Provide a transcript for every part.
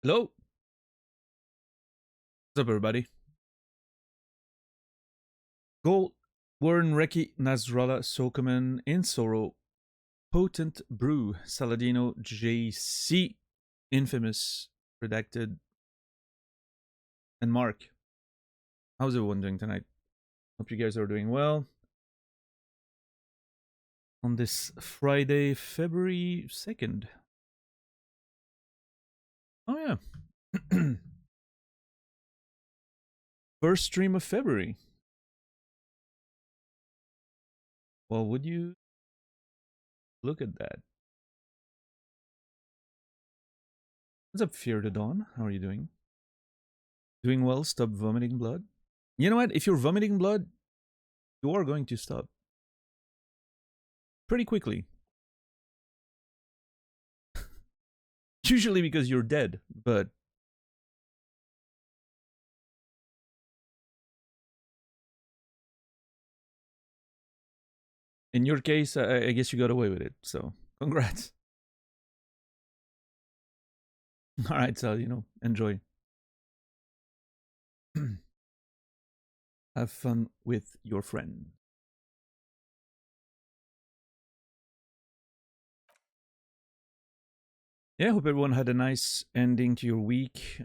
Hello. What's up, everybody? Gold, Warren, Reki, Nasrallah, Sokoman, In Sorrow, Potent Brew, Saladino, JC, Infamous, Redacted, and Mark. How's everyone doing tonight? Hope you guys are doing well. On this Friday, February 2nd. Oh, yeah. First stream of February. Well, would you look at that? What's up, Fear the Dawn? How are you doing? Doing well? Stop vomiting blood? You know what? If you're vomiting blood, you are going to stop. Pretty quickly. Usually because you're dead, but... in your case, I guess you got away with it, so congrats. Alright, so, enjoy. Have fun with your friend. Yeah, hope everyone had a nice ending to your week.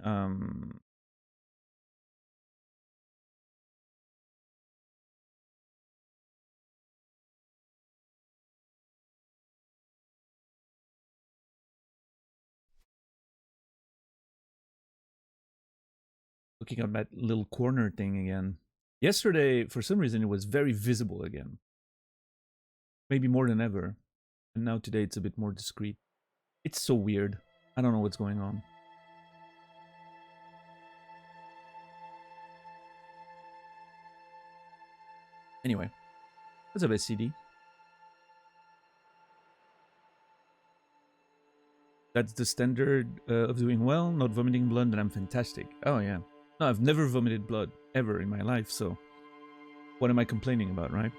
Looking at that little corner thing again. Yesterday, for some reason, it was very visible again. Maybe more than ever. And now today it's a bit more discreet. It's so weird. I don't know what's going on. Anyway, what's up, SCD? That's the standard of doing well, not vomiting blood, and I'm fantastic. Oh, yeah. No, I've never vomited blood, ever in my life, so... what am I complaining about, right?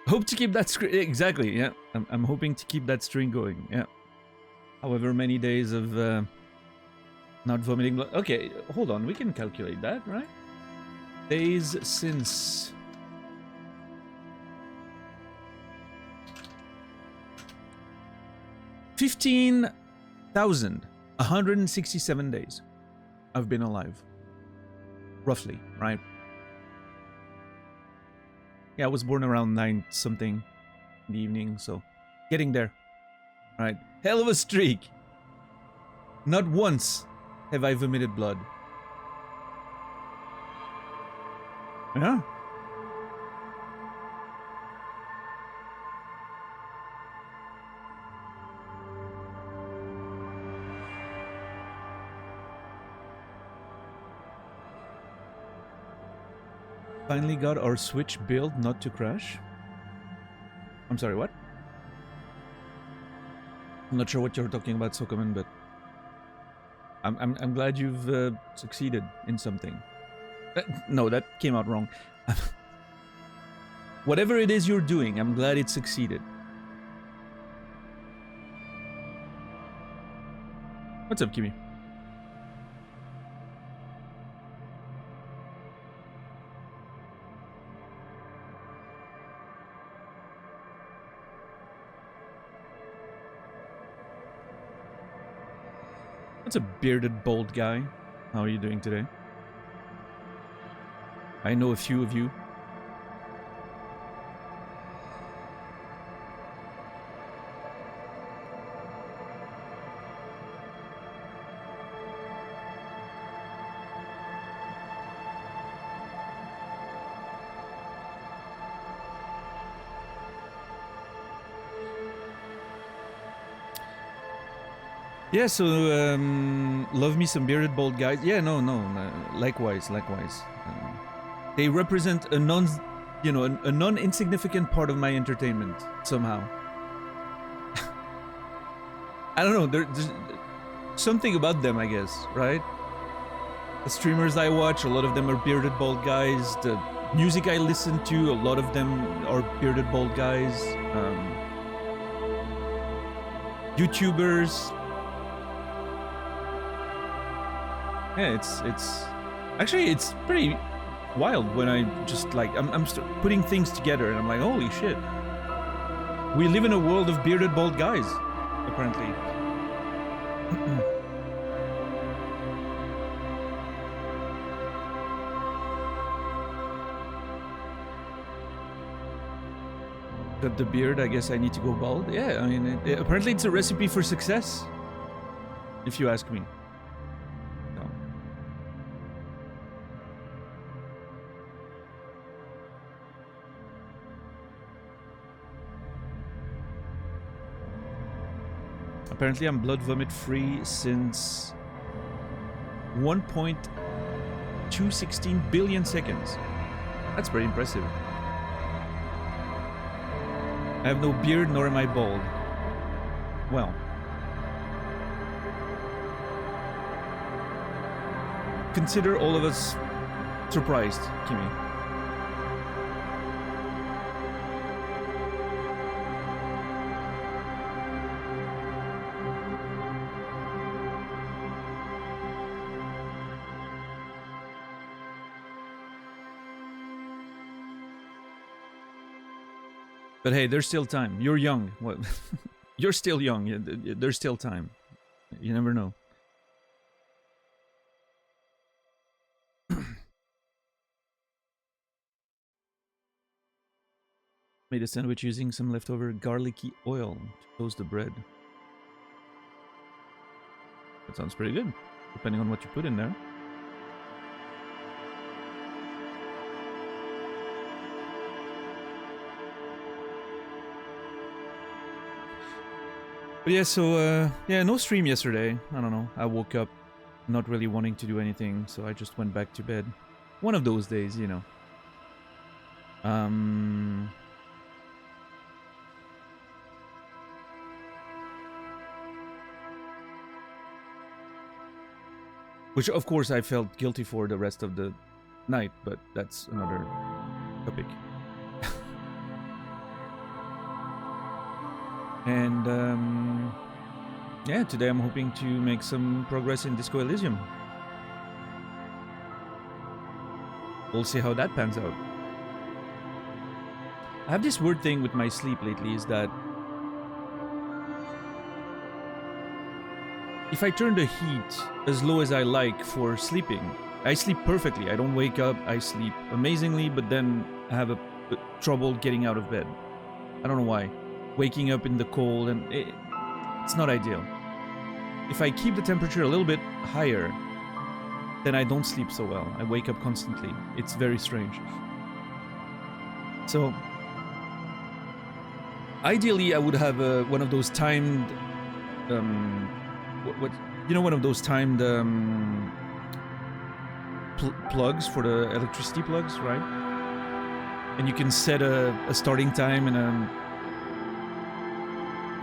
Hope to keep that string... exactly, yeah. I'm hoping to keep that string going, yeah. However many days of not vomiting blood... okay, hold on, we can calculate that, right? Days since... 15,167 days I've been alive. Roughly, right? Yeah, I was born around 9 something in the evening, so getting there. Right? Hell of a streak. Not once have I vomited blood. Yeah. Finally got our Switch build not to crash. I'm sorry, what? I'm not sure what you're talking about, Sokoman, but I'm glad you've succeeded in something. No, that came out wrong. Whatever it is you're doing, I'm glad it succeeded. What's up, Kimi? What's a bearded, bald guy? How are you doing today? I know a few of you. Yeah, so love me some bearded bald guys. Yeah, no, likewise. They represent a non-insignificant part of my entertainment somehow. I don't know. There's something about them, I guess, right? The streamers I watch, a lot of them are bearded bald guys. The music I listen to, a lot of them are bearded bald guys. YouTubers. Yeah, it's pretty wild when I just like I'm putting things together and I'm like, holy shit, we live in a world of bearded bald guys, apparently. Got the beard, I guess I need to go bald. Yeah, I mean, apparently it's a recipe for success, if you ask me. So. Apparently I'm blood vomit free since 1.216 billion seconds. That's pretty impressive. I have no beard, nor am I bald. Well. Consider all of us surprised, Kimmy. But hey, there's still time. You're young. What? You're still young. There's still time. You never know. Made a sandwich using some leftover garlicky oil to toast the bread. That sounds pretty good, depending on what you put in there. But yeah, so, yeah, no stream yesterday. I don't know. I woke up not really wanting to do anything, so I just went back to bed. One of those days, you know. Which, of course, I felt guilty for the rest of the night, but that's another topic. And, yeah, today I'm hoping to make some progress in Disco Elysium. We'll see how that pans out. I have this weird thing with my sleep lately, is that if I turn the heat as low as I like for sleeping, I sleep perfectly. I don't wake up, I sleep amazingly, but then I have trouble getting out of bed. I don't know why. Waking up in the cold, and it's not ideal. If I keep the temperature a little bit higher, then I don't sleep so well. I wake up constantly. It's very strange. So, ideally, I would have one of those timed, one of those timed plugs for the electricity plugs, right? And you can set a starting time and a,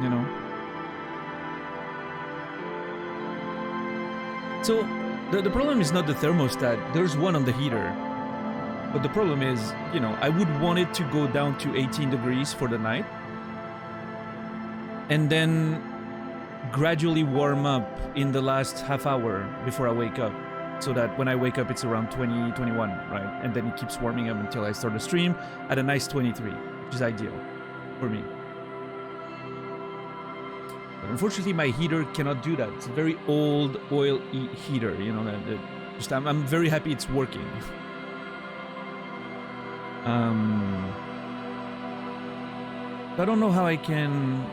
you know. So the problem is not the thermostat. There's one on the heater. But the problem is, you know, I would want it to go down to 18 degrees for the night. And then gradually warm up in the last half hour before I wake up. So that when I wake up, it's around 20, 21, right? And then it keeps warming up until I start the stream at a nice 23, which is ideal for me. But unfortunately, my heater cannot do that. It's a very old oil heater, you know. Just I'm very happy it's working. I don't know how I can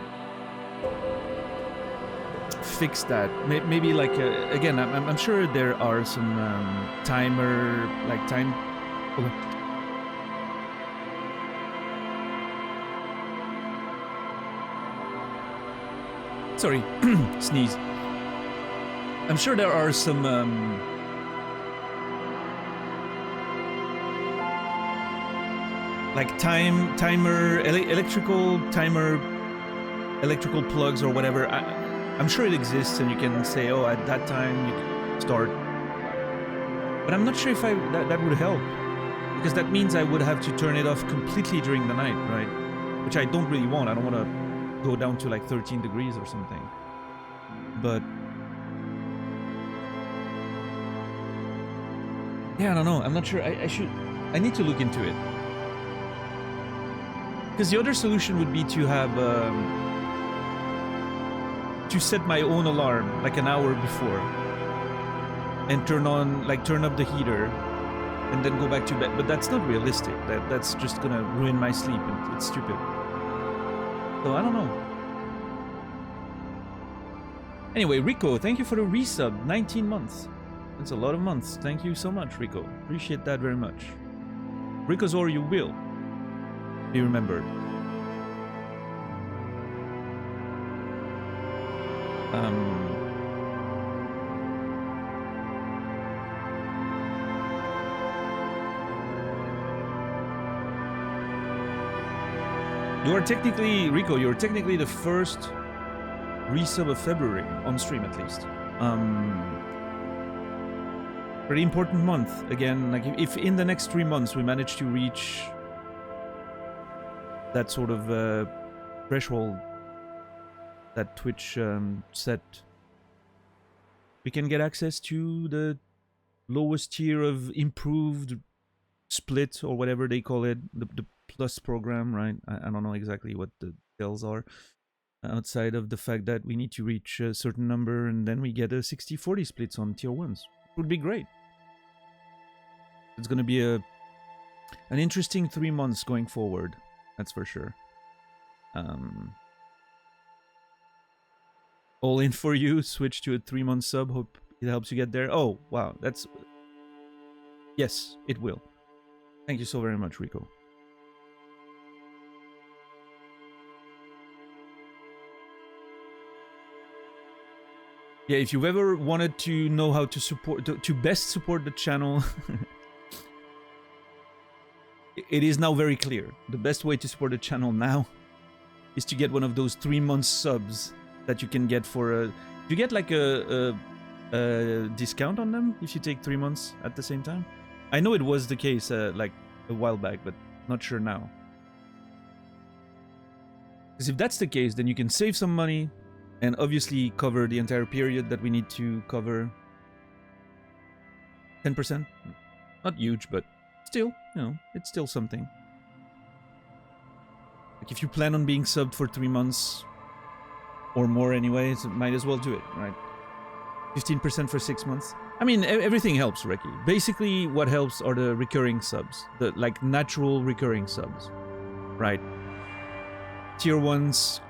fix that. Maybe like again, I'm sure there are some timer, like time. Oh. Sorry, sneeze. I'm sure there are some like electrical plugs or whatever. I'm sure it exists, and you can say, oh, at that time you can start. But I'm not sure if that would help. Because that means I would have to turn it off completely during the night, right? Which I don't really want. I don't want to go down to like 13 degrees or something. But yeah, I don't know. I'm not sure. I need to look into it. Because the other solution would be to have to set my own alarm like an hour before and turn up the heater and then go back to bed. But that's not realistic. That's just gonna ruin my sleep, and it's stupid. So I don't know. Anyway, Rico, thank you for the resub. 19 months. That's a lot of months. Thank you so much, Rico. Appreciate that very much. Rico's or you will be remembered. You are technically, Rico, you're technically the first resub of February, on stream at least. Pretty important month. Again, like if in the next 3 months we manage to reach that sort of threshold that Twitch set, we can get access to the lowest tier of improved split, or whatever they call it, the plus program, right? I don't know exactly what the details are, outside of the fact that we need to reach a certain number and then we get a 60-40 splits on tier 1s. It would be great. It's going to be an interesting 3 months going forward, that's for sure. All in for you, switch to a 3-month sub, hope it helps you get there. Oh, wow, that's... Yes, it will. Thank you so very much, Rico. Yeah, if you've ever wanted to know how to support, to best support the channel, it is now very clear. The best way to support the channel now is to get one of those 3-month subs that you can get for a... You get like a discount on them if you take 3 months at the same time. I know it was the case like a while back, but not sure now. Because if that's the case, then you can save some money and obviously cover the entire period that we need to cover. 10%? Not huge, but still, you know, it's still something. Like if you plan on being subbed for 3 months or more anyways, might as well do it, right? 15% for 6 months. I mean, everything helps, Reki. Basically, what helps are the recurring subs. The, like, natural recurring subs. Right? Tier 1s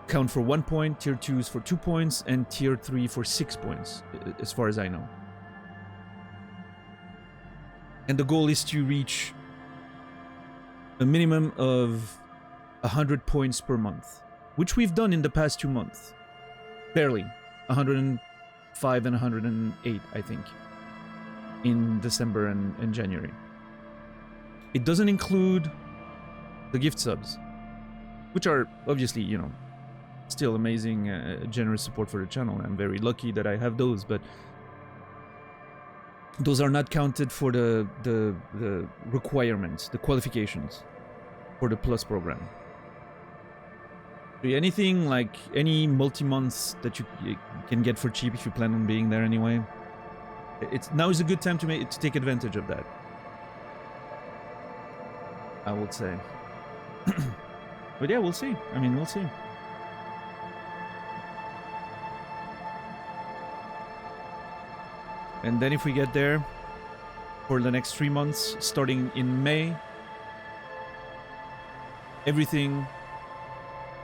count for 1 point, Tier 2s for 2 points, and Tier 3 for 6 points, as far as I know. And the goal is to reach a minimum of 100 points per month, which we've done in the past 2 months. Barely. 105 and 108, I think, in December and January. It doesn't include the gift subs, which are obviously, you know, still amazing, generous support for the channel. I'm very lucky that I have those, but those are not counted for the requirements, the qualifications for the Plus program. Anything like any multi-months that you can get for cheap if you plan on being there anyway. Now is a good time to take advantage of that, I would say. But yeah, we'll see. I mean, we'll see. And then if we get there for the next 3 months, starting in May, everything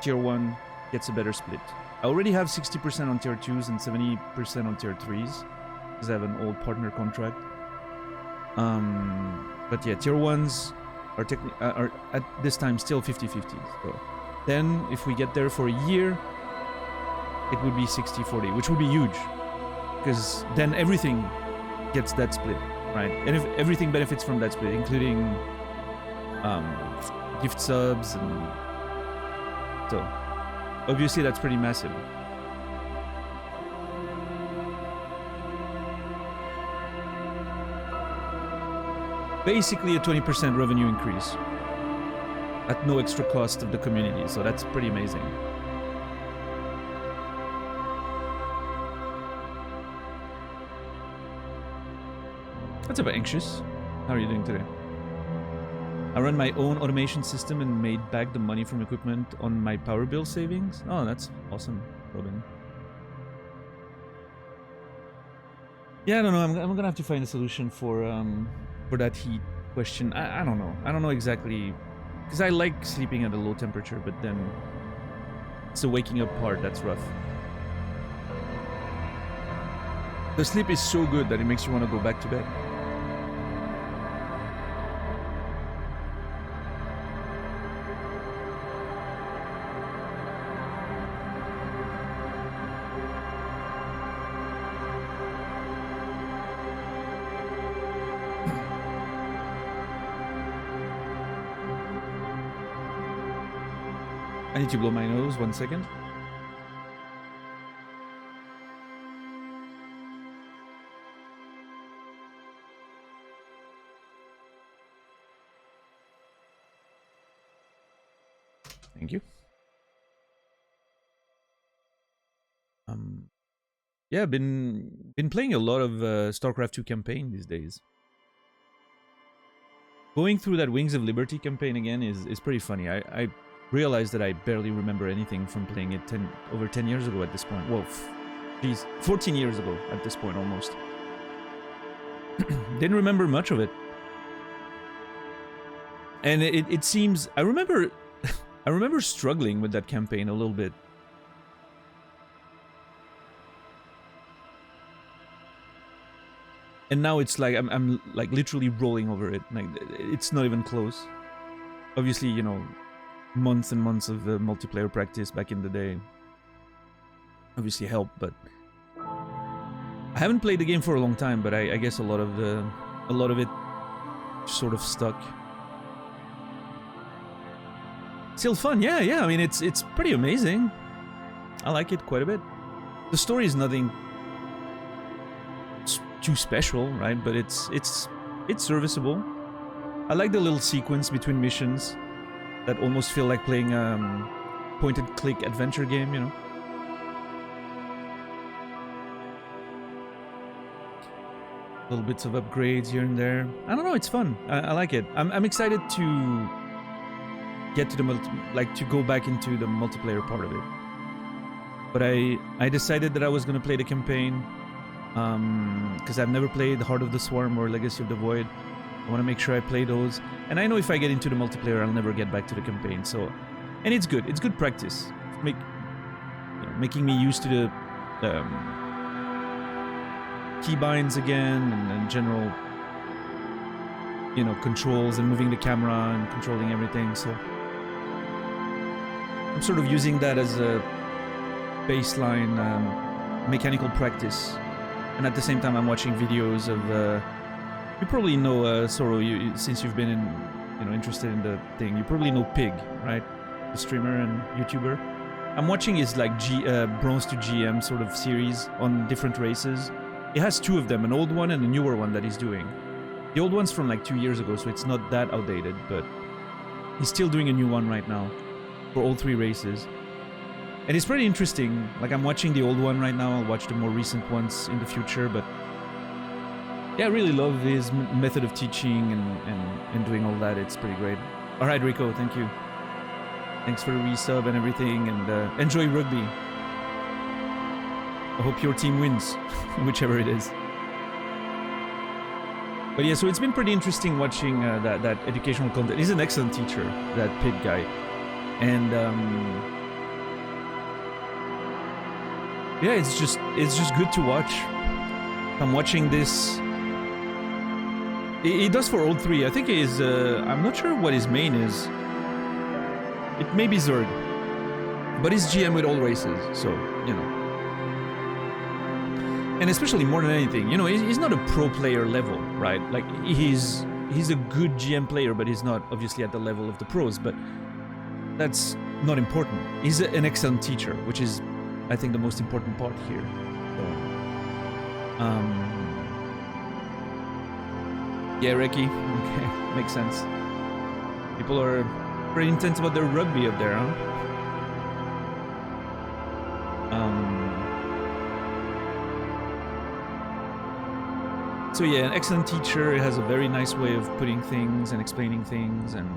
Tier 1 gets a better split. I already have 60% on Tier 2s and 70% on Tier 3s, because I have an old partner contract. But yeah, Tier 1s are at this time still 50-50. So then if we get there for a year, it would be 60-40, which would be huge, because then everything gets that split, right? And if everything benefits from that split, including gift subs, and so obviously that's pretty massive. basically a 20% revenue increase at no extra cost of the community, so that's pretty amazing. That's a bit anxious. How are you doing today? I run my own automation system and made back the money from equipment on my power bill savings. Oh, that's awesome, Robin. Yeah, I don't know. I'm gonna have to find a solution for that heat question. I don't know. I don't know exactly, because I like sleeping at a low temperature, but then it's the waking up part that's rough. The sleep is so good that it makes you want to go back to bed. I need to blow my nose, 1 second. Thank you. Yeah, been playing a lot of StarCraft 2 campaign these days. Going through that Wings of Liberty campaign again is pretty funny. I realized that I barely remember anything from playing it over 10 years ago at this point. Well, geez, 14 years ago at this point almost. Didn't remember much of it. And it seems... I remember struggling with that campaign a little bit. And now it's like I'm like literally rolling over it. Like it's not even close. Obviously, you know, months and months of multiplayer practice back in the day obviously helped, but I haven't played the game for a long time. But I guess a lot of it sort of stuck. Still fun, yeah. I mean, it's pretty amazing. I like it quite a bit. The story is nothing too special, right? But it's serviceable. I like the little sequence between missions that almost feel like playing point-and-click adventure game, you know. Little bits of upgrades here and there. I don't know, it's fun. I like it. I'm excited to get to to go back into the multiplayer part of it. But I decided that I was gonna play the campaign because I've never played Heart of the Swarm or Legacy of the Void. I want to make sure I play those, and I know if I get into the multiplayer, I'll never get back to the campaign. So, and it's good. It's good practice. Making me used to the keybinds again and general, you know, controls and moving the camera and controlling everything. So I'm sort of using that as a baseline mechanical practice, and at the same time, I'm watching videos of. You probably know Soro, since you've been interested in the thing. You probably know Pig, right? The streamer and YouTuber. I'm watching his like Bronze to GM sort of series on different races. He has two of them, an old one and a newer one that he's doing. The old one's from like 2 years ago, so it's not that outdated, but he's still doing a new one right now for all 3 races. And it's pretty interesting. Like, I'm watching the old one right now. I'll watch the more recent ones in the future, but yeah, I really love his method of teaching and doing all that. It's pretty great. All right, Rico, thank you. Thanks for the resub and everything, and enjoy rugby. I hope your team wins, whichever it is. But yeah, so it's been pretty interesting watching that educational content. He's an excellent teacher, that Pig guy. And yeah, it's just good to watch. I'm watching this. He does for all 3. I think he is. I'm not sure what his main is. It may be Zerg, but he's GM with all races, so you know. And especially more than anything, you know, he's not a pro player level, right? Like he's a good GM player, but he's not obviously at the level of the pros. But that's not important. He's an excellent teacher, which is, I think, the most important part here. So, Yeah, Ricky. Okay, makes sense. People are pretty intense about their rugby up there, huh? So yeah, an excellent teacher has a very nice way of putting things and explaining things, and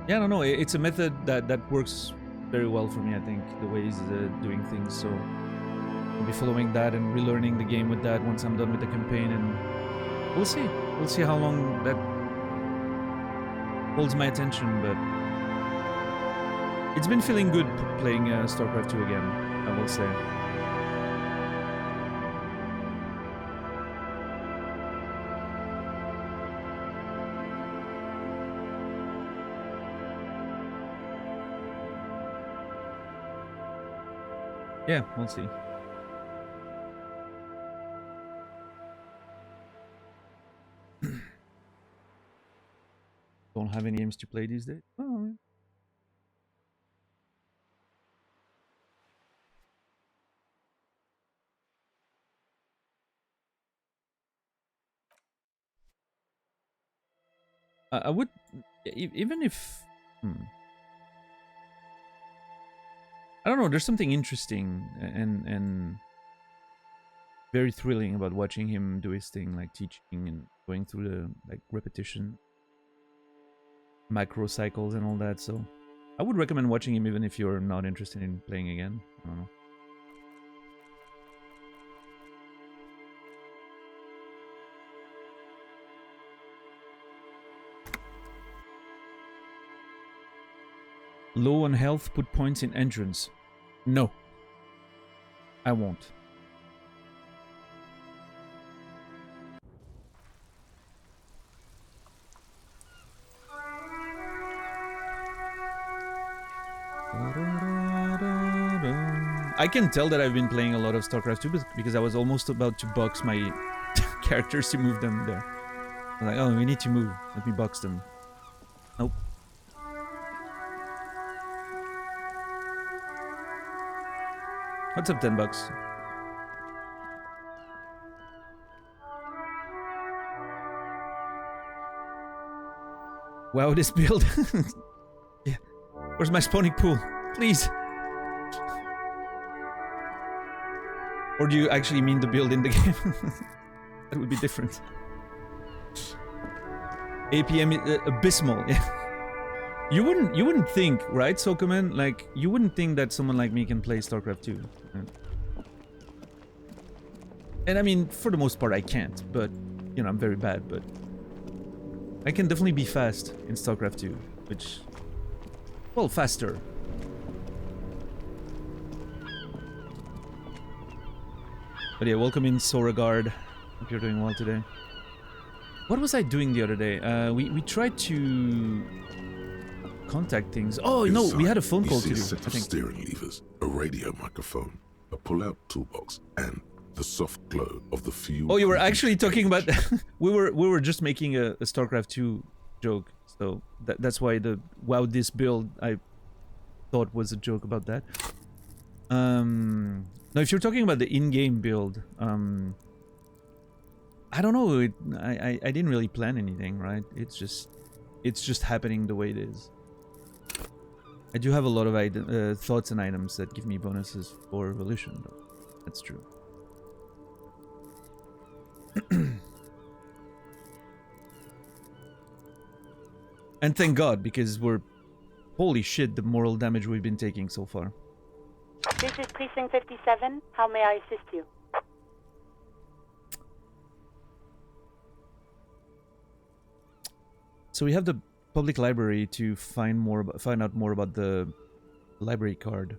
yeah, I don't know. It's a method that works very well for me. I think the way he's doing things. So I'll be following that and relearning the game with that once I'm done with the campaign, and we'll see. We'll see how long that holds my attention. But it's been feeling good playing StarCraft 2 again, I will say. Yeah, we'll see. Don't have any games to play these days. Oh. I would, even if, I don't know. There's something interesting and very thrilling about watching him do his thing, like teaching and going through the like repetition, macro cycles and all that. So I would recommend watching him even if you're not interested in playing again. I don't know. Low on health, put points in entrance. No. I won't. I can tell that I've been playing a lot of StarCraft 2 because I was almost about to box my characters to move them there. I'm like, oh, we need to move. Let me box them. Nope. What's up, $10? Wow, this build. Yeah. Where's my spawning pool? Please. Or do you actually mean the build in the game? That would be different. APM abysmal. Yeah. You wouldn't think, right, Sokoman? Like, you wouldn't think that someone like me can play StarCraft 2. Right? And I mean, for the most part, I can't. But, you know, I'm very bad, but I can definitely be fast in StarCraft 2, which, well, faster. But yeah, welcome in, Soragard. Hope you're doing well today. What was I doing the other day? We tried to contact things. Oh no, we had a phone call to do. A set of steering levers, a radio microphone, a pull-out toolbox, and the soft glow of the few. Oh, you were actually talking about. we were just making a StarCraft 2 joke, so that's why the wow this build I thought was a joke about that. Now if you're talking about the in-game build, I don't know. I didn't really plan anything, right? It's just happening the way it is. I do have a lot of thoughts and items that give me bonuses for evolution, though. That's true. And thank God, because we're... Holy shit, the moral damage we've been taking so far. This is Precinct 57. How may I assist you? So we have the public library to find out more about the library card.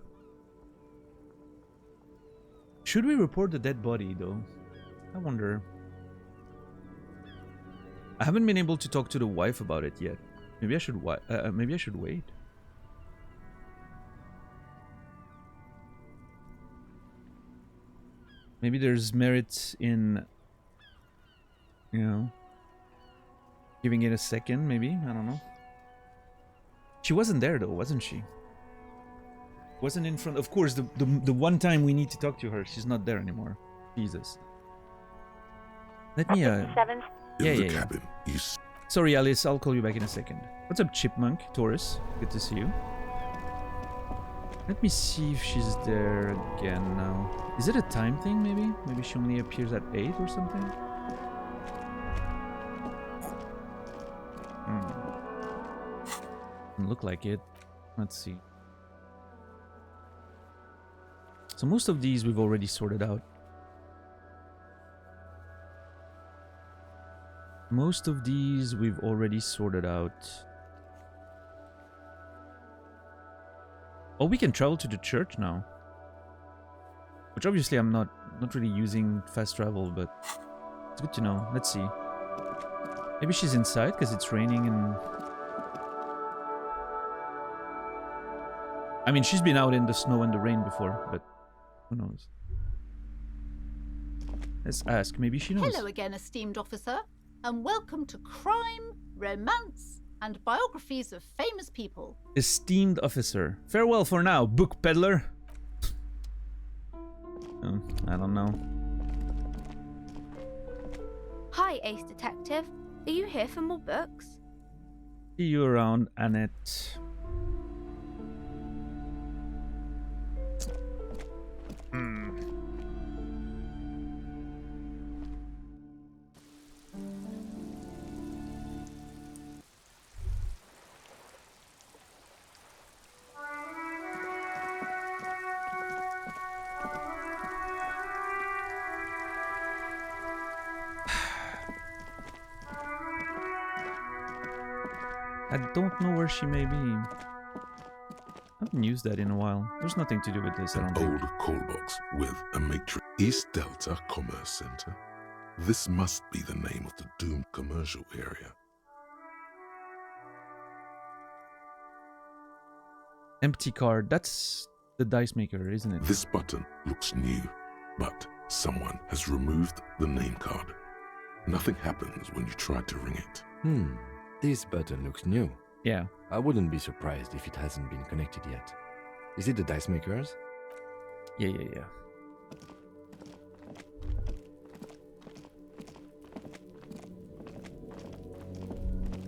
Should we report the dead body, though? I wonder. I haven't been able to talk to the wife about it yet. Maybe I should maybe I should wait. Maybe there's merit in, you know, giving it a second, maybe? I don't know. She wasn't there, though, wasn't she? Wasn't in front. Of course, the one time we need to talk to her, she's not there anymore. Jesus. Let me, 57. In Yeah, the yeah. cabin, you Sorry, Alice, I'll call you back in a second. What's up, Chipmunk? Taurus, good to see you. Let me see if she's there again now. Is it a time thing, maybe? Maybe she only appears at 8 or something? Doesn't look like it. Let's see. So most of these we've already sorted out. Most of these we've already sorted out. Oh, we can travel to the church now. Which obviously I'm not really using fast travel, but it's good to know. Let's see. Maybe she's inside because it's raining and... I mean, she's been out in the snow and the rain before, but who knows? Let's ask. Maybe she knows. Hello again, esteemed officer, and welcome to Crime, Romance, and Biographies of Famous People. Esteemed officer. Farewell for now, book peddler. I don't know. Hi, Ace Detective. Are you here for more books? See you around, Annette. I don't know where she may be. I haven't used that in a while. There's nothing to do with this, I don't think. old call box with a matrix. East Delta Commerce Center. This must be the name of the doomed commercial area. Empty card. That's the dice maker, isn't it? This button looks new, but someone has removed the name card. Nothing happens when you try to ring it. This button looks new. Yeah. I wouldn't be surprised if it hasn't been connected yet. Is it the dice makers? Yeah.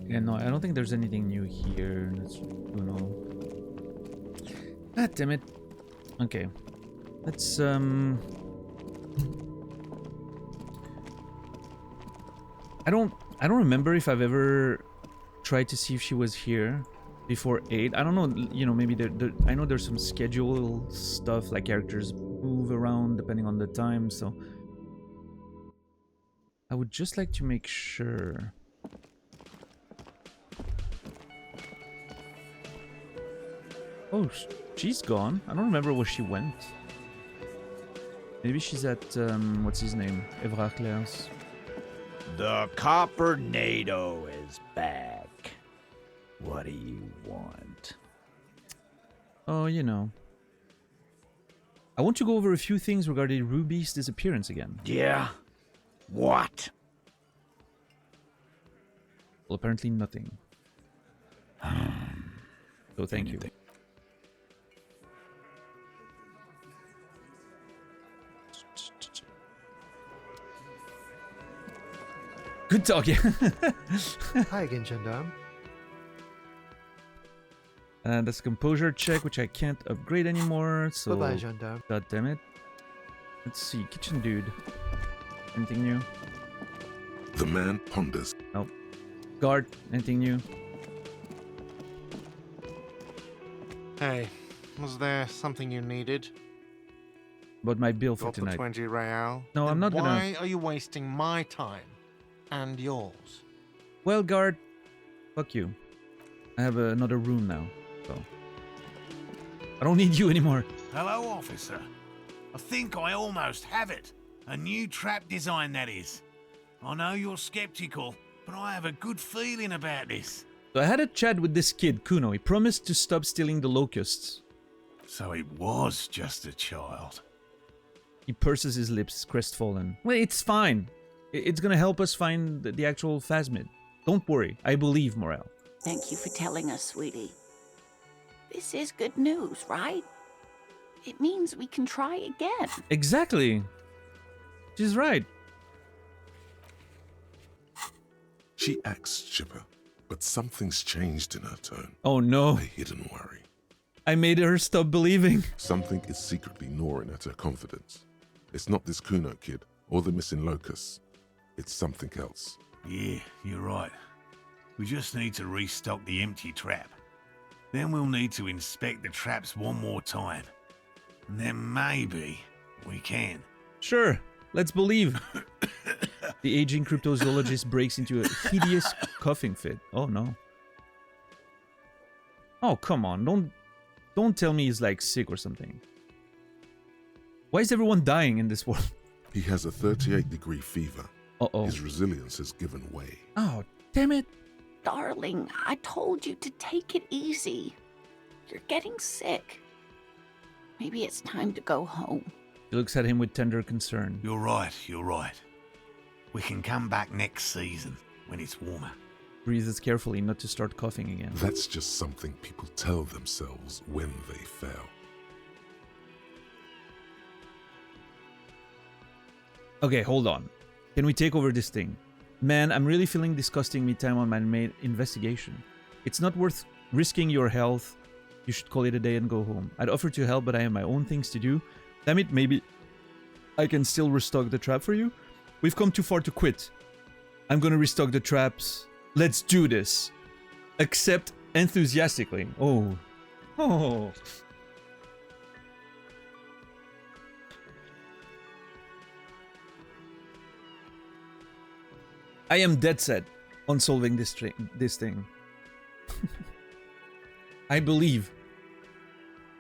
Yeah, no, I don't think there's anything new here. Let's, you know. Ah, damn it. Okay. Let's, I don't remember if I've ever tried to see if she was here before 8. I don't know, you know, maybe I know there's some schedule stuff, like characters move around depending on the time, so I would just like to make sure. Oh, she's gone. I don't remember where she went. Maybe she's at, what's his name? Evrard Claire's. The Coppernado is back. What do you want? Oh, you know. I want to go over a few things regarding Ruby's disappearance again. Yeah? What? Well, apparently nothing. So thank you. Good talking. Hi again, gendarme. And that's a composure check, which I can't upgrade anymore. So Bye-bye, gendarme. God damn it. Let's see, kitchen dude. Anything new? The man ponders. Nope. Guard. Anything new? Hey, was there something you needed? About my bill for Got the tonight. 20 real? No, I'm Then not gonna- Why are you wasting my time and yours? Well, guard. Fuck you. I have another room now, so I don't need you anymore. Hello, officer. I think I almost have it. A new trap design, that is. I know you're skeptical, but I have a good feeling about this. So I had a chat with this kid, Kuno. He promised to stop stealing the locusts. So it was just a child. He purses his lips, crestfallen. Well, it's fine. It's gonna help us find the actual Phasmid. Don't worry. I believe Morel. Thank you for telling us, sweetie. This is good news, right? It means we can try again. Exactly. She's right. She acts chipper, but something's changed in her tone. Oh no. A hidden worry. I made her stop believing. Something is secretly gnawing at her confidence. It's not this Kuno kid or the missing locusts. It's something else. Yeah, you're right. We just need to restock the empty trap. Then we'll need to inspect the traps one more time. And then maybe we can. Sure, let's believe. The aging cryptozoologist breaks into a hideous coughing fit. Oh no. Oh, come on. Don't tell me he's like sick or something. Why is everyone dying in this world? He has a 38-degree fever. Uh-oh. His resilience has given way. Oh, damn it. Darling, I told you to take it easy. You're getting sick. Maybe it's time to go home. He looks at him with tender concern. You're right. We can come back next season when it's warmer. Breathes carefully not to start coughing again. That's just something people tell themselves when they fail. Okay, hold on. Can we take over this thing? Man, I'm really feeling disgusting me time on my main investigation. It's not worth risking your health. You should call it a day and go home. I'd offer to help, but I have my own things to do. Damn it, maybe I can still restock the trap for you? We've come too far to quit. I'm gonna restock the traps. Let's do this. Accept enthusiastically. Oh. Oh. I am dead set on solving this thing. I believe.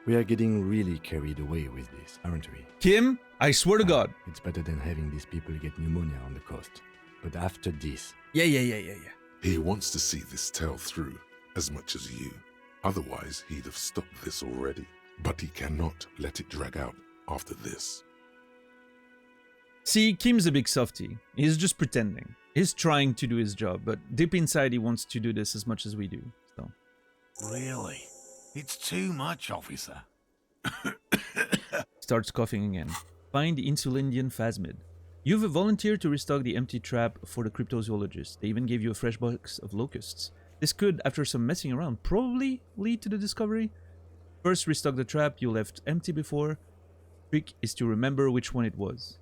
We are getting really carried away with this, aren't we? Kim, I swear to God. It's better than having these people get pneumonia on the coast. But after this... Yeah. He wants to see this tale through as much as you. Otherwise, he'd have stopped this already. But he cannot let it drag out after this. See, Kim's a big softie. He's just pretending. He's trying to do his job, but deep inside he wants to do this as much as we do. So. Really? It's too much, officer. Starts coughing again. Find the Insulindian phasmid. You've volunteered to restock the empty trap for the cryptozoologist. They even gave you a fresh box of locusts. This could, after some messing around, probably lead to the discovery. First, restock the trap you left empty before. Trick is to remember which one it was.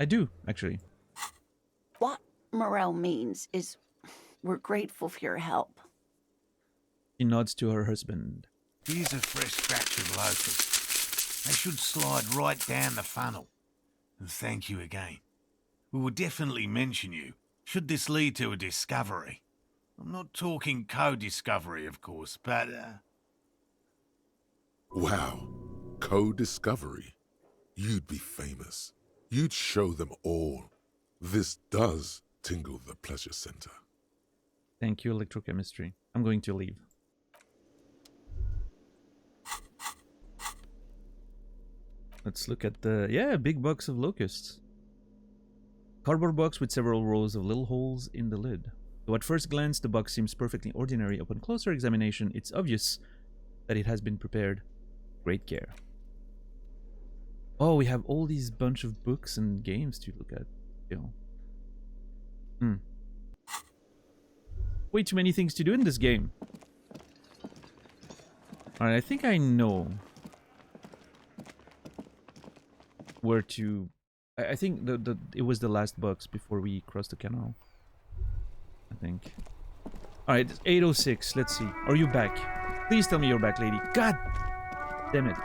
I do, actually. What Morel means is we're grateful for your help. She nods to her husband. Here's a fresh batch of locusts. They should slide right down the funnel. And thank you again. We will definitely mention you, should this lead to a discovery. I'm not talking co-discovery, of course, but... Wow. Co-discovery. You'd be famous. You'd show them all. This does tingle the pleasure center. Thank you, electrochemistry. I'm going to leave. Let's look at the... Yeah, big box of locusts. Cardboard box with several rows of little holes in the lid. Though at first glance the box seems perfectly ordinary, upon closer examination it's obvious that it has been prepared with great care. Oh, we have all these bunch of books and games to look at. Way too many things to do in this game. Alright, I think I know where to... I think it was the last box before we crossed the canal. I think. Alright, 8:06. Let's see. Are you back? Please tell me you're back, lady. God damn it.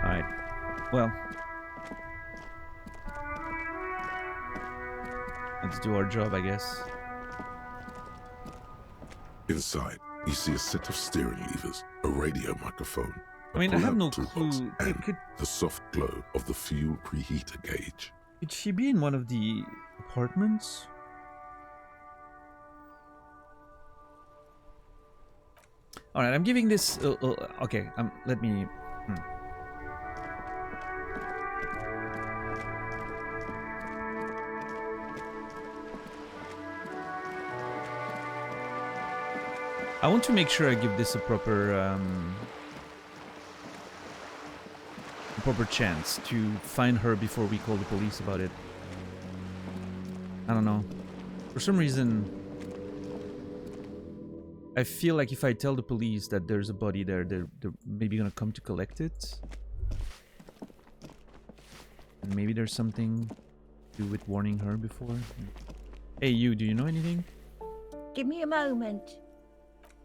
Alright. Well. Let's do our job, I guess. Inside, you see a set of steering levers, a radio microphone, I mean, I have no toolbox, clue. and the soft glow of the fuel preheater gauge. Could she be in one of the apartments? Alright, I'm giving this... okay, let me... I want to make sure I give this a proper chance to find her before we call the police about it. I don't know. For some reason, I feel like if I tell the police that there's a body there, they're maybe gonna come to collect it. And maybe there's something to do with warning her before. Hey, you, do you know anything? Give me a moment.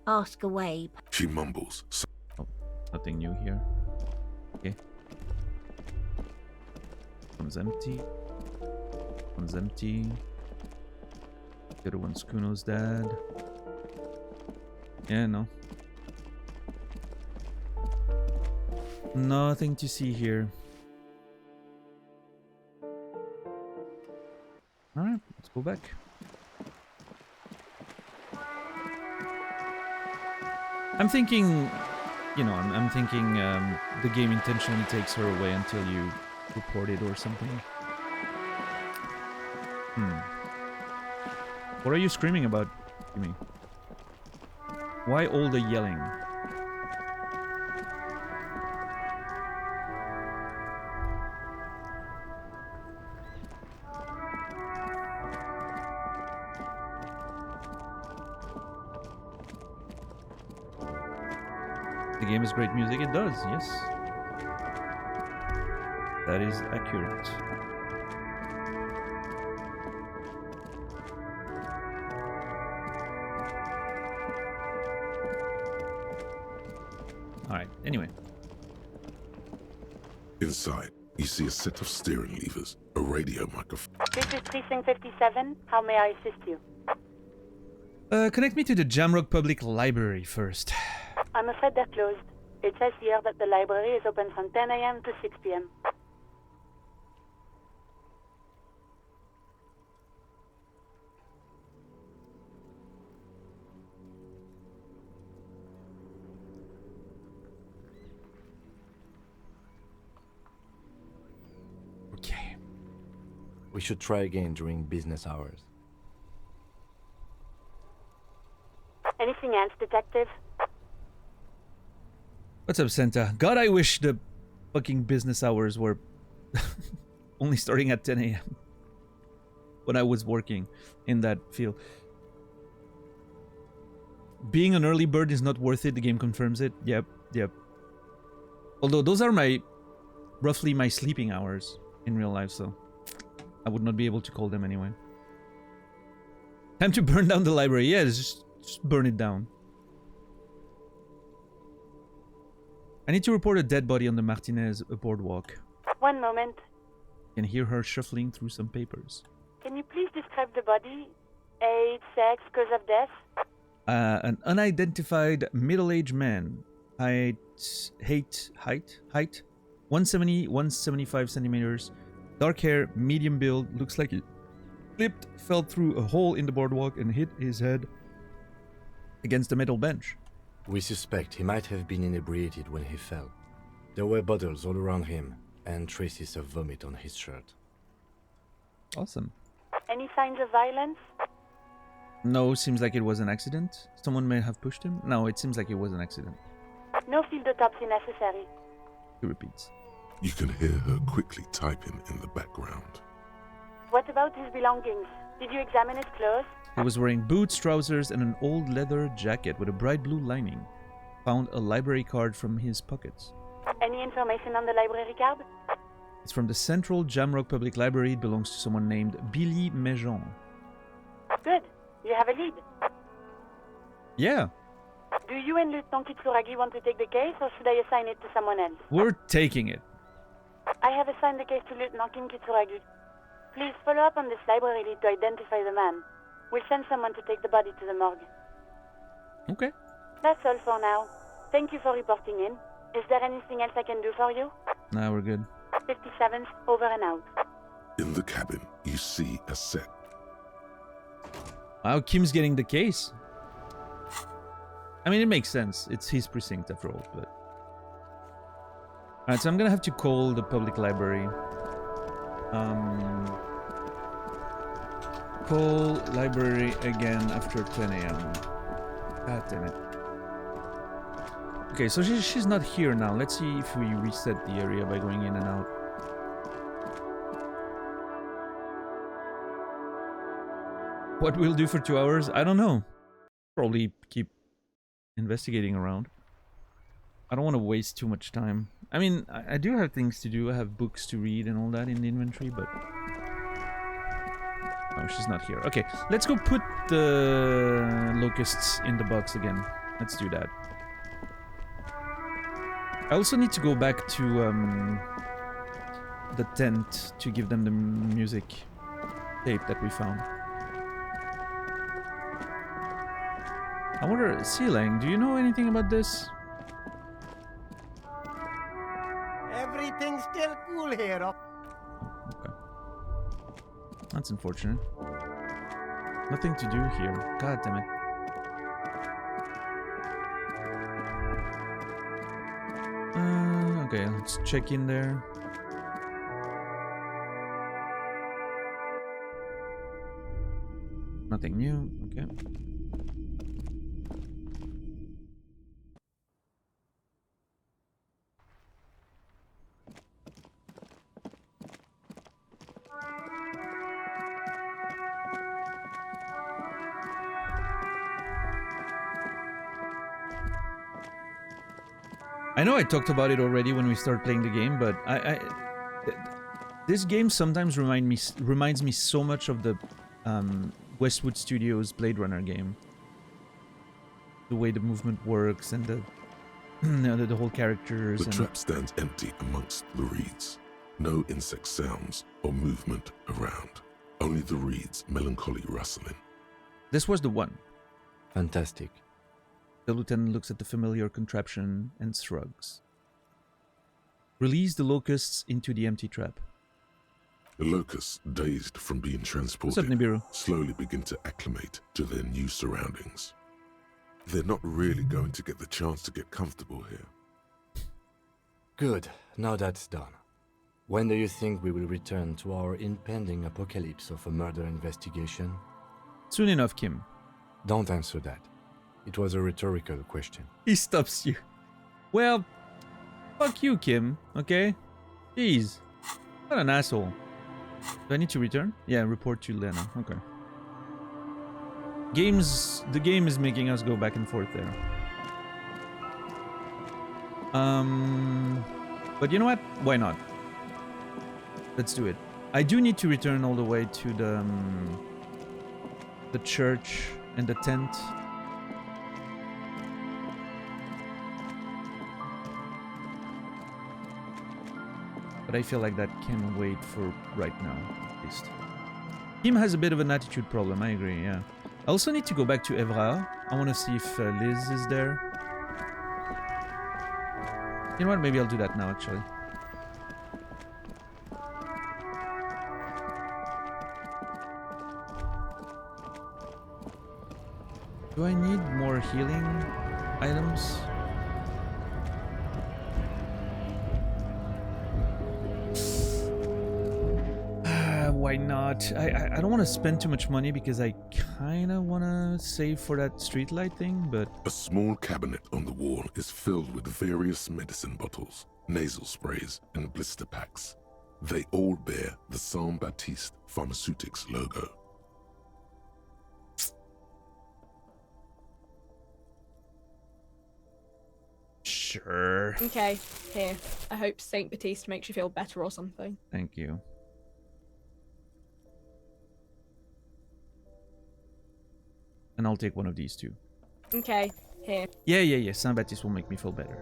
Ask away. She mumbles. Oh, nothing new here. Okay. One's empty. One's empty. The other one's Kuno's dad. Yeah, no. Nothing to see here. Alright, let's go back. I'm thinking, you know, I'm thinking the game intentionally takes her away until you report it or something. What are you screaming about, Jimmy? Why all the yelling? The game has great music. It does, yes. That is accurate. Alright, anyway. Inside, you see a set of steering levers, a radio microphone. This is Precinct 57. How may I assist you? Connect me to the Jamrock Public Library first. I'm afraid they're closed. It says here that the library is open from 10 a.m. to 6 p.m. Okay. We should try again during business hours. Anything else, Detective? What's up, Santa? God, I wish the fucking business hours were only starting at 10 a.m. when I was working in that field. Being an early bird is not worth it, the game confirms it. Yep, yep. Although those are roughly my sleeping hours in real life, so I would not be able to call them anyway. Time to burn down the library. Yeah, just burn it down. I need to report a dead body on the Martinez boardwalk. One moment. I can hear her shuffling through some papers. Can you please describe the body? Age, sex, cause of death? An unidentified middle-aged man. Height 170, 175 centimeters. Dark hair, medium build. Looks like he slipped, fell through a hole in the boardwalk and hit his head against a metal bench. We suspect he might have been inebriated when he fell. There were bottles all around him and traces of vomit on his shirt. Awesome. Any signs of violence? No, seems like it was an accident. Someone may have pushed him. No, it seems like it was an accident. No field autopsy necessary. He repeats. You can hear her quickly typing in the background. What about his belongings? Did you examine his clothes? He was wearing boots, trousers, and an old leather jacket with a bright blue lining. Found a library card from his pockets. Any information on the library card? It's from the Central Jamrock Public Library. It belongs to someone named Billy Mejon. Good. You have a lead. Yeah. Do you and Lieutenant Kitsuragi want to take the case, or should I assign it to someone else? We're taking it. I have assigned the case to Lieutenant Kitsuragi. Please follow up on this library lead to identify the man. We'll send someone to take the body to the morgue. Okay. That's all for now. Thank you for reporting in. Is there anything else I can do for you? Nah, we're good. 57th, over and out. In the cabin, you see a set. Wow, Kim's getting the case. I mean, it makes sense. It's his precinct after all, but... Alright, so I'm gonna have to call the public library. Call library again after 10 a.m. God damn it. Okay, so she's not here now. Let's see if we reset the area by going in and out. What we'll do for 2 hours? I don't know. Probably keep investigating around. I don't want to waste too much time. I mean, I do have things to do. I have books to read and all that in the inventory, but... No, she's not here. Okay, let's go put the locusts in the box again. Let's do that. I also need to go back to the tent to give them the music tape that we found. I wonder, Sealang, do you know anything about this? Everything's still cool here. Okay. That's unfortunate. Nothing to do here. God damn it. Okay, let's check in there. Nothing new. Okay. I know I talked about it already when we started playing the game, but this game sometimes reminds me so much of the Westwood Studios Blade Runner game. The way the movement works and the the whole characters. The trap stands empty amongst the reeds. No insect sounds or movement around. Only the reeds' melancholy rustling. This was the one. Fantastic. The lieutenant looks at the familiar contraption and shrugs. Release the locusts into the empty trap. The locusts, dazed from being transported, slowly begin to acclimate to their new surroundings. They're not really going to get the chance to get comfortable here. Good. Now that's done. When do you think we will return to our impending apocalypse of a murder investigation? Soon enough, Kim. Don't answer that. It was a rhetorical question. He stops you. Well, fuck you, Kim, okay? Jeez. What an asshole. Do I need to return? Yeah, report to Lena. Okay. The game is making us go back and forth there. But you know what? Why not? Let's do it. I do need to return all the way to the church and the tent. But I feel like that can wait for right now, at least. Kim has a bit of an attitude problem, I agree, yeah. I also need to go back to Evra. I want to see if Liz is there. You know what, maybe I'll do that now, actually. Do I need more healing items? Why not? I don't want to spend too much money because I kind of want to save for that streetlight thing, but... A small cabinet on the wall is filled with various medicine bottles, nasal sprays, and blister packs. They all bear the Saint Baptiste Pharmaceutics logo. Sure. Okay, here. I hope Saint Baptiste makes you feel better or something. Thank you. And I'll take one of these two. Okay, here. Yeah. Saint Baptiste will make me feel better.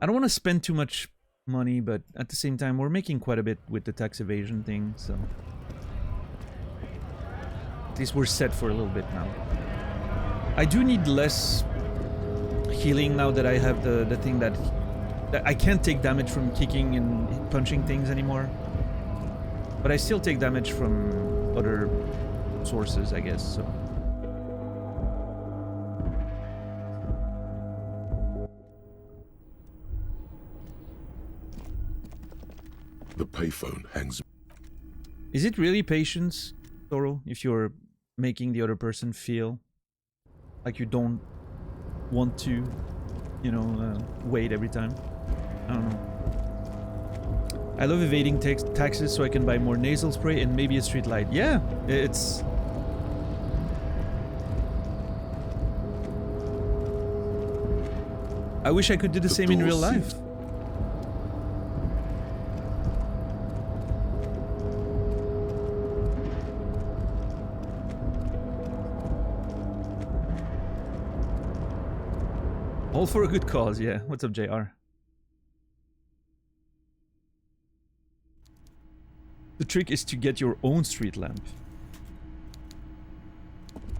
I don't want to spend too much money, but at the same time, we're making quite a bit with the tax evasion thing, so... At least we're set for a little bit now. I do need less healing now that I have the thing that I can't take damage from kicking and punching things anymore. But I still take damage from other sources, I guess, so... The payphone hangs... Is it really patience, Toro, if you're making the other person feel like you don't want to, you know, wait every time. I don't know. I love evading taxes so I can buy more nasal spray and maybe a street light. Yeah, it's... I wish I could do the same in real life. All for a good cause, yeah. What's up, JR? The trick is to get your own street lamp.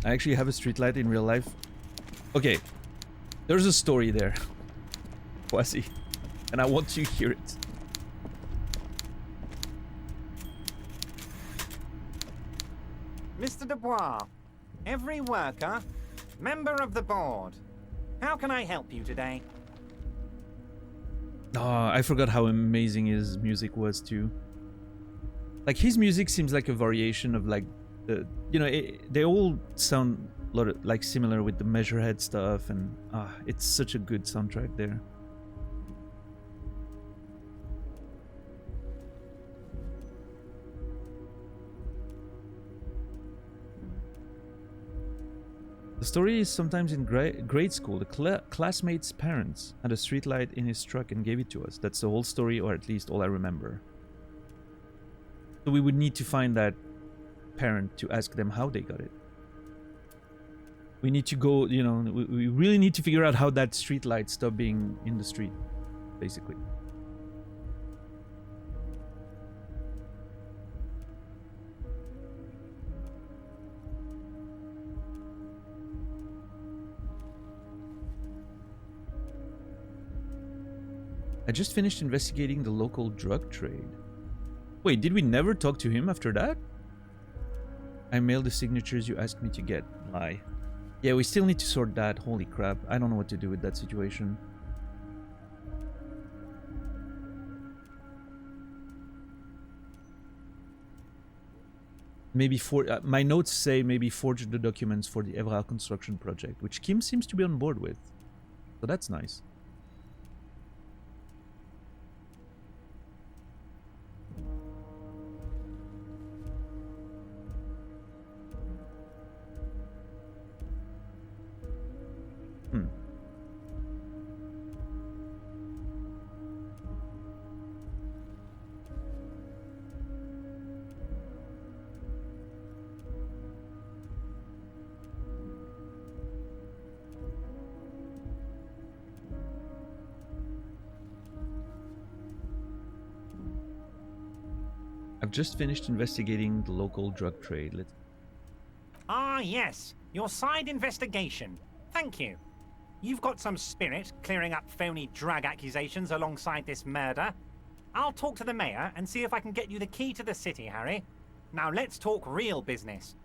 I actually have a street light in real life. Okay, there's a story there, Quasi, and I want to hear it. Mr. Dubois, every worker, member of the board. How can I help you today? Oh, I forgot how amazing his music was too. Like, his music seems like a variation of like the, you know, they all sound a lot of, like, similar with the Measurehead stuff, and it's such a good soundtrack there. The story is sometimes in grade school. The classmate's parents had a streetlight in his truck and gave it to us. That's the whole story, or at least all I remember. So we would need to find that parent to ask them how they got it. We need to go, you know, we really need to figure out how that streetlight stopped being in the street, basically. I just finished investigating the local drug trade. Wait, did we never talk to him after that? I mailed the signatures you asked me to get. Lie. Yeah, we still need to sort that. Holy crap. I don't know what to do with that situation. Maybe my notes say maybe forge the documents for the Everal construction project, which Kim seems to be on board with. So that's nice. I've just finished investigating the local drug trade. Ah, yes. Your side investigation. Thank you. You've got some spirit clearing up phony drug accusations alongside this murder. I'll talk to the mayor and see if I can get you the key to the city, Harry. Now let's talk real business.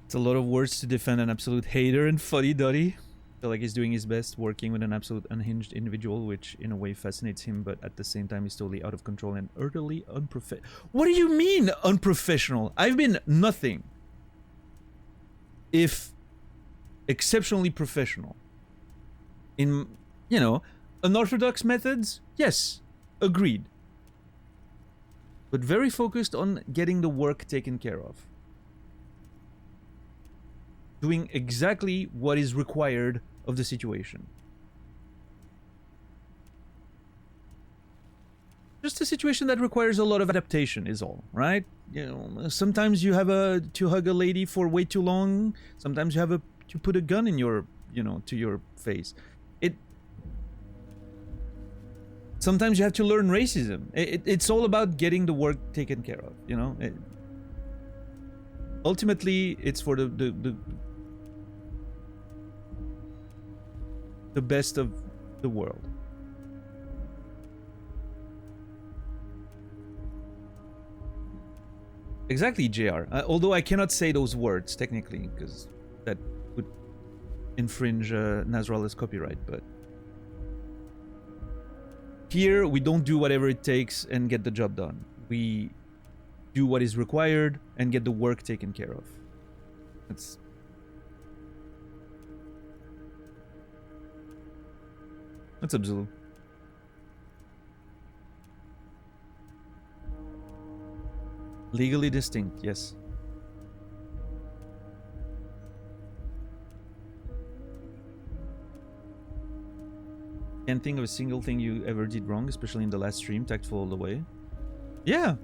It's a lot of words to defend an absolute hater and fuddy-duddy. I feel like he's doing his best working with an absolute unhinged individual, which in a way fascinates him, but at the same time he's totally out of control and utterly unprofessional. What do you mean unprofessional? I've been nothing if exceptionally professional. In, you know, unorthodox methods, yes, agreed. But very focused on getting the work taken care of. Doing exactly what is required of the situation. Just a situation that requires a lot of adaptation is all, right? You know, sometimes you have to hug a lady for way too long. Sometimes you have to put a gun in your, you know, to your face. Sometimes you have to learn racism. It's all about getting the work taken care of, you know? Ultimately, it's for the best of the world. Exactly, JR. Although I cannot say those words technically, because that would infringe Nasralla's copyright, but here we don't do whatever it takes and get the job done. We do what is required and get the work taken care of. What's up, Zulu? Legally distinct, yes. Can't think of a single thing you ever did wrong, especially in the last stream. Tactful all the way. Yeah.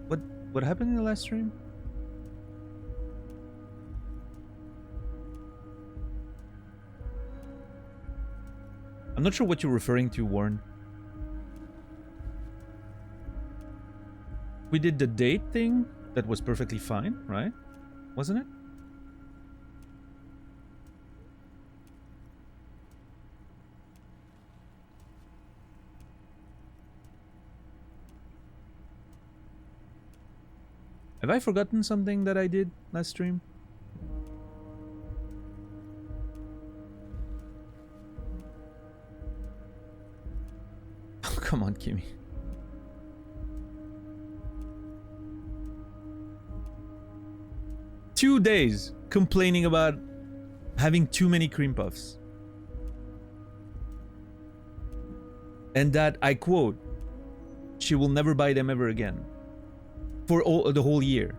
What happened in the last stream? I'm not sure what you're referring to, Warren. We did the date thing. That was perfectly fine, right? Wasn't it? Have I forgotten something that I did last stream? Oh, come on, Kimmy. Two days complaining about having too many cream puffs. And that, I quote, she will never buy them ever again. For the whole year.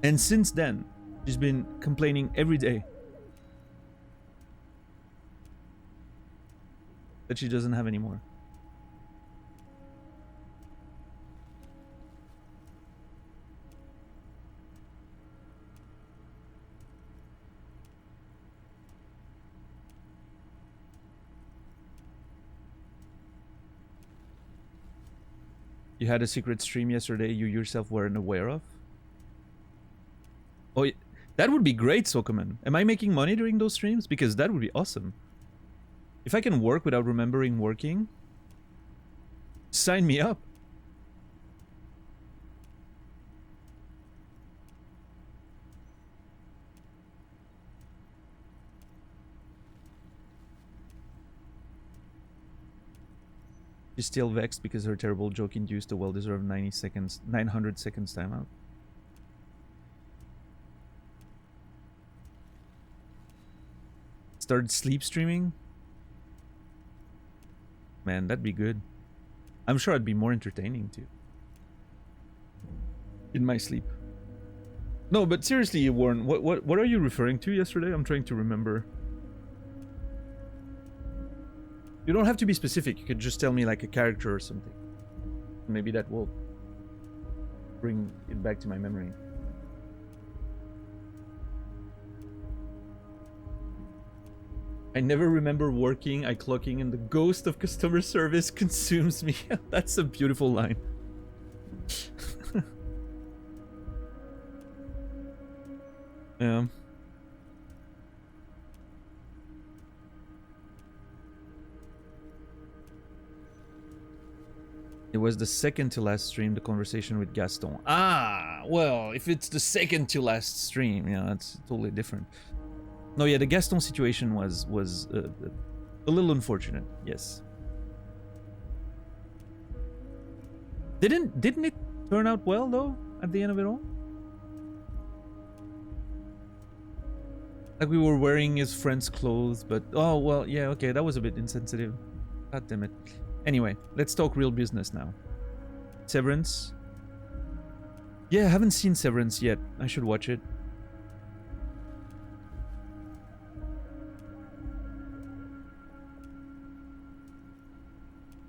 And since then, she's been complaining every day that she doesn't have any more. You had a secret stream yesterday you yourself weren't aware of? Oh, that would be great, Sokoman. Am I making money during those streams? Because that would be awesome. If I can work without remembering working, sign me up. She's still vexed because her terrible joke induced a well-deserved 900 seconds timeout. Start sleep streaming? Man, that'd be good. I'm sure it'd be more entertaining too. In my sleep. No, but seriously, Warren, what are you referring to yesterday? I'm trying to remember. You don't have to be specific. You could just tell me like a character or something. Maybe that will bring it back to my memory. I never remember working, I clocking, and the ghost of customer service consumes me. That's a beautiful line. Yeah. It was the second to last stream, the conversation with Gaston. Ah, well, if it's the second to last stream, yeah, that's totally different. No, yeah, the Gaston situation was a little unfortunate. Yes. Didn't it turn out well though at the end of it all? Like we were wearing his friend's clothes, but oh well, yeah, okay, that was a bit insensitive. God damn it. Anyway, let's talk real business now. Severance. Yeah, I haven't seen Severance yet. I should watch it.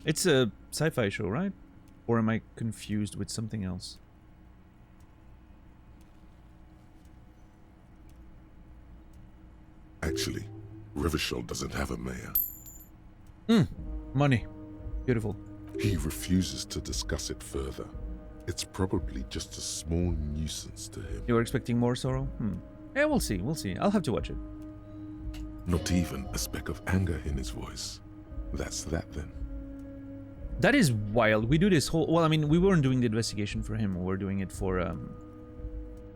It's a sci-fi show, right? Or am I confused with something else? Actually, Rivershell doesn't have a mayor. Money. Beautiful. He refuses to discuss it further. It's probably just a small nuisance to him. You were expecting more, Sorrow? Yeah, we'll see, we'll see. I'll have to watch it. Not even a speck of anger in his voice. That's that then. That is wild. We do this whole... Well, I mean, we weren't doing the investigation for him. We were doing it for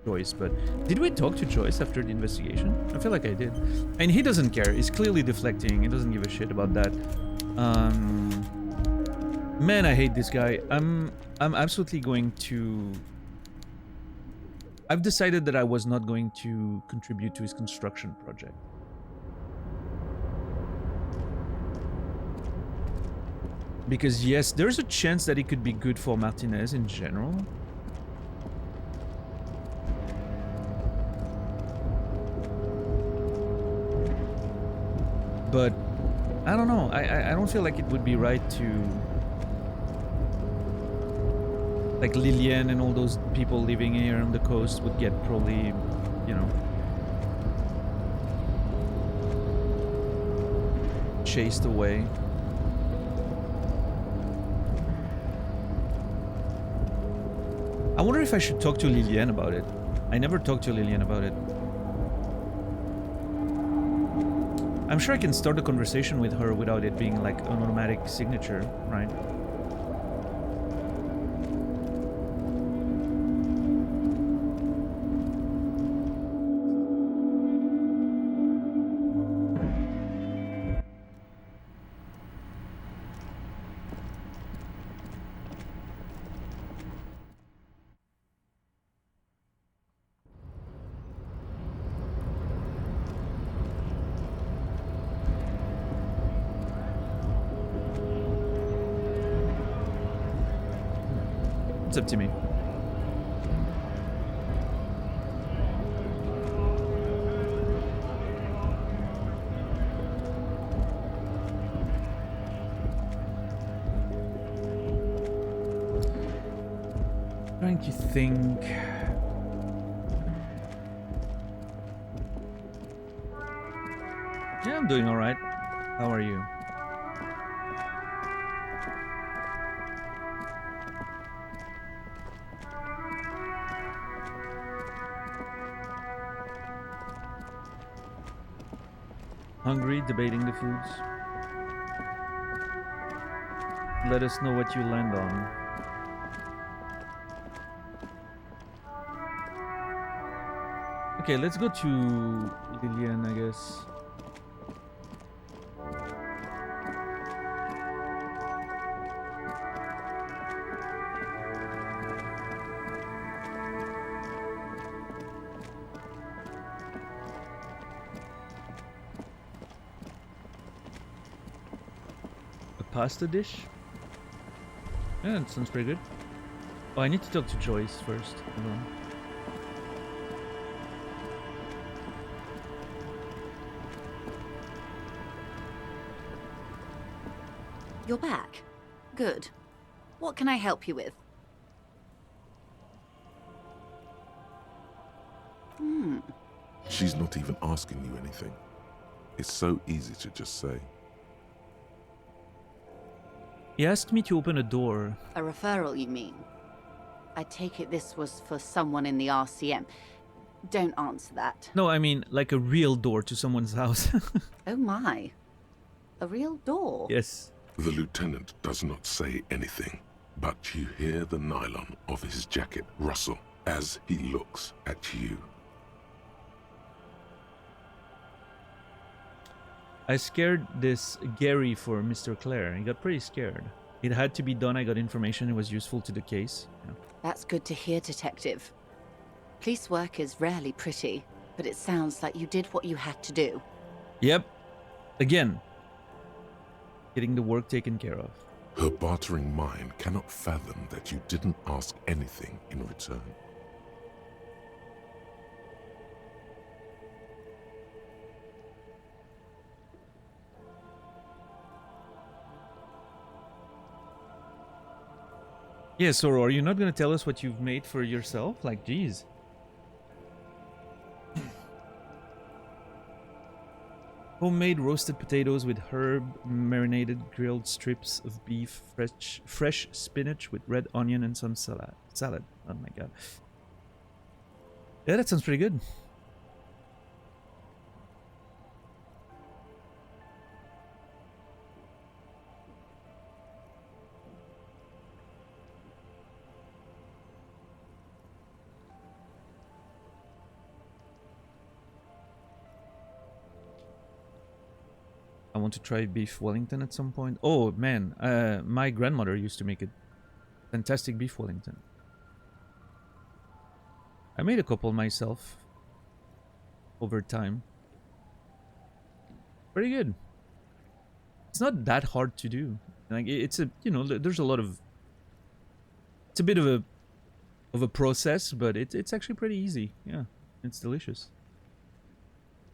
Joyce, but... Did we talk to Joyce after the investigation? I feel like I did. And he doesn't care. He's clearly deflecting. He doesn't give a shit about that. Man, I hate this guy. I'm absolutely going to... I've decided that I was not going to contribute to his construction project. Because yes, there's a chance that it could be good for Martinez in general. But I don't know. I don't feel like it would be right to, like, Lillian and all those people living here on the coast would get probably, you know, chased away. I wonder if I should talk to Lillian about it. I never talked to Lillian about it. I'm sure I can start a conversation with her without it being like an automatic signature, right? It's up to me. Trying to think. Yeah, I'm doing all right. How are you? Hungry, debating the foods. Let us know what you land on. Okay, let's go to Lillian, I guess. Pasta dish? Yeah, that sounds pretty good. Oh, I need to talk to Joyce first. Hold on. You're back. Good. What can I help you with? She's not even asking you anything. It's so easy to just say. He asked me to open a door. A referral, you mean? I take it this was for someone in the RCM. Don't answer that. No, I mean like a real door to someone's house. Oh my. A real door? Yes. The lieutenant does not say anything, but you hear the nylon of his jacket rustle as he looks at you. I scared this Gary for Mr. Clare. He got pretty scared. It had to be done. I got information. It was useful to the case. Yeah. That's good to hear, Detective. Police work is rarely pretty, but it sounds like you did what you had to do. Yep. Again. Getting the work taken care of. Her bartering mind cannot fathom that you didn't ask anything in return. Yeah, Soro, are you not going to tell us what you've made for yourself? Like, geez. Homemade roasted potatoes with herb, marinated grilled strips of beef, fresh spinach with red onion and some salad. Oh my god. Yeah, that sounds pretty good. I want to try beef Wellington at some point. Oh man, my grandmother used to make a fantastic beef Wellington. I made a couple myself over time. Pretty good. It's not that hard to do, Like it's a, you know, there's a lot of, it's a bit of a process, but it's actually pretty easy. Yeah, it's delicious.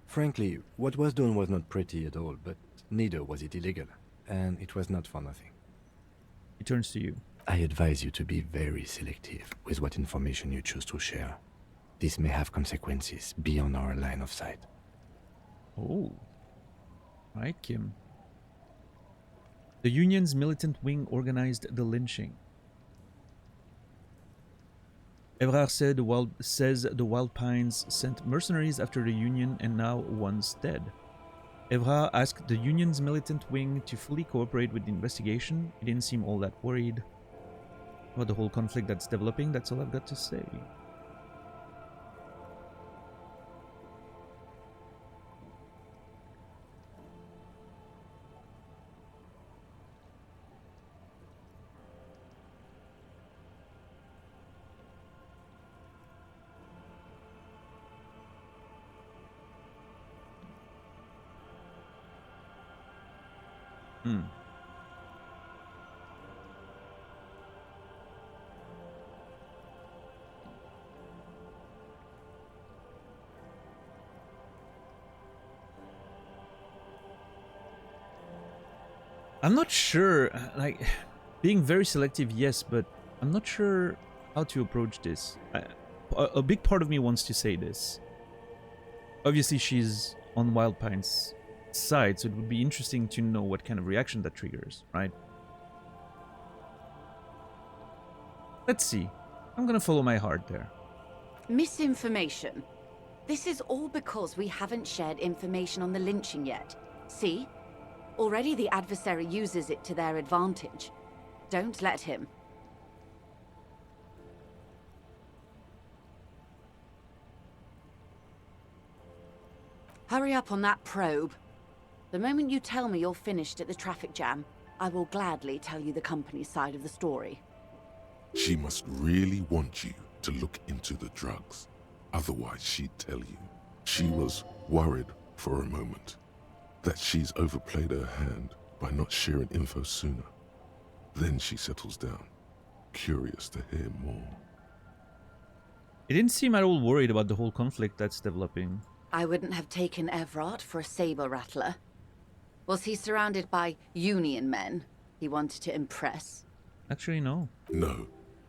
Frankly, what was done was not pretty at all, but neither was it illegal, and it was not for nothing. He turns to you. I advise you to be very selective with what information you choose to share. This may have consequences beyond our line of sight. Oh. Right, Kim. The Union's militant wing organized the lynching. Evrard says the Wild Pines sent mercenaries after the Union and now one's dead. Evrard asked the Union's militant wing to fully cooperate with the investigation. He didn't seem all that worried about the whole conflict that's developing. That's all I've got to say. I'm not sure, like, being very selective, yes, but I'm not sure how to approach this. A big part of me wants to say this. Obviously, she's on Wild Pine's side, so it would be interesting to know what kind of reaction that triggers, right? Let's see. I'm gonna follow my heart there. Misinformation. This is all because we haven't shared information on the lynching yet. See? Already the adversary uses it to their advantage. Don't let him. Hurry up on that probe. The moment you tell me you're finished at the traffic jam, I will gladly tell you the company's side of the story. She must really want you to look into the drugs. Otherwise, she'd tell you. She was worried for a moment that she's overplayed her hand by not sharing info sooner. Then she settles down, curious to hear more. He didn't seem at all worried about the whole conflict that's developing. I wouldn't have taken Evrard for a saber rattler. Was he surrounded by Union men he wanted to impress? Actually, no. No.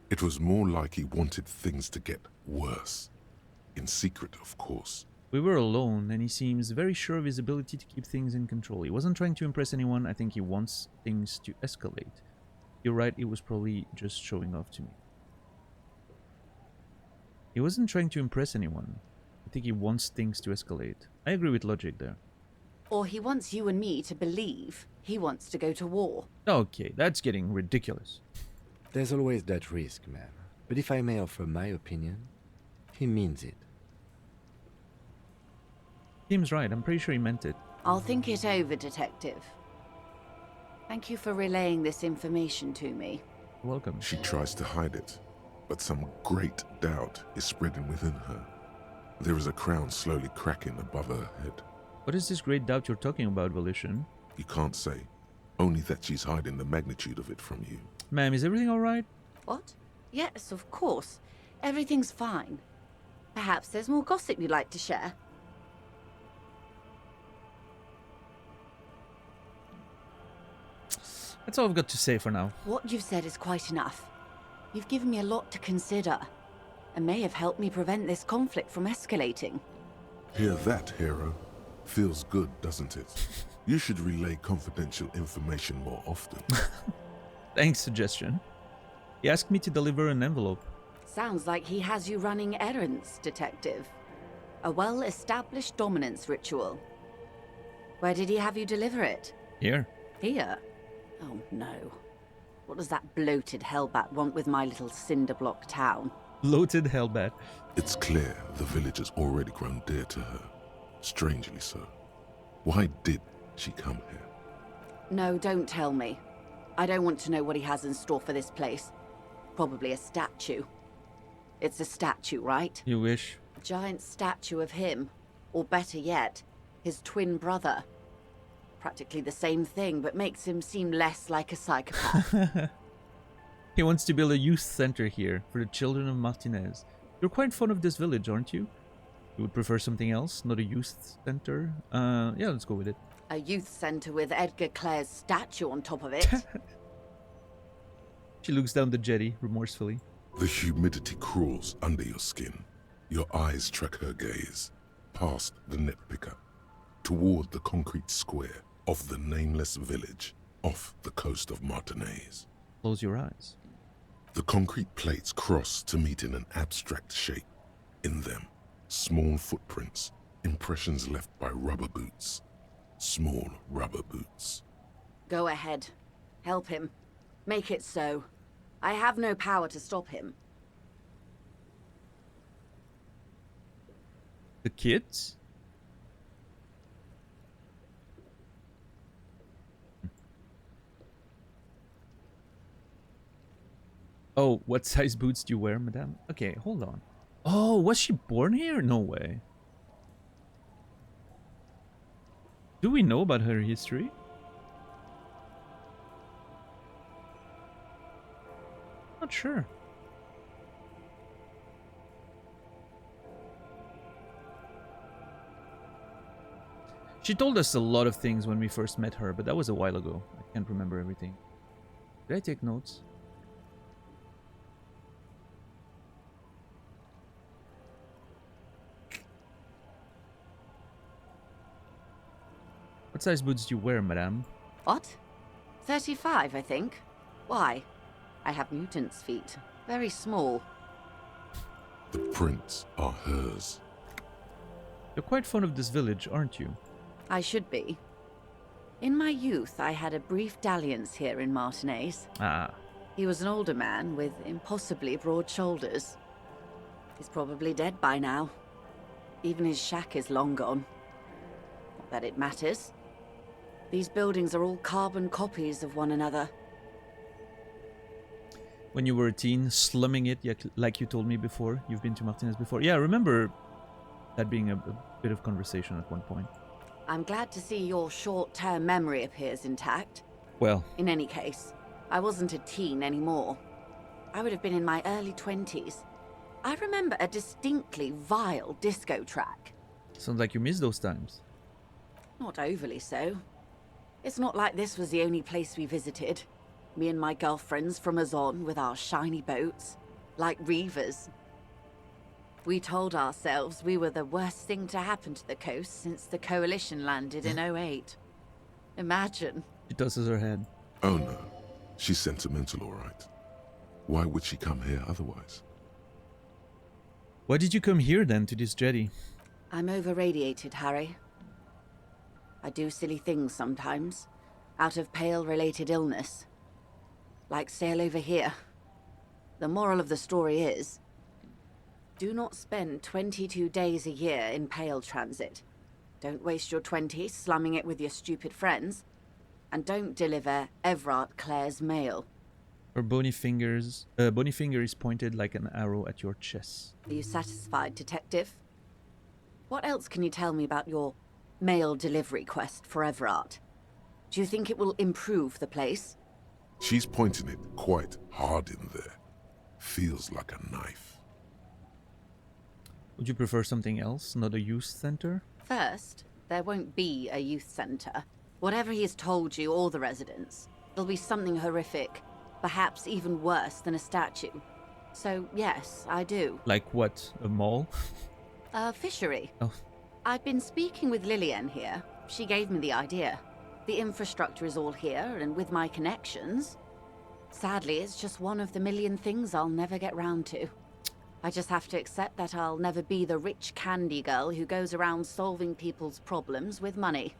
It was more like he wanted things to get worse. In secret, of course. We were alone, and he seems very sure of his ability to keep things in control. He wasn't trying to impress anyone. I think he wants things to escalate. You're right, it was probably just showing off to me. He wasn't trying to impress anyone. I think he wants things to escalate. I agree with logic there. Or he wants you and me to believe he wants to go to war. Okay, that's getting ridiculous. There's always that risk, man. But if I may offer my opinion, he means it. Seems right. I'm pretty sure he meant it. I'll think it over, Detective. Thank you for relaying this information to me. You're welcome. She tries to hide it, but some great doubt is spreading within her. There is a crown slowly cracking above her head. What is this great doubt you're talking about, Volition? You can't say. Only that she's hiding the magnitude of it from you. Ma'am, is everything alright? What? Yes, of course. Everything's fine. Perhaps there's more gossip you'd like to share? That's all I've got to say for now. What you've said is quite enough. You've given me a lot to consider, and may have helped me prevent this conflict from escalating. Hear that, hero? Feels good, doesn't it? You should relay confidential information more often. Thanks, suggestion. He asked me to deliver an envelope. Sounds like he has you running errands, Detective. A well-established dominance ritual. Where did he have you deliver it? Here. Here? Oh no. What does that bloated hellbat want with my little cinderblock town? Bloated hellbat. It's clear the village has already grown dear to her. Strangely so. Why did she come here? No, don't tell me. I don't want to know what he has in store for this place. Probably a statue. It's a statue, right? You wish. A giant statue of him. Or better yet, his twin brother. Practically the same thing, but makes him seem less like a psychopath. He wants to build a youth center here for the children of Martinez. You're quite fond of this village, aren't you? You would prefer something else, not a youth center? Yeah, let's go with it. A youth center with Edgar Clare's statue on top of it. She looks down the jetty remorsefully. The humidity crawls under your skin. Your eyes track her gaze, past the net picker, toward the concrete square of the nameless village off the coast of Martinez. Close your eyes. The concrete plates cross to meet in an abstract shape. In them, small footprints, impressions left by rubber boots. Small rubber boots. Go ahead. Help him. Make it so. I have no power to stop him. The kids? Oh, what size boots do you wear, madame? Okay, hold on. Oh, was she born here? No way. Do we know about her history? Not sure. She told us a lot of things when we first met her, but that was a while ago. I can't remember everything. Did I take notes? What size boots do you wear, madame? What? 35, I think. Why? I have mutant's feet. Very small. The prints are hers. You're quite fond of this village, aren't you? I should be. In my youth, I had a brief dalliance here in Martinez. Ah. He was an older man with impossibly broad shoulders. He's probably dead by now. Even his shack is long gone. Not that it matters. These buildings are all carbon copies of one another. When you were a teen, slumming it, like you told me before. You've been to Martinez before. Yeah, I remember that being a bit of conversation at one point. I'm glad to see your short-term memory appears intact. Well. In any case, I wasn't a teen anymore. I would have been in my early 20s. I remember a distinctly vile disco track. Sounds like you miss those times. Not overly so. It's not like this was the only place we visited. Me and my girlfriends from Azon with our shiny boats, like reavers. We told ourselves we were the worst thing to happen to the coast since the Coalition landed in 08. Imagine. She tosses her head. Oh no, she's sentimental, all right. Why would she come here otherwise? Why did you come here then, to this jetty? I'm over-radiated, Harry. I do silly things sometimes, out of Pale-related illness. Like sail over here. The moral of the story is, do not spend 22 days a year in Pale transit. Don't waste your 20s slumming it with your stupid friends. And don't deliver Everard Clare's mail. Her bony finger is pointed like an arrow at your chest. Are you satisfied, detective? What else can you tell me about your mail delivery quest for Everard? Do you think it will improve the place? She's pointing it quite hard in there. Feels like a knife. Would you prefer something else, not a youth center? First, there won't be a youth center. Whatever he has told you or the residents, it'll be something horrific, perhaps even worse than a statue. So, yes, I do. Like what? A mall? A fishery. Oh. I've been speaking with Lillian here. She gave me the idea. The infrastructure is all here, and with my connections... Sadly, it's just one of the million things I'll never get round to. I just have to accept that I'll never be the rich candy girl who goes around solving people's problems with money.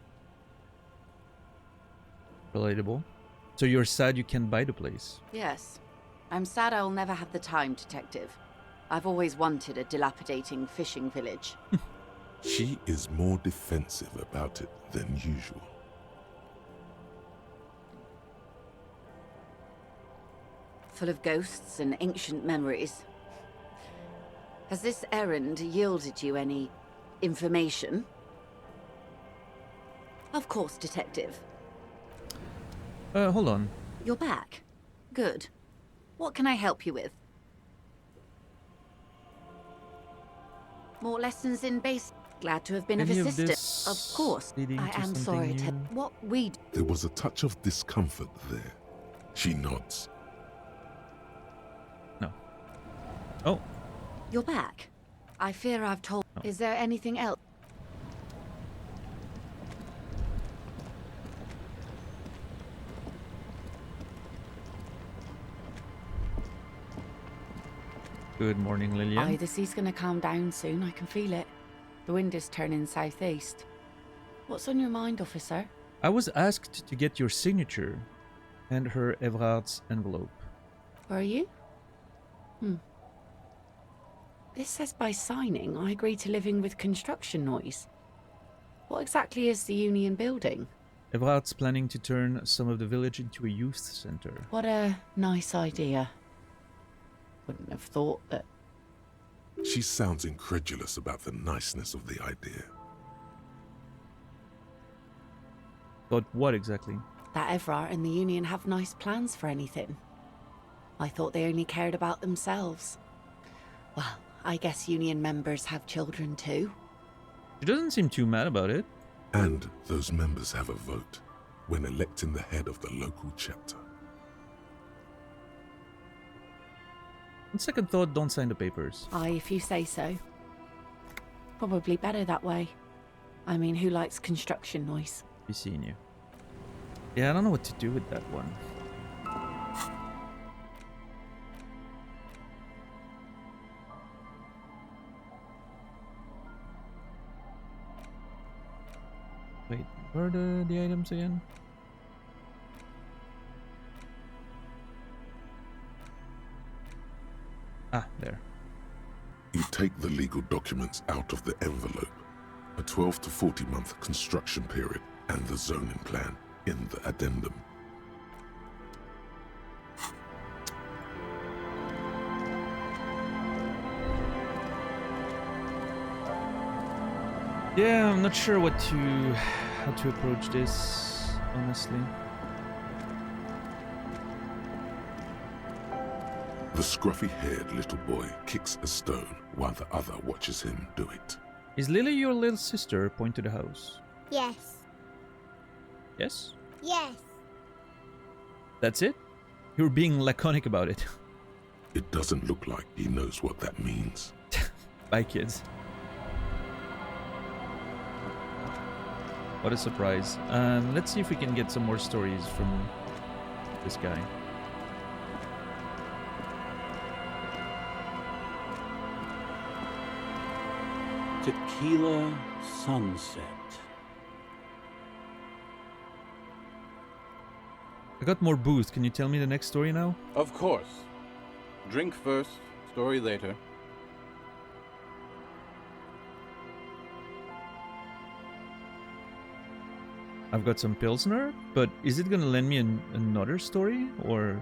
Relatable. So you're sad you can't buy the place? Yes. I'm sad I'll never have the time, detective. I've always wanted a dilapidating fishing village. She is more defensive about it than usual. Full of ghosts and ancient memories. Has this errand yielded you any information? Of course, Detective. Hold on. You're back. Good. What can I help you with? More lessons in base. Glad to have been of Any assistance. Of course. leading I to am something sorry to. new? What we do. There was a touch of discomfort there. She nods. No. Oh. You're back. I fear I've told. No. Is there anything else? Good morning, Lillian. Aye, the sea's gonna calm down soon. I can feel it. The wind is turning southeast. What's on your mind, officer? I was asked to get your signature and her Everard's envelope. Were you? This says by signing, I agree to living with construction noise. What exactly is the Union building? Everard's planning to turn some of the village into a youth center. What a nice idea. Wouldn't have thought that. She sounds incredulous about the niceness of the idea. But what exactly? That Everard and the Union have nice plans for anything. I thought they only cared about themselves. Well, I guess Union members have children too. She doesn't seem too mad about it. And those members have a vote when electing the head of the local chapter. On second thought, don't sign the papers. Aye, if you say so. Probably better that way. I mean, who likes construction noise? Be seeing you. Yeah, I don't know what to do with that one. Wait, where are the items again? Ah, there. You take the legal documents out of the envelope, a 12 to 40 month construction period, and the zoning plan in the addendum. Yeah, I'm not sure how to approach this, honestly. The scruffy-haired little boy kicks a stone while the other watches him do it. Is Lily your little sister? Point to the house. Yes. Yes? Yes. That's it? You're being laconic about it. It doesn't look like he knows what that means. Bye, kids. What a surprise. Let's see if we can get some more stories from this guy. Tequila Sunset. I got more booze. Can you tell me the next story now? Of course. Drink first, story later. I've got some Pilsner, but is it gonna lend me another story? Or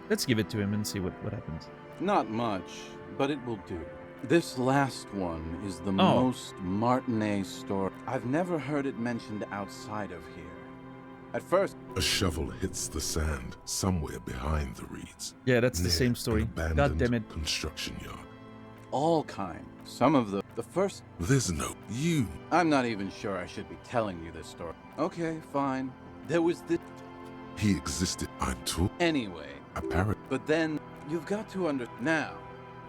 let's give it to him and see what happens. Not much, but it will do. This last one is the most Martinet story. I've never heard it mentioned outside of here. At first, a shovel hits the sand somewhere behind the reeds. Yeah, that's the same story. God damn it. Construction yard. All kind. Some of the first. There's no you. I'm not even sure I should be telling you this story. Okay, fine. There was this. He existed. I'm too. Anyway. Apparent. But then you've got to now.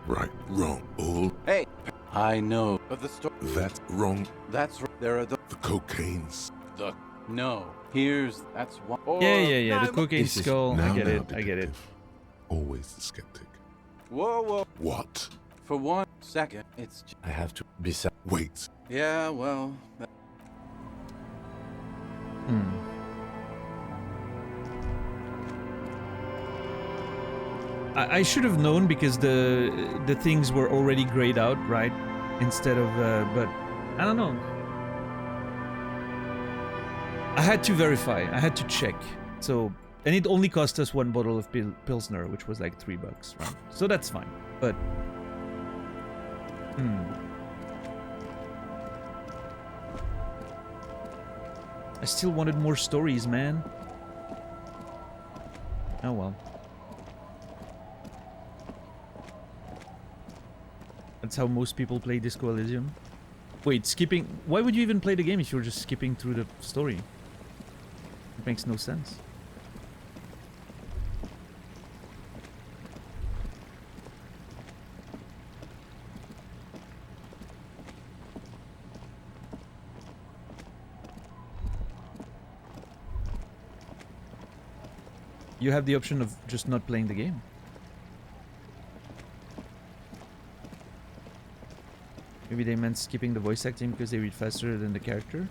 Right, wrong, all. Hey, I know, but the story. That's wrong. That's there are the cocaine's. No. That's one. Yeah. The cocaine skull. I get it. I get it. Always the skeptic. Whoa. What? For 1 second, it's. I have to be. Wait. Yeah, well. I should have known because the things were already grayed out, right? Instead of, but I don't know. I had to verify. I had to check. So, and it only cost us 1 bottle of Pilsner, which was like $3, right? So that's fine. But, I still wanted more stories, man. Oh well. That's how most people play Disco Elysium. Wait, skipping... Why would you even play the game if you're just skipping through the story? It makes no sense. You have the option of just not playing the game. Maybe they meant skipping the voice acting because they read faster than the character.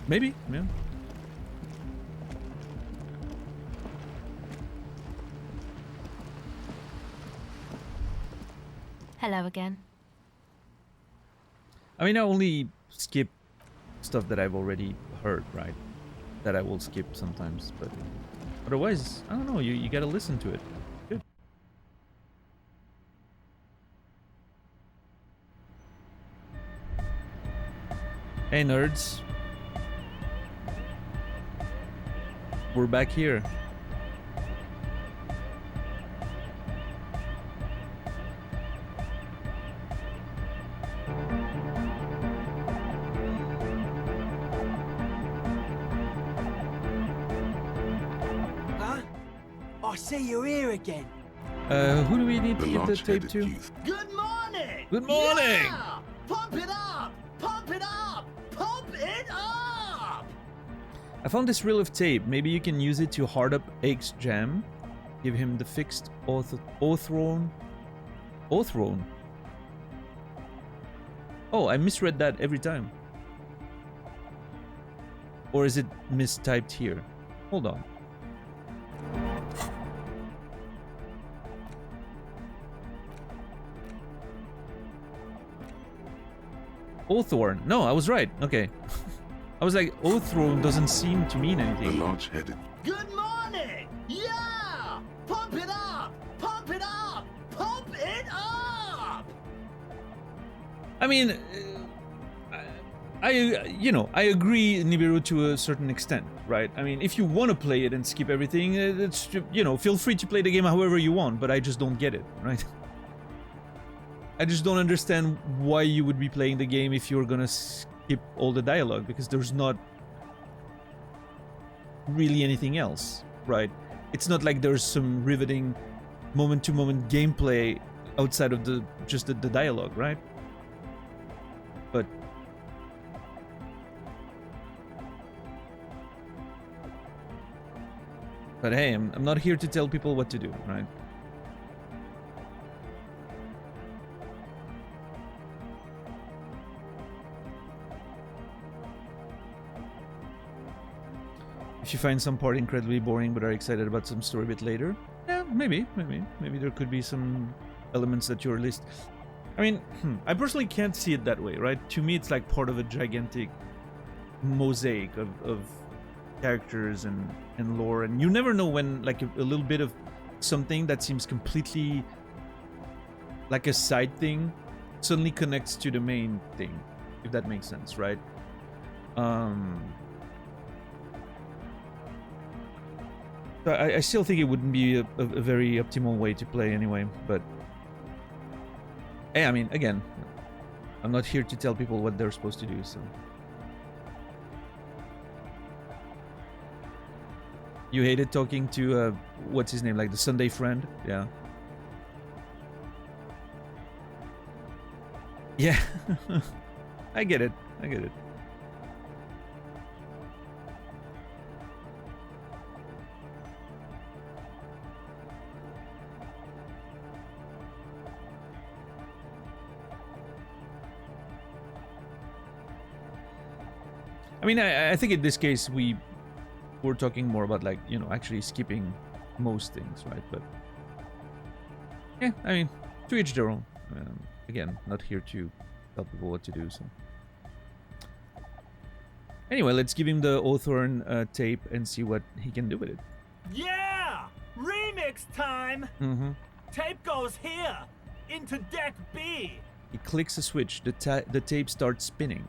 Maybe, yeah. Hello again. I mean, I only skip stuff that I've already heard, right? That I will skip sometimes, but otherwise, I don't know, you gotta listen to it. Good. Hey nerds. We're back here. I see you're here again. Who do we need to give the tape to? Good morning! Good morning! Yeah! Pump it up! Pump it up! Pump it up! I found this reel of tape. Maybe you can use it to hard up Ake's jam. Give him the fixed Othrone. Othrone? Oh, I misread that every time. Or is it mistyped here? Hold on. Othorn. No, I was right. Okay. I was like, Othrone doesn't seem to mean anything. The large-headed. Good morning! Yeah! Pump it up! Pump it up! Pump it up! I mean, I agree, Nibiru, to a certain extent, right? I mean, if you want to play it and skip everything, it's, feel free to play the game however you want, but I just don't get it, right? I just don't understand why you would be playing the game if you're gonna skip all the dialogue, because there's not really anything else, right? It's not like there's some riveting moment-to-moment gameplay outside of just the dialogue, right? But hey, I'm not here to tell people what to do, right? If you find some part incredibly boring but are excited about some story a bit later, yeah, maybe there could be some elements that you're least... I mean, I personally can't see it that way, right? To me, it's like part of a gigantic mosaic of characters and lore, and you never know when like a little bit of something that seems completely like a side thing suddenly connects to the main thing, if that makes sense, right? So I still think it wouldn't be a very optimal way to play anyway, but hey, I mean, again, I'm not here to tell people what they're supposed to do, so. You hated talking to, what's his name, like the Sunday friend? Yeah. Yeah. I get it. I mean, I think in this case we're talking more about like, actually skipping most things, right? But yeah, I mean, to each their own. Again, not here to tell people what to do, so. Anyway, let's give him the Othorn tape and see what he can do with it. Yeah! Remix time! Mm-hmm. Tape goes here! Into deck B! He clicks a switch, the tape starts spinning.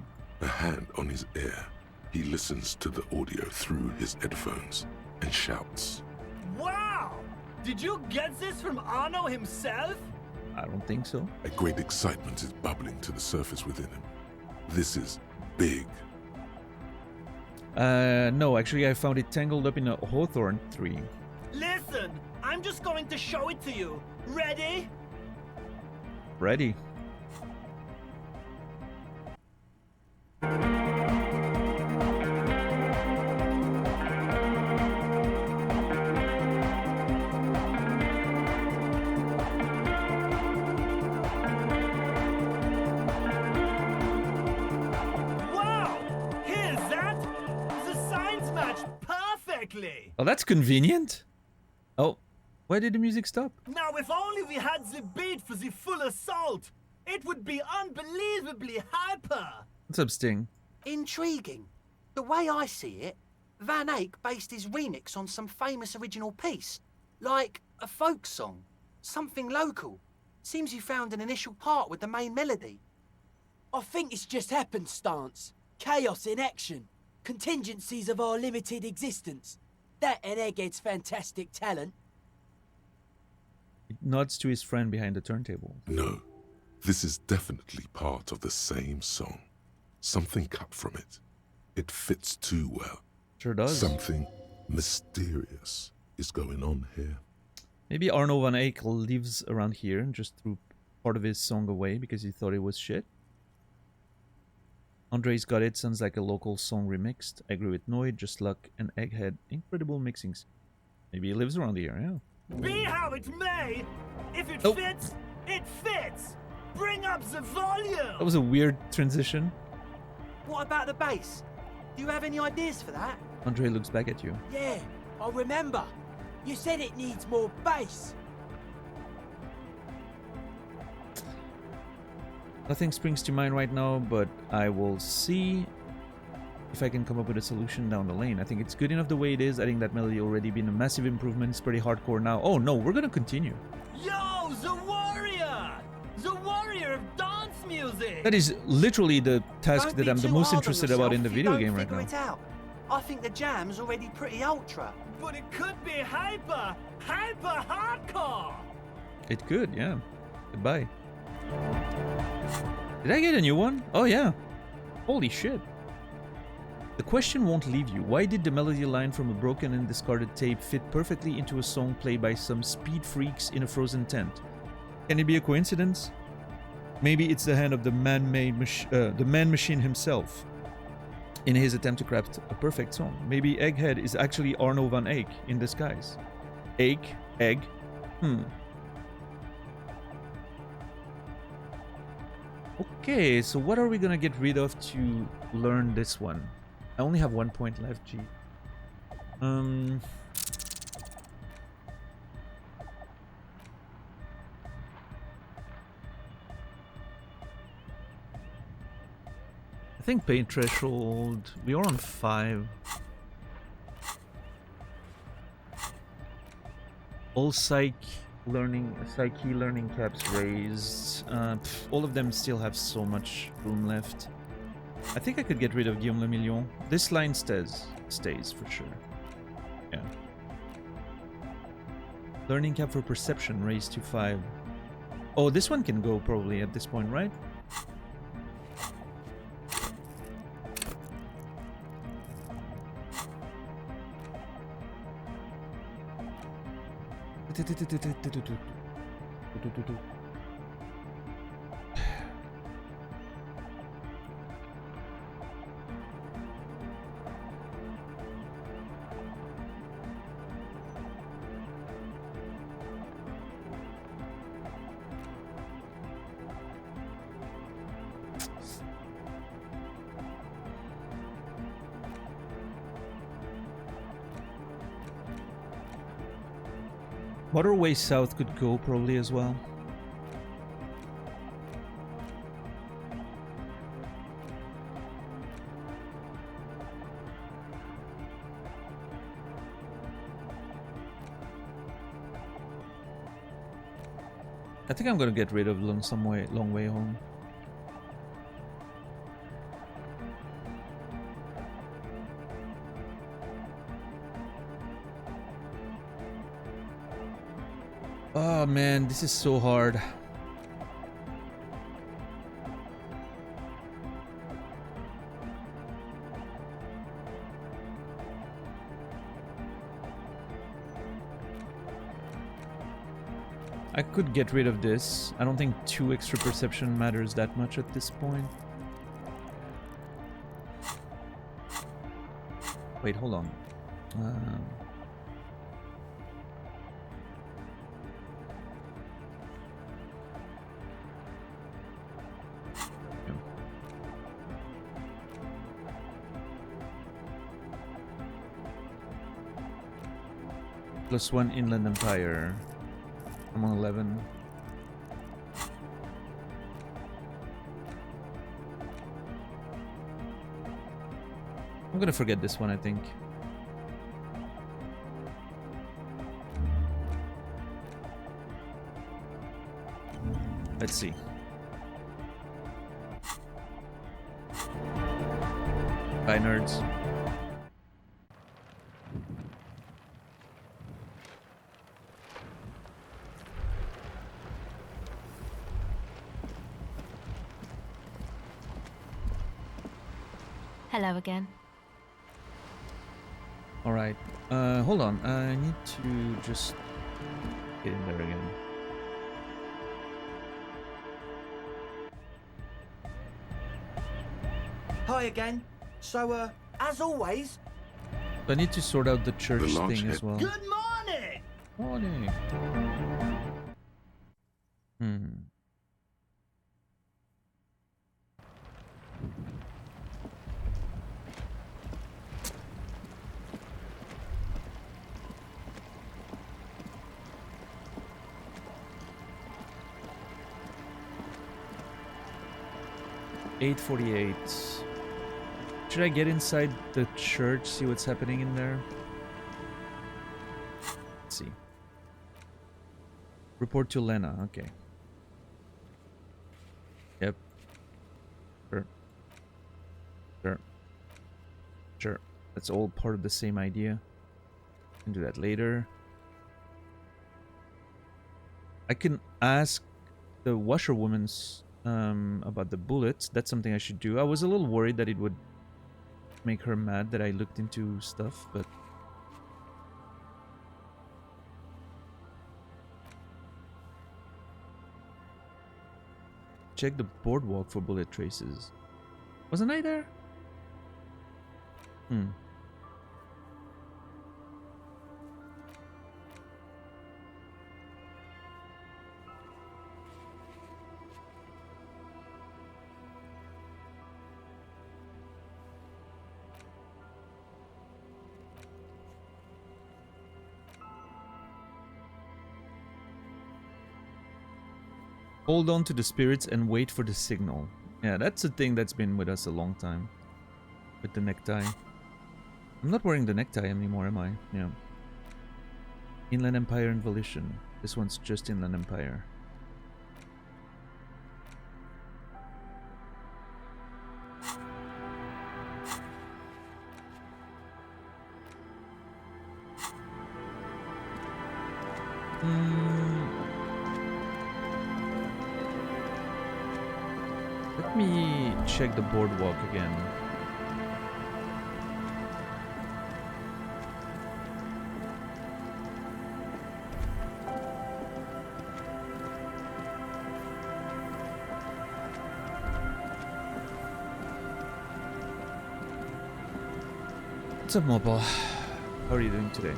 a hand on his ear. He listens to the audio through his headphones and shouts. Wow! Did you get this from Arno himself? I don't think so. A great excitement is bubbling to the surface within him. This is big. No, actually I found it tangled up in a hawthorn tree. Listen, I'm just going to show it to you. Ready? Ready. Oh, that's convenient. Oh, why did the music stop? Now, if only we had the beat for the full assault, it would be unbelievably hyper. What's up, Sting? Intriguing. The way I see it, Van Eyck based his remix on some famous original piece, like a folk song, something local. Seems you found an initial part with the main melody. I think it's just happenstance. Chaos in action. Contingencies of our limited existence. That and Egghead's fantastic talent. He nods to his friend behind the turntable. No, this is definitely part of the same song. Something cut from it. It fits too well. Sure does. Something mysterious is going on here. Maybe Arno Van Eyck lives around here and just threw part of his song away because he thought it was shit. Andre's Got It sounds like a local song remixed. I agree with Noid, Just Luck, and Egghead. Incredible mixings. Maybe he lives around here, yeah. Be how it may, if it fits, it fits. Bring up the volume. That was a weird transition. What about the bass? Do you have any ideas for that? Andre looks back at you. Yeah, I remember. You said it needs more bass. Nothing springs to mind right now, but I will see if I can come up with a solution down the lane. I think it's good enough the way it is. I think that melody already been a massive improvement. It's pretty hardcore now. Oh no, we're gonna continue. Yo, the warrior! The warrior of dance music! That is literally the task that I'm the most interested about in the video game right now. It out. I think the jam's already pretty ultra. But it could be hyper hardcore! It could, yeah. Goodbye. Did I get a new one? Oh yeah. Holy shit. The question won't leave you. Why did the melody line from a broken and discarded tape fit perfectly into a song played by some speed freaks in a frozen tent? Can it be a coincidence? Maybe it's the hand of the man-machine himself in his attempt to craft a perfect song. Maybe Egghead is actually Arno Van Eyck in disguise. Egg. Okay, so what are we gonna get rid of to learn this one? I only have 1 point left, gee. I think pain threshold, we are on 5. All psyche learning caps raised. All of them still have so much room left. I think I could get rid of Guillaume Le Million. This line stays for sure. Yeah. Learning cap for perception raised to 5. Oh, this one can go probably at this point, right? Waterway South could go probably as well. I think I'm gonna get rid of Long Way Home. Oh man, this is so hard. I could get rid of this. I don't think 2 extra perception matters that much at this point. Wait, hold on. +1 Inland Empire. I'm on 11. I'm gonna forget this one, I think. Let's see. Bye, nerds. Hello again. Alright. Hold on. I need to just get in there again. Hi again. So, as always... I need to sort out the church thing as well. Good morning! Morning. $8:48. Should I get inside the church, see what's happening in there? Let's see. Report to Lena, okay. Yep. Sure. Sure. Sure. That's all part of the same idea. Can do that later. I can ask the washerwoman's about the bullets. That's something I should do. I was a little worried that it would make her mad that I looked into stuff, but check the boardwalk for bullet traces. Wasn't I there? Hold on to the spirits and wait for the signal. Yeah, that's a thing that's been with us a long time. With the necktie. I'm not wearing the necktie anymore, am I? Yeah. Inland Empire and Volition. This one's just Inland Empire. Let me check the boardwalk again. What's up, Mopal? How are you doing today?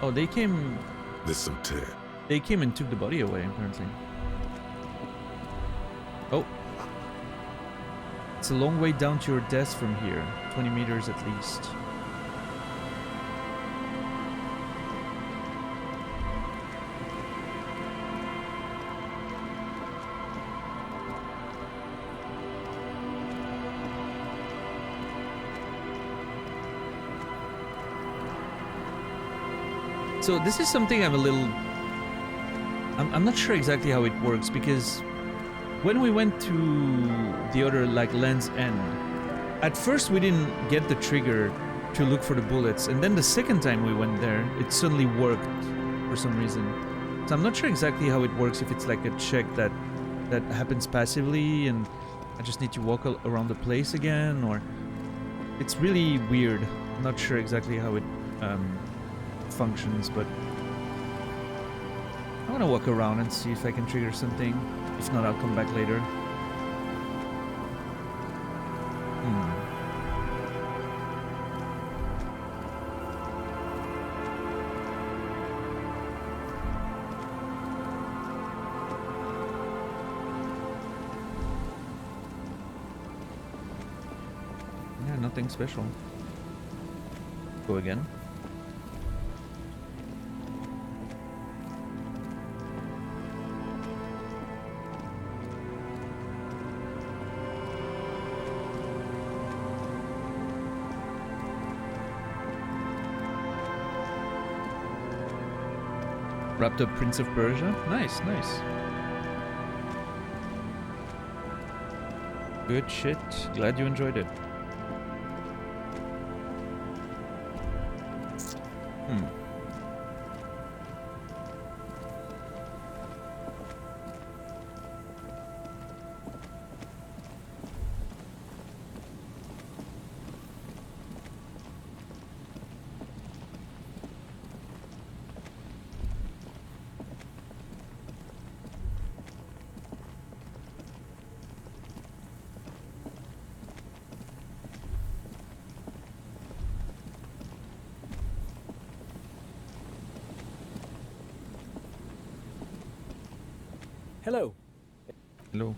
Oh, they came... There's some tear. They came and took the body away, apparently. Oh. It's a long way down to your desk from here. 20 meters at least. So this is something I'm a little... I'm not sure exactly how it works, because when we went to the other, like, Land's End, At first we didn't get the trigger to look for the bullets, and then the second time we went there, it suddenly worked for some reason. So I'm not sure exactly how it works, if it's like a check that happens passively and I just need to walk around the place again, or... It's really weird. I'm not sure exactly how it functions, but... I want to walk around and see if I can trigger something. If not, I'll come back later. Yeah, nothing special. Go again. Wrapped up Prince of Persia. Nice, nice. Good shit. Glad you enjoyed it. Hello. Hello.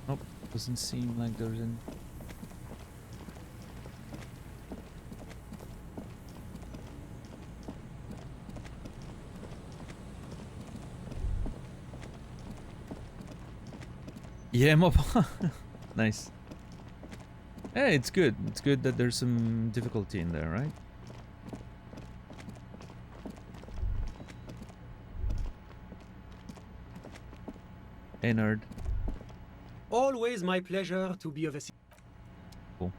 Nope, doesn't seem like there's any... Yeah, mob. Nice. Yeah, it's good. It's good that there's some difficulty in there, right? Hey, nerd. Always my pleasure to be of assistance. Cool.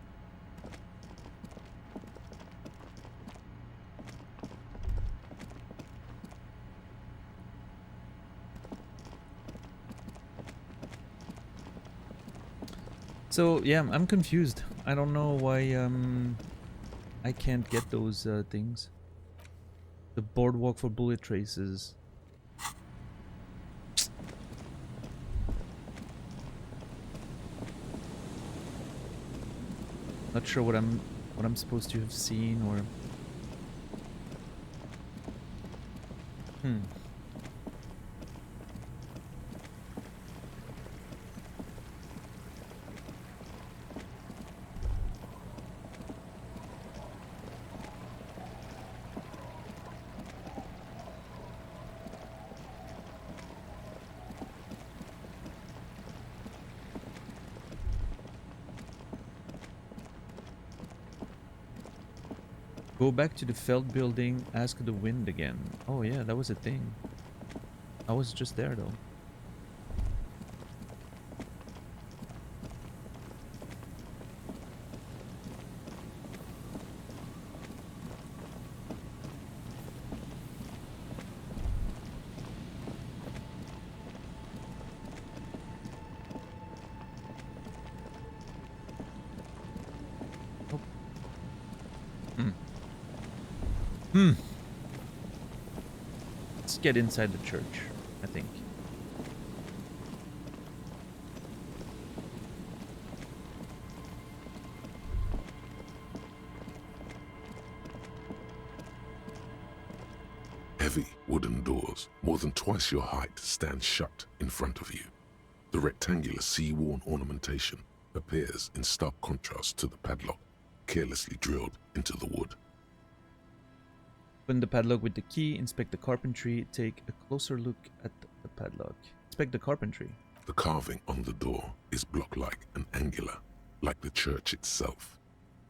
So, yeah, I'm confused. I don't know why I can't get those things. The boardwalk for bullet traces. Not sure what I'm supposed to have seen, or go back to the Feld building, ask the wind again. Oh yeah, that was a thing. I was just there though. Let's get inside the church, I think. Heavy wooden doors, more than twice your height, stand shut in front of you. The rectangular sea-worn ornamentation appears in stark contrast to the padlock, carelessly drilled into the wood. Open the padlock with the key, inspect the carpentry, take a closer look at the padlock. Inspect the carpentry. The carving on the door is block-like and angular, like the church itself.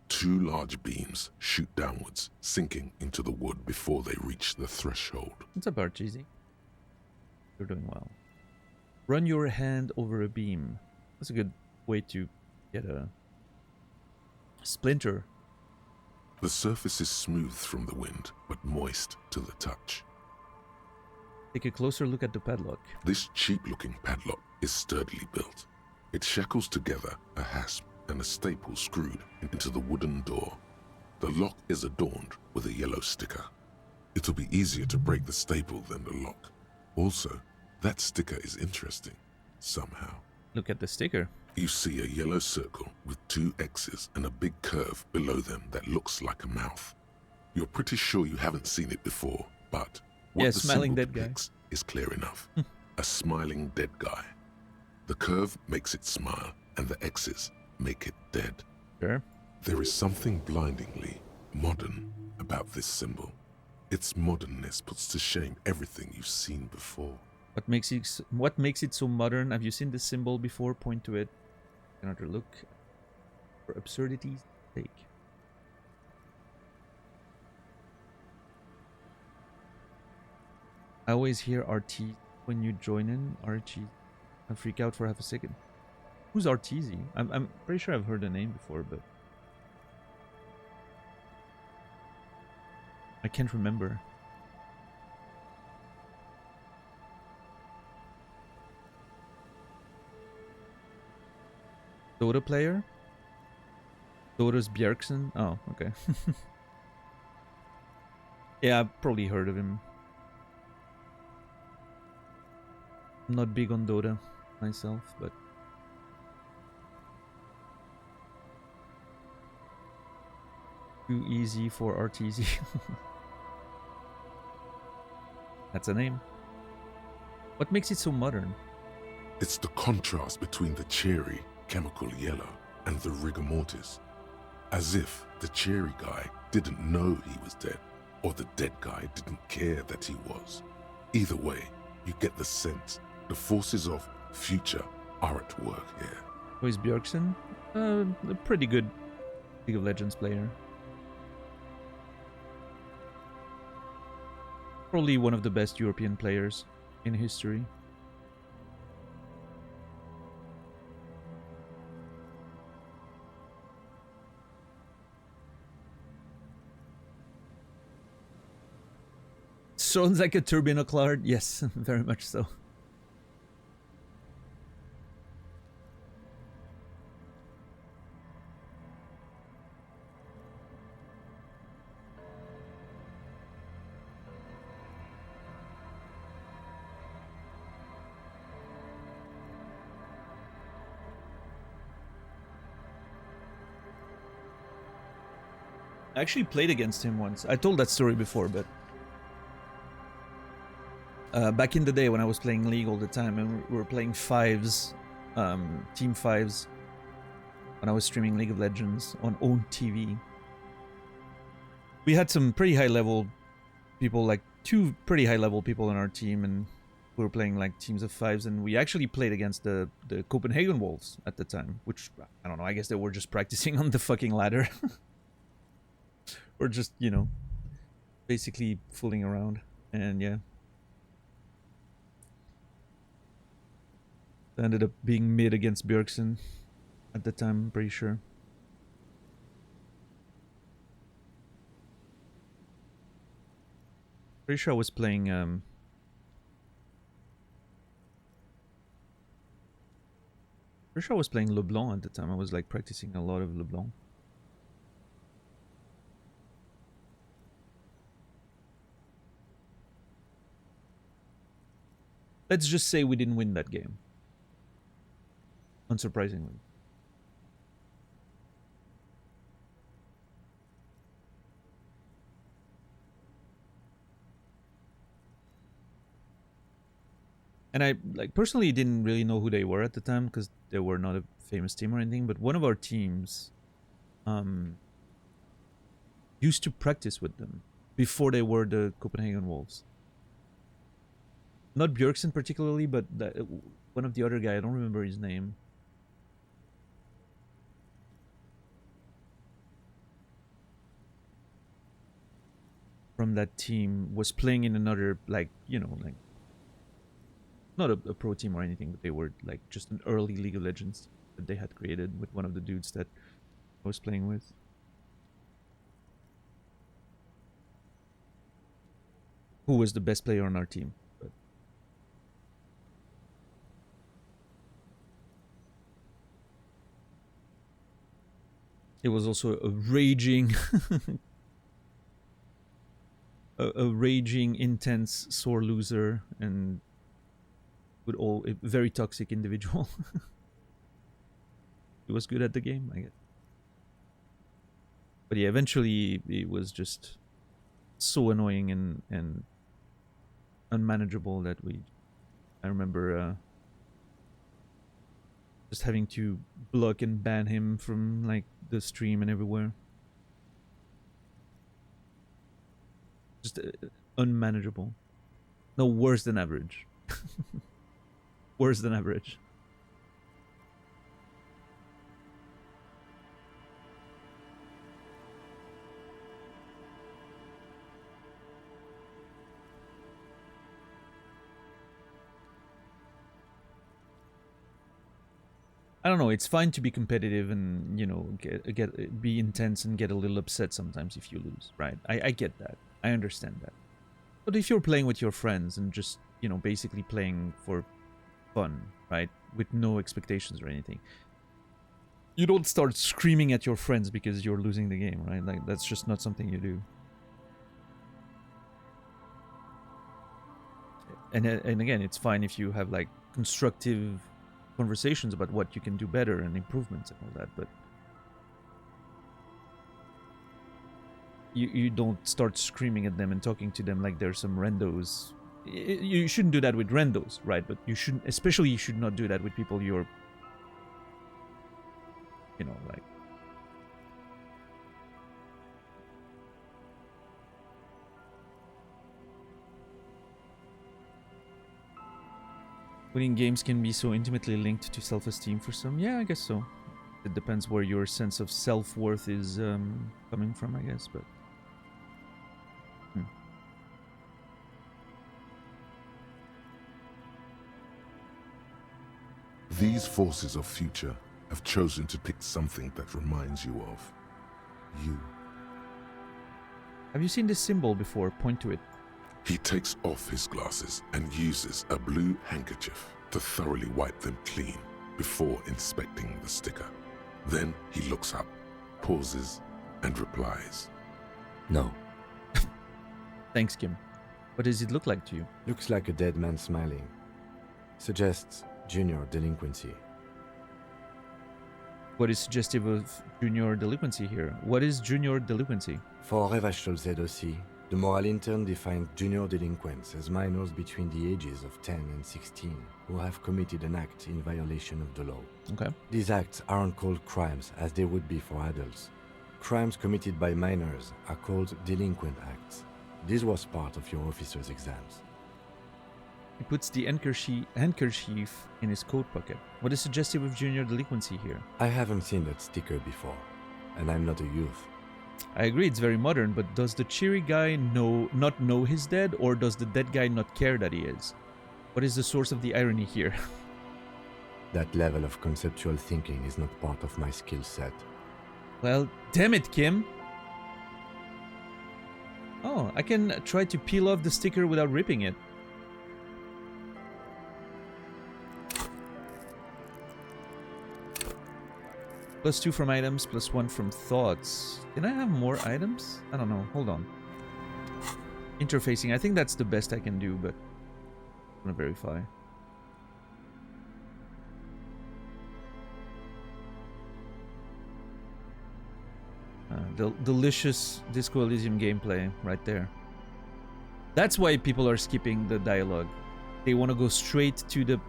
Two large beams shoot downwards, sinking into the wood before they reach the threshold. What's up, Archeesy? You're doing well. Run your hand over a beam. That's a good way to Get a splinter. The surface is smooth from the wind, but moist to the touch. Take a closer look at the padlock. This cheap-looking padlock is sturdily built. It shackles together a hasp and a staple screwed into the wooden door. The lock is adorned with a yellow sticker. It'll be easier to break the staple than the lock. Also, that sticker is interesting, somehow. Look at the sticker. You see a yellow circle with 2 X's and a big curve below them that looks like a mouth. You're pretty sure you haven't seen it before, but what the smiling symbol dead guy depicts is clear enough. A smiling dead guy. The curve makes it smile, and the X's make it dead. Sure. There is something blindingly modern about this symbol. Its modernness puts to shame everything you've seen before. What makes it so modern? Have you seen this symbol before? Point to it. Another look for absurdity's sake. I always hear RT when you join in. RT. I freak out for half a second. Who's RTZ? I'm pretty sure I've heard the name before, but I can't remember. Dota player? Dota's Bjergsen? Oh, okay. Yeah, I've probably heard of him. I'm not big on Dota myself, but too easy for RTZ. That's a name. What makes it so modern? It's the contrast between the cheery, chemical yellow and the rigor mortis. As if the cheery guy didn't know he was dead, or the dead guy didn't care that he was. Either way, you get the sense the forces of future are at work here. Who is Bjergsen? A pretty good League of Legends player. Probably one of the best European players in history. Sounds like a Turbinoclard. Yes, very much so. I actually played against him once. I told that story before, but back in the day when I was playing League all the time, and we were playing fives, team fives, when I was streaming League of Legends on own TV. We had some pretty high level people, like 2 pretty high level people on our team, and we were playing like teams of 5s, and we actually played against the Copenhagen Wolves at the time, which, I don't know, I guess they were just practicing on the fucking ladder. Or just, you know, basically fooling around, and yeah. I ended up being mid against Bjergsen at the time, I'm pretty sure. Pretty sure I was playing pretty sure I was playing LeBlanc at the time. I was like practicing a lot of LeBlanc. Let's just say we didn't win that game. Unsurprisingly. And I personally didn't really know who they were at the time because they were not a famous team or anything, but one of our teams used to practice with them before they were the Copenhagen Wolves. Not Bjergsen particularly, but one of the other guy, I don't remember his name. From that team was playing in another, like, you know, not a pro team or anything, but they were like just an early League of Legends that they had created with one of the dudes that I was playing with. Who was the best player on our team. But it was also a raging a raging, intense, sore loser, and with all a very toxic individual. He was good at the game, I guess. But yeah, eventually it was just so annoying and unmanageable that I remember just having to block and ban him from like the stream and everywhere. Just unmanageable. No, worse than average. Worse than average. I don't know, it's fine to be competitive and, you know, be intense and get a little upset sometimes if you lose, right? I get that. I understand that. But if you're playing with your friends and just, you know, basically playing for fun, right? With no expectations or anything. You don't start screaming at your friends because you're losing the game, right? Like, that's just not something you do. And again, it's fine if you have, like, constructive conversations about what you can do better and improvements and all that, but you don't start screaming at them and talking to them like they're some randos. You shouldn't do that with randos, right? But you shouldn't, especially you should not do that with people you're, you know, like, winning games can be so intimately linked to self-esteem for some. Yeah, I guess so. It depends where your sense of self-worth is coming from, I guess, but... These forces of future have chosen to pick something that reminds you of you. Have you seen this symbol before? Point to it. He takes off his glasses and uses a blue handkerchief to thoroughly wipe them clean before inspecting the sticker. Then he looks up, pauses, and replies. No. Thanks, Kim. What does it look like to you? Looks like a dead man smiling. Suggests junior delinquency. What is suggestive of junior delinquency here? What is junior delinquency? For Revachol ZOC, the moral intern defined junior delinquents as minors between the ages of 10 and 16 who have committed an act in violation of the law. Okay. These acts aren't called crimes as they would be for adults. Crimes committed by minors are called delinquent acts. This was part of your officer's exams. He puts the handkerchief in his coat pocket. What is suggestive of junior delinquency here? I haven't seen that sticker before, and I'm not a youth. I agree, it's very modern, but does the cheery guy not know he's dead, or does the dead guy not care that he is? What is the source of the irony here? That level of conceptual thinking is not part of my skill set. Well, damn it, Kim! Oh, I can try to peel off the sticker without ripping it. +2 from items, +1 from thoughts. Can I have more items? I don't know. Hold on. Interfacing. I think that's the best I can do, but I'm gonna verify. Delicious Disco Elysium gameplay right there. That's why people are skipping the dialogue. They want to go straight to the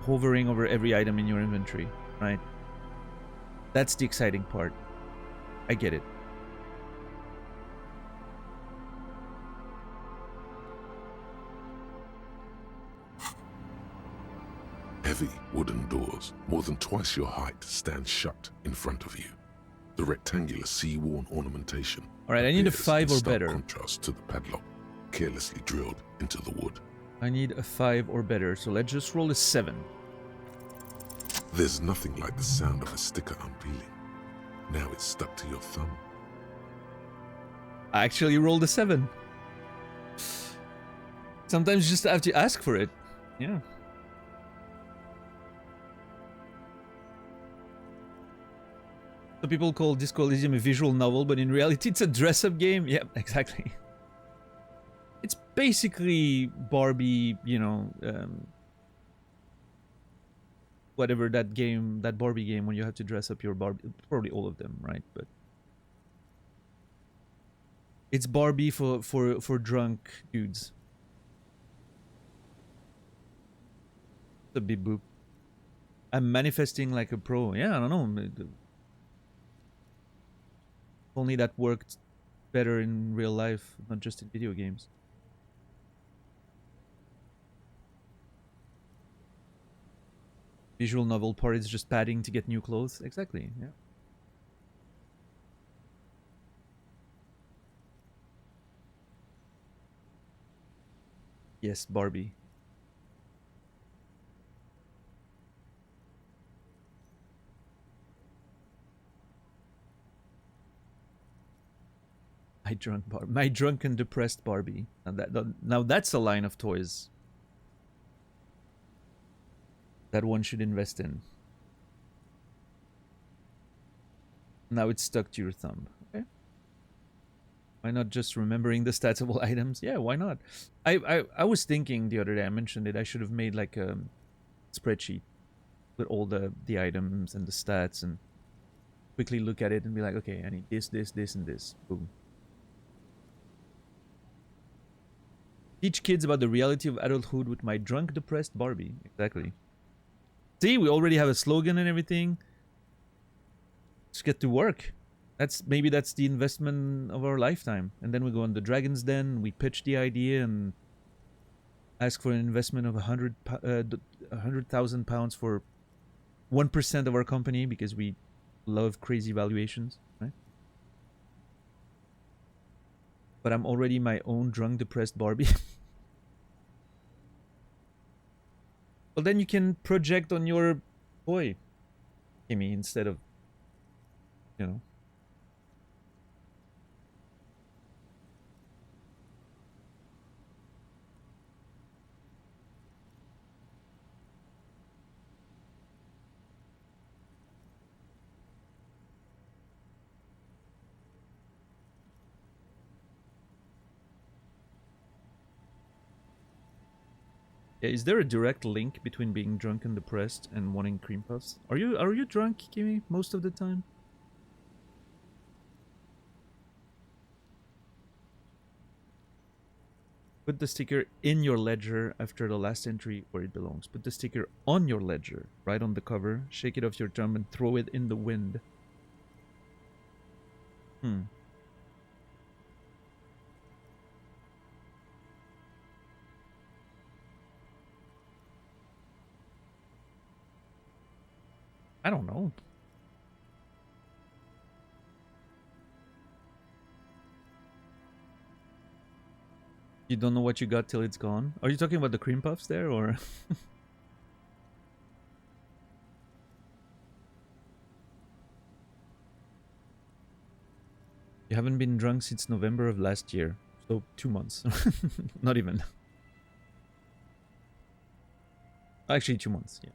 hovering over every item in your inventory, right? That's the exciting part. I get it. Heavy wooden doors, more than twice your height, stand shut in front of you. The rectangular sea-worn ornamentation. All right, I need a 5 or better. Contrast to the padlock, carelessly drilled into the wood. I need a 5 or better, so let's just roll a 7. There's nothing like the sound of a sticker unpeeling. Now it's stuck to your thumb. I actually rolled a 7. Sometimes you just have to ask for it. Yeah. So people call Disco Elysium a visual novel, but in reality it's a dress-up game. Yeah, exactly. It's basically Barbie, you know, whatever that game, that Barbie game when you have to dress up your Barbie. Probably all of them, right? But it's Barbie for drunk dudes. The beep boop. I'm manifesting like a pro. Yeah, I don't know. If only that worked better in real life, not just in video games. Visual novel part is just padding to get new clothes. Exactly, yeah. Yes, Barbie. My drunk and depressed Barbie. And now that's a line of toys that one should invest in. Now it's stuck to your thumb. Okay. Why not just remembering the stats of all items? Yeah, why not? I was thinking the other day, I mentioned it, I should have made like a spreadsheet with all the items and the stats and quickly look at it and be like, okay, I need this, this, this, and this. Boom. Teach kids about the reality of adulthood with my drunk, depressed Barbie. Exactly. See, we already have a slogan and everything. Let's get to work. Maybe that's the investment of our lifetime. And then we go on the Dragon's Den, we pitch the idea and ask for an investment of 100,000 pounds for 1% of our company because we love crazy valuations, right? But I'm already my own drunk, depressed Barbie. Well, then you can project on your boy, Kimmy, instead of, you know. Yeah, is there a direct link between being drunk and depressed and wanting cream puffs? Are you drunk, Kimmy, most of the time? Put the sticker in your ledger after the last entry where it belongs. Put the sticker on your ledger, right on the cover. Shake it off your thumb and throw it in the wind. I don't know. You don't know what you got till it's gone? Are you talking about the cream puffs there, or...? You haven't been drunk since November of last year. So 2 months. Not even. Actually, 2 months, yeah.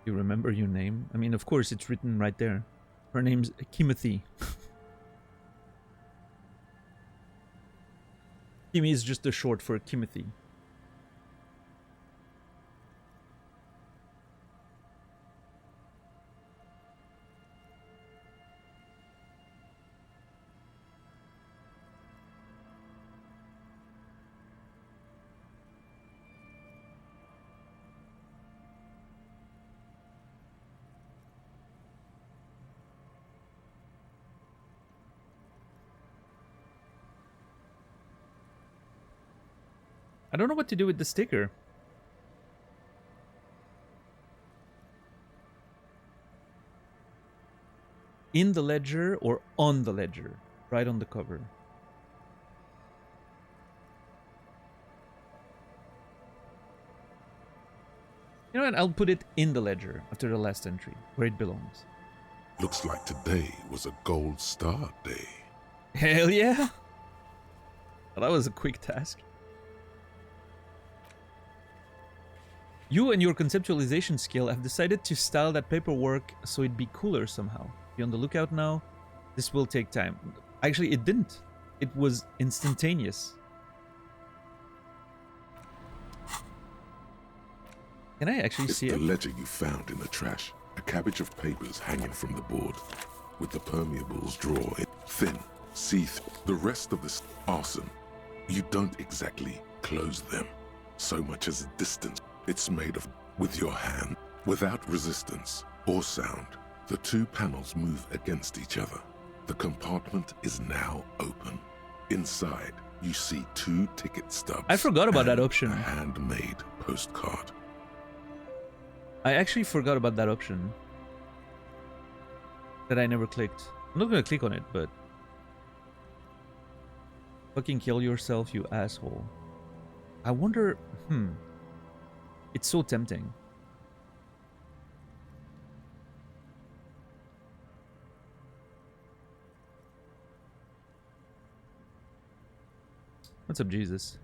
You remember your name? I mean, of course, it's written right there. Her name's Kimothy. Kimmy is just a short for Timothy. I don't know what to do with the sticker. in the ledger or on the ledger, right on the cover. You know what? I'll put it in the ledger after the last entry, where it belongs. Looks like today was a gold star day. Hell yeah! Well, that was a quick task. You and your conceptualization skill have decided to style that paperwork so it'd be cooler somehow. Be on the lookout now. This will take time. Actually, it didn't. It was instantaneous. Can I actually see it? It's the ledger you found in the trash. A cabbage of papers hanging from the board, with the permeables drawn in thin, see-through. The rest of this arson, you don't exactly close them, so much as a distance. It's made of with your hand, without resistance or sound. The two panels move against each other. The compartment is now open. Inside, you see 2 ticket stubs. I forgot about that and option. A handmade postcard. I actually forgot about that option. That I never clicked. I'm not gonna click on it, but... Fucking kill yourself, you asshole. I wonder... It's so tempting. What's up, Jesus?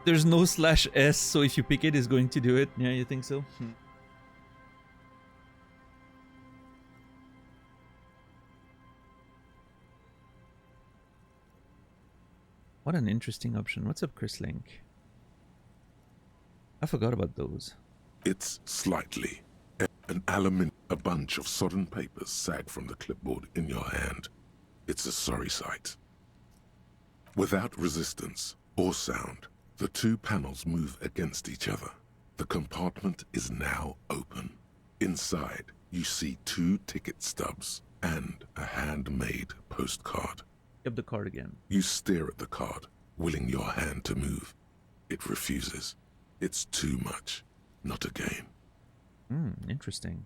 There's no /S, so if you pick it, it's going to do it. Yeah, you think so? What an interesting option. What's up, Chris Link? I forgot about those. It's slightly. An a bunch of sodden papers sag from the clipboard in your hand. It's a sorry sight. Without resistance or sound, the 2 panels move against each other. The compartment is now open. Inside, you see 2 ticket stubs and a handmade postcard. Yep, the card again. You stare at the card, willing your hand to move. It refuses. It's too much. Not again. Interesting.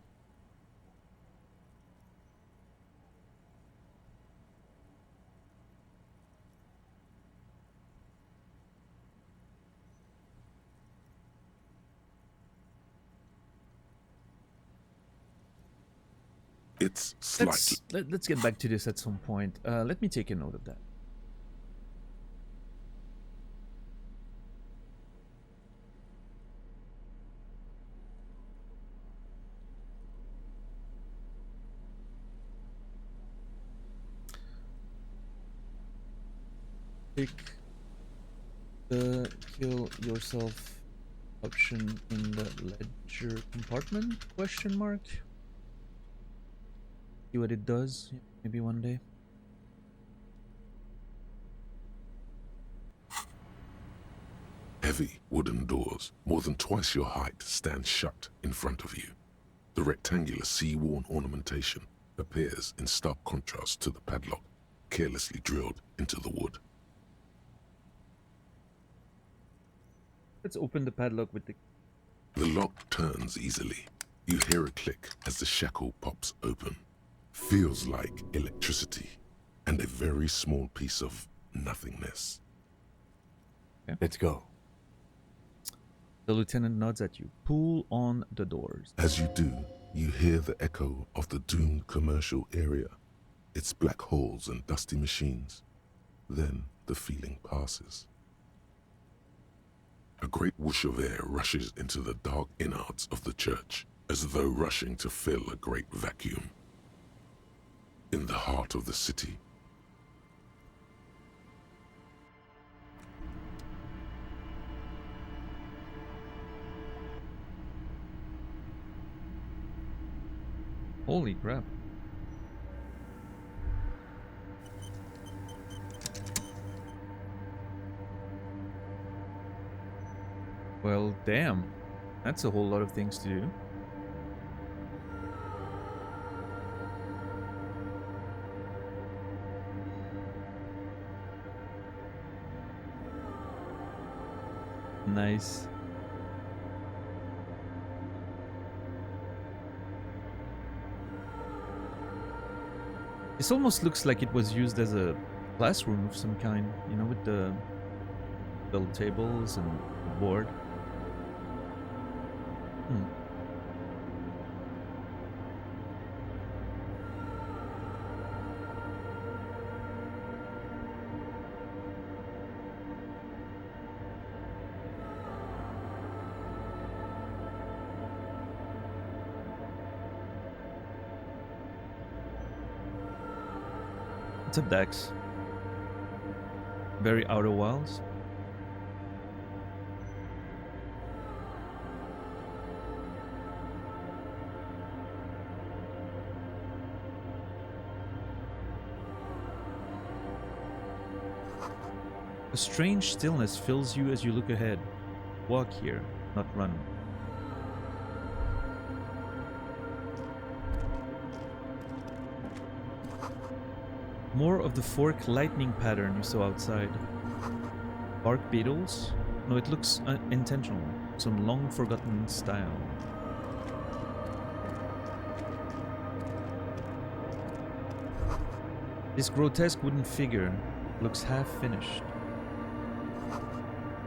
It's slightly. Let's get back to this at some point. Let me take a note of that. Pick the kill yourself option in the ledger compartment? Question mark. See what it does, maybe one day. Heavy wooden doors, more than twice your height, stand shut in front of you. The rectangular sea-worn ornamentation appears in stark contrast to the padlock, carelessly drilled into the wood. Let's open the padlock with the... The lock turns easily. You hear a click as the shackle pops open. Feels like electricity and a very small piece of nothingness. Okay. Let's go. The lieutenant nods at you. Pull on the doors. As you do, you hear the echo of the doomed commercial area. Its black holes and dusty machines. Then the feeling passes. A great whoosh of air rushes into the dark innards of the church, as though rushing to fill a great vacuum. In the heart of the city, Holy crap. Well, damn. That's a whole lot of things to do. Nice. This almost looks like it was used as a classroom of some kind, you know, with the little tables and the board. What's up, Dax? Very Outer Wilds. A strange stillness fills you as you look ahead. Walk here, not run. More of the fork lightning pattern you saw outside. Bark beetles? No, it looks intentional. Some long forgotten style. This grotesque wooden figure looks half finished.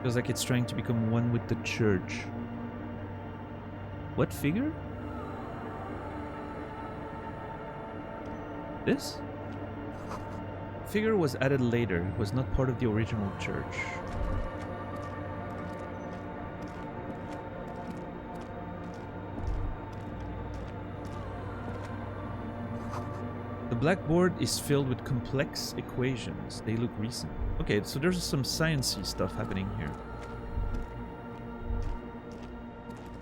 Feels like it's trying to become one with the church. What figure? This? Figure was added later, was not part of the original church. The blackboard is filled with complex equations. They look recent. Okay, so there's some sciencey stuff happening here.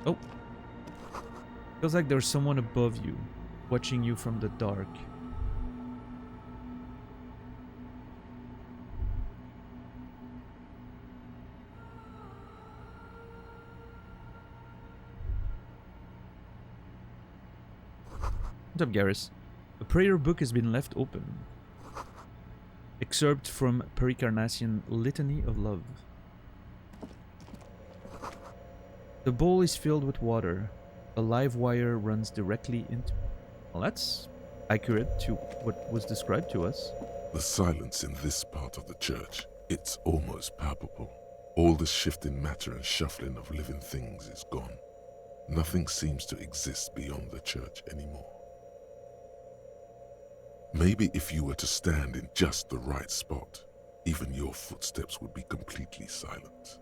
Oh. Feels like there's someone above you, watching you from the dark. What's up, Garrus? A prayer book has been left open. Excerpt from Pericarnassian Litany of Love. The bowl is filled with water. A live wire runs directly into it. Well, that's accurate to what was described to us. The silence in this part of the church, it's almost palpable. All the shifting matter and shuffling of living things is gone. Nothing seems to exist beyond the church anymore. Maybe if you were to stand in just the right spot, even your footsteps would be completely silent.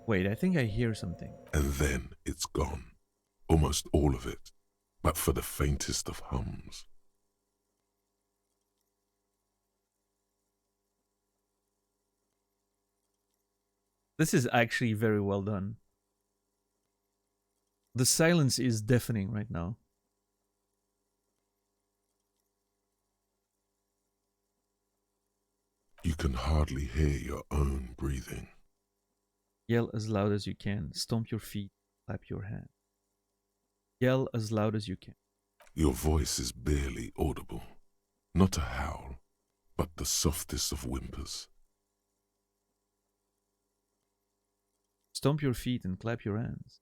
Wait, I think I hear something. And then it's gone. Almost all of it, but for the faintest of hums. This is actually very well done. The silence is deafening right now. You can hardly hear your own breathing. Yell as loud as you can. Stomp your feet. Clap your hands. Yell as loud as you can. Your voice is barely audible. Not a howl, but the softest of whimpers. Stomp your feet and clap your hands.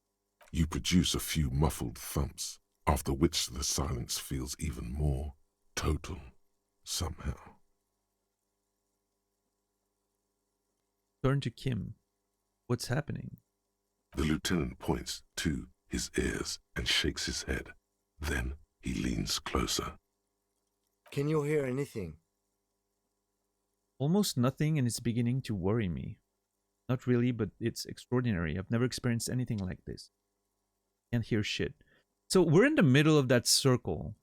You produce a few muffled thumps, after which the silence feels even more total, somehow. Turn to Kim. What's happening? The lieutenant points to his ears and shakes his head. Then he leans closer. Can you hear anything? Almost nothing, and it's beginning to worry me. Not really, but it's extraordinary. I've never experienced anything like this. Can't hear shit. So we're in the middle of that circle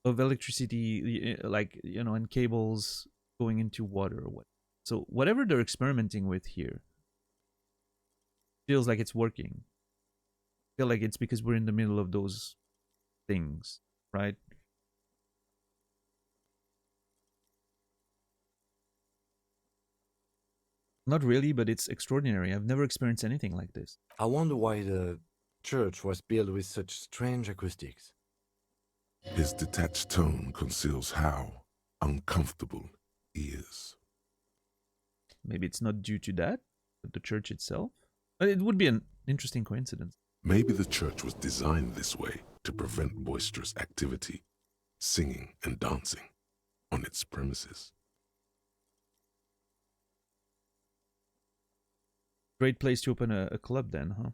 of electricity, like, you know, and cables going into water or what. So whatever they're experimenting with here feels like it's working. I feel like it's because we're in the middle of those things. right? Not really, but it's extraordinary. I've never experienced anything like this. I wonder why the church was built with such strange acoustics. His detached tone conceals how uncomfortable he is. Maybe it's not due to that, but the church itself. It would be an interesting coincidence. Maybe the church was designed this way to prevent boisterous activity, singing and dancing on its premises. Great place to open a club then, huh?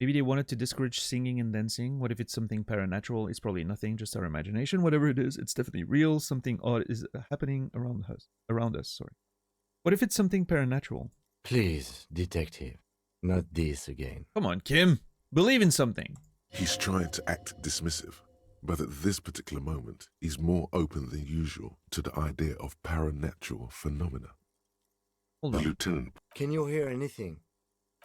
Maybe they wanted to discourage singing and dancing. What if it's something paranatural? It's probably nothing, just our imagination. Whatever it is, it's definitely real. Something odd is happening around us. Sorry. What if it's something paranatural? Please, detective, not this again. Come on, Kim. Believe in something. He's trying to act dismissive, but at this particular moment, he's more open than usual to the idea of paranatural phenomena. Hold the on. lieutenant. Can you hear anything?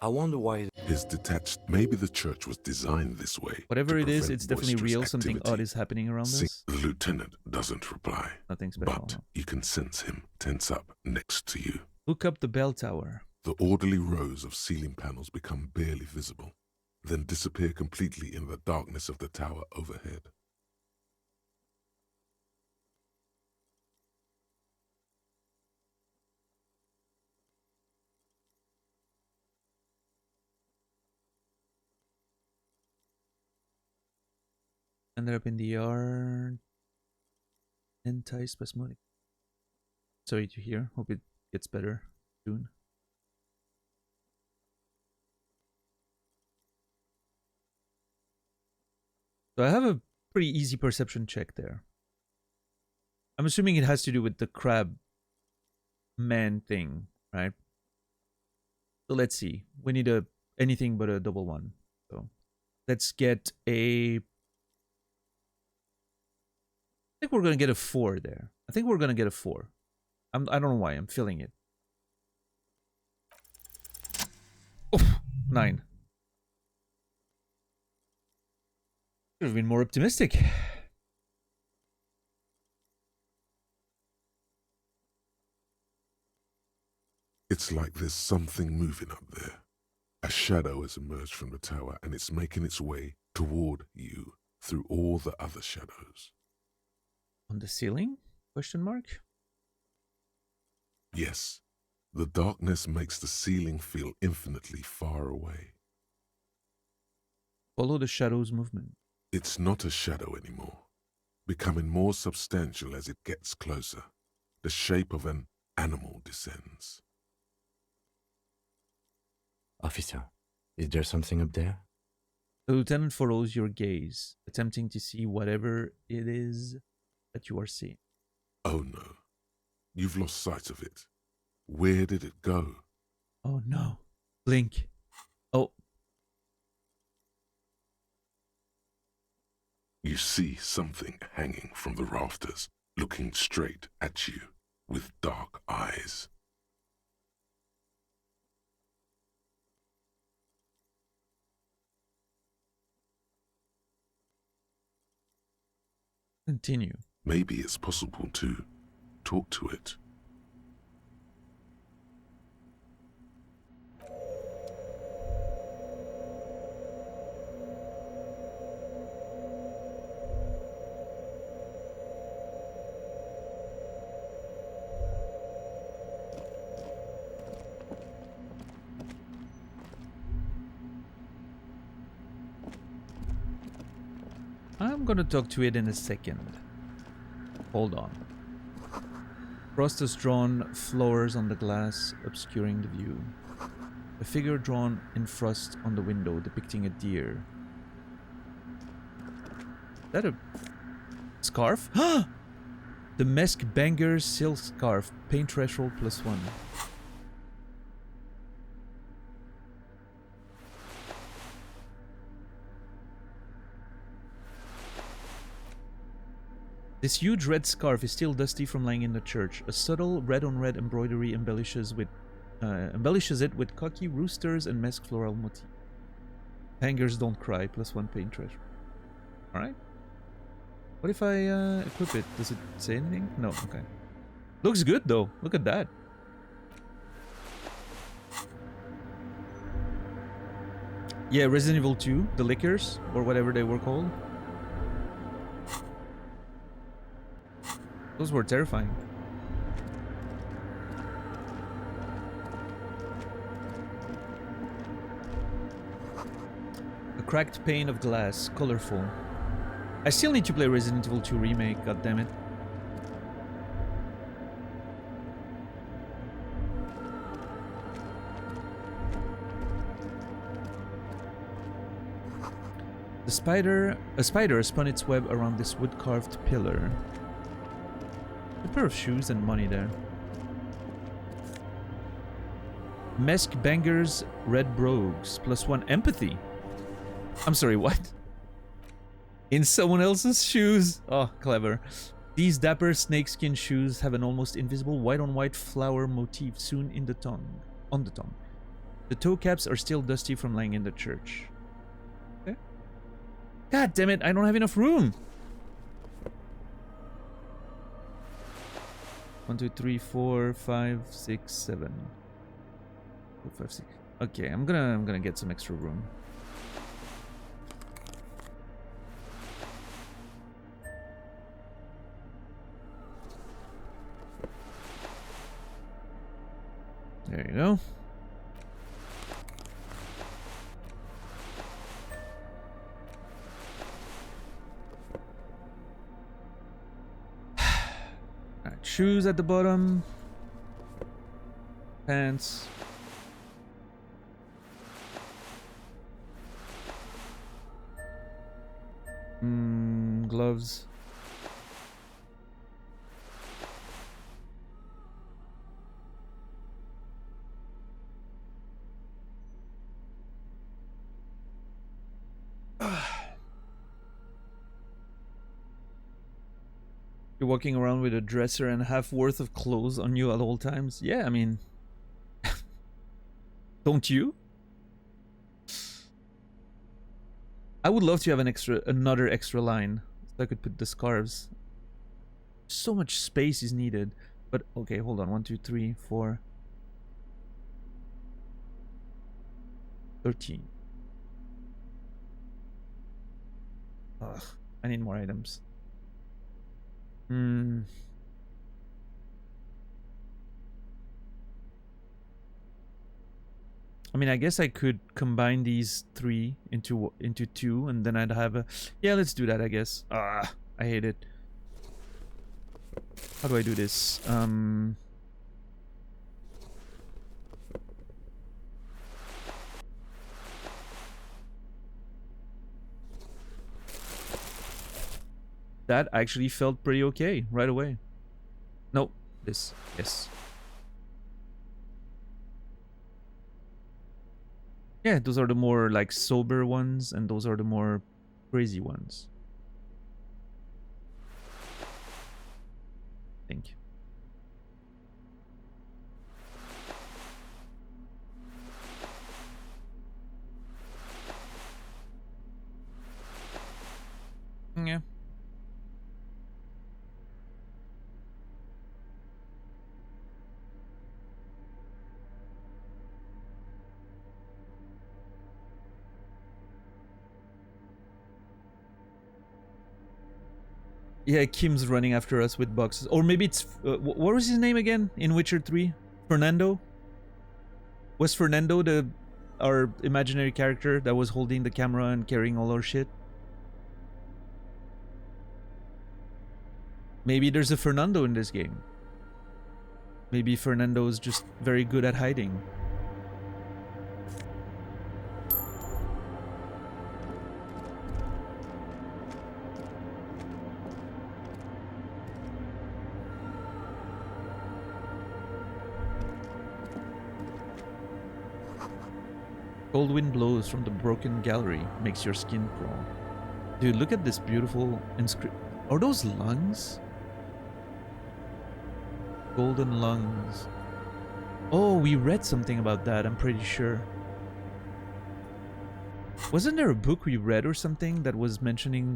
I wonder why. Is detached. Maybe the church was designed this way. Whatever it is, it's definitely real. Something odd is happening around us. The lieutenant doesn't reply. Nothing special. But you can sense him tense up next to you. Look up the bell tower. The orderly rows of ceiling panels become barely visible, then disappear completely in the darkness of the tower overhead. And they're up in the yard. Anti-spasmodic. Sorry to hear. Hope it gets better soon. So I have a pretty easy perception check there. I'm assuming it has to do with the crab man thing, right? So let's see. We need anything but a double one. So let's get a... I think we're going to get a 4 there. I think we're going to get a 4. I don't know why. I'm feeling it. Oof, 9. Should have been more optimistic. It's like there's something moving up there. A shadow has emerged from the tower and it's making its way toward you through all the other shadows. On the ceiling? Question mark? Yes. The darkness makes the ceiling feel infinitely far away. Follow the shadow's movement. It's not a shadow anymore, becoming more substantial as it gets closer. The shape of an animal descends. Officer, is there something up there? The lieutenant follows your gaze, attempting to see whatever it is that you are seeing. Oh no, you've lost sight of it. Where did it go? Oh no. Blink. Oh. You see something hanging from the rafters, looking straight at you with dark eyes. Continue. Maybe it's possible to talk to it. I'm gonna talk to it in a second. Hold on. Frost has drawn flowers on the glass, obscuring the view. A figure drawn in frost on the window, depicting a deer. Is that a scarf? The Mesk Banger silk scarf. Pain threshold +1. This huge red scarf is still dusty from lying in the church. A subtle red-on-red embroidery embellishes it with cocky roosters and Mesk floral motif. Hangers don't cry, +1 pain threshold. Alright. What if I equip it? Does it say anything? No, okay. Looks good though. Look at that. Yeah, Resident Evil 2, the lickers, or whatever they were called. Those were terrifying. A cracked pane of glass, colorful. I still need to play Resident Evil 2 Remake, goddammit. A spider spun its web around this wood-carved pillar. A pair of shoes and money there. Mesk bangers, red brogues, +1 empathy. I'm sorry, what? In someone else's shoes? Oh, clever. These dapper snakeskin shoes have an almost invisible white-on-white flower motif sewn in the tongue. On the tongue. The toe caps are still dusty from lying in the church. Okay. God damn it, I don't have enough room. 1, 2, 3, 4, 5, 6, 7. 4, 5, 6. Okay, I'm gonna get some extra room. There you go. Alright, shoes at the bottom. Pants. Gloves. You're walking around with a dresser and a half worth of clothes on you at all times. Yeah, I mean, don't you? I would love to have another extra line so I could put the scarves. So much space is needed. But okay, hold on. 1, 2, 3, 4, 13. Ugh, I need more items. I mean, I guess I could combine these 3 into 2, and then I'd have a... Yeah, let's do that, I guess. I hate it. How do I do this? That actually felt pretty okay right away. Nope. This. Yes. Yeah, those are the more like sober ones, and those are the more crazy ones. I think. Yeah. Yeah, Kim's running after us with boxes. Or maybe it's... what was his name again in Witcher 3? Fernando? Was Fernando our imaginary character that was holding the camera and carrying all our shit? Maybe there's a Fernando in this game. Maybe Fernando's just very good at hiding. Cold wind blows from the broken gallery, makes your skin crawl. Dude, look at this beautiful inscription. Are those lungs? Golden lungs. Oh, we read something about that, I'm pretty sure. Wasn't there a book we read or something that was mentioning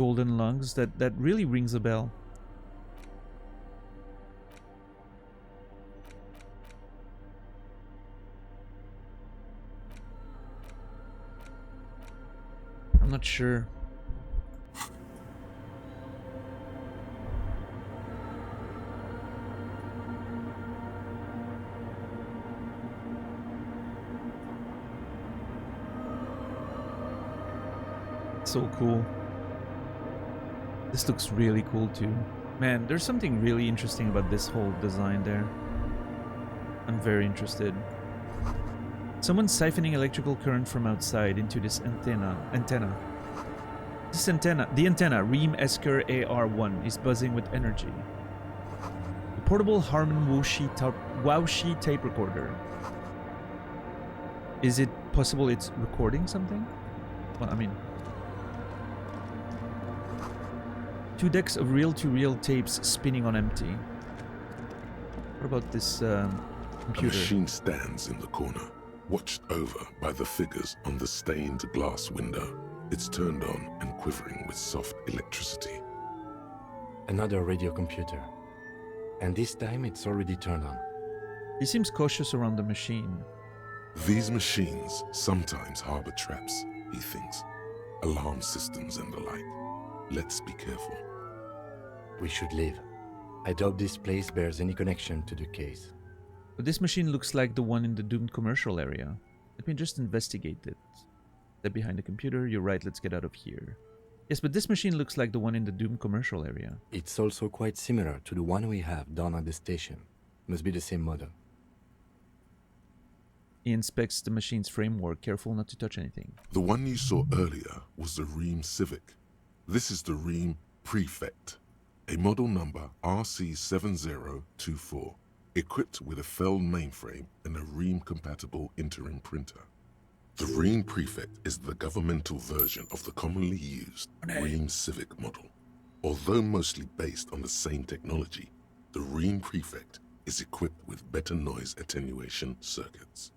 golden lungs. That really rings a bell. I'm not sure. So cool. This looks really cool too. Man, there's something really interesting about this whole design there. I'm very interested. Someone's siphoning electrical current from outside into this antenna. The antenna, Reem Esker AR1, is buzzing with energy. The portable Harman Waushi tape recorder. Is it possible it's recording something? Well, I mean... 2 decks of reel-to-reel tapes spinning on empty. What about this computer? A machine stands in the corner, watched over by the figures on the stained glass window. It's turned on and quivering with soft electricity. Another radio computer. And this time it's already turned on. He seems cautious around the machine. These machines sometimes harbor traps, he thinks. Alarm systems and the like. Let's be careful. We should leave. I doubt this place bears any connection to the case. But this machine looks like the one in the doomed commercial area. Let me just investigate it. Step behind the computer. You're right, let's get out of here. Yes, but this machine looks like the one in the doomed commercial area. It's also quite similar to the one we have down at the station. Must be the same model. He inspects the machine's framework, careful not to touch anything. The one you saw earlier was the Reem Civic. This is the Reem Prefect, a model number RC7024, equipped with a Feld mainframe and a Reem-compatible interim printer. The Reem Prefect is the governmental version of the commonly used Reem Civic model. Although mostly based on the same technology, the Reem Prefect is equipped with better noise attenuation circuits.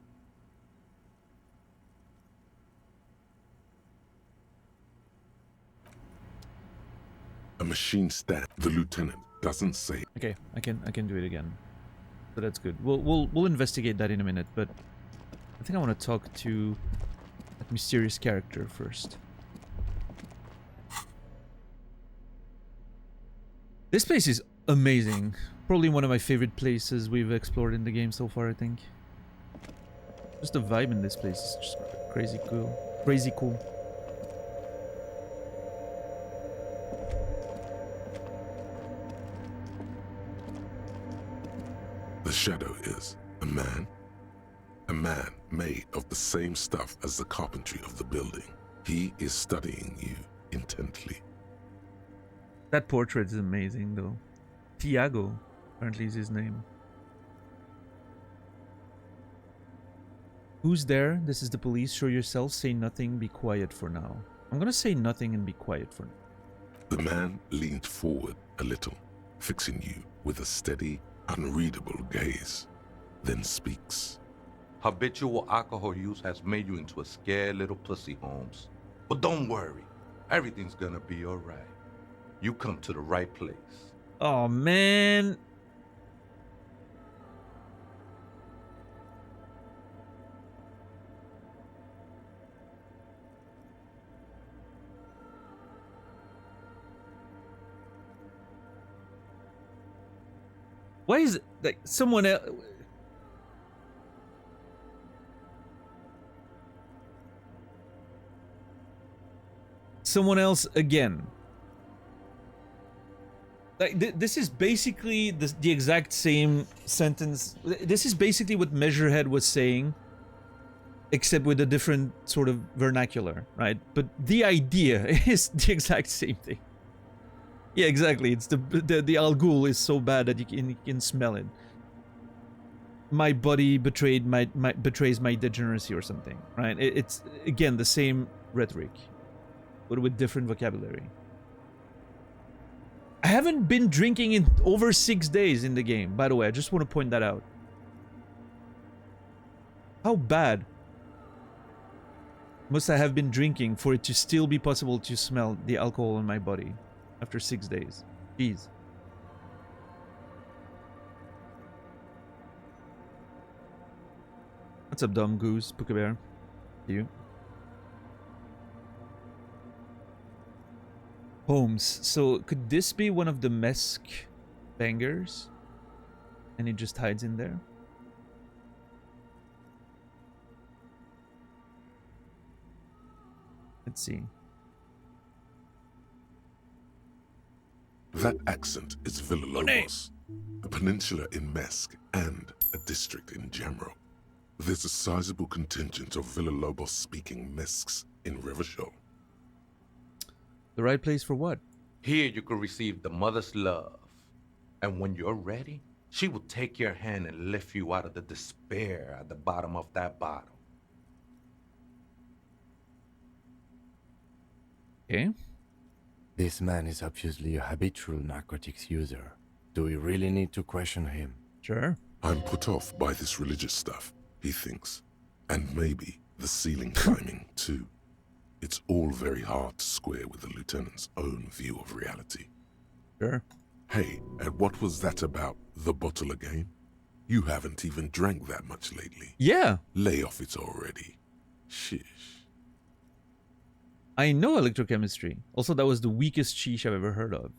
A machine stand. The lieutenant doesn't say. Okay, I can do it again. So that's good. We'll investigate that in a minute, but I think I want to talk to that mysterious character first. This place is amazing. Probably one of my favorite places we've explored in the game so far, I think. Just the vibe in this place is just crazy cool. Crazy cool. The shadow is a man made of the same stuff as the carpentry of the building. He is studying you intently. That portrait is amazing, though. Tiago, apparently is his name. Who's there? This is the police. Show yourself. Say nothing. Be quiet for now. I'm gonna say nothing and be quiet for now. The man leaned forward a little, fixing you with a steady, unreadable gaze, then speaks. Habitual alcohol use has made you into a scared little pussy, Holmes. But don't worry, everything's gonna be alright. You come to the right place. Oh, man. Why is it like someone else? Someone else again. Like this is basically the exact same sentence. This is basically what Measurehead was saying, except with a different sort of vernacular, right? But the idea is the exact same thing. Yeah, exactly. It's the Al Ghul is so bad that you can smell it. My body betrays my degeneracy or something, right? It's again the same rhetoric, but with different vocabulary. I haven't been drinking in over 6 days in the game, by the way. I just want to point that out. How bad? Must I have been drinking for it to still be possible to smell the alcohol in my body after 6 days? Jeez. What's up, dumb goose, Puka Bear? You. Holmes. So could this be one of the Mesk bangers? And it just hides in there? Let's see. That accent is Villa-Lobos, a peninsula in Mesk and a district in Jamro. There's a sizable contingent of Villa-Lobos speaking Mesks in Rivershaw. The right place for what? Here you could receive the mother's love. And when you're ready, she will take your hand and lift you out of the despair at the bottom of that bottle. Okay. This man is obviously a habitual narcotics user. Do we really need to question him? Sure. I'm put off by this religious stuff, he thinks. And maybe the ceiling climbing, too. It's all very hard to square with the lieutenant's own view of reality. Sure. Hey, and what was that about the bottle again? You haven't even drank that much lately. Yeah. Lay off it already. Shish. I know electrochemistry. Also, that was the weakest sheesh I've ever heard of.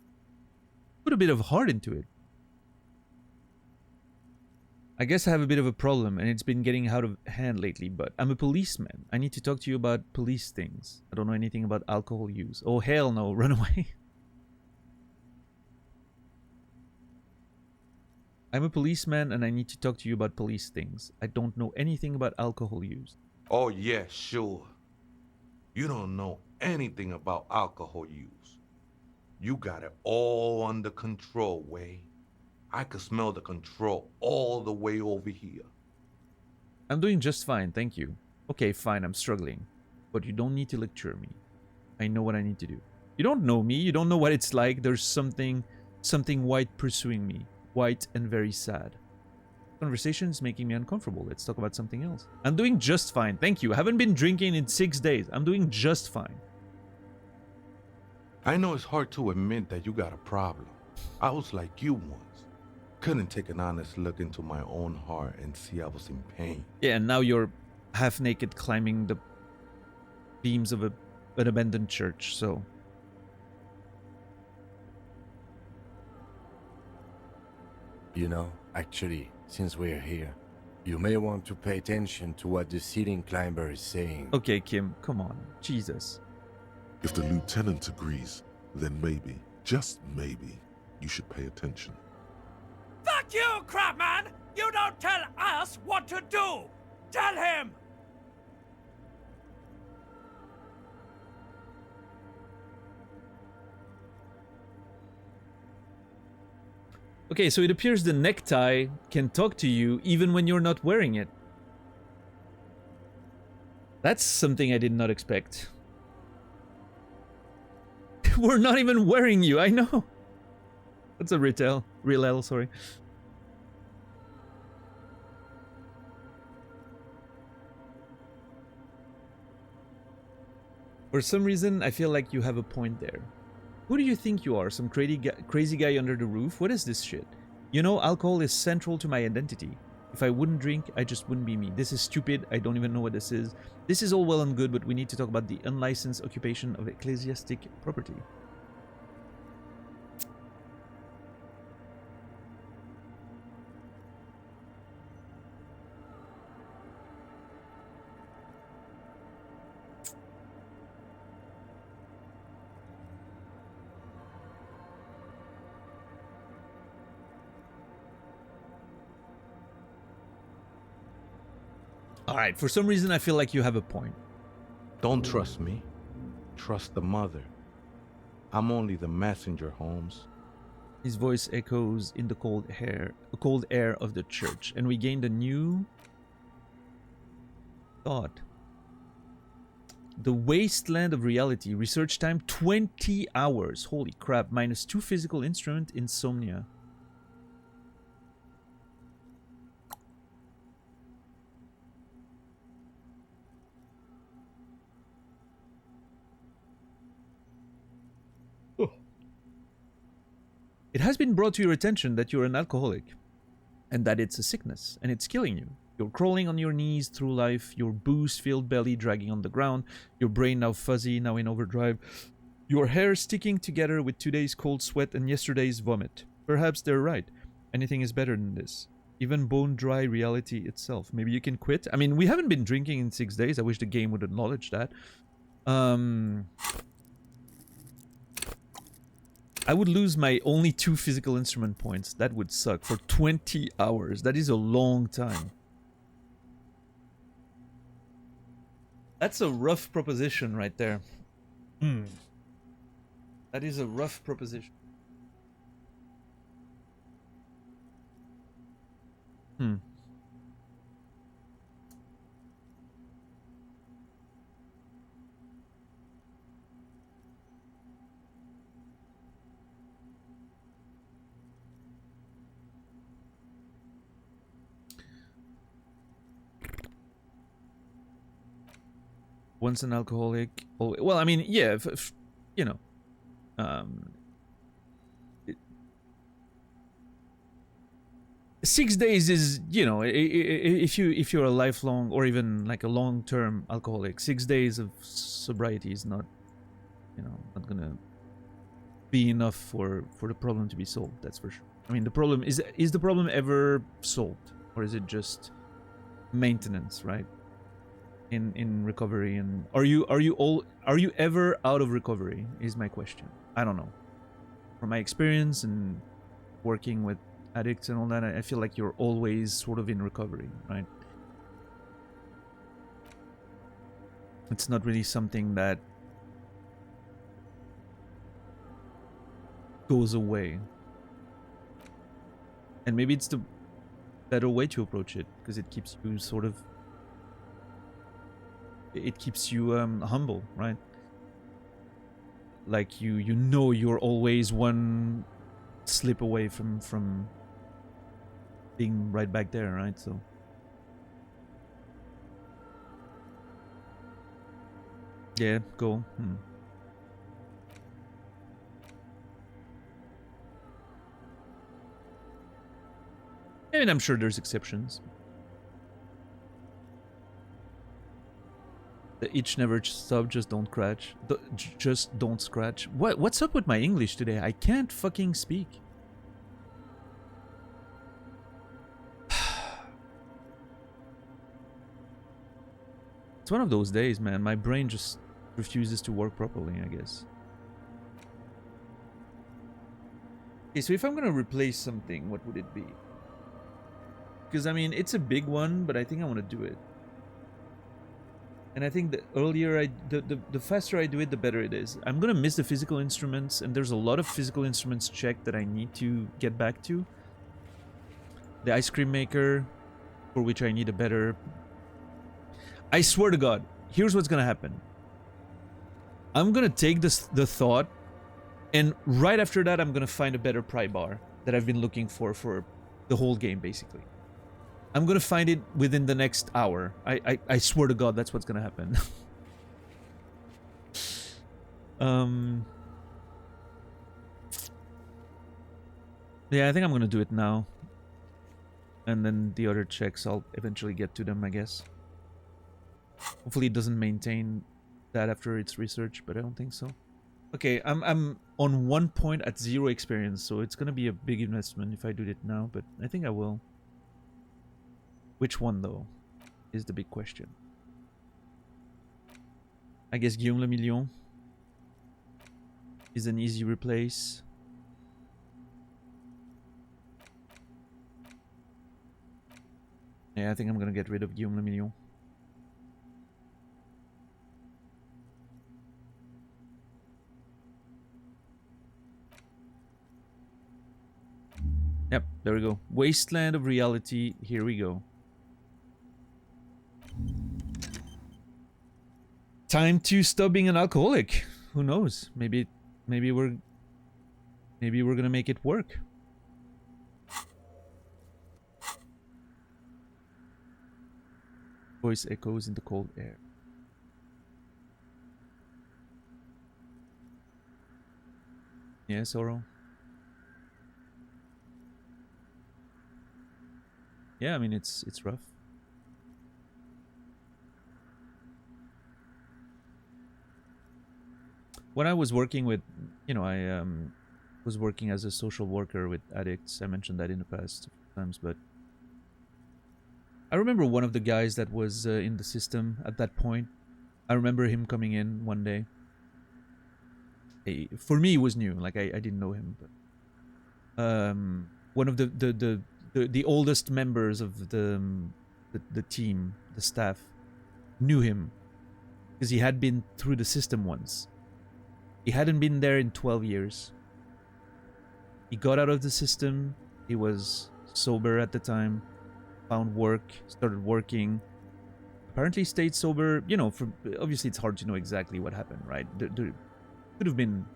Put a bit of heart into it. I guess I have a bit of a problem, and it's been getting out of hand lately, but I'm a policeman. I need to talk to you about police things. I don't know anything about alcohol use. Oh, hell no. Run away. I'm a policeman, and I need to talk to you about police things. I don't know anything about alcohol use. Oh, yeah, sure. You don't know anything about alcohol use. You got it all under control, Way. I could smell the control all the way over here. I'm doing just fine, thank you. Okay, fine, I'm struggling. But you don't need to lecture me. I know what I need to do. You don't know me, you don't know what it's like. There's something white pursuing me. White and very sad. Conversation is making me uncomfortable. Let's talk about something else. I'm doing just fine, thank you. I haven't been drinking in 6 days. I'm doing just fine. I know it's hard to admit that you got a problem. I was like you once. Couldn't take an honest look into my own heart and see I was in pain. Yeah, and now you're half naked climbing the beams of an abandoned church, so... You know, actually, since we're here, you may want to pay attention to what the ceiling climber is saying. Okay, Kim, come on. Jesus. If the lieutenant agrees, then maybe, just maybe, you should pay attention. Fuck you, Crabman! You don't tell us what to do! Tell him! Okay, so it appears the necktie can talk to you even when you're not wearing it. That's something I did not expect. We're not even wearing you, I know. That's a real L, sorry. For some reason, I feel like you have a point there. Who do you think you are? Some crazy guy under the roof? What is this shit? You know, alcohol is central to my identity. If I wouldn't drink, I just wouldn't be me. This is stupid. I don't even know what this is. This is all well and good, but we need to talk about the unlicensed occupation of ecclesiastic property. Alright, for some reason I feel like you have a point. Don't trust me. Trust the mother. I'm only the messenger, Holmes. His voice echoes in the cold air of the church, and we gained a new thought. The wasteland of reality. Research time 20 hours. Holy crap. -2 physical instrument. Insomnia. It has been brought to your attention that you're an alcoholic and that it's a sickness and it's killing you. You're crawling on your knees through life, your booze-filled belly dragging on the ground, your brain now fuzzy, now in overdrive, your hair sticking together with today's cold sweat and yesterday's vomit. Perhaps they're right. Anything is better than this. Even bone-dry reality itself. Maybe you can quit? I mean, we haven't been drinking in 6 days. I wish the game would acknowledge that. I would lose my only 2 physical instrument points. That would suck. For 20 hours. That is a long time. That's a rough proposition right there. That is a rough proposition. Once an alcoholic, well, I mean, yeah, if, you know, 6 days is, you know, if you're a lifelong or even like a long-term alcoholic, 6 days of sobriety is not, you know, not gonna be enough for the problem to be solved. That's for sure. I mean, the problem is the problem ever solved, or is it just maintenance, right? In recovery, and are you ever out of recovery is my question. I don't know. From my experience and working with addicts and all that, I feel like you're always sort of in recovery, right? It's not really something that goes away. And maybe it's the better way to approach it, because it keeps you sort of, it keeps you humble, right? Like you know you're always one slip away from being right back there, right? So yeah, go. I mean, I'm sure there's exceptions. The itch never stop, just don't scratch. Just don't scratch. What's up with my English today? I can't fucking speak. It's one of those days, man. My brain just refuses to work properly, I guess. Okay, so if I'm gonna replace something, what would it be? Because, I mean, it's a big one, but I think I want to do it. And I think the earlier the faster I do it, the better it is. I'm gonna miss the physical instruments, and there's a lot of physical instruments checked that I need to get back to. The ice cream maker, for which I need a better... I swear to God, here's what's gonna happen. I'm gonna take the thought, and right after that, I'm gonna find a better pry bar that I've been looking for the whole game, basically. I'm gonna find it within the next hour. I swear to God, that's what's gonna happen. Yeah, I think I'm gonna do it now. And then the other checks, I'll eventually get to them, I guess. Hopefully it doesn't maintain that after its research, but I don't think so. Okay, I'm on 1 point at 0 experience, so it's gonna be a big investment if I do it now, but I think I will. Which one, though, is the big question. I guess Guillaume Le Million is an easy replace. Yeah, I think I'm gonna get rid of Guillaume Le Million. Yep, there we go. Wasteland of Reality, here we go. Time to stop being an alcoholic. Who knows? Maybe we're gonna make it work. Voice echoes in the cold air. Yeah, Sorrow. yeah, I mean it's rough. When I was working with, I was working as a social worker with addicts. I mentioned that in the past times, but I remember one of the guys that was in the system at that point. I remember him coming in one day. For me, it was new. Like I didn't know him, but one of the oldest members of the team, the staff, knew him because he had been through the system once. He hadn't been there in 12 years. He got out of the system. He was sober at the time. Found work. Started working. Apparently stayed sober. Obviously it's hard to know exactly what happened, right? There could have been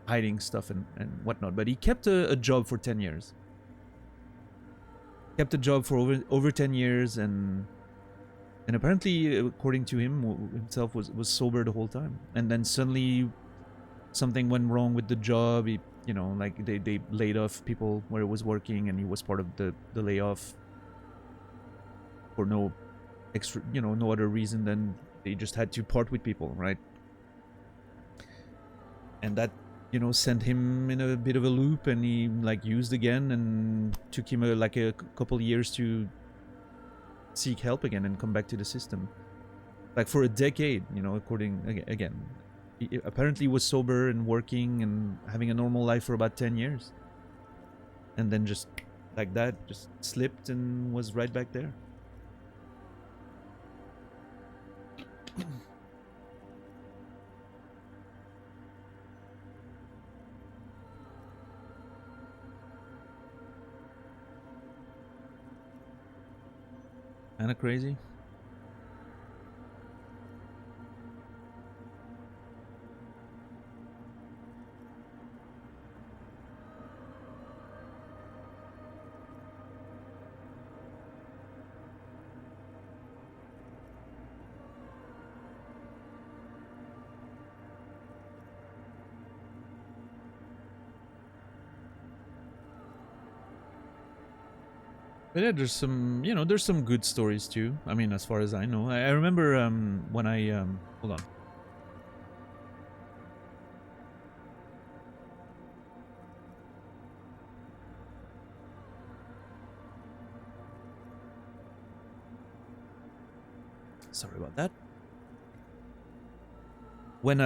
hiding stuff and whatnot, but he kept a job for 10 years. Kept a job for over 10 years, and apparently, according to him himself, was sober the whole time. And then suddenly something went wrong with the job. He, like they laid off people where he was working, and he was part of the layoff for no extra, no other reason than they just had to part with people, right? And that, sent him in a bit of a loop, and he like used again, and took him a couple years to seek help again and come back to the system. Like for a decade, according again. He apparently was sober and working and having a normal life for about 10 years. And then just like that, just slipped and was right back there. Kinda crazy. But yeah, there's some, there's some good stories too. I mean, as far as I know. I remember when I, hold on. Sorry about that. When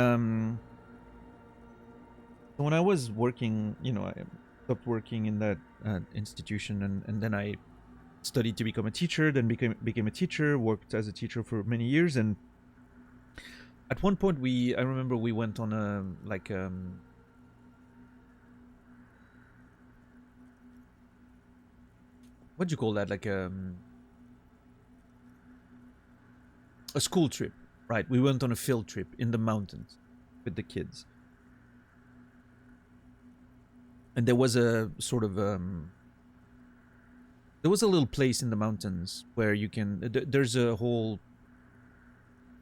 I was working, I stopped working in that institution, and then I studied to become a teacher, then became a teacher, worked as a teacher for many years, and at one point I remember we went on a what'd you call that, like a school trip, right? We went on a field trip in the mountains with the kids, and there was a sort of there was a little place in the mountains where you can, there's a whole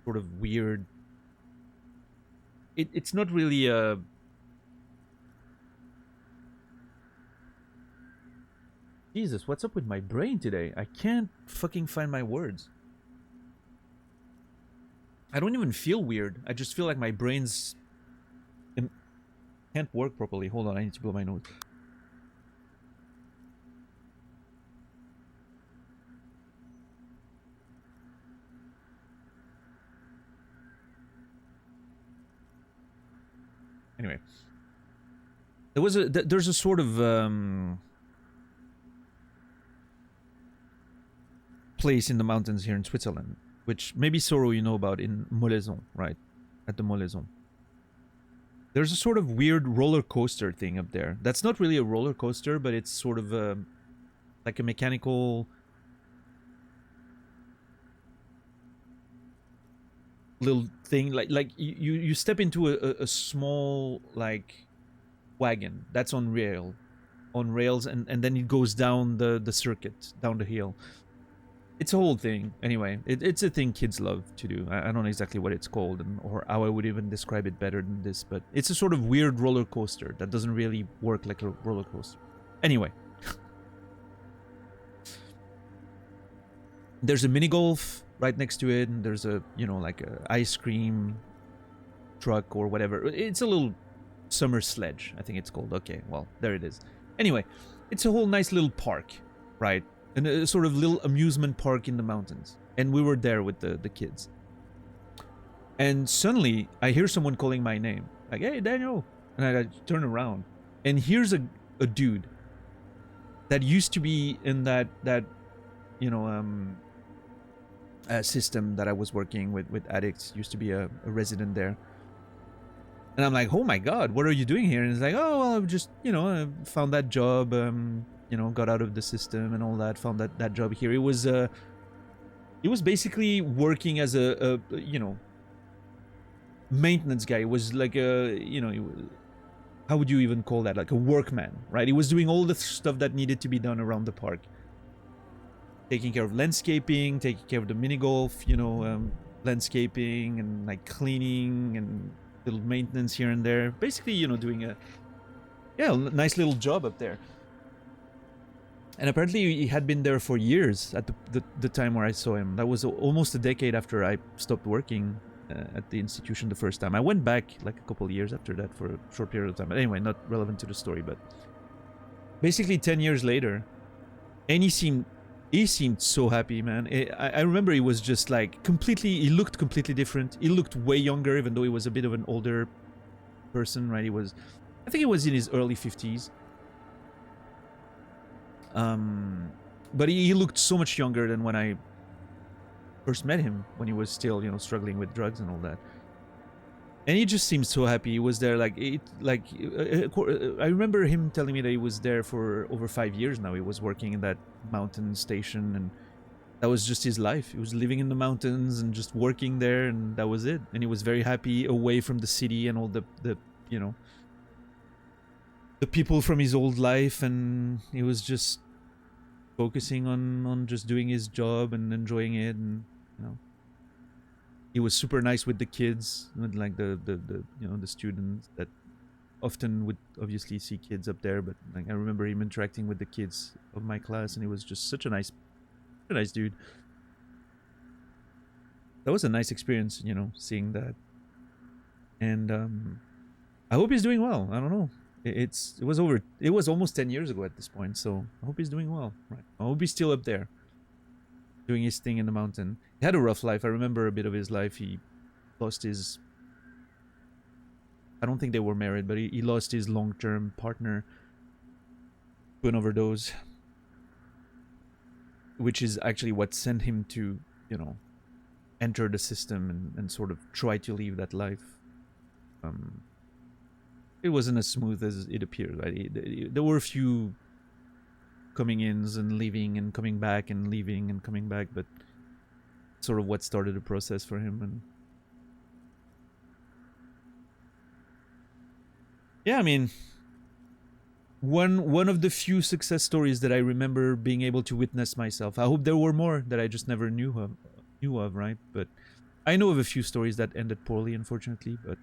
sort of weird, it's not really a, Jesus, what's up with my brain today? I can't fucking find my words. I don't even feel weird. I just feel like my brain's can't work properly. Hold on, I need to blow my nose. Anyway, there's a sort of place in the mountains here in Switzerland, which maybe Sorrow you know about, in Molaison, right? At the Molaison. There's a sort of weird roller coaster thing up there. That's not really a roller coaster, but it's sort of like a mechanical little thing. Like you step into a small like wagon that's on rails, and then it goes down the circuit, down the hill. It's a whole thing. Anyway, it's a thing kids love to do. I don't know exactly what it's called or how I would even describe it better than this, but it's a sort of weird roller coaster that doesn't really work like a roller coaster. Anyway. There's a mini golf right next to it, and there's a, you know, like a ice cream truck or whatever. It's a little summer sledge, I think it's called. Okay, well, there it is. Anyway, it's a whole nice little park, right? And a sort of little amusement park in the mountains. And we were there with the kids. And suddenly, I hear someone calling my name. Like, hey, Daniel. And I turn around. And here's a dude that used to be in that you know, system that I was working with addicts. Used to be a resident there. And I'm like, oh my God, what are you doing here? And he's like, oh, well, I've just, you know, I found that job, you know, got out of the system and all that, found that job here. It was basically working as a you know, maintenance guy. It was like a, you know, how would you even call that? Like a workman, right? He was doing all the stuff that needed to be done around the park. Taking care of landscaping, taking care of the mini golf, you know, landscaping and like cleaning and little maintenance here and there. Basically, you know, doing a nice little job up there. And apparently he had been there for years at the time where I saw him. That was almost a decade after I stopped working at the institution the first time. I went back like a couple of years after that for a short period of time. But anyway, not relevant to the story, but basically 10 years later, and he seemed so happy, man. I remember he was just like he looked completely different. He looked way younger, even though he was a bit of an older person, right? I think he was in his early 50s. But he looked so much younger than when I first met him, when he was still, you know, struggling with drugs and all that. And he just seemed so happy. He was there I remember him telling me that he was there for over 5 years now. He was working in that mountain station, and that was just his life. He was living in the mountains and just working there, and that was it. And he was very happy away from the city and all the you know, the people from his old life, and he was just focusing on just doing his job and enjoying it. And you know, he was super nice with the kids, with like the you know, the students that often would obviously see kids up there. But like, I remember him interacting with the kids of my class, and he was just such a nice dude. That was a nice experience, you know, seeing that. And I hope he's doing well. I don't know. It was almost 10 years ago at this point, so I hope he's doing well. Right. I hope he's still up there, doing his thing in the mountain. He had a rough life. I remember a bit of his life. He lost his... I don't think they were married, but he lost his long-term partner to an overdose, which is actually what sent him to, you know, enter the system and sort of try to live that life. It wasn't as smooth as it appeared, right? There were a few coming ins and leaving and coming back and leaving and coming back, but sort of what started the process for him. And yeah, I mean, one of the few success stories that I remember being able to witness myself. I hope there were more that I just never knew of, right? But I know of a few stories that ended poorly, unfortunately, but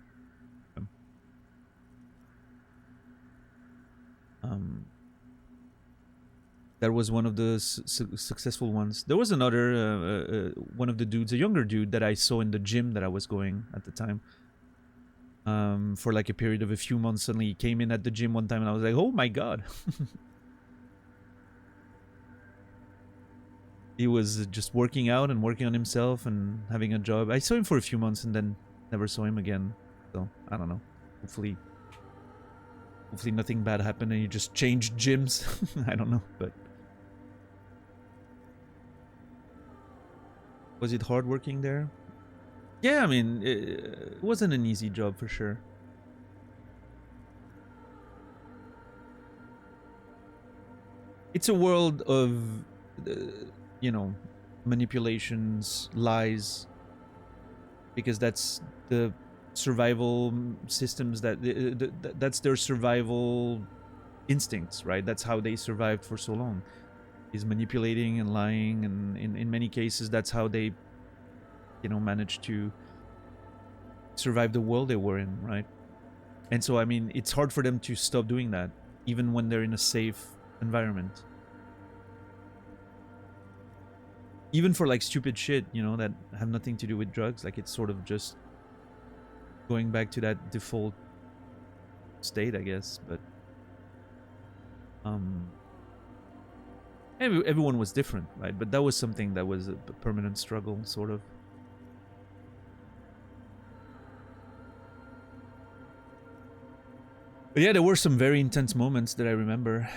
that was one of the successful ones. There was another, one of the dudes, a younger dude that I saw in the gym that I was going at the time. For like a period of a few months. Suddenly he came in at the gym one time and I was like, oh my God. He was just working out and working on himself and having a job. I saw him for a few months and then never saw him again. So, I don't know. Hopefully nothing bad happened and you just changed gyms. I don't know, but... Was it hard working there? Yeah, I mean, it wasn't an easy job for sure. It's a world of, you know, manipulations, lies, because that's the survival systems that's their survival instincts, right? That's how they survived for so long, is manipulating and lying, and in many cases that's how they, you know, managed to survive the world they were in, right? And so, I mean, it's hard for them to stop doing that, even when they're in a safe environment. even for like stupid shit, you know, that have nothing to do with drugs. Like it's sort of just going back to that default state, I guess. But everyone was different, right? But that was something that was a permanent struggle, sort of. But yeah, there were some very intense moments that I remember.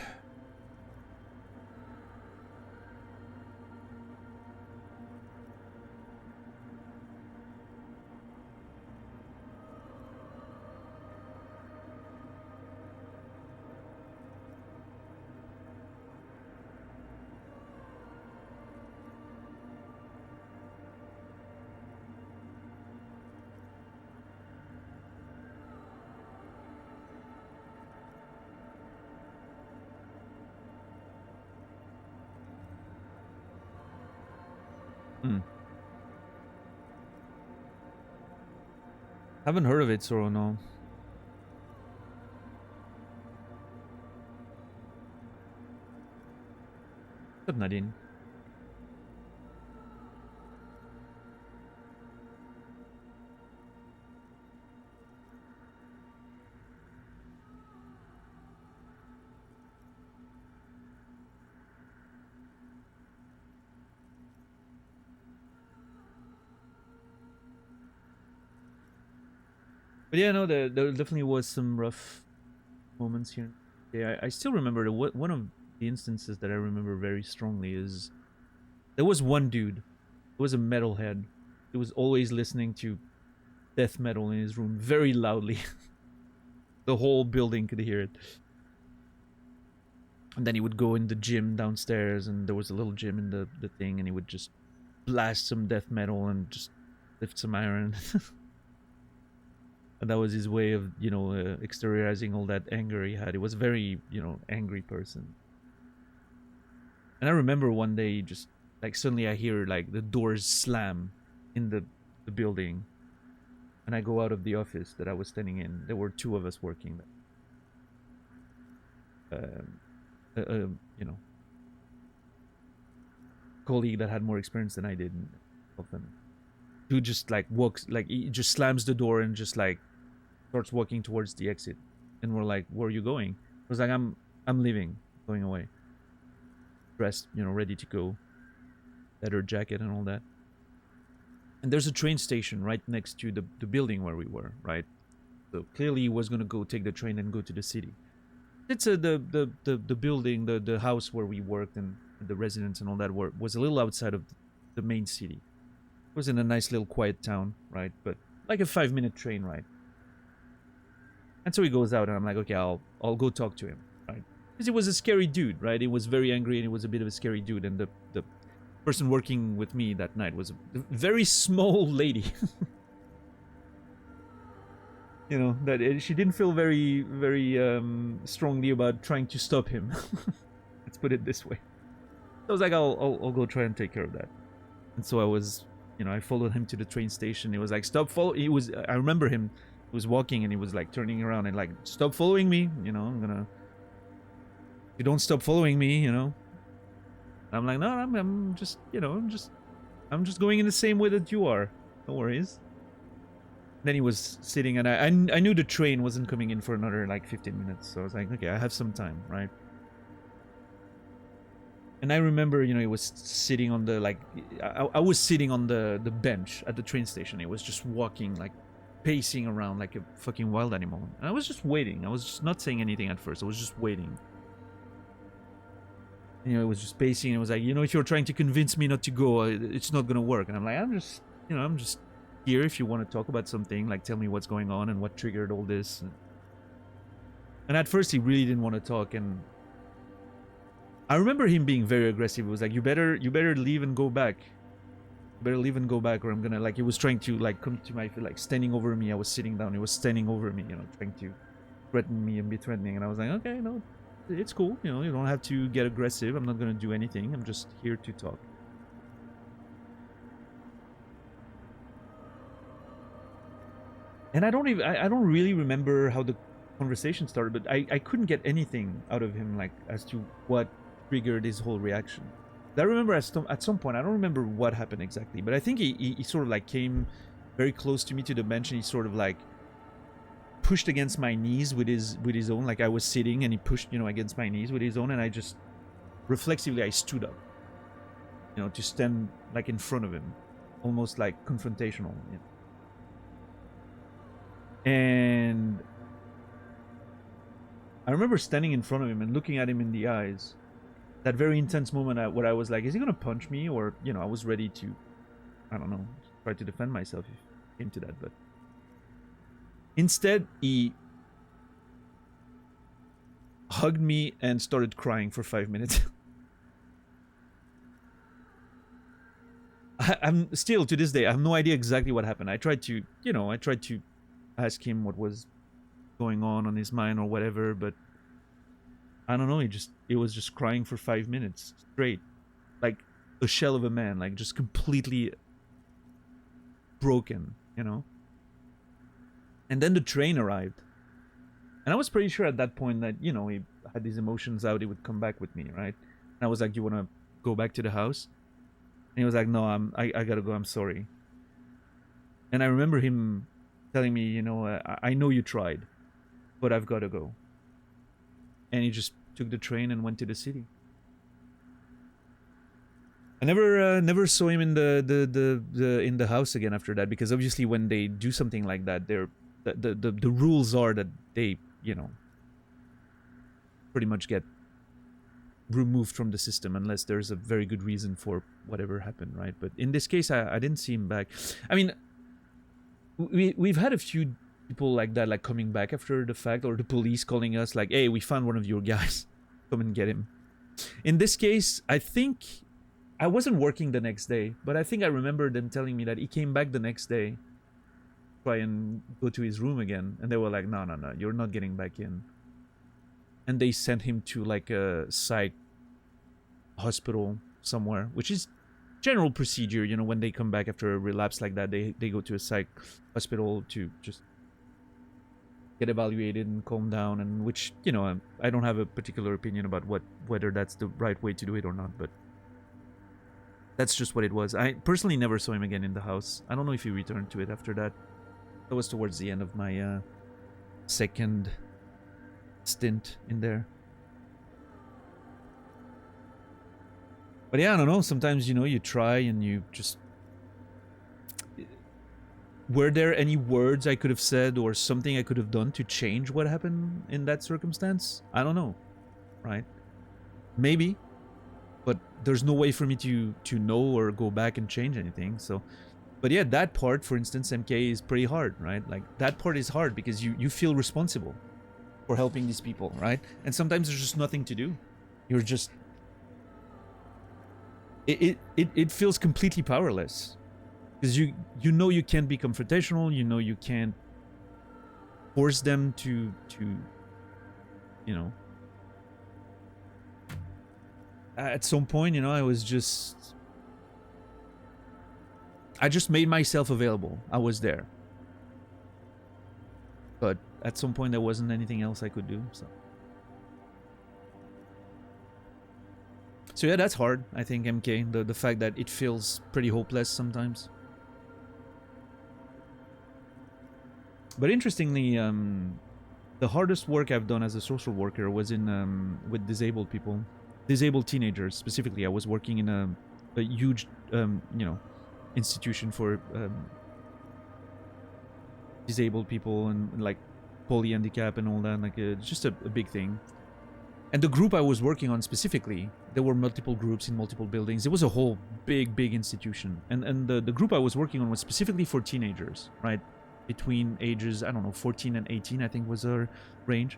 Haven't heard of it, so no. What's up, Nadine? But yeah, no, there definitely was some rough moments here. Yeah, I still remember one of the instances that I remember very strongly is there was one dude who was a metalhead. He was always listening to death metal in his room very loudly. The whole building could hear it. And then he would go in the gym downstairs, and there was a little gym in the thing, and he would just blast some death metal and just lift some iron. And that was his way of, you know, exteriorizing all that anger he had. He was a very, you know, angry person. And I remember one day, just like suddenly I hear like the doors slam in the building, and I go out of the office that I was standing in. There were two of us working there. You know, colleague that had more experience than I did. Often, who just like walks, like he just slams the door and just like starts walking towards the exit, and we're like, "Where are you going?" I was like, "I'm leaving, going away." Dressed, you know, ready to go, leather jacket and all that. And there's a train station right next to the building where we were, right? So clearly he was gonna go take the train and go to the city. It's the building, the house where we worked and the residence and all that was a little outside of the main city. It was in a nice little quiet town, right? But like a 5-minute train ride. And so he goes out, and I'm like, okay, I'll go talk to him, right? Because he was a scary dude, right? He was very angry, and he was a bit of a scary dude. And the person working with me that night was a very small lady. You know, that she didn't feel very strongly about trying to stop him. Let's put it this way. So I was like, I'll go try and take care of that. And so I was, you know, I followed him to the train station. He was like, stop follow. I remember him. He was walking and he was like turning around and like, stop following me. You know, if you don't stop following me, you know. And I'm like, no, I'm just, you know, I'm just going in the same way that you are. No worries. Then he was sitting, and I knew the train wasn't coming in for another like 15 minutes. So I was like, okay, I have some time, right? And I remember, you know, he was sitting on the, like, I was sitting on the bench at the train station. He was just walking, like, pacing around like a fucking wild animal. And I was just waiting. I was just not saying anything at first. I was just waiting. You know, it was just pacing. It was like, you know, if you're trying to convince me not to go, it's not gonna work. And I'm like, I'm just here if you want to talk about something. Like, tell me what's going on and what triggered all this. And at first, he really didn't want to talk. And I remember him being very aggressive. It was like, you better leave and go back. You better leave and go back, or I'm gonna, like, he was trying to like come to my, like, standing over me. I was sitting down. He was standing over me, you know, trying to threaten me and be threatening. And I was like, okay, no. It's cool, you know, you don't have to get aggressive. I'm not gonna do anything. I'm just here to talk. And I don't really remember how the conversation started, but I couldn't get anything out of him, like, as to what triggered his whole reaction. I remember at some point, I don't remember what happened exactly, but I think he sort of like came very close to me to the bench, and he sort of like pushed against my knees with his own, like I was sitting and he pushed, you know, against my knees with his own, and I just reflexively I stood up, you know, to stand like in front of him, almost like confrontational, you know. And I remember standing in front of him and looking at him in the eyes. That very intense moment where I was like, is he gonna punch me? Or, you know, I was ready to, I don't know, try to defend myself if it came to that, but instead, he hugged me and started crying for 5 minutes. I'm still, to this day, I have no idea exactly what happened. I tried to, you know, ask him what was going on his mind or whatever, but I don't know, he was just crying for 5 minutes straight. Like a shell of a man, like just completely broken, you know? And then the train arrived. And I was pretty sure at that point that, you know, he had these emotions out, he would come back with me, right? And I was like, you want to go back to the house? And he was like, no, I gotta go, I'm sorry. And I remember him telling me, you know, I know you tried, but I've got to go. And he just took the train and went to the city. I never saw him in the house again after that, because obviously when they do something like that, the rules are that they, you know, pretty much get removed from the system unless there's a very good reason for whatever happened, right? But in this case, I didn't see him back. I mean, we've had a few people like that, like coming back after the fact, or the police calling us like, hey, we found one of your guys, come and get him. In this case, I think I wasn't working the next day, but I think I remember them telling me that he came back the next day, try and go to his room again, and they were like, no, you're not getting back in. And they sent him to like a psych hospital somewhere, which is general procedure, you know, when they come back after a relapse like that, they go to a psych hospital to just get evaluated and calm down, and which, you know, I don't have a particular opinion about whether that's the right way to do it or not, but that's just what it was. I personally never saw him again in the house. I don't know if he returned to it after that. That was towards the end of my second stint in there. But yeah, I don't know. Sometimes, you know, you try and you just... Were there any words I could have said or something I could have done to change what happened in that circumstance? I don't know, right? Maybe, but there's no way for me to know or go back and change anything. So, but yeah, that part, for instance, MK, is pretty hard, right? Like, that part is hard because you feel responsible for helping these people, right? And sometimes there's just nothing to do. You're just... It feels completely powerless. Because you know you can't be confrontational, you know you can't force them to you know. At some point, you know, I just made myself available. I was there. But at some point there wasn't anything else I could do, so yeah, that's hard, I think, MK. The fact that it feels pretty hopeless sometimes. But interestingly, the hardest work I've done as a social worker was in with disabled people, disabled teenagers specifically. I was working in a huge, you know, institution for disabled people and like polyhandicap and all that. Like just a big thing. And the group I was working on specifically, there were multiple groups in multiple buildings. It was a whole big institution. And the group I was working on was specifically for teenagers, right? Between ages, I don't know, 14 and 18, I think was our range.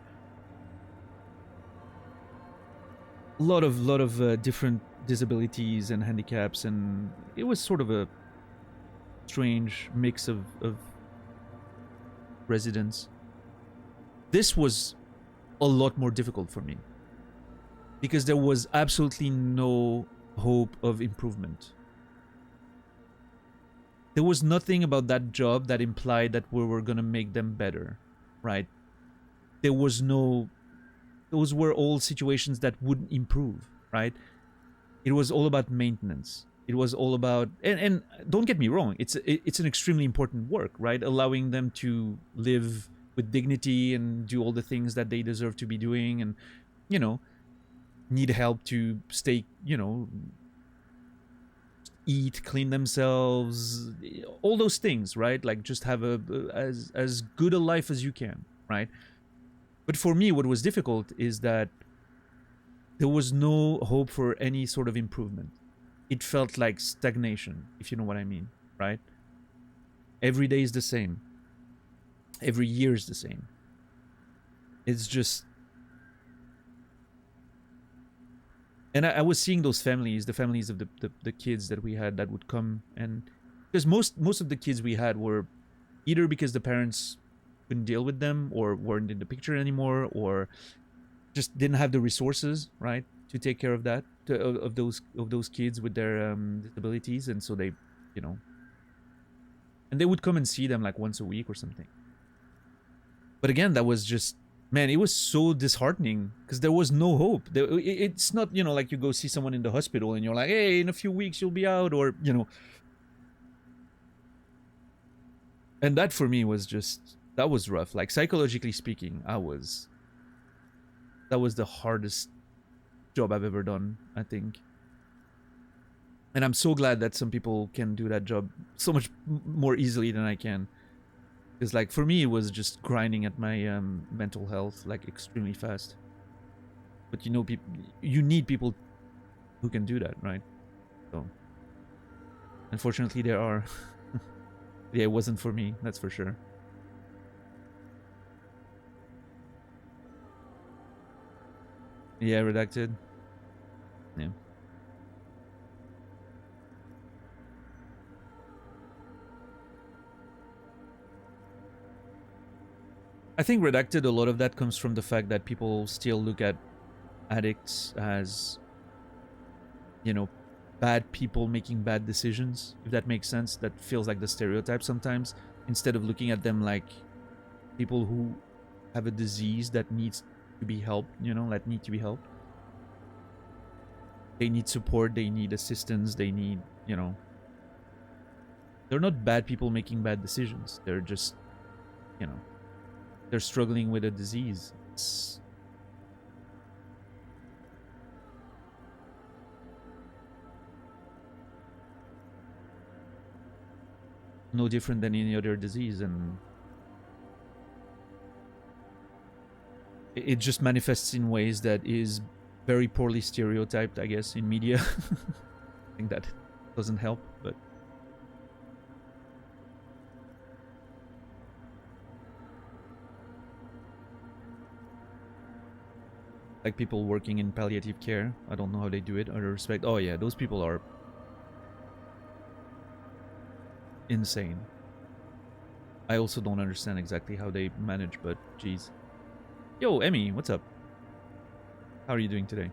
A lot of different disabilities and handicaps, and it was sort of a strange mix of residents. This was a lot more difficult for me because there was absolutely no hope of improvement. There was nothing about that job that implied that we were gonna make them better, right? There was no... Those were all situations that wouldn't improve, right? it was all about maintenance. It was all about, and don't get me wrong, it's an extremely important work, right? Allowing them to live with dignity and do all the things that they deserve to be doing, and you know, need help to stay, you know, eat, clean themselves, all those things, right? Like just have as good a life as you can, right? But for me, what was difficult is that there was no hope for any sort of improvement. It felt like stagnation, if you know what I mean, right? Every day is the same. Every year is the same. It's just... And I was seeing those families, the families of the kids that we had that would come, and because most of the kids we had were either because the parents couldn't deal with them or weren't in the picture anymore, or just didn't have the resources, right, to take care of that, of those kids with their disabilities, and so they, you know, and they would come and see them like once a week or something. But again, that was just, man, it was so disheartening because there was no hope. It's not, you know, like you go see someone in the hospital and you're like, hey, in a few weeks you'll be out, or, you know. And that for me was just, that was rough. Like psychologically speaking, that was the hardest job I've ever done, I think. And I'm so glad that some people can do that job so much more easily than I can. Because like for me, it was just grinding at my mental health like extremely fast. But you know, you need people who can do that, right? So unfortunately, there are. Yeah, it wasn't for me, that's for sure. Yeah, redacted. Yeah. I think redacted, a lot of that comes from the fact that people still look at addicts as, you know, bad people making bad decisions, if that makes sense. That feels like the stereotype sometimes, instead of looking at them like people who have a disease that needs to be helped, you know, that need to be helped. They need support, they need assistance, they need, you know, they're not bad people making bad decisions. They're just, you know, they're struggling with a disease. It's no different than any other disease, and it just manifests in ways that is very poorly stereotyped, I guess, in media. I think that doesn't help, but like people working in palliative care, I don't know how they do it. Out of respect, oh yeah, those people are insane. I also don't understand exactly how they manage, but geez. Yo, Emmy, what's up? How are you doing today?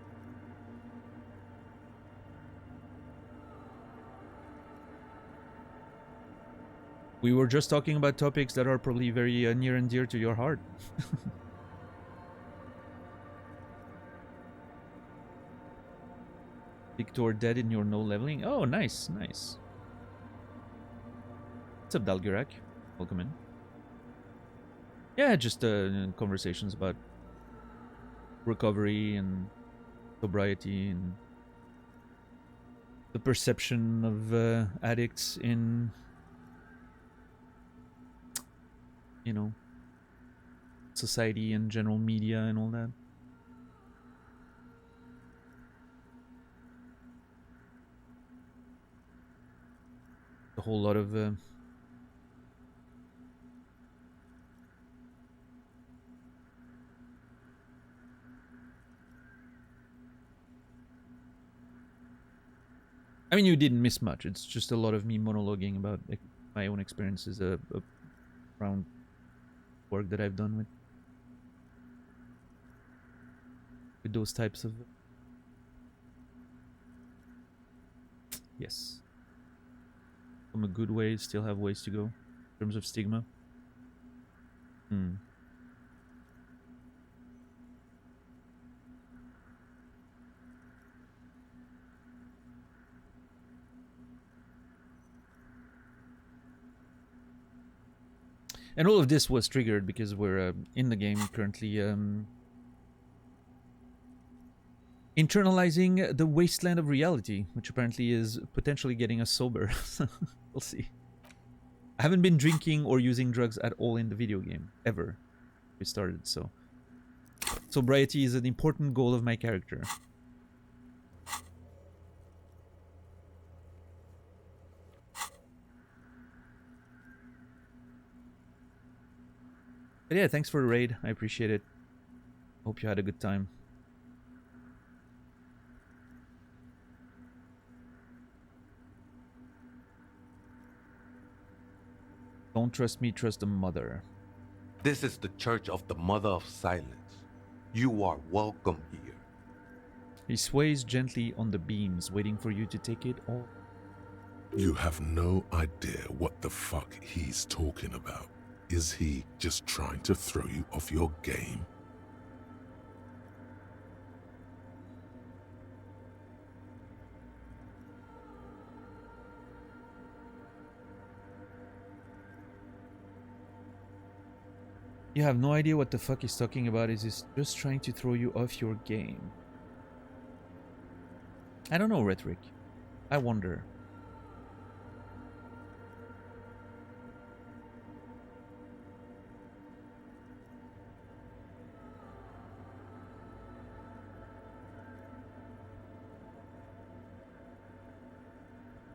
We were just talking about topics that are probably very near and dear to your heart. Victor dead in your no leveling? Oh, nice, nice. What's up, Dalgurak? Welcome in. Yeah, just conversations about recovery and sobriety and the perception of addicts in, you know, society and general media and all that. A whole lot of I mean, you didn't miss much. It's just a lot of me monologuing about my own experiences around work that I've done with those types of... Yes. From a good way, still have ways to go in terms of stigma. And all of this was triggered because we're in the game currently internalizing the wasteland of reality, which apparently is potentially getting us sober. We'll see. I haven't been drinking or using drugs at all in the video game, ever. We started, so... Sobriety is an important goal of my character. But yeah, thanks for the raid. I appreciate it. Hope you had a good time. Don't trust me, trust the mother. This is the Church of the Mother of Silence. You are welcome here. He sways gently on the beams, waiting for you to take it all. You have no idea what the fuck he's talking about. Is he just trying to throw you off your game? You have no idea what the fuck he's talking about. Is he's just trying to throw you off your game? I don't know, Rhetoric. I wonder.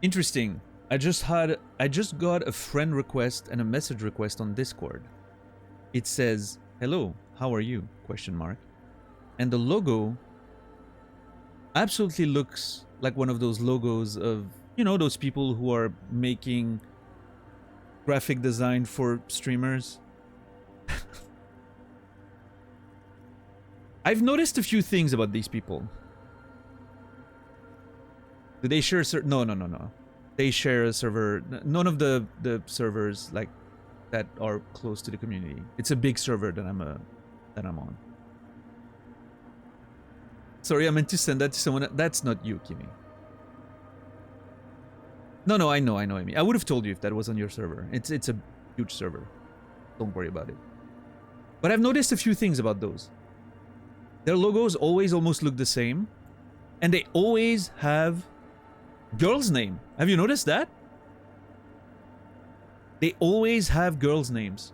Interesting. I just got a friend request and a message request on Discord. It says, "Hello, how are you?" question mark. And the logo absolutely looks like one of those logos of, you know, those people who are making graphic design for streamers. I've noticed a few things about these people. Do they share no. They share a server. None of the servers like that are close to the community. It's a big server that I'm on. Sorry, I meant to send that to someone. That's not you, Kimmy. No, I know, Amy. I would have told you if that was on your server. It's a huge server. Don't worry about it. But I've noticed a few things about those. Their logos always almost look the same, and they always have girls' name. Have you noticed that? They always have girls' names.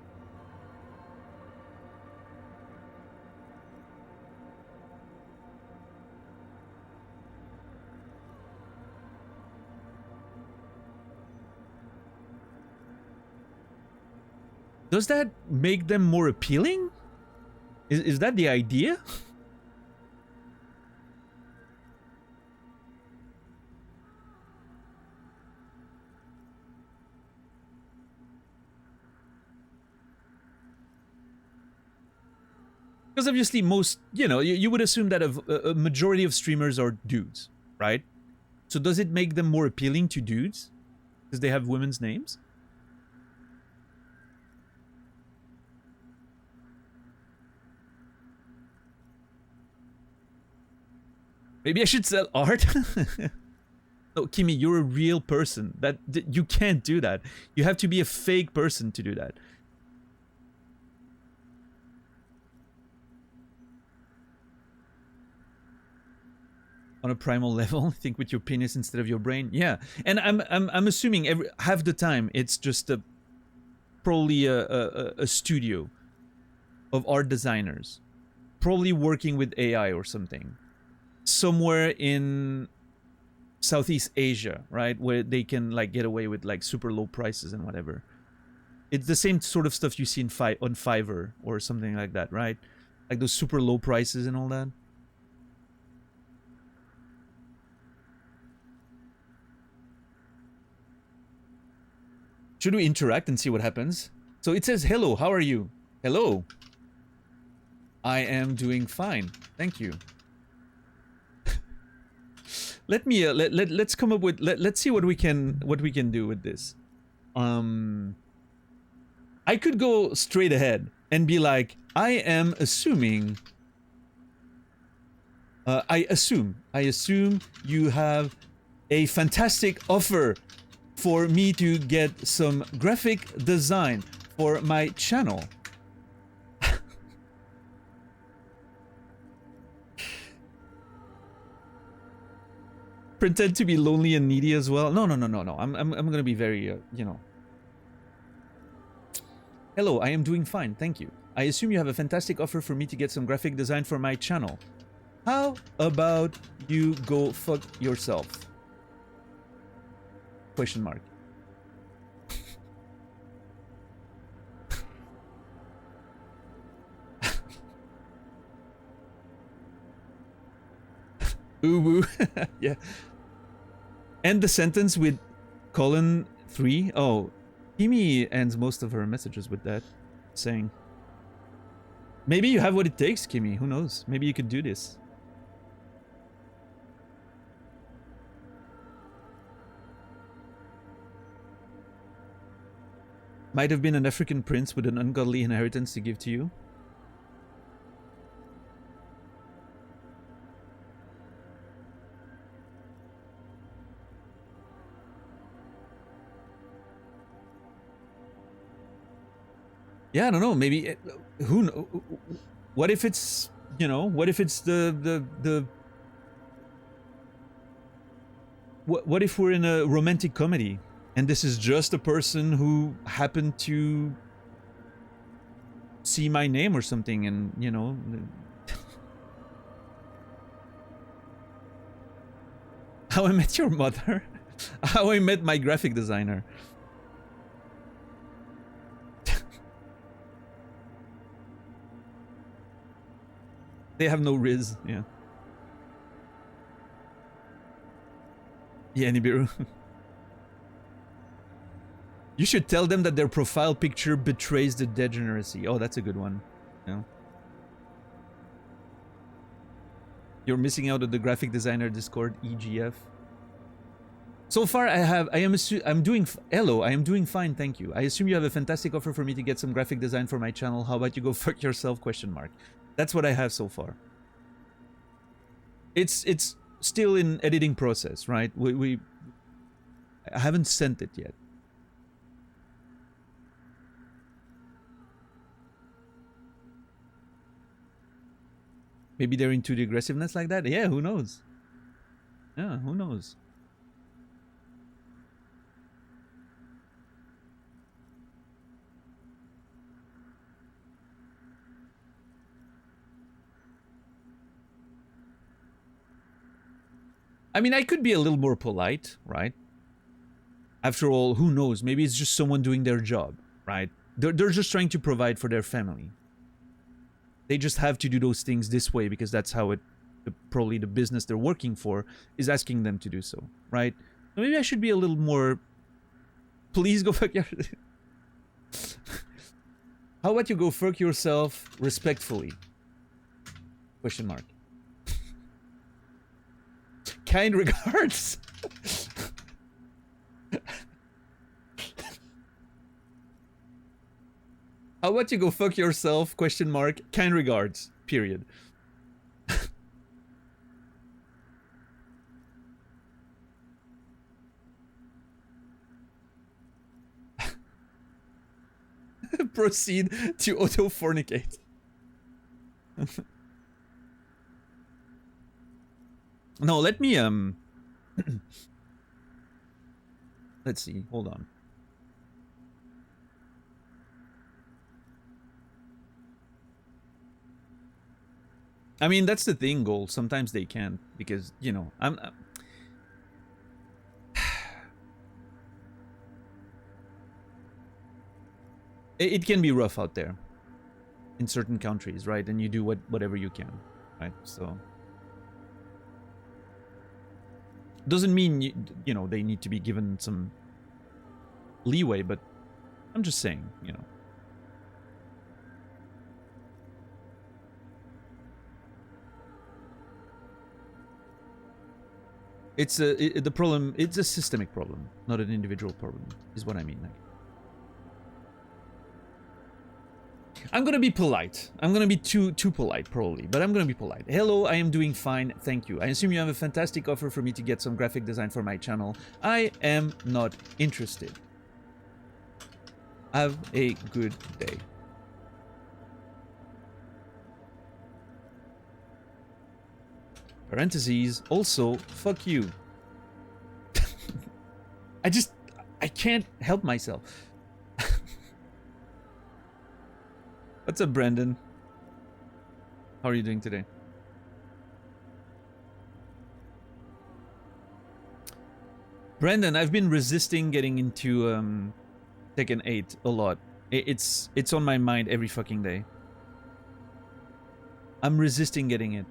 Does that make them more appealing? Is that the idea? Because obviously most, you know, you would assume that a majority of streamers are dudes, right? So does it make them more appealing to dudes? Because they have women's names? Maybe I should sell art? No, Kimmy, you're a real person. You can't do that. You have to be a fake person to do that. On a primal level, think with your penis instead of your brain. Yeah, and I'm assuming half the time it's just probably a studio of art designers, probably working with AI or something, somewhere in Southeast Asia, right, where they can like get away with like super low prices and whatever. It's the same sort of stuff you see on Fiverr or something like that, right? Like those super low prices and all that. Should we interact and see what happens? So it says, "Hello, how are you?" Hello. I am doing fine. Thank you. Let me let's come up with let's see what we can do with this. I could go straight ahead and be like, I am assuming I assume you have a fantastic offer for me to get some graphic design for my channel. Pretend to be lonely and needy as well. No. I'm gonna be very, you know. Hello, I am doing fine, thank you. I assume you have a fantastic offer for me to get some graphic design for my channel. How about you go fuck yourself? Question mark. Ooh, yeah. End the sentence with colon 3. Oh, Kimi ends most of her messages with that, saying, maybe you have what it takes, Kimi. Who knows? Maybe you could do this. Might have been an African prince with an ungodly inheritance to give to you. Yeah, I don't know. Maybe who know? What if it's, you know? What if it's the what if we're in a romantic comedy and this is just a person who happened to see my name or something, and you know. How I Met Your Mother. How I Met My Graphic Designer. They have no riz, yeah. Yeah, Nibiru. You should tell them that their profile picture betrays the degeneracy. Oh, that's a good one. Yeah. You're missing out on the graphic designer Discord, EGF. So far, I'm doing fine, thank you. I assume you have a fantastic offer for me to get some graphic design for my channel. How about you go fuck yourself? Question mark. That's what I have so far. It's still in editing process, right? I haven't sent it yet. Maybe they're into the aggressiveness like that. Yeah, who knows? Yeah, who knows? I mean, I could be a little more polite, right? After all, who knows? Maybe it's just someone doing their job, right? They're just trying to provide for their family. They just have to do those things this way because that's how probably the business they're working for is asking them to do so, right? So maybe I should be a little more, please go fuck your... How about you go fuck yourself respectfully? Question mark. Kind regards. How about you go fuck yourself? Question mark. Kind regards. Period. Proceed to auto-fornicate. No, let me, let's see, hold on. I mean, that's the thing, Gold. Sometimes they can't, because, you know, it can be rough out there in certain countries, right? And you do whatever you can, right? So doesn't mean you know, they need to be given some leeway, but I'm just saying, you know. It's the problem. It's a systemic problem, not an individual problem, is what I mean. Like, I'm gonna be polite. I'm gonna be too polite, probably, but I'm gonna be polite. Hello, I am doing fine, thank you. I assume you have a fantastic offer for me to get some graphic design for my channel. I am not interested. Have a good day. Parentheses, also, fuck you. I can't help myself. What's up, Brendan? How are you doing today? Brendan, I've been resisting getting into Tekken 8 a lot. It's on my mind every fucking day. I'm resisting getting it.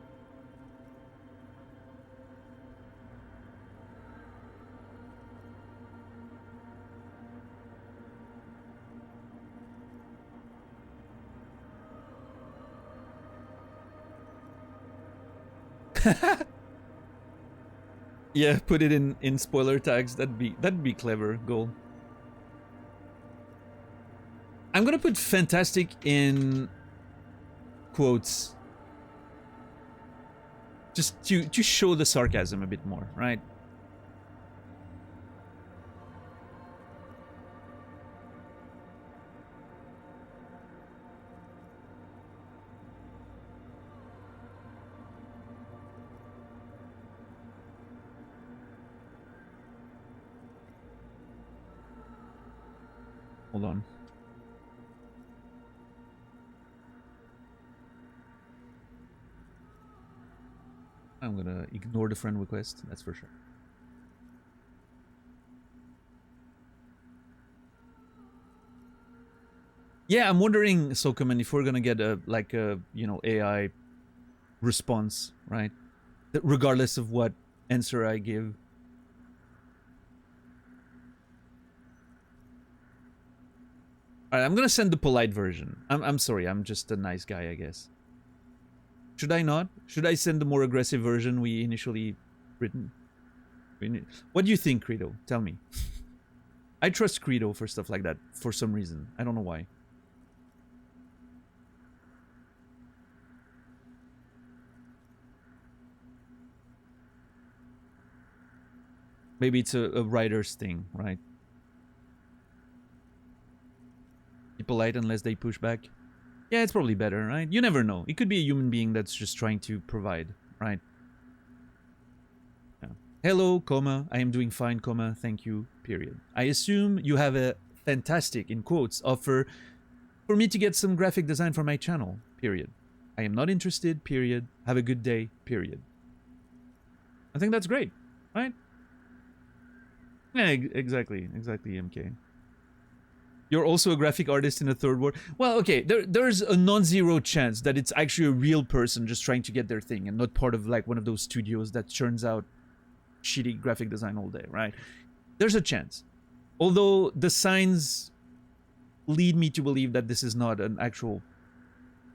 Yeah, put it in spoiler tags. That'd be clever. Goal. I'm gonna put fantastic in quotes, just to show the sarcasm a bit more, right? Hold on. I'm gonna ignore the friend request, that's for sure. Yeah, I'm wondering, Sokaman, if we're gonna get a AI response, right? Regardless of what answer I give. Alright, I'm gonna send the polite version. I'm sorry, I'm just a nice guy, I guess. Should I not? Should I send the more aggressive version we initially written? What do you think, Credo? Tell me. I trust Credo for stuff like that, for some reason. I don't know why. Maybe it's a writer's thing, right? Be polite unless they push back. Yeah, it's probably better, right? You never know. It could be a human being that's just trying to provide, right? Yeah. Hello, comma. I am doing fine, comma. Thank you, period. I assume you have a fantastic, in quotes, offer for me to get some graphic design for my channel, period. I am not interested, period. Have a good day, period. I think that's great, right? Yeah, exactly, MK. You're also a graphic artist in a third world. Well, okay, there's a non-zero chance that it's actually a real person just trying to get their thing and not part of like one of those studios that churns out shitty graphic design all day, right? There's a chance. Although the signs lead me to believe that this is not an actual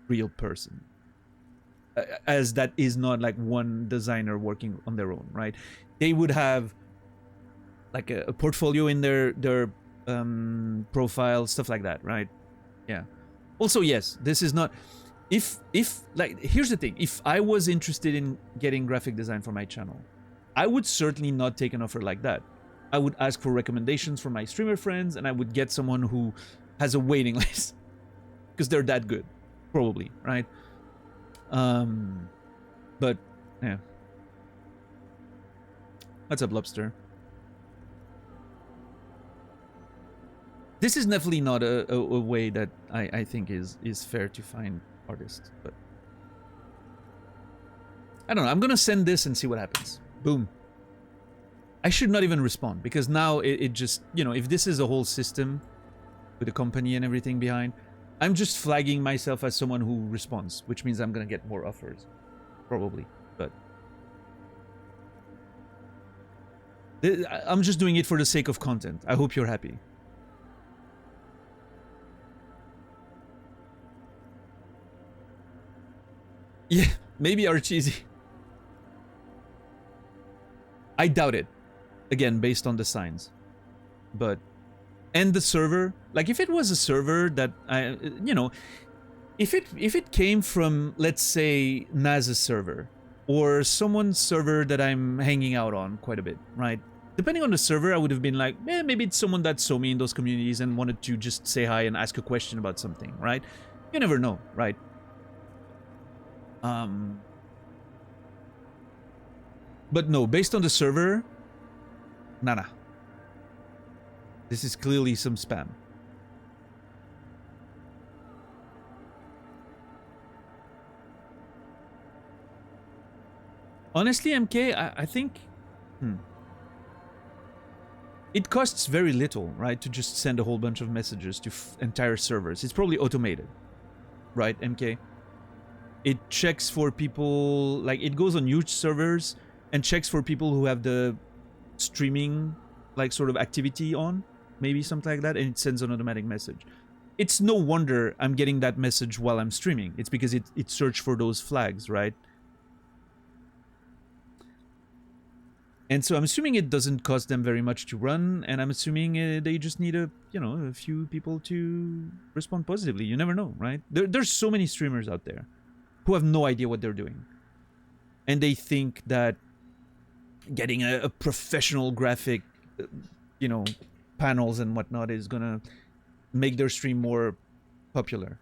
real person. As that is not like one designer working on their own, right? They would have like a portfolio in their profile, stuff like that, right? Yeah. Also, yes, this is not... If like, here's the thing. If I was interested in getting graphic design for my channel, I would certainly not take an offer like that. I would ask for recommendations from my streamer friends, and I would get someone who has a waiting list. Because they're that good. Probably, right? But, yeah. What's up, Lobster? This is definitely not a way that I think is fair to find artists, but I don't know. I'm gonna send this and see what happens. Boom. I should not even respond, because now it just, you know, if this is a whole system with a company and everything behind, I'm just flagging myself as someone who responds, which means I'm gonna get more offers, probably, but I'm just doing it for the sake of content. I hope you're happy. Yeah, maybe Archeesy. I doubt it. Again, based on the signs. But... And the server. Like, if it was a server that I... You know... If it came from, let's say, NASA's server. Or someone's server that I'm hanging out on quite a bit, right? Depending on the server, I would have been like, maybe it's someone that saw me in those communities and wanted to just say hi and ask a question about something, right? You never know, right? But no, based on the server, nah. This is clearly some spam. Honestly, MK, I think... It costs very little, right, to just send a whole bunch of messages to entire servers. It's probably automated, right, MK? It checks for people... Like, it goes on huge servers and checks for people who have the streaming, like, sort of activity on. Maybe something like that, and it sends an automatic message. It's no wonder I'm getting that message while I'm streaming. It's because it searched for those flags, right? And so I'm assuming it doesn't cost them very much to run, and I'm assuming they just need a few people to respond positively. You never know, right? There's so many streamers out there who have no idea what they're doing. And they think that getting a professional graphic, panels and whatnot is gonna make their stream more popular.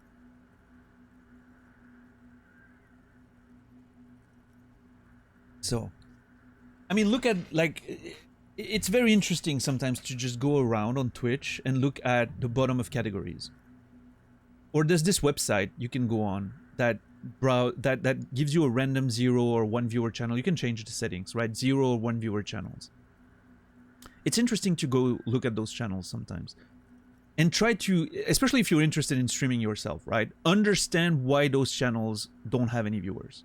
So, I mean, look at, like, it's very interesting sometimes to just go around on Twitch and look at the bottom of categories. Or there's this website you can go on that gives you a random 0 or 1 viewer channel. You can change the settings, right? 0 or 1 viewer channels. It's interesting to go look at those channels sometimes. And try to, especially if you're interested in streaming yourself, right? Understand why those channels don't have any viewers.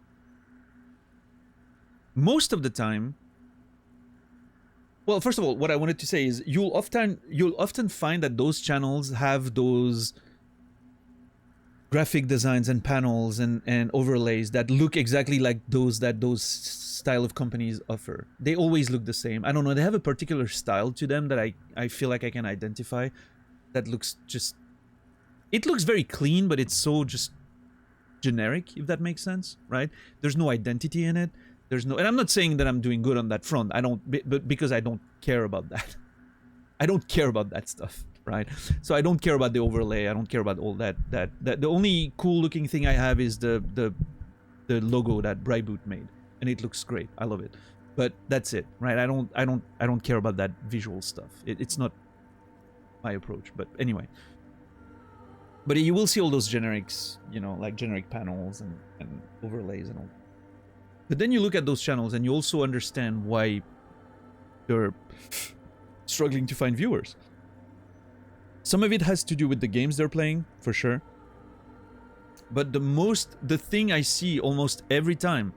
Most of the time, well, first of all, what I wanted to say is you'll often find that those channels have those graphic designs and panels and overlays that look exactly like those style of companies offer. They always look the same. I don't know, they have a particular style to them that I feel like I can identify that looks just... It looks very clean, but it's so just generic, if that makes sense, right? There's no identity in it. There's no... And I'm not saying that I'm doing good on that front. But because I don't care about that. I don't care about that stuff. Right, so I don't care about the overlay. I don't care about all that. The only cool-looking thing I have is the logo that Brightboot made, and it looks great. I love it, but that's it, right? I don't care about that visual stuff. It's not my approach. But anyway, but you will see all those generics, like generic panels and overlays and all. But then you look at those channels, and you also understand why they're struggling to find viewers. Some of it has to do with the games they're playing, for sure. But the thing I see almost every time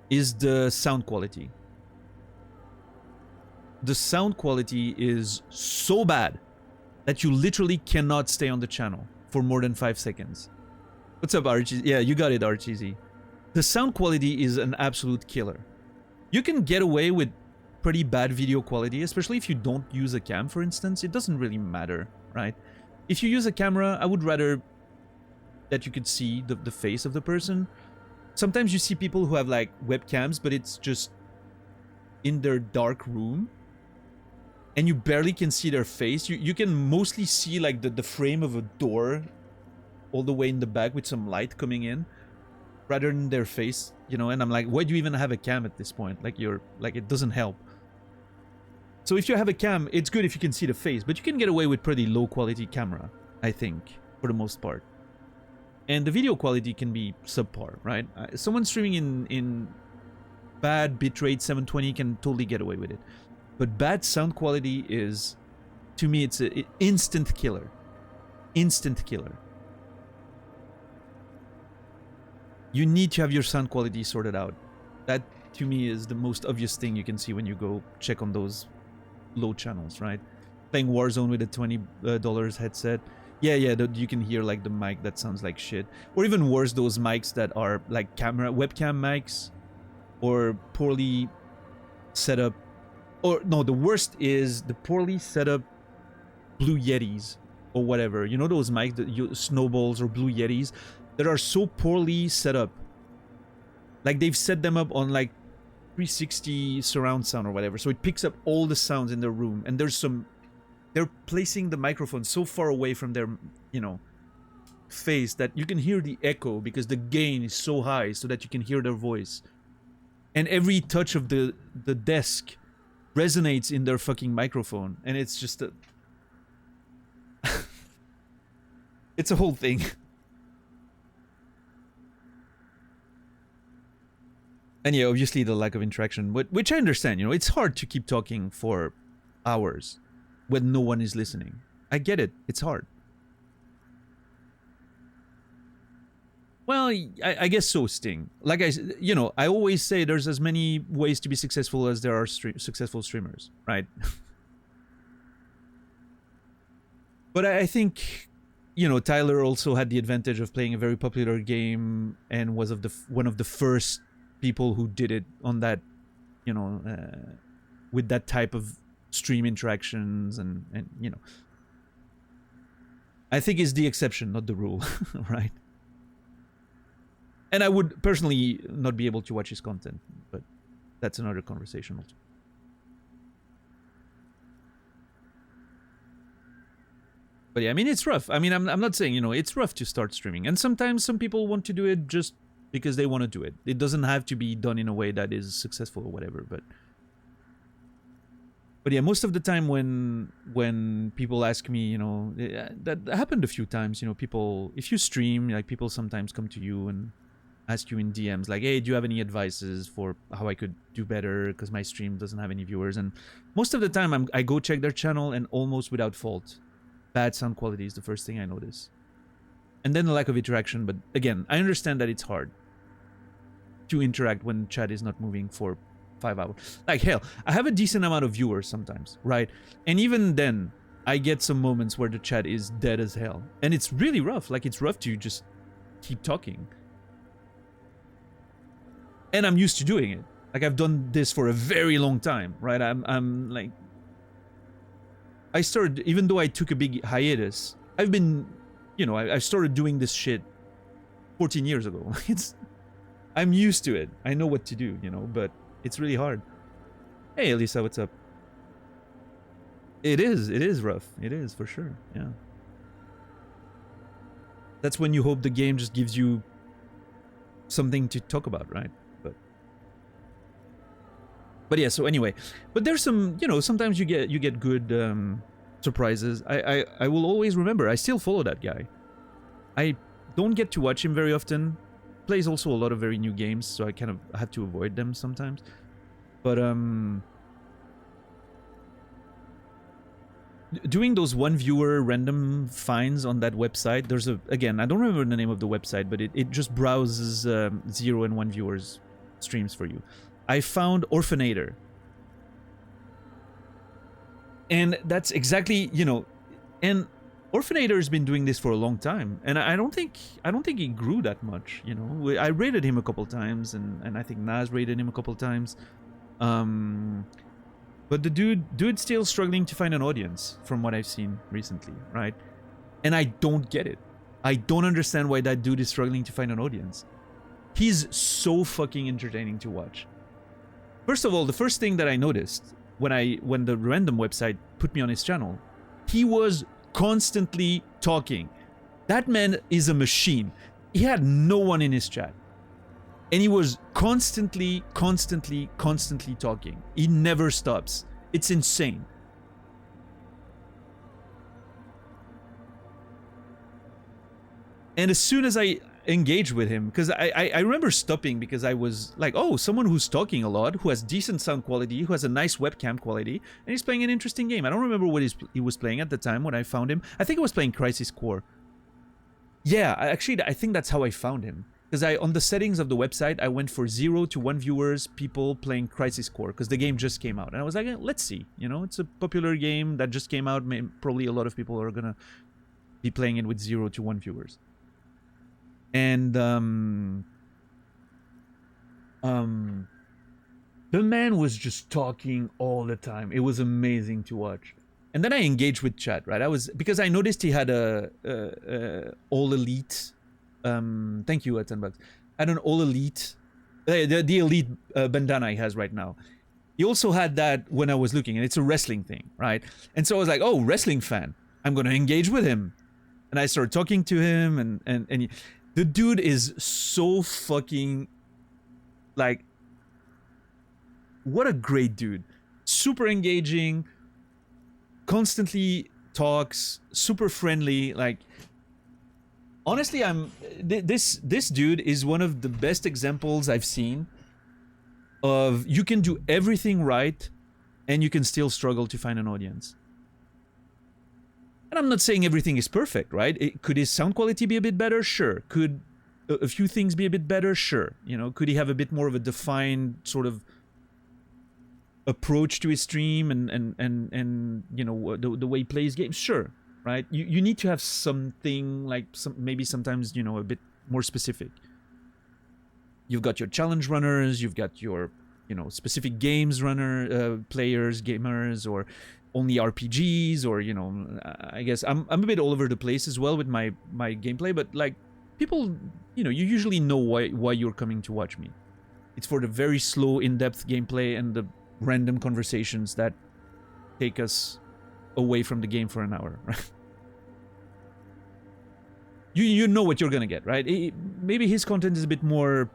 is the sound quality. The sound quality is so bad that you literally cannot stay on the channel for more than 5 seconds. What's up, Archie? Yeah, you got it, Archie. The sound quality is an absolute killer. You can get away with pretty bad video quality, especially if you don't use a cam, for instance. It doesn't really matter, right? If you use a camera, I would rather that you could see the face of the person. Sometimes you see people who have like webcams, but it's just in their dark room and you barely can see their face. You can mostly see like the frame of a door all the way in the back with some light coming in rather than their face, and I'm like, why do you even have a cam at this point? Like, it doesn't help. So if you have a cam, it's good if you can see the face, but you can get away with pretty low quality camera, I think, for the most part. And the video quality can be subpar, right? Someone streaming in bad bitrate 720 can totally get away with it. But bad sound quality is, to me, it's an instant killer. Instant killer. You need to have your sound quality sorted out. That, to me, is the most obvious thing you can see when you go check on those low channels, right? Playing Warzone with a $20 headset. Yeah, you can hear like the mic that sounds like shit. Or even worse, those mics that are like webcam mics or poorly set up. Or no, the worst is the poorly set up Blue Yetis or whatever. You know those mics, Snowballs or Blue Yetis that are so poorly set up. Like they've set them up on like 360 surround sound or whatever, so it picks up all the sounds in the room, and they're placing the microphone so far away from their, you know, face that you can hear the echo because the gain is so high so that you can hear their voice. And every touch of the desk resonates in their fucking microphone, and it's just a it's a whole thing. And yeah, obviously the lack of interaction, which I understand, you know, it's hard to keep talking for hours when no one is listening. I get it, it's hard. Well, I guess so, Sting. Like you know, I always say there's as many ways to be successful as there are successful streamers, right? But I think, you know, Tyler also had the advantage of playing a very popular game and was one of the first people who did it on that, you know, with that type of stream interactions and you know. I think it's the exception, not the rule, right? And I would personally not be able to watch his content, but that's another conversation also. But yeah, I mean, it's rough. I mean, I'm not saying, you know, it's rough to start streaming. And sometimes some people want to do it just because they want to do it. It doesn't have to be done in a way that is successful or whatever, but yeah, most of the time when people ask me, you know, that happened a few times, you know, people, if you stream, like, people sometimes come to you and ask you in DMs, like, hey, do you have any advices for how I could do better because my stream doesn't have any viewers? And most of the time I go check their channel, and almost without fault, bad sound quality is the first thing I notice. And then the lack of interaction, but again, I understand that it's hard to interact when chat is not moving for 5 hours. Like, hell, I have a decent amount of viewers sometimes, right? And even then, I get some moments where the chat is dead as hell. And it's really rough. Like, it's rough to just keep talking. And I'm used to doing it. Like, I've done this for a very long time, right? I'm like... I started, even though I took a big hiatus, I've been, you know, I started doing this shit 14 years ago. I'm used to it. I know what to do, you know, but it's really hard. Hey, Elisa, what's up? It is rough. It is, for sure, yeah. That's when you hope the game just gives you something to talk about, right? But yeah, so anyway, but there's some, you know, sometimes you get good surprises. I will always remember, I still follow that guy. I don't get to watch him very often. Plays also a lot of very new games, so I kind of have to avoid them sometimes. But doing those one viewer random finds on that website, there's again, I don't remember the name of the website, but it just browses 0 and 1 viewers streams for you. I found Orphanator. And that's exactly, you know, and Orphanator has been doing this for a long time, and I don't think he grew that much, you know. I rated him a couple times, and I think Naz rated him a couple times. But the dude's still struggling to find an audience from what I've seen recently, right? And I don't get it. I don't understand why that dude is struggling to find an audience. He's so fucking entertaining to watch. First of all, the first thing that I noticed when the random website put me on his channel, he was constantly talking. That man is a machine. He had no one in his chat. And he was constantly talking. He never stops. It's insane. And as soon as I engage with him, because I remember stopping because I was like, oh, someone who's talking a lot, who has decent sound quality, who has a nice webcam quality, and he's playing an interesting game. I don't remember what he was playing at the time when I found him. I think he was playing Crisis Core. Yeah, I think that's how I found him. Because on the settings of the website, I went for 0 to 1 viewers, people playing Crisis Core, because the game just came out. And I was like, let's see, you know, it's a popular game that just came out. Probably a lot of people are gonna be playing it with 0 to 1 viewers. And the man was just talking all the time. It was amazing to watch. And then I engaged with chat, right? Because I noticed he had a all elite. Thank you, $10. I had an all elite the elite bandana he has right now. He also had that when I was looking, and it's a wrestling thing, right? And so I was like, oh, wrestling fan. I'm going to engage with him. And I started talking to him, and the dude is so fucking, like, what a great dude. Super engaging, constantly talks, super friendly. Like, honestly, this dude is one of the best examples I've seen of you can do everything right and you can still struggle to find an audience. And I'm not saying everything is perfect, right? Could his sound quality be a bit better? Sure. Could a few things be a bit better? Sure. You know, could he have a bit more of a defined sort of approach to his stream and you know, the way he plays games? Sure, right? You need to have something like maybe sometimes, you know, a bit more specific. You've got your challenge runners, you've got your, you know, specific games players, gamers, or only RPGs, or, you know, I guess I'm a bit all over the place as well with my gameplay, but like people, you know, you usually know why you're coming to watch me. It's for the very slow, in-depth gameplay and the random conversations that take us away from the game for an hour, right? You know what you're gonna get, right? Maybe his content is a bit more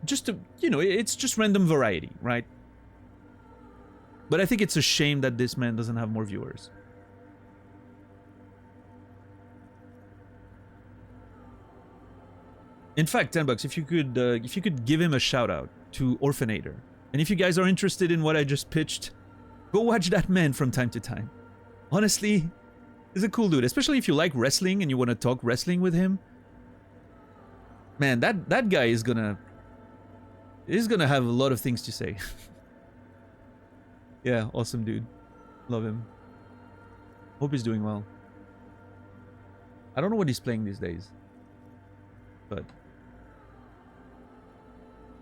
just to, you know, it's just random variety, right? But I think it's a shame that this man doesn't have more viewers. In fact, $10 if you could give him a shout out to Orphanator. And if you guys are interested in what I just pitched, go watch that man from time to time. Honestly, he's a cool dude, especially if you like wrestling and you want to talk wrestling with him. Man, that guy is gonna have a lot of things to say. Yeah, awesome dude. Love him. Hope he's doing well. I don't know what he's playing these days, but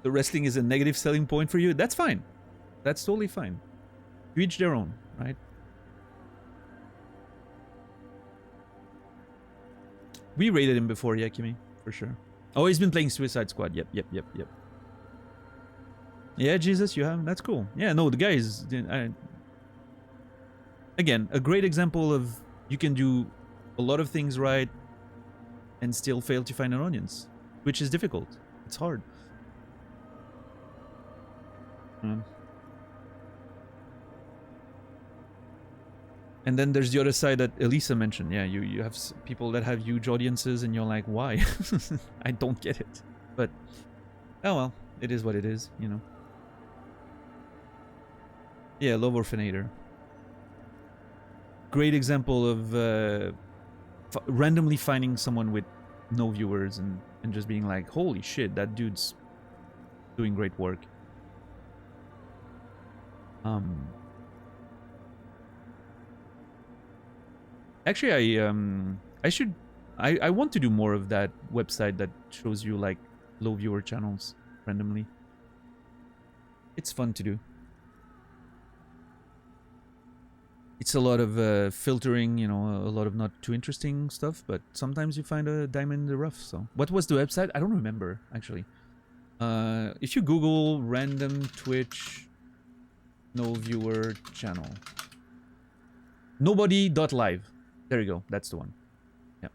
the wrestling is a negative selling point for you. That's fine. That's totally fine. To each their own, right? We rated him before, yeah, Kimmy, for sure. Oh, he's been playing Suicide Squad. Yep. Yeah, Jesus, you have? That's cool. Yeah, no, the guy is... again, a great example of you can do a lot of things right and still fail to find an audience, which is difficult. It's hard. And then there's the other side that Elisa mentioned. Yeah, you have people that have huge audiences and you're like, why? I don't get it. But, oh well, it is what it is, you know. Yeah, love Orphanator. Great example of randomly finding someone with no viewers and just being like, holy shit, that dude's doing great work. Actually, I want to do more of that website that shows you like low viewer channels randomly. It's fun to do. It's a lot of filtering, you know, a lot of not too interesting stuff, but sometimes you find a diamond in the rough. So, what was the website? I don't remember actually. If you Google random Twitch no viewer channel, nobody.live. There you go. That's the one. Yeah.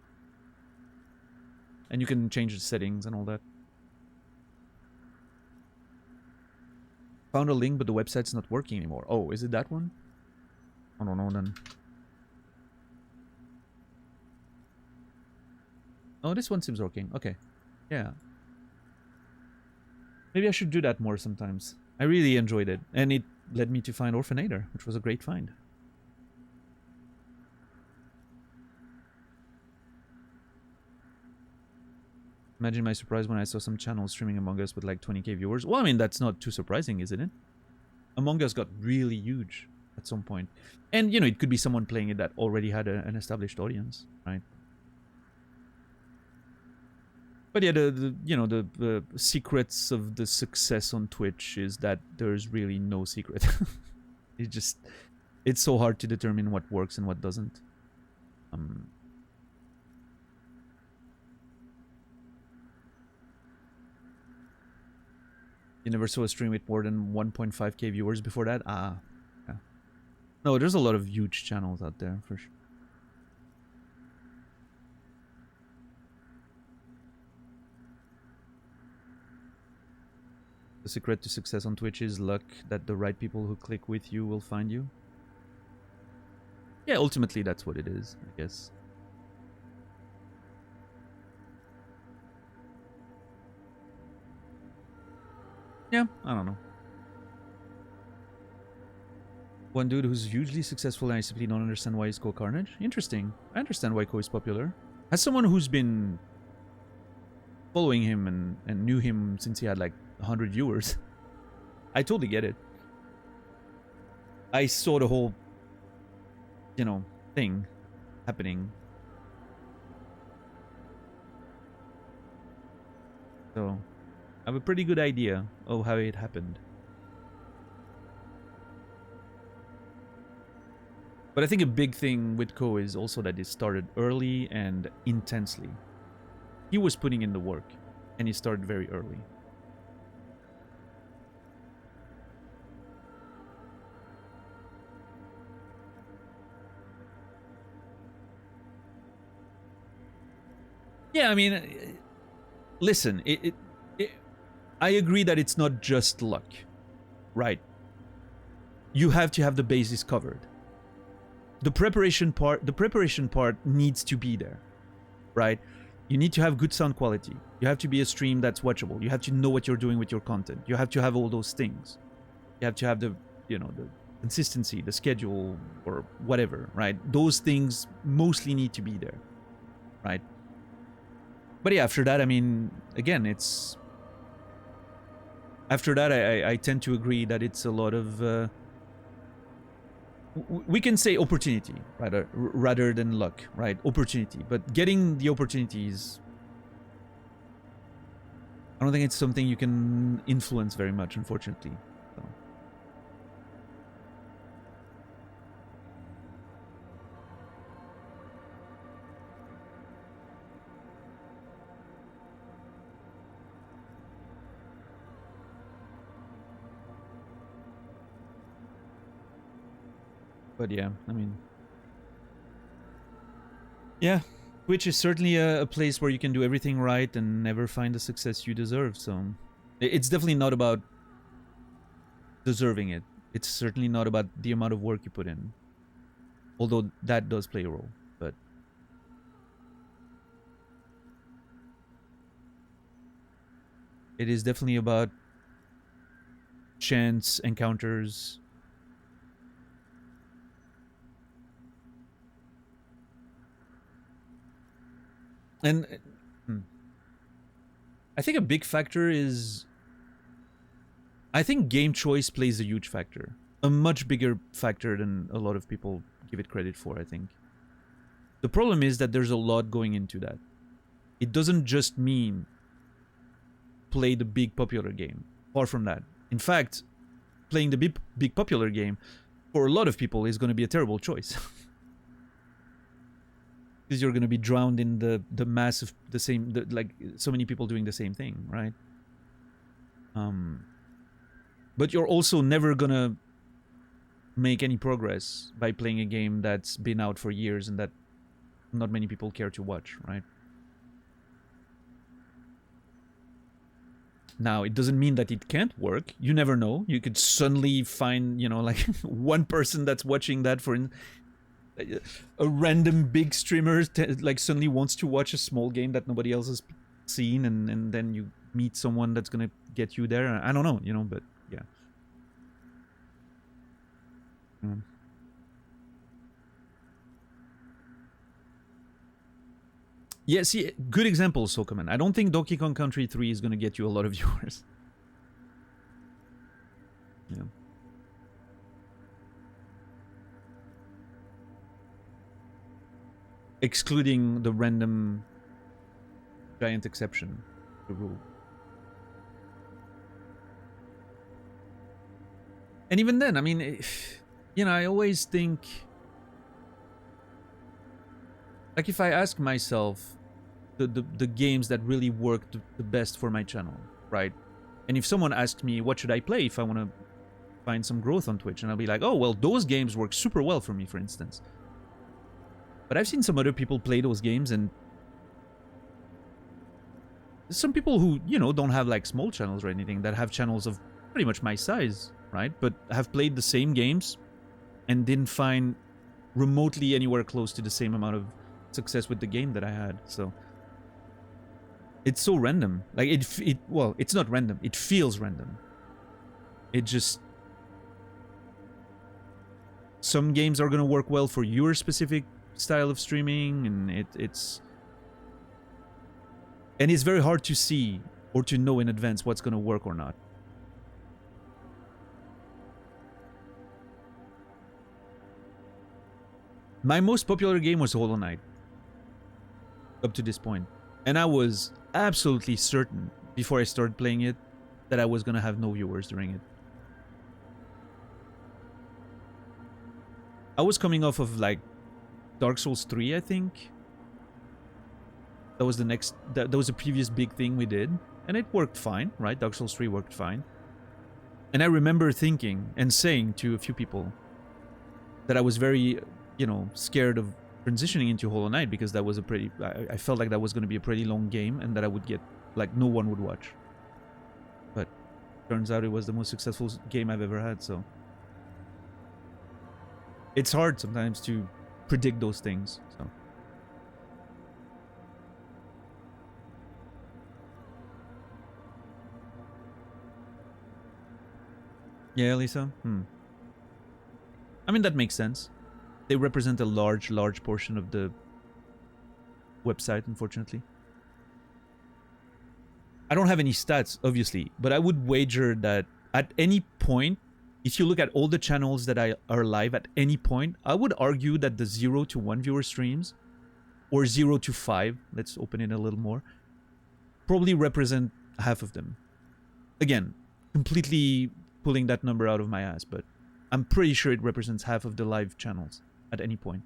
And you can change the settings and all that. Found a link, but the website's not working anymore. Oh, is it that one? I don't know then. Oh, this one seems working. Okay. Yeah. Maybe I should do that more sometimes. I really enjoyed it. And it led me to find Orphanator, which was a great find. Imagine my surprise when I saw some channels streaming Among Us with like 20k viewers. Well, I mean, that's not too surprising, isn't it? Among Us got really huge at some point. And, you know, it could be someone playing it that already had an established audience, right? But yeah, the secrets of the success on Twitch is that there's really no secret. It's so hard to determine what works and what doesn't. You never saw a stream with more than 1.5k viewers before that? Ah, yeah. No, there's a lot of huge channels out there, for sure. The secret to success on Twitch is luck, that the right people who click with you will find you. Yeah, ultimately that's what it is, I guess. Yeah, I don't know. One dude who's hugely successful and I simply don't understand why he's called Carnage. Interesting. I understand why Ko is popular. As someone who's been following him and knew him since he had like 100 viewers, I totally get it. I saw the whole, you know, thing happening. So, I have a pretty good idea of how it happened. But I think a big thing with Ko is also that it started early and intensely. He was putting in the work, and he started very early. Yeah, I mean, listen, I agree that it's not just luck, right? You have to have the bases covered. The preparation part needs to be there, right? You need to have good sound quality. You have to be a stream that's watchable. You have to know what you're doing with your content. You have to have all those things. You have to have the, you know, the consistency, the schedule, or whatever, right? Those things mostly need to be there, right? But yeah, after that, I mean, again, it's... After that, I tend to agree that it's a lot of... we can say opportunity, rather than luck, right? Opportunity. But getting the opportunities... I don't think it's something you can influence very much, unfortunately. So. But yeah, I mean... Yeah, Twitch is certainly a place where you can do everything right and never find the success you deserve, so... It's definitely not about deserving it. It's certainly not about the amount of work you put in. Although that does play a role, but... It is definitely about chance, encounters... And I think a big factor is... I think game choice plays a huge factor. A much bigger factor than a lot of people give it credit for, I think. The problem is that there's a lot going into that. It doesn't just mean play the big popular game. Far from that. In fact, playing the big popular game, for a lot of people, is going to be a terrible choice. Because you're going to be drowned in the mass of the same, like so many people doing the same thing, right? But you're also never going to make any progress by playing a game that's been out for years and that not many people care to watch, right? Now, it doesn't mean that it can't work. You never know. You could suddenly find, you know, like one person that's watching that for... a random big streamer like suddenly wants to watch a small game that nobody else has seen, and then you meet someone that's gonna get you there. I don't know, you know, but yeah. Yeah, see, good example, Sokoman. I don't think Donkey Kong Country 3 is gonna get you a lot of viewers. Yeah. Excluding the random giant exception, the rule. And even then, I mean, you know, I always think... Like, if I ask myself the games that really work the best for my channel, right? And if someone asks me what should I play if I want to find some growth on Twitch, and I'll be like, oh, well, those games work super well for me, for instance. But I've seen some other people play those games, and some people who, you know, don't have like small channels or anything, that have channels of pretty much my size, right? But have played the same games and didn't find remotely anywhere close to the same amount of success with the game that I had. So it's so random. Like well, it's not random. It feels random. It just, some games are gonna work well for your specific style of streaming, and it's very hard to see or to know in advance what's gonna work or not. My most popular game was Hollow Knight up to this point, and I was absolutely certain before I started playing it that I was gonna have no viewers during it. I was coming off of like Dark Souls 3, I think. That was the next, that was the previous big thing we did, and it worked fine, right? Dark Souls 3 worked fine. And I remember thinking and saying to a few people that I was very, you know, scared of transitioning into Hollow Knight, because that was a pretty, I felt like that was going to be a pretty long game, and that I would get, like, no one would watch. But turns out it was the most successful game I've ever had, so it's hard sometimes to predict those things, so. Yeah, Lisa? I mean, that makes sense. They represent a large portion of the website, unfortunately. I don't have any stats, obviously, but I would wager that at any point, if you look at all the channels that are live at any point, I would argue that the 0 to 1 viewer streams, or 0 to 5, let's open it a little more, probably represent half of them. Again, completely pulling that number out of my ass, but I'm pretty sure it represents half of the live channels at any point.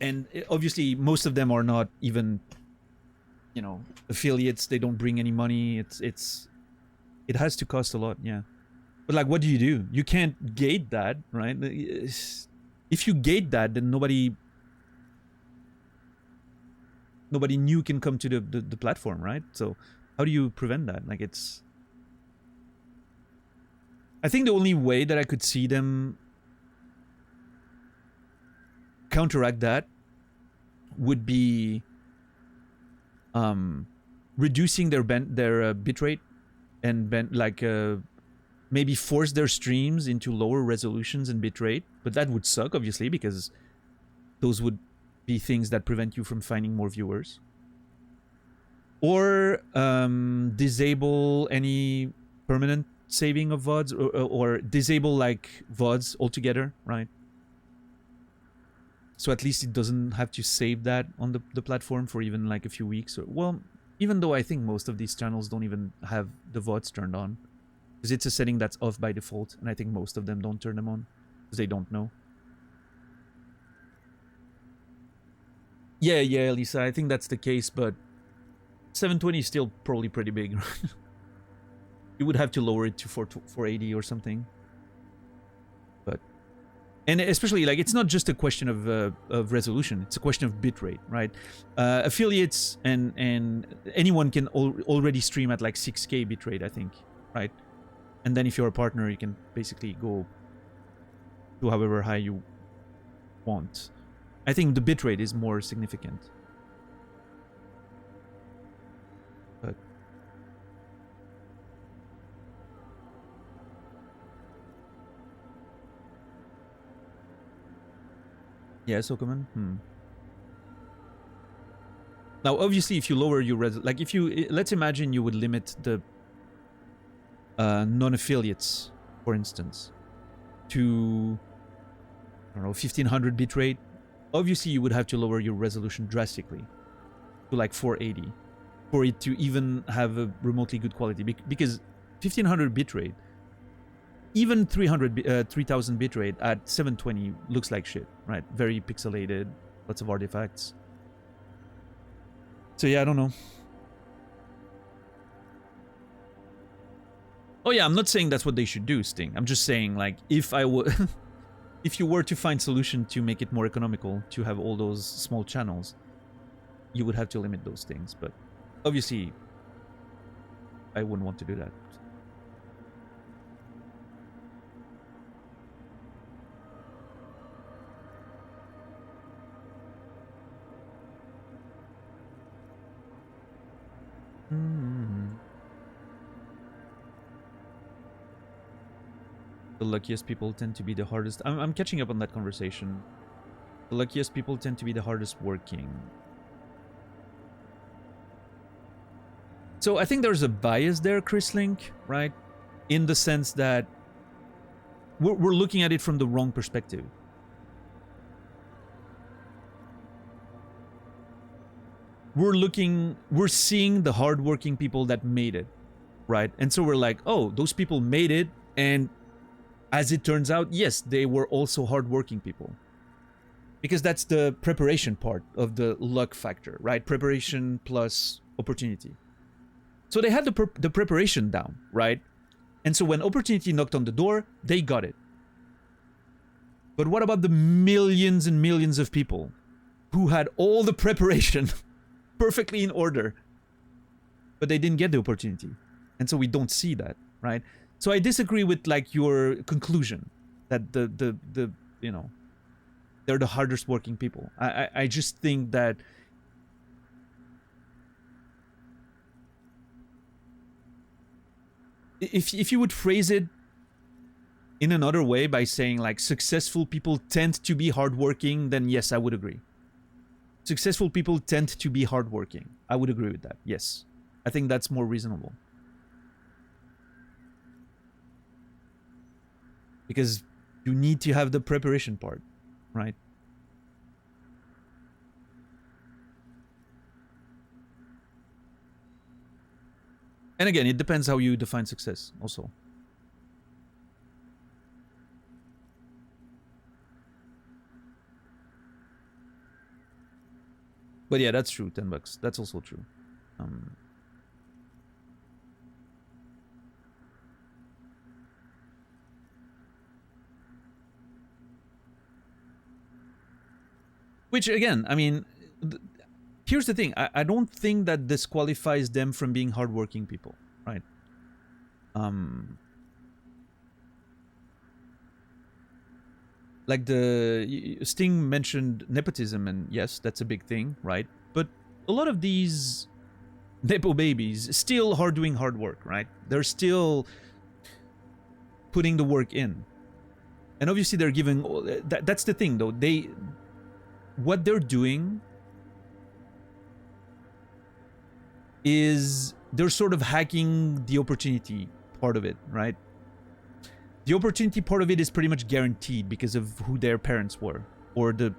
And obviously, most of them are not even, you know, affiliates. They don't bring any money. It has to cost a lot, yeah. But like, what do? You can't gate that, right? If you gate that, then nobody new can come to the platform, right? So how do you prevent that? Like, it's, I think the only way that I could see them counteract that would be reducing their bitrate, and maybe force their streams into lower resolutions and bitrate. But that would suck, obviously, because those would be things that prevent you from finding more viewers. Or disable any permanent saving of VODs, or disable like VODs altogether, right? So at least it doesn't have to save that on the platform for even like a few weeks. Or, well, even though I think most of these channels don't even have the VODs turned on, because it's a setting that's off by default, and I think most of them don't turn them on because they don't know. Yeah, Lisa, I think that's the case, but 720 is still probably pretty big. You would have to lower it to 480 or something. But, and especially, like, it's not just a question of resolution, it's a question of bitrate, right? Affiliates and anyone can already stream at like 6K bitrate, I think, right? And then if you're a partner, you can basically go to however high you want. I think the bitrate is more significant. But yeah, Sokoman. Now, obviously, if you lower your like, if you, let's imagine you would limit the non-affiliates, for instance, to, I don't know, 1500 bitrate. Obviously, you would have to lower your resolution drastically to like 480 for it to even have a remotely good quality. Because 1500 bitrate, even 3000 bitrate at 720 looks like shit, right? Very pixelated, lots of artifacts. So yeah, I don't know. Oh yeah, I'm not saying that's what they should do, Sting. I'm just saying, like, if I would, if you were to find solution to make it more economical to have all those small channels, you would have to limit those things. But obviously, I wouldn't want to do that. The luckiest people tend to be the hardest. I'm catching up on that conversation. The luckiest people tend to be the hardest working. So I think there's a bias there, Chris Link, right? In the sense that we're looking at it from the wrong perspective. We're seeing the hardworking people that made it, right? And so we're like, oh, those people made it, and as it turns out, yes, they were also hardworking people. Because that's the preparation part of the luck factor, right? Preparation plus opportunity. So they had the preparation down, right? And so when opportunity knocked on the door, they got it. But what about the millions and millions of people who had all the preparation perfectly in order, but they didn't get the opportunity? And so we don't see that, right? So I disagree with like your conclusion that the you know, they're the hardest working people. I just think that if you would phrase it in another way by saying like successful people tend to be hardworking, then yes, I would agree. Successful people tend to be hardworking. I would agree with that. Yes, I think that's more reasonable. Because you need to have the preparation part, right? And again, it depends how you define success also. But yeah, that's true, $10. That's also true. Which again, I mean, here's the thing. I don't think that disqualifies them from being hardworking people, right? Like Sting mentioned nepotism, and yes, that's a big thing, right? But a lot of these nepo babies still are doing hard work, right? They're still putting the work in, and obviously they're giving. That's the thing, though. What they're doing is they're sort of hacking the opportunity part of it, right? The opportunity part of it is pretty much guaranteed because of who their parents were or the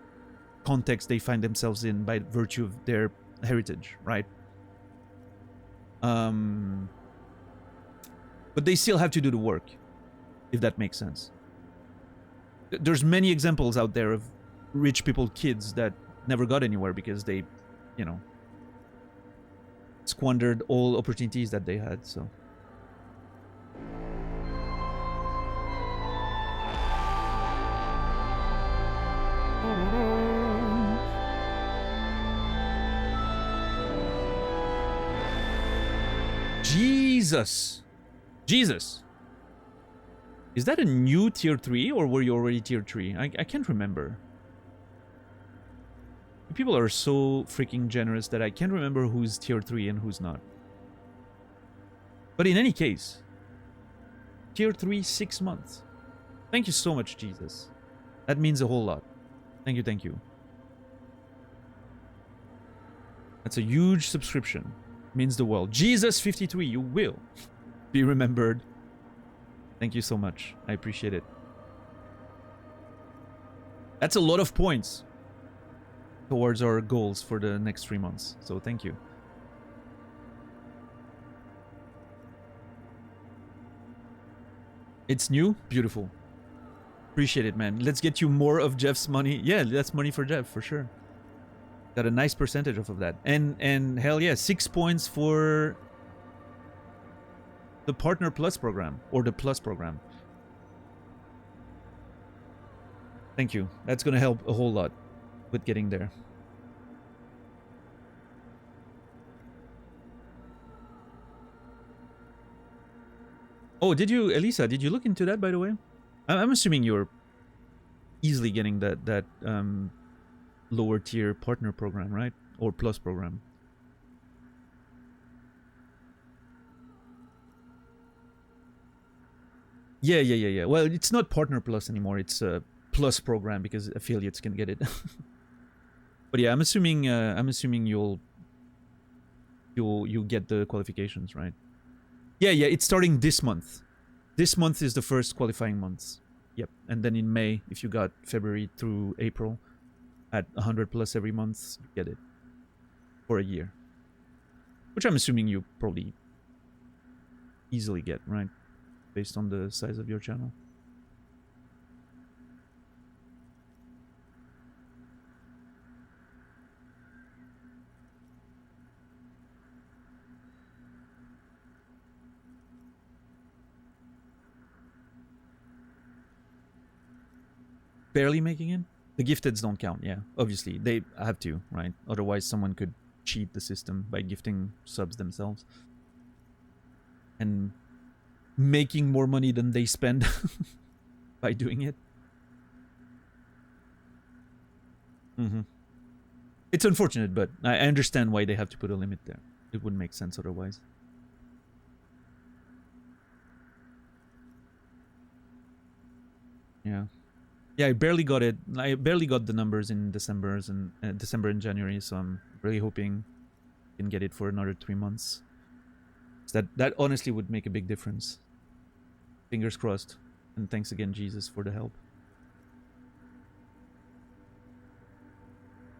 context they find themselves in by virtue of their heritage, right? But they still have to do the work, if that makes sense. There's many examples out there of rich people kids that never got anywhere because they, you know, squandered all opportunities that they had. So Jesus. Is that a new tier 3 or were you already tier 3? I can't remember. People are so freaking generous that I can't remember who's tier 3 and who's not. But in any case, tier 3, 6 months. Thank you so much, Jesus. That means a whole lot. Thank you, thank you. That's a huge subscription. Means the world. Jesus 53, you will be remembered. Thank you so much. I appreciate it. That's a lot of points towards our goals for the next 3 months. So thank you. It's new? Beautiful. Appreciate it, man. Let's get you more of Jeff's money. Yeah, that's money for Jeff, for sure. Got a nice percentage off of that. And hell yeah, 6 points for the Partner Plus program, or the Plus program. Thank you. That's going to help a whole lot with getting there. Oh, did you, Elisa, did you look into that, by the way? I'm assuming you're easily getting that lower tier partner program, right? Or plus program. Yeah. Well, it's not Partner Plus anymore. It's a Plus program because affiliates can get it. But yeah, I'm assuming you'll get the qualifications, right? Yeah, it's starting this month. This month is the first qualifying month. Yep. And then in May, if you got February through April at 100 plus every month, you get it for a year. Which I'm assuming you probably easily get, right? Based on the size of your channel. Barely making it? The gifteds don't count, yeah. Obviously, they have to, right? Otherwise, someone could cheat the system by gifting subs themselves. And making more money than they spend by doing it. It's unfortunate, but I understand why they have to put a limit there. It wouldn't make sense otherwise. Yeah. Yeah, I barely got it. I barely got the numbers in December and January, so I'm really hoping I can get it for another 3 months. That honestly would make a big difference. Fingers crossed. And thanks again, Jesus, for the help.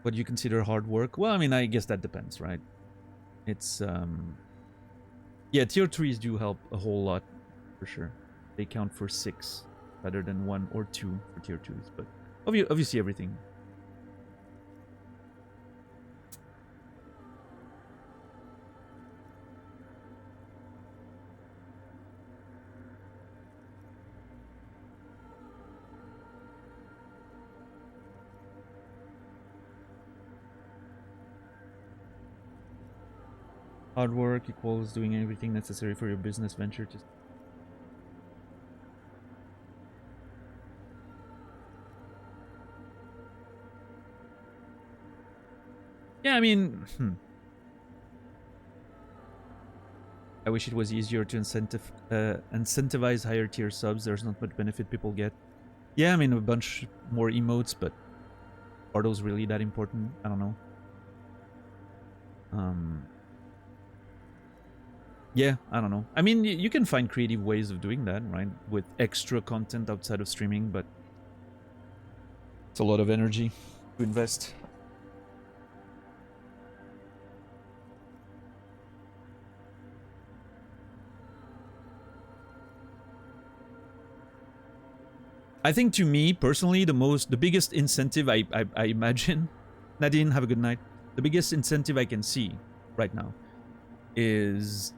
What do you consider hard work? Well, I mean, I guess that depends, right? It's, yeah, tier 3s do help a whole lot, for sure. They count for 6 rather than 1 or 2 for tier 2s, but obviously everything. Hard work equals doing everything necessary for your business venture to... Yeah, I mean... I wish it was easier to incentivize higher tier subs. There's not much benefit people get. Yeah, I mean, a bunch more emotes, but are those really that important? I don't know. Yeah, I don't know. I mean, you can find creative ways of doing that, right? With extra content outside of streaming, but it's a lot of energy to invest. I think to me, personally, the biggest incentive I imagine... Nadine, have a good night. The biggest incentive I can see right now is...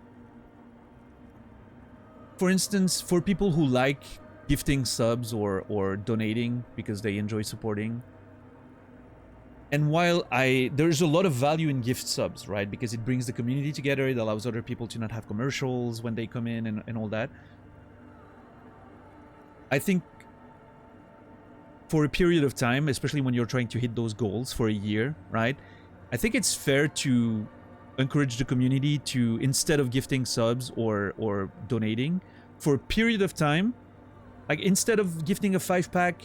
For instance, for people who like gifting subs or donating because they enjoy supporting. And while there's a lot of value in gift subs, right? Because it brings the community together, it allows other people to not have commercials when they come in and all that. I think for a period of time, especially when you're trying to hit those goals for a year, right? I think it's fair to encourage the community to, instead of gifting subs or donating, for a period of time, like instead of gifting a 5-pack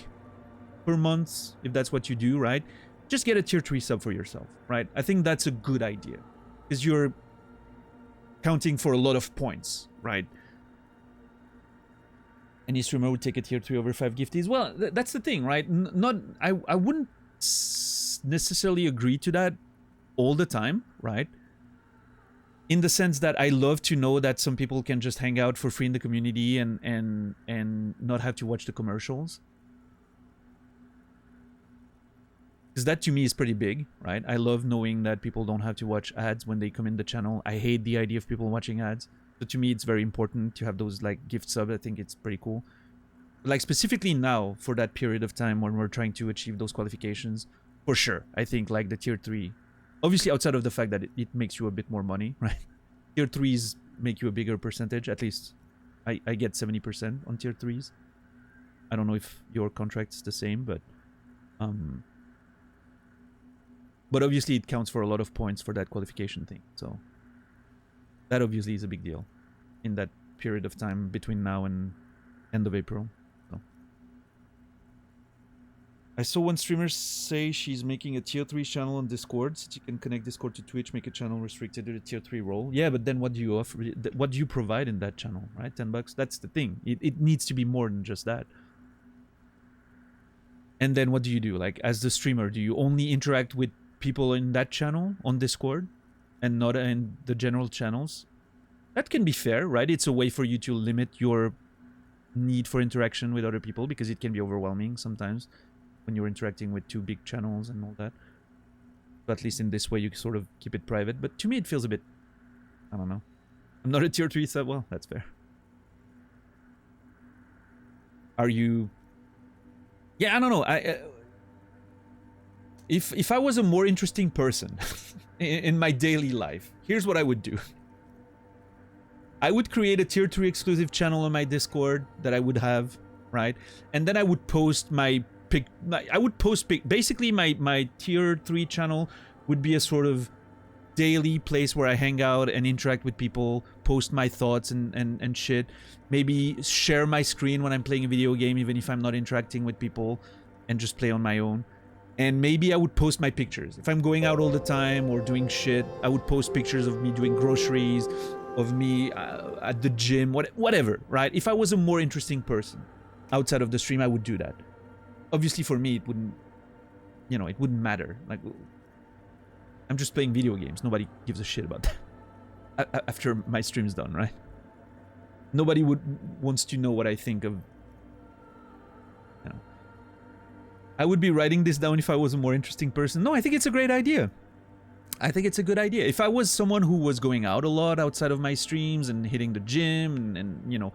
per month, if that's what you do, right? Just get a tier 3 sub for yourself, right? I think that's a good idea, because you're counting for a lot of points, right? Any streamer would take a tier 3 over 5 gifties. Well, that's the thing, right? I wouldn't necessarily agree to that all the time, right? In the sense that I love to know that some people can just hang out for free in the community and not have to watch the commercials. Because that to me is pretty big, right? I love knowing that people don't have to watch ads when they come in the channel. I hate the idea of people watching ads. So to me, it's very important to have those like gift subs. I think it's pretty cool. Like specifically now for that period of time when we're trying to achieve those qualifications, for sure. I think like the tier 3, obviously outside of the fact that it makes you a bit more money, right? Tier 3s make you a bigger percentage. At least I get 70% on tier 3s. I don't know if your contract's the same, but obviously it counts for a lot of points for that qualification thing. So that obviously is a big deal in that period of time between now and end of April. So I saw one streamer say she's making a tier 3 channel on Discord so you can connect Discord to Twitch, make a channel restricted to the tier 3 role. Yeah, but then what do you offer? What do you provide in that channel, right? $10? That's the thing. It needs to be more than just that. And then what do you do? Like as the streamer, do you only interact with people in that channel on Discord and not in the general channels? That can be fair, right? It's a way for you to limit your need for interaction with other people because it can be overwhelming sometimes when you're interacting with 2 big channels and all that. But at least in this way, you sort of keep it private. But to me, it feels a bit, I don't know. I'm not a tier 3 sub. Well, that's fair. Are you... Yeah, I don't know. If I was a more interesting person in my daily life, here's what I would do. I would create a tier 3 exclusive channel on my Discord that I would have, right? And then I would post my pic. Basically, my tier 3 channel would be a sort of daily place where I hang out and interact with people, post my thoughts and shit. Maybe share my screen when I'm playing a video game, even if I'm not interacting with people, and just play on my own. And maybe I would post my pictures. If I'm going out all the time or doing shit, I would post pictures of me doing groceries, of me at the gym, whatever, right? If I was a more interesting person outside of the stream, I would do that. Obviously for me, it wouldn't, you know, it wouldn't matter. Like, I'm just playing video games. Nobody gives a shit about that after my stream's done, right? Nobody wants to know what I think of, you know. I would be writing this down if I was a more interesting person. No, I think it's a great idea. I think it's a good idea. If I was someone who was going out a lot outside of my streams and hitting the gym and you know,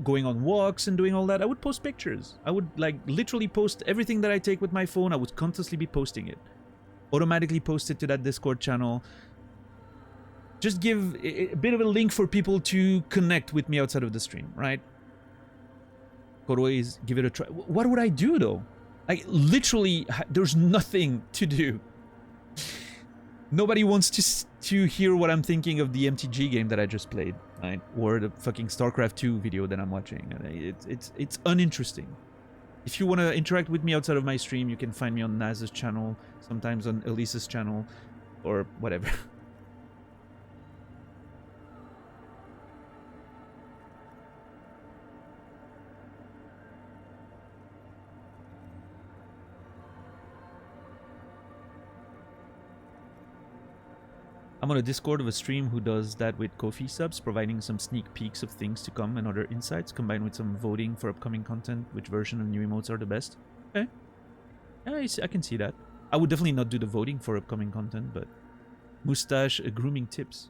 going on walks and doing all that, I would post pictures. I would like literally post everything that I take with my phone. I would constantly be posting it. Automatically post it to that Discord channel. Just give a bit of a link for people to connect with me outside of the stream, right? Could always give it a try. What would I do though? Like literally, there's nothing to do. Nobody wants to hear what I'm thinking of the MTG game that I just played, right? Or the fucking StarCraft 2 video that I'm watching. It's uninteresting. If you want to interact with me outside of my stream, you can find me on Naz's channel, sometimes on Elise's channel, or whatever. I'm on a Discord of a stream who does that with Ko-fi subs, providing some sneak peeks of things to come and other insights, combined with some voting for upcoming content, which version of new emotes are the best. Okay. Yeah, I can see that. I would definitely not do the voting for upcoming content, but... Mustache grooming tips.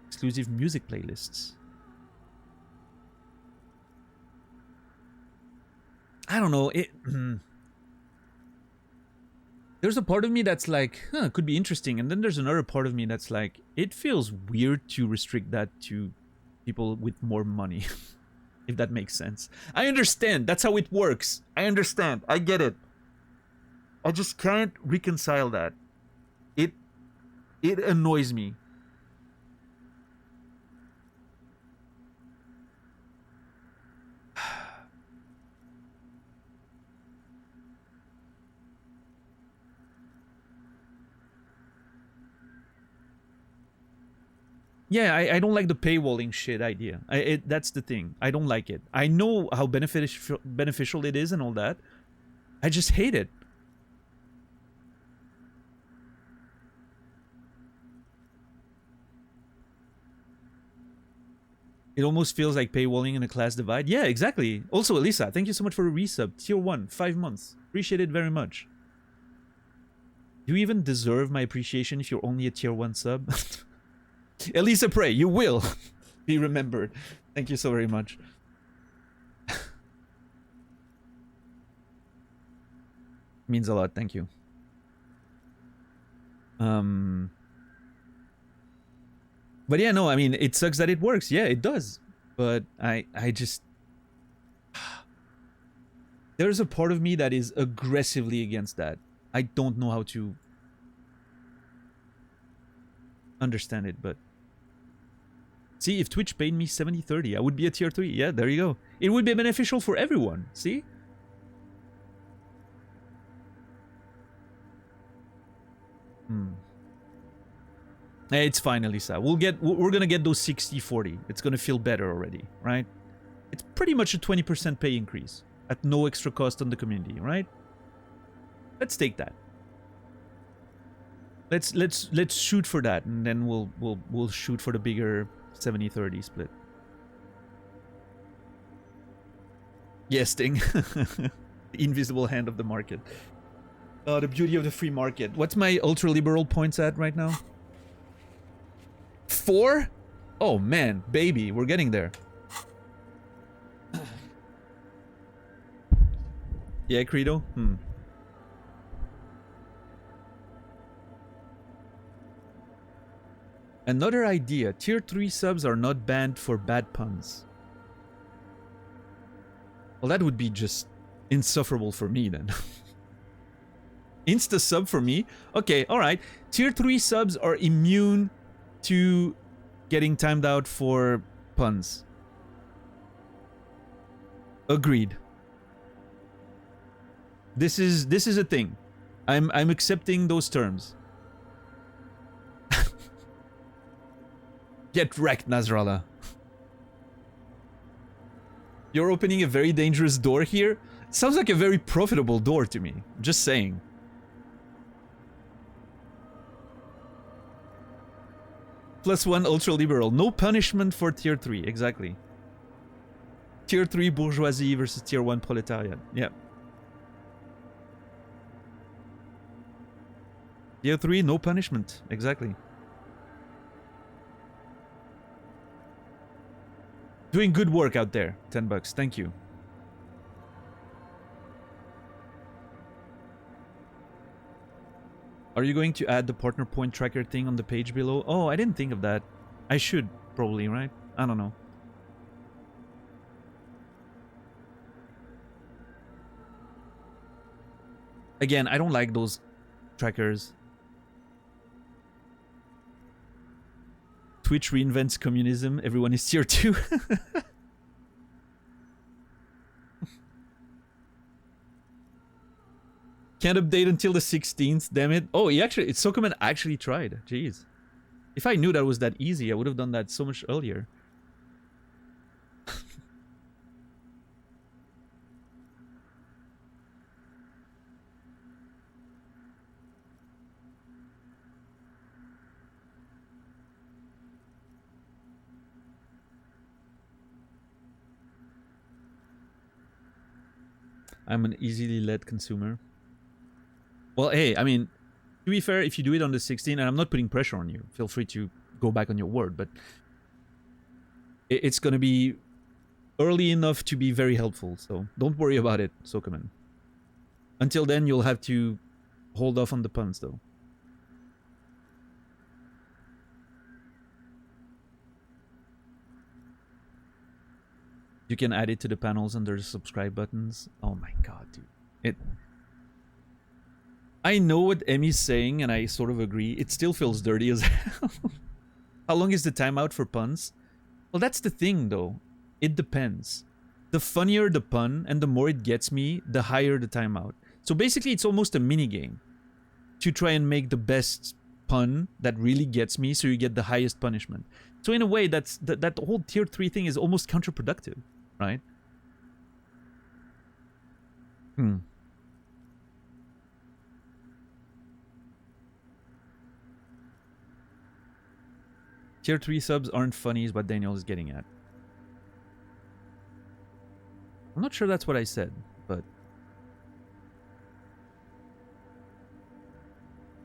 Exclusive music playlists. I don't know, there's a part of me that's like, huh, it could be interesting. And then there's another part of me that's like, it feels weird to restrict that to people with more money. If that makes sense. I understand. That's how it works. I understand. I get it. I just can't reconcile that. It annoys me. Yeah, I don't like the paywalling shit idea. That's the thing. I don't like it. I know how beneficial it is and all that. I just hate it. It almost feels like paywalling in a class divide. Yeah, exactly. Also, Elisa, thank you so much for a resub. Tier 1, 5 months. Appreciate it very much. Do you even deserve my appreciation if you're only a tier 1 sub? Elisa Prey, you will be remembered. Thank you so very much. Means a lot, thank you. But yeah, no, I mean, it sucks that it works. Yeah, it does. But I just... There's a part of me that is aggressively against that. I don't know how to understand it, but... See, if Twitch paid me 70-30, I would be a tier 3. Yeah, there you go. It would be beneficial for everyone. See? Hey, it's fine, Elisa. We're gonna get those 60-40. It's gonna feel better already, right? It's pretty much a 20% pay increase at no extra cost on the community, right? Let's take that. Let's shoot for that, and then we'll shoot for the bigger 70-30 split. Yes, Sting. The invisible hand of the market. Oh, the beauty of the free market. What's my ultra-liberal points at right now? 4? Oh man, baby, we're getting there. Yeah, Credo? Another idea. Tier 3 subs are not banned for bad puns. Well, that would be just insufferable for me then. Insta sub for me? Okay, alright. Tier 3 subs are immune to getting timed out for puns. Agreed. This is a thing. I'm accepting those terms. Get wrecked, Nasrallah. You're opening a very dangerous door here? Sounds like a very profitable door to me. Just saying. +1 ultra-liberal. No punishment for tier 3. Exactly. Tier 3 bourgeoisie versus tier 1 proletariat. Yeah. Tier 3, no punishment. Exactly. Doing good work out there. $10. Thank you. Are you going to add the partner point tracker thing on the page below? Oh, I didn't think of that. I should, probably, right? I don't know. Again, I don't like those trackers. Twitch reinvents communism. Everyone is tier 2. Can't update until the 16th, damn it. Oh, Sokoman actually tried. Jeez. If I knew that was that easy, I would have done that so much earlier. I'm an easily led consumer. Well, hey, I mean, to be fair, if you do it on the 16th, and I'm not putting pressure on you, feel free to go back on your word, but it's going to be early enough to be very helpful, so don't worry about it, Sokoman. Until then, you'll have to hold off on the puns, though. You can add it to the panels under the subscribe buttons. Oh my god, dude. I know what Emmy's saying, and I sort of agree. It still feels dirty as hell. How long is the timeout for puns? Well, that's the thing, though. It depends. The funnier the pun, and the more it gets me, the higher the timeout. So basically, it's almost a mini-game to try and make the best pun that really gets me, so you get the highest punishment. So in a way, that whole tier 3 thing is almost counterproductive, right? Tier 3 subs aren't funny is what Daniel is getting at. not sure that's what I said, but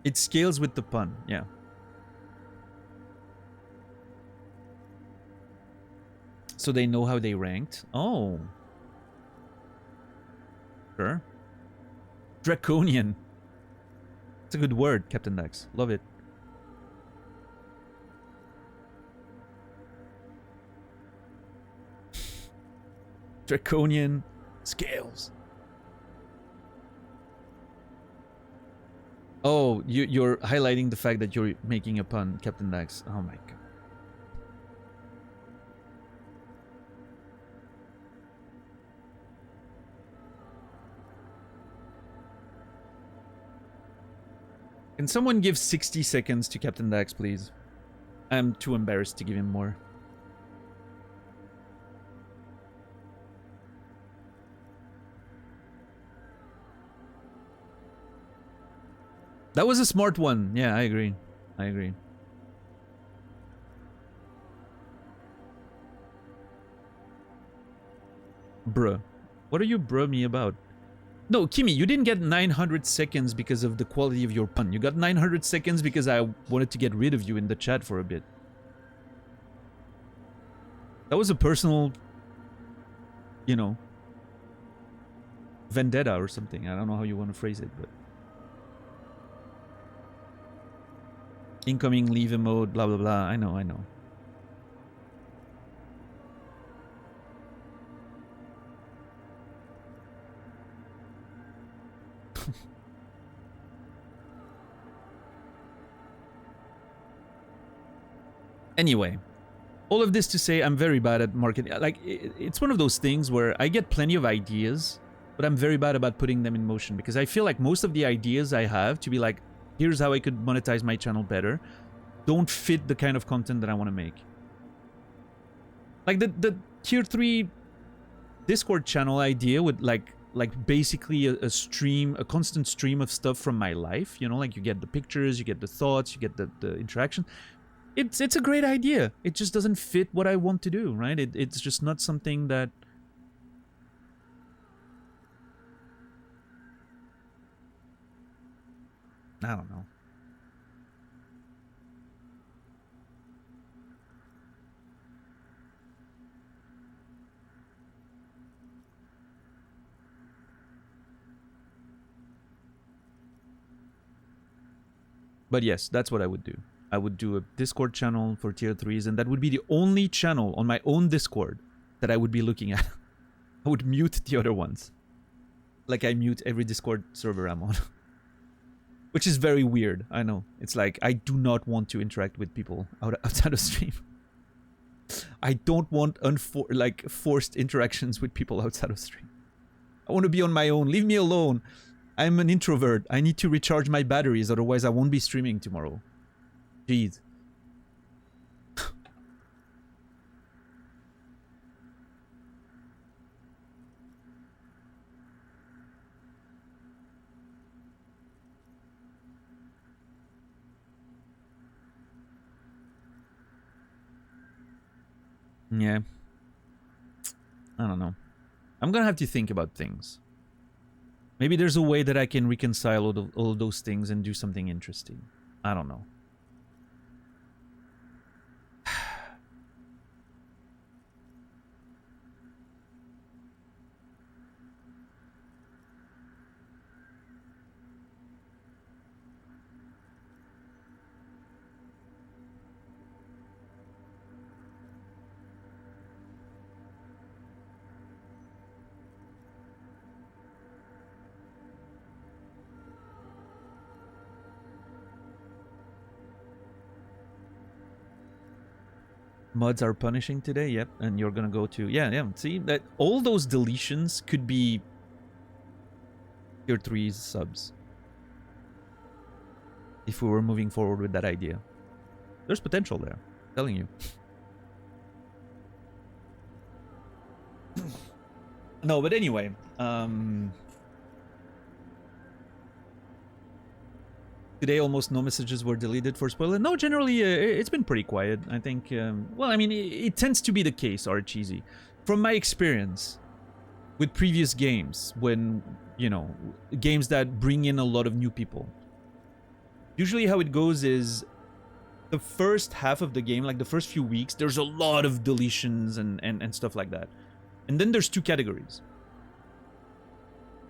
it scales with the pun, yeah. So they know how they ranked. Oh. Sure. Draconian. It's a good word, Captain Dax. Love it. Draconian scales. Oh, you're highlighting the fact that you're making a pun, Captain Dax. Oh my god. Can someone give 60 seconds to Captain Dax, please? I'm too embarrassed to give him more. That was a smart one. Yeah, I agree. I agree. Bruh. What are you bruh me about? No, Kimmy, you didn't get 900 seconds because of the quality of your pun. You got 900 seconds because I wanted to get rid of you in the chat for a bit. That was a personal, you know, vendetta or something. I don't know how you want to phrase it, but... Incoming leave mode, blah, blah, blah. I know, I know. Anyway, all of this to say, I'm very bad at marketing. Like, it's one of those things where I get plenty of ideas, but I'm very bad about putting them in motion because I feel like most of the ideas I have to be like, here's how I could monetize my channel better, don't fit the kind of content that I want to make. Like the tier 3 Discord channel idea with like basically a stream, a constant stream of stuff from my life, you know, like you get the pictures, you get the thoughts, you get the interaction. It's a great idea. It just doesn't fit what I want to do, right? It's just not something that... I don't know. But yes, that's what I would do. I would do a Discord channel for tier 3s, and that would be the only channel on my own Discord that I would be looking at. I would mute the other ones. Like I mute every Discord server I'm on. Which is very weird, I know. It's like, I do not want to interact with people outside of stream. I don't want forced interactions with people outside of stream. I want to be on my own. Leave me alone. I'm an introvert. I need to recharge my batteries, otherwise I won't be streaming tomorrow. Jeez. Yeah. I don't know. I'm gonna have to think about things. Maybe there's a way that I can reconcile all of those things and do something interesting. I don't know. Mods are punishing today, yep, and you're gonna go to... Yeah, see, that all those deletions could be tier 3 subs. If we were moving forward with that idea. There's potential there, I'm telling you. No, but anyway, today almost no messages were deleted for spoiler. No, generally it's been pretty quiet. I think, well, I mean, it tends to be the case, Archeesy. From my experience, with previous games, when, you know, games that bring in a lot of new people. Usually how it goes is the first half of the game, like the first few weeks, there's a lot of deletions and stuff like that. And then there's two categories.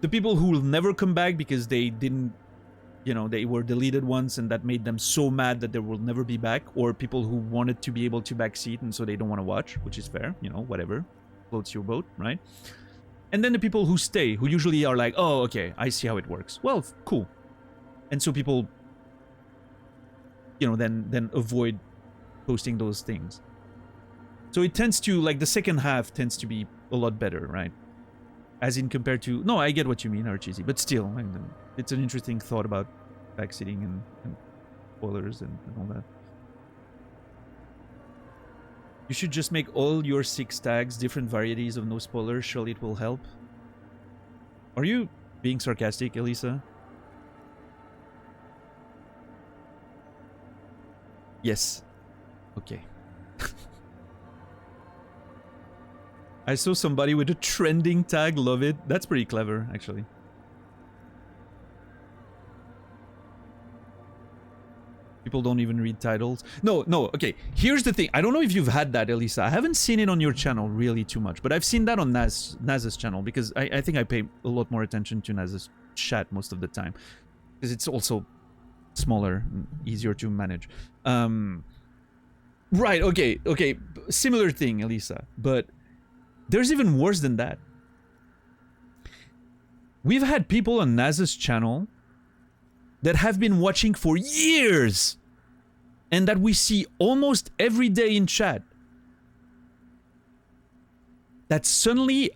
The people who will never come back because they didn't, you know, they were deleted once and that made them so mad that they will never be back, or people who wanted to be able to backseat and so they don't want to watch, which is fair, you know, whatever. Floats your boat, right? And then the people who stay, who usually are like, oh, okay, I see how it works. Well, cool. And so people, you know, then avoid posting those things. So it tends to, like, the second half tends to be a lot better, right? As in compared to... No, I get what you mean, Archeesy, but still, like, it's an interesting thought about backseating and spoilers and all that. You should just make all your 6 tags different varieties of no spoilers. Surely it will help. Are you being sarcastic, Elisa? Yes. Okay. I saw somebody with a trending tag. Love it. That's pretty clever, actually. People don't even read titles. No, okay. Here's the thing. I don't know if you've had that, Elisa. I haven't seen it on your channel really too much, but I've seen that on Naz's channel because I think I pay a lot more attention to Naz's chat most of the time because it's also smaller and easier to manage. Right, okay. Similar thing, Elisa, but there's even worse than that. We've had people on Naz's channel that have been watching for years and that we see almost every day in chat that suddenly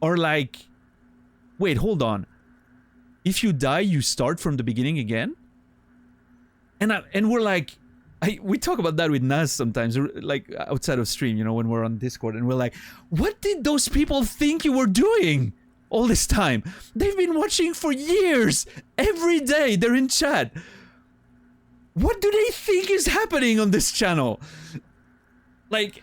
are like, wait, hold on. If you die, you start from the beginning again? And we're like, we talk about that with Naz sometimes, like outside of stream, you know, when we're on Discord, and we're like, what did those people think you were doing all this time? They've been watching for years. Every day they're in chat. What do they think is happening on this channel? Like...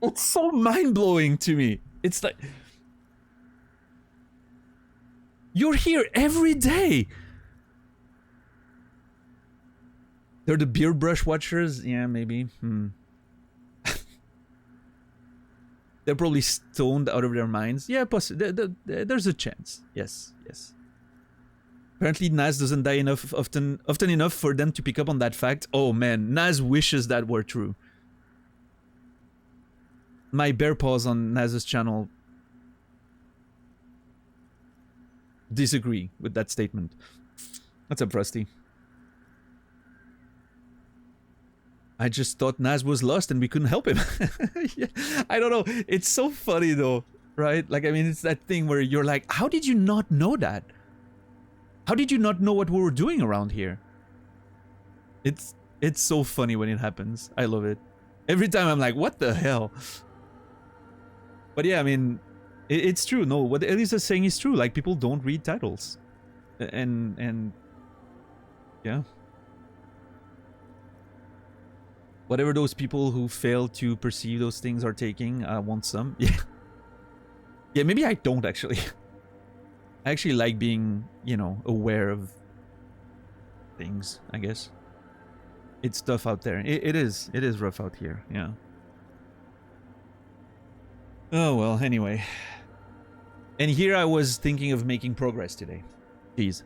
It's so mind-blowing to me. It's like... You're here every day. They're the beer brush watchers? Yeah, maybe. They're probably stoned out of their minds. Yeah, there's a chance. Yes. Apparently Naz doesn't die often enough for them to pick up on that fact. Oh man, Naz wishes that were true. My bear paws on Naz's channel disagree with that statement. What's up, Rusty? I just thought Naz was lost and we couldn't help him. Yeah, I don't know. It's so funny though, right? Like, I mean, it's that thing where you're like, how did you not know that? How did you not know what we were doing around here? It's so funny when it happens. I love it. Every time I'm like, what the hell? But yeah, I mean, it's true. No, what Elisa's saying is true. Like, people don't read titles. And yeah. Whatever those people who fail to perceive those things are taking, I want some. Yeah. Yeah, maybe I don't actually. I actually like being, you know, aware of things, I guess. It's tough out there. It is rough out here, yeah. Oh, well, anyway. And here I was thinking of making progress today. Jeez.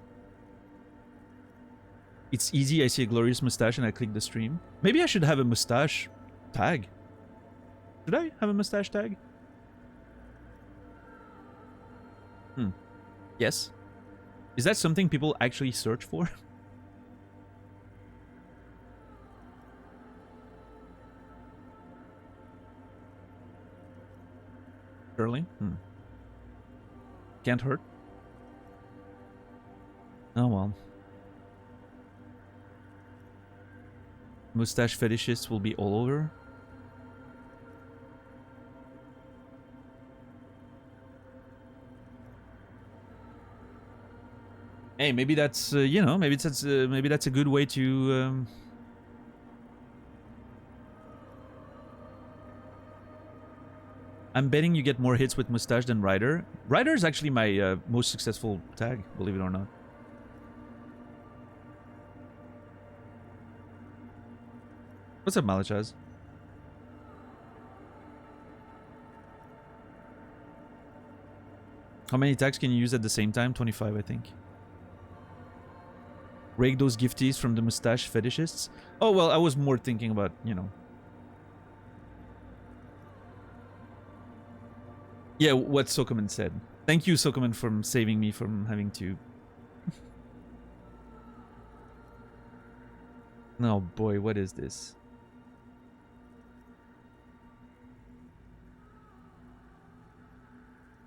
It's easy, I see a glorious mustache and I click the stream. Maybe I should have a mustache tag. Should I have a mustache tag? Yes. Is that something people actually search for? Curly? Can't hurt. Oh well. Mustache fetishists will be all over. Hey, maybe that's you know, maybe that's a good way to I'm betting you get more hits with Mustache than Ryder. Ryder is actually my most successful tag, believe it or not. What's up, Malachaz? How many tags can you use at the same time? 25, I think. Rake those gifties from the mustache fetishists? Oh, well, I was more thinking about, you know. Yeah, what Sokoman said. Thank you, Sokoman, for saving me from having to... Oh boy, what is this?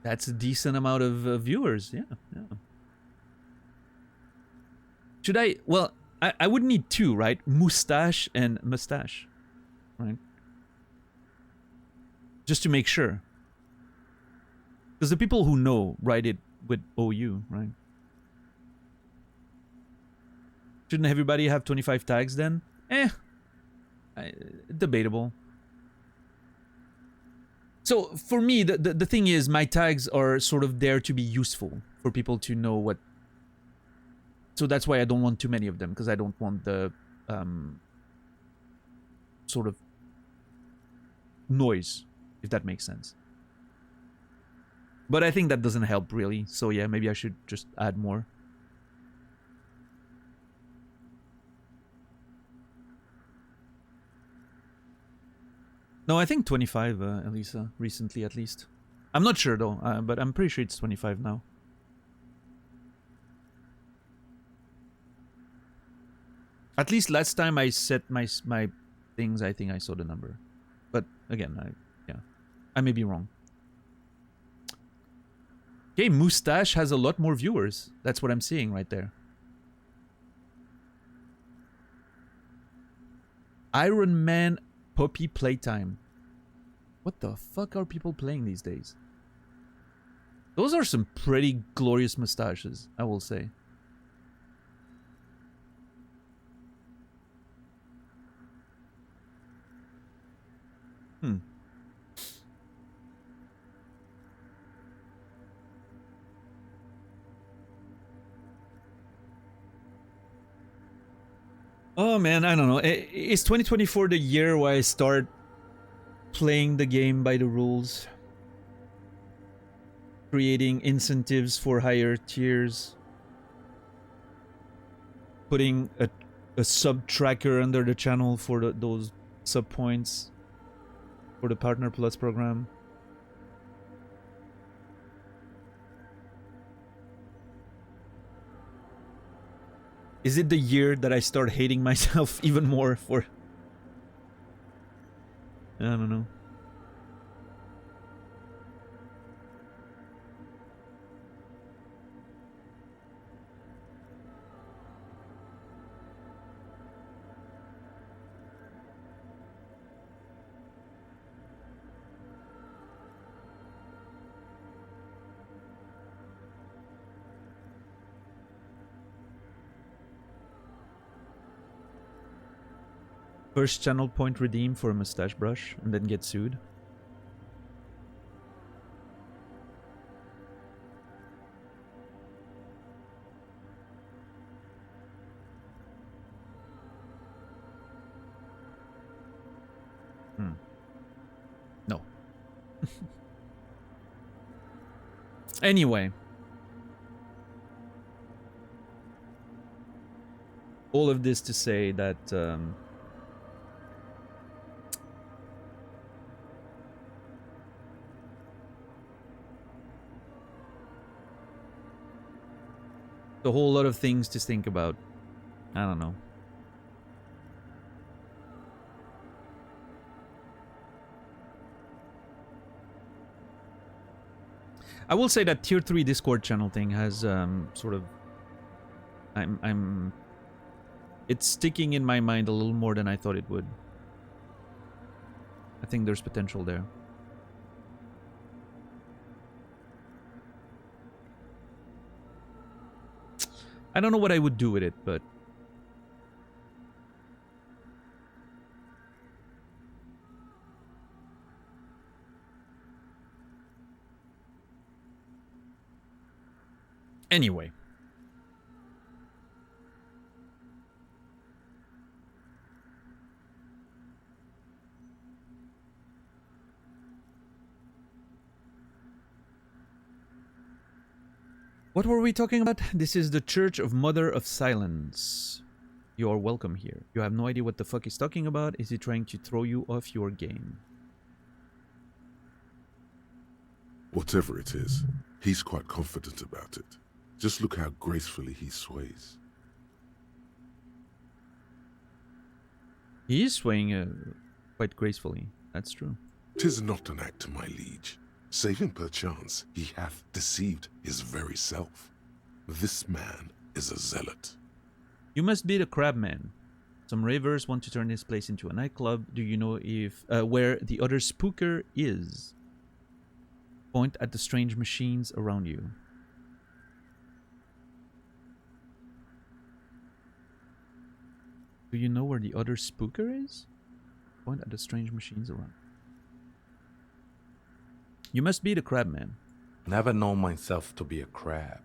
That's a decent amount of viewers, yeah. Should I... Well, I would need two, right? Mustache and mustache, right? Just to make sure. Because the people who know write it with OU, right? Shouldn't everybody have 25 tags then? Debatable. So for me, the thing is, my tags are sort of there to be useful for people to know what. So that's why I don't want too many of them, because I don't want the sort of noise, if that makes sense. But I think that doesn't help really. So yeah, maybe I should just add more. No, I think 25, Elisa, recently at least. I'm not sure though, but I'm pretty sure it's 25 now. At least last time I set my things, I think I saw the number. But again, I may be wrong. Okay, Mustache has a lot more viewers. That's what I'm seeing right there. Iron Man Puppy Playtime. What the fuck are people playing these days? Those are some pretty glorious mustaches, I will say. Oh man, I don't know. Is 2024 the year where I start playing the game by the rules? Creating incentives for higher tiers? Putting a sub tracker under the channel for those sub points for the Partner Plus program? Is it the year that I start hating myself even more for... I don't know. First channel point redeem for a mustache brush and then get sued. No. Anyway. All of this to say that a whole lot of things to think about. I don't know. I will say that tier 3 Discord channel thing has sort of it's sticking in my mind a little more than I thought it would. I think there's potential there. I don't know what I would do with it, but... Anyway. What were we talking about? This is the Church of Mother of Silence. You are welcome here. You have no idea what the fuck he's talking about. Is he trying to throw you off your game? Whatever it is, he's quite confident about it. Just look how gracefully he sways. He is swaying quite gracefully. That's true. 'Tis not an act, my liege. Saving perchance, he hath deceived his very self. This man is a zealot. You must be the Crabman. Some ravers want to turn this place into a nightclub. Do you know if where the other spooker is? Point at the strange machines around you. Do you know where the other spooker is? Point at the strange machines around. You must be the Crabman. Never known myself to be a crab.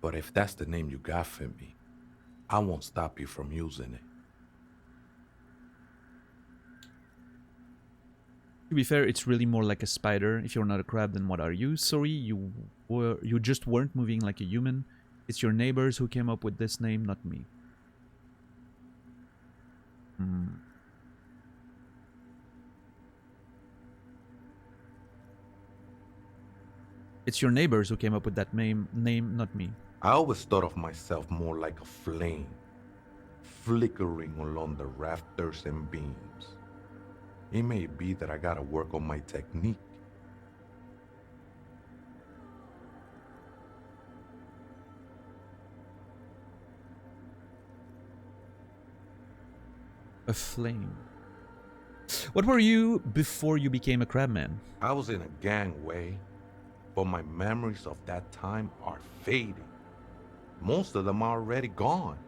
But if that's the name you got for me, I won't stop you from using it. To be fair, it's really more like a spider. If you're not a crab, then what are you? Sorry, you just weren't moving like a human. It's your neighbors who came up with this name, not me. It's your neighbors who came up with that name, not me. I always thought of myself more like a flame, flickering along the rafters and beams. It may be that I gotta work on my technique. A flame. What were you before you became a Crabman? I was in a gangway, but my memories of that time are fading. Most of them are already gone.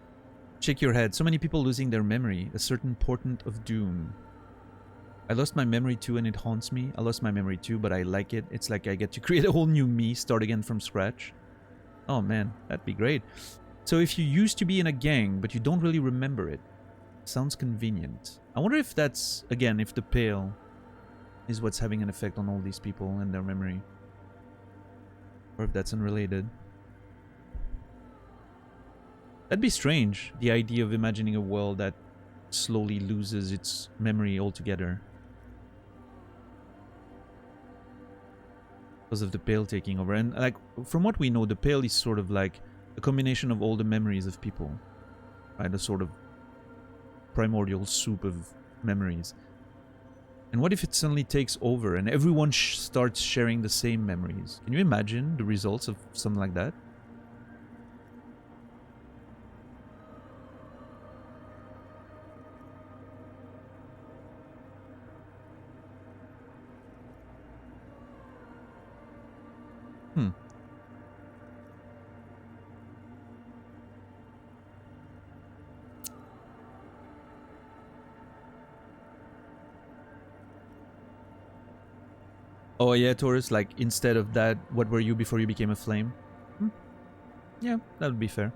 Shake your head. So many people losing their memory. A certain portent of doom. I lost my memory too and it haunts me. I lost my memory too, but I like it. It's like I get to create a whole new me, start again from scratch. Oh man, that'd be great. So if you used to be in a gang, but you don't really remember it, sounds convenient. I wonder if that's, again, if the pale is what's having an effect on all these people and their memory. Or if that's unrelated. That'd be strange, the idea of imagining a world that slowly loses its memory altogether. Because of the pale taking over. And like, from what we know, the pale is sort of like a combination of all the memories of people. Right? A sort of primordial soup of memories. And what if it suddenly takes over and everyone starts sharing the same memories? Can you imagine the results of something like that? Oh yeah, Taurus, like instead of that, what were you before you became a flame? Yeah, that would be fair.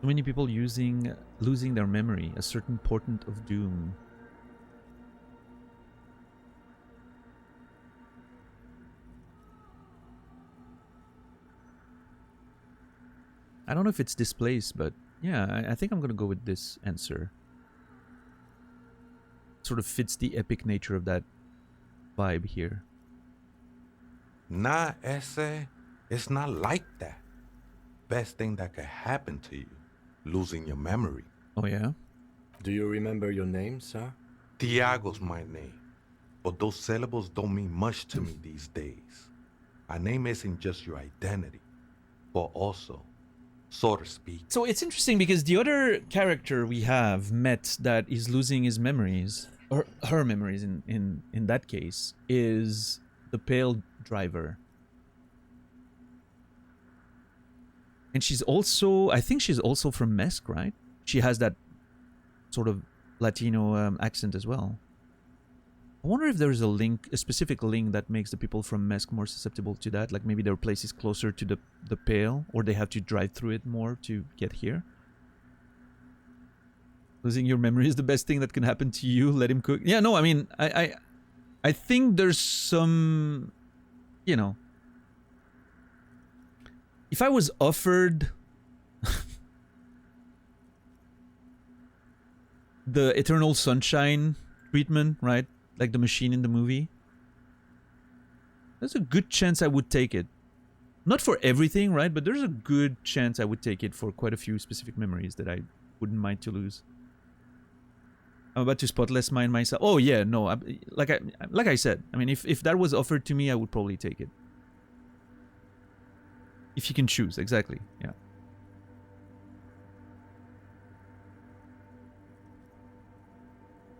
So many people losing their memory, a certain portent of doom. I don't know if it's displaced, but yeah, I think I'm gonna go with this answer. Sort of fits the epic nature of that vibe here. Nah, Ese, it's not like that. Best thing that could happen to you, losing your memory. Oh yeah? Do you remember your name, sir? Tiago's my name, but those syllables don't mean much to me these days. A name isn't just your identity, but also, so to speak. So it's interesting because the other character we have met that is losing his memories, or her memories in that case, is the pale driver. And she's also, I think she's also from Mesk, right? She has that sort of Latino accent as well. I wonder if there's a specific link that makes the people from Mesk more susceptible to that. Like maybe their place is closer to the Pale, or they have to drive through it more to get here. Losing your memory is the best thing that can happen to you. Let him cook. Yeah, no, I mean, I think there's some, you know, if I was offered the Eternal Sunshine treatment, right? Like the machine in the movie, there's a good chance I would take it. Not for everything, right? But there's a good chance I would take it for quite a few specific memories that I wouldn't mind to lose. I'm about to spotless mind myself. Oh yeah, no, like I said, I mean, if that was offered to me, I would probably take it. If you can choose, exactly, yeah.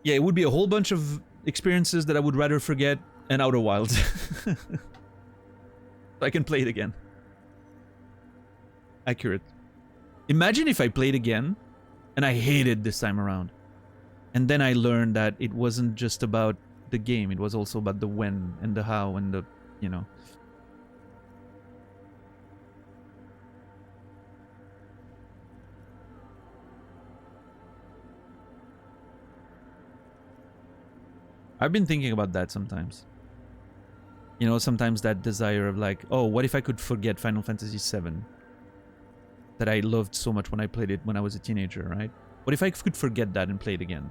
Yeah, it would be a whole bunch of experiences that I would rather forget, and Outer Wilds. So I can play it again. Accurate. Imagine if I played again, and I hated this time around. And then I learned that it wasn't just about the game, it was also about the when, and the how, and the, you know. I've been thinking about that sometimes. You know, sometimes that desire of like, oh, what if I could forget Final Fantasy VII? That I loved so much when I played it when I was a teenager, right? What if I could forget that and play it again?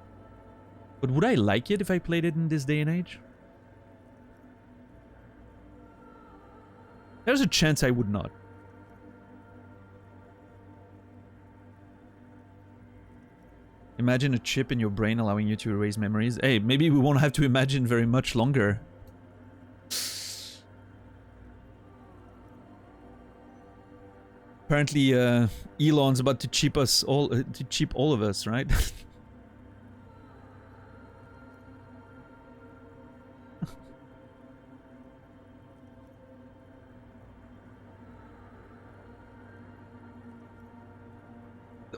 But would I like it if I played it in this day and age? There's a chance I would not. Imagine a chip in your brain allowing you to erase memories. Hey, maybe we won't have to imagine very much longer. Apparently, Elon's about to chip us all, to chip all of us, right?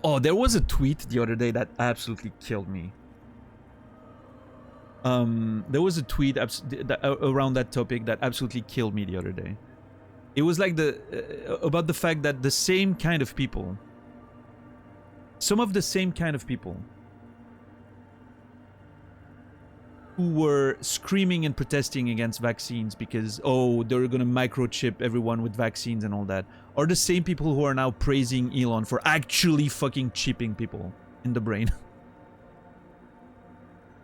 Oh, there was a tweet the other day that absolutely killed me. There was a tweet around that topic that absolutely killed me the other day. It was like about the fact that the same kind of people, some of the same kind of people who were screaming and protesting against vaccines because, oh, they're gonna microchip everyone with vaccines and all that, are the same people who are now praising Elon for actually fucking chipping people in the brain.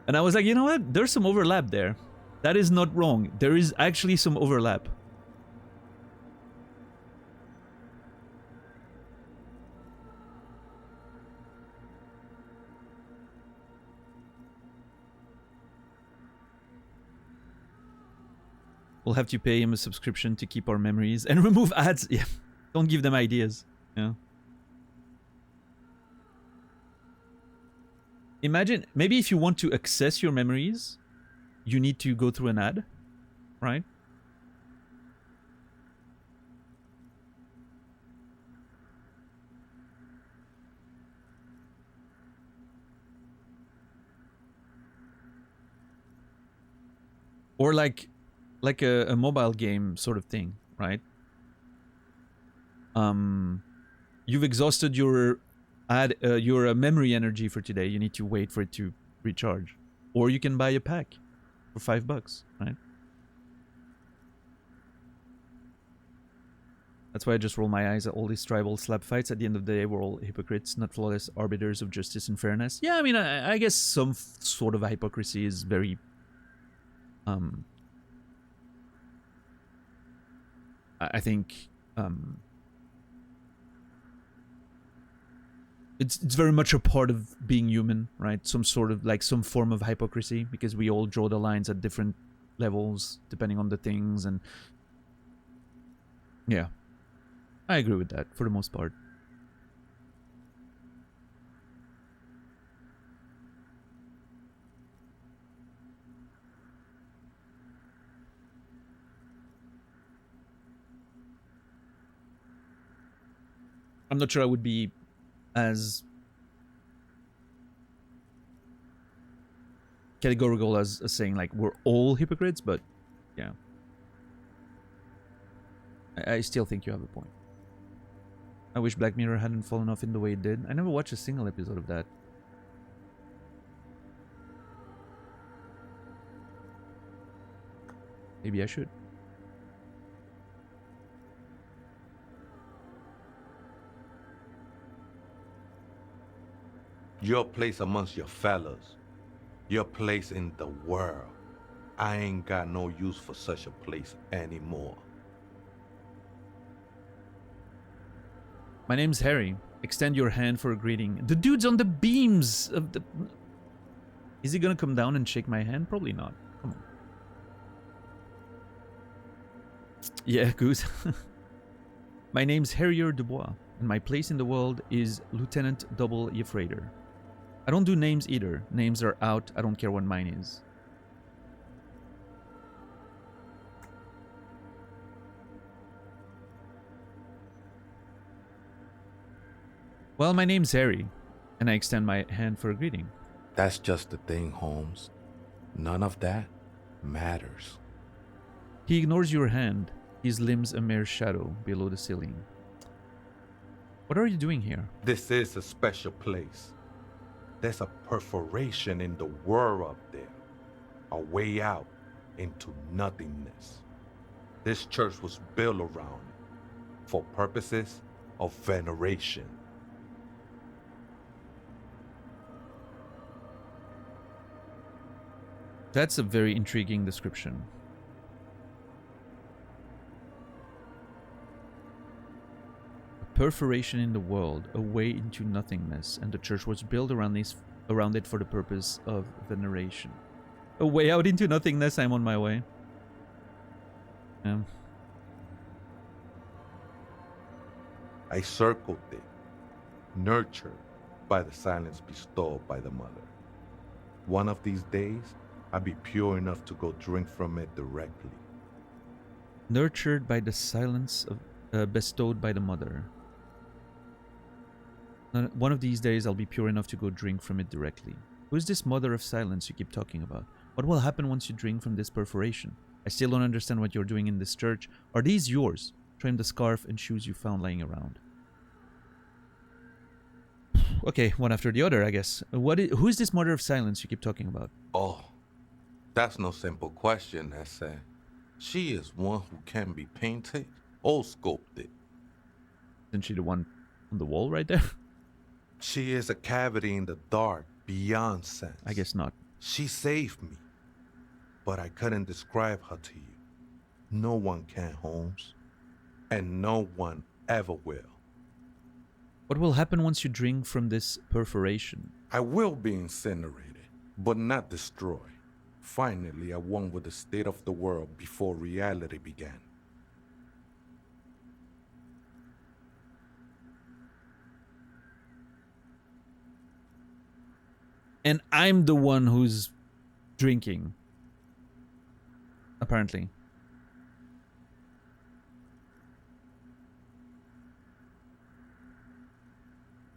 And I was like, you know what? There's some overlap there. That is not wrong. There is actually some overlap. We'll have to pay him a subscription to keep our memories and remove ads. Yeah, don't give them ideas. Yeah. Imagine, maybe if you want to access your memories, you need to go through an ad, right? Or like a mobile game sort of thing, right? You've exhausted your memory energy for today. You need to wait for it to recharge, or you can buy a pack for $5, right? That's why I just roll my eyes at all these tribal slap fights. At the end of the day, we're all hypocrites, not flawless arbiters of justice and fairness. Yeah, I mean, I guess some sort of hypocrisy is very I think it's very much a part of being human, right? Some sort of like some form of hypocrisy, because we all draw the lines at different levels depending on the things, and yeah, I agree with that for the most part. I'm not sure I would be as categorical as saying like we're all hypocrites, but yeah. I still think you have a point. I wish Black Mirror hadn't fallen off in the way it did. I never watched a single episode of that. Maybe I should. Your place amongst your fellas. Your place in the world. I ain't got no use for such a place anymore. My name's Harry. Extend your hand for a greeting. The dude's on the beams of the... Is he gonna come down and shake my hand? Probably not. Come on. Yeah, Goose. My name's Harrier Dubois, and my place in the world is Lieutenant Double Yefrader. I don't do names either. Names are out. I don't care what mine is. Well, my name's Harry, and I extend my hand for a greeting. That's just the thing, Holmes. None of that matters. He ignores your hand, his limbs a mere shadow below the ceiling. What are you doing here? This is a special place. There's a perforation in the world up there. A way out into nothingness. This church was built around it for purposes of veneration. That's a very intriguing description. A perforation in the world, a way into nothingness, and the church was built around it for the purpose of veneration. A way out into nothingness, I'm on my way. I circled it, nurtured by the silence bestowed by the mother. One of these days, I'll be pure enough to go drink from it directly. Nurtured by the silence bestowed by the mother. One of these days, I'll be pure enough to go drink from it directly. Who is this mother of silence you keep talking about? What will happen once you drink from this perforation? I still don't understand what you're doing in this church. Are these yours? Trim the scarf and shoes you found lying around. Okay, one after the other, I guess. Who is this mother of silence you keep talking about? Oh, that's no simple question, Essa. She is one who can be painted or sculpted. Isn't she the one on the wall right there? She is a cavity in the dark, beyond sense. I guess not. She saved me, but I couldn't describe her to you. No one can, Holmes, and no one ever will. What will happen once you drink from this perforation? I will be incinerated, but not destroyed. Finally, I won with the state of the world before reality began. And I'm the one who's drinking. Apparently.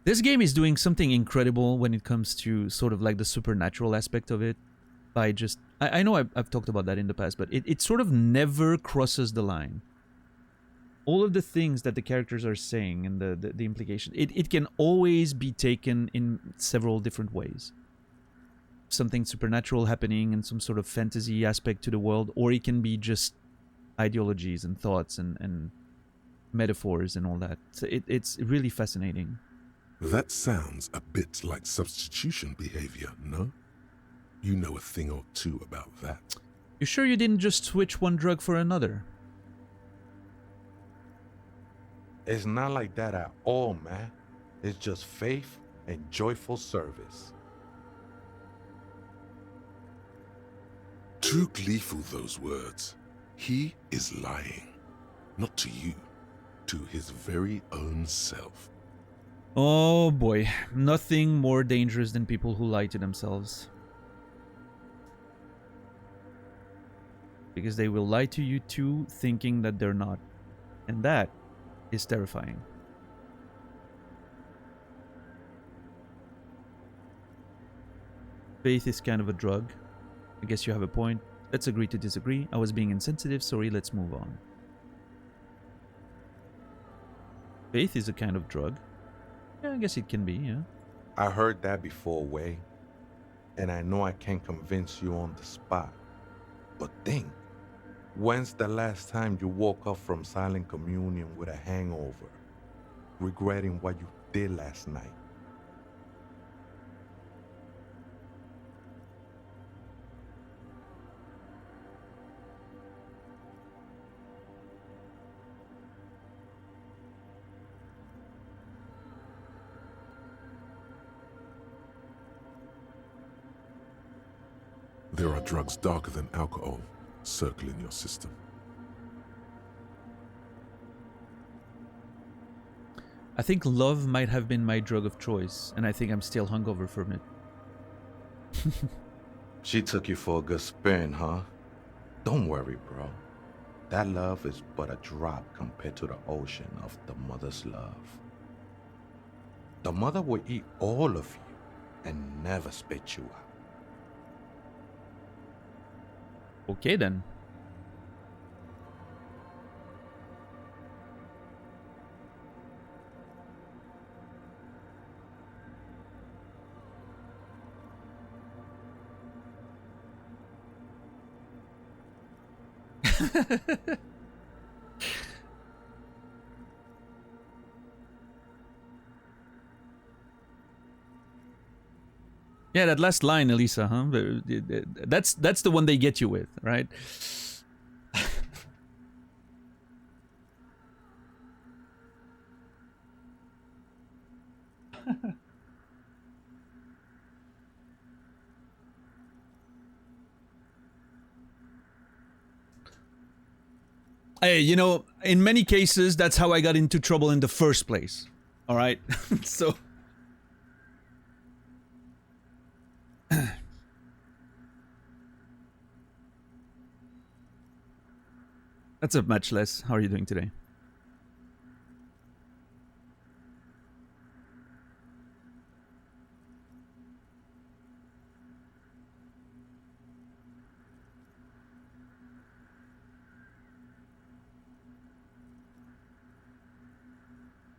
This game is doing something incredible when it comes to sort of like the supernatural aspect of it. By just... I know I've talked about that in the past, but it sort of never crosses the line. All of the things that the characters are saying and the implication, it can always be taken in several different ways. Something supernatural happening and some sort of fantasy aspect to the world, or it can be just ideologies and thoughts and metaphors and all that. So it's really fascinating. That sounds a bit like substitution behavior, no? You know a thing or two about that. You sure you didn't just switch one drug for another? It's not like that at all, man. It's just faith and joyful service. Too gleeful, those words. He is lying. Not to you, to his very own self. Oh boy, nothing more dangerous than people who lie to themselves. Because they will lie to you too, thinking that they're not. And that is terrifying. Faith is kind of a drug. I guess you have a point. Let's agree to disagree. I was being insensitive. Sorry, let's move on. Faith is a kind of drug. Yeah, I guess it can be, yeah. I heard that before, Way. And I know I can't convince you on the spot. But think, when's the last time you woke up from silent communion with a hangover, regretting what you did last night? There are drugs darker than alcohol circling your system. I think love might have been my drug of choice, and I think I'm still hungover from it. She took you for a good spin, huh? Don't worry, bro. That love is but a drop compared to the ocean of the mother's love. The mother will eat all of you and never spit you out. Okay, then. Yeah, that last line, Elisa, huh? That's the one they get you with, right? Hey, you know, in many cases, that's how I got into trouble in the first place. All right? So... That's up, Matchless. How are you doing today?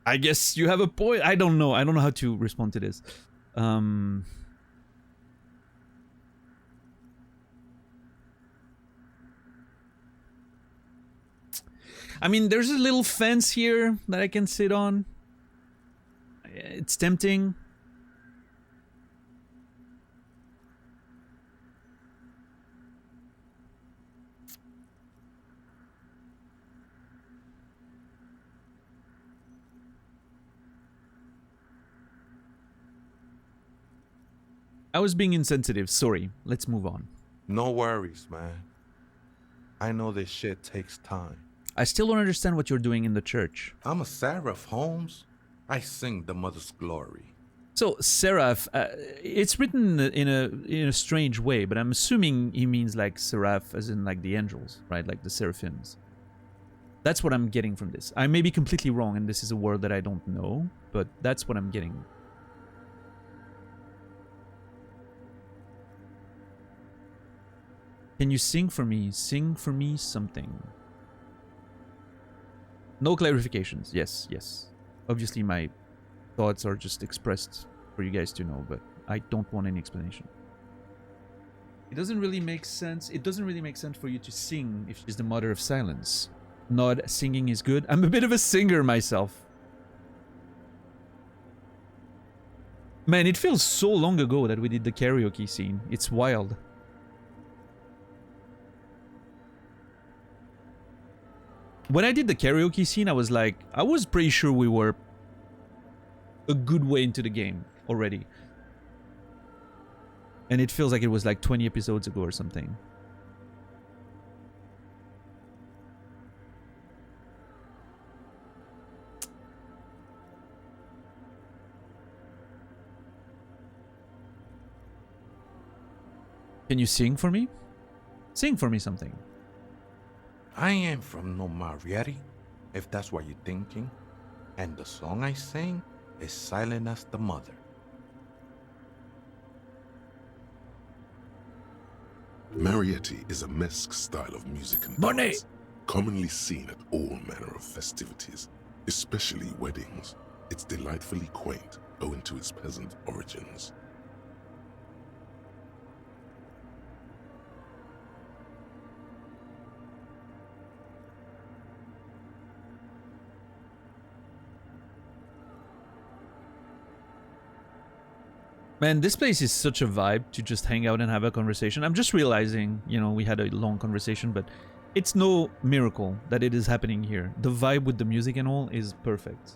I guess you have a point. I don't know. I don't know how to respond to this. I mean, there's a little fence here that I can sit on. It's tempting. I was being insensitive. Sorry. Let's move on. No worries, man. I know this shit takes time. I still don't understand what you're doing in the church. I'm a seraph, Holmes. I sing the mother's glory. So, seraph, it's written in a strange way, but I'm assuming he means like seraph as in like the angels, right? Like the seraphims. That's what I'm getting from this. I may be completely wrong, and this is a word that I don't know, but that's what I'm getting. Can you sing for me? Sing for me something. No clarifications. Yes, yes. Obviously, my thoughts are just expressed for you guys to know, but I don't want any explanation. It doesn't really make sense. It doesn't really make sense for you to sing if she's the mother of silence. Nod, singing is good. I'm a bit of a singer myself. Man, it feels so long ago that we did the karaoke scene. It's wild. When I did the karaoke scene, I was pretty sure we were a good way into the game already. And it feels like it was like 20 episodes ago or something. Can you sing for me? Sing for me something. I ain't from no Mariette, if that's what you're thinking. And the song I sing is silent as the mother. Marietti is a mesque style of music and dance, commonly seen at all manner of festivities, especially weddings. It's delightfully quaint, owing to its peasant origins. Man, this place is such a vibe to just hang out and have a conversation. I'm just realizing, you know, we had a long conversation, but it's no miracle that it is happening here. The vibe with the music and all is perfect.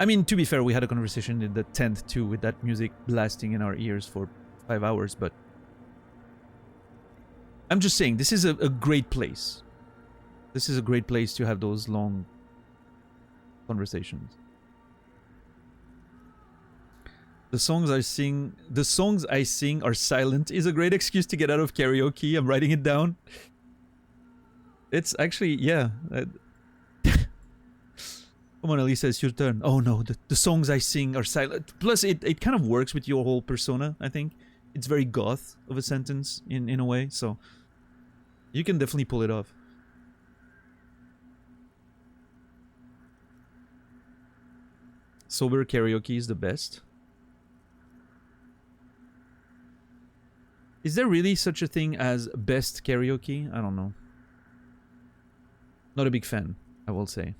I mean, to be fair, we had a conversation in the tent too, with that music blasting in our ears for 5 hours, but I'm just saying, this is a great place. This is a great place to have those long conversations. The songs I sing are silent is a great excuse to get out of karaoke. I'm writing it down. It's actually, yeah. Come on, Elisa, it's your turn. Oh no, the songs I sing are silent. Plus, it kind of works with your whole persona, I think. It's very goth of a sentence in a way, so you can definitely pull it off. Sober karaoke is the best. Is there really such a thing as best karaoke? I don't know. Not a big fan, I will say.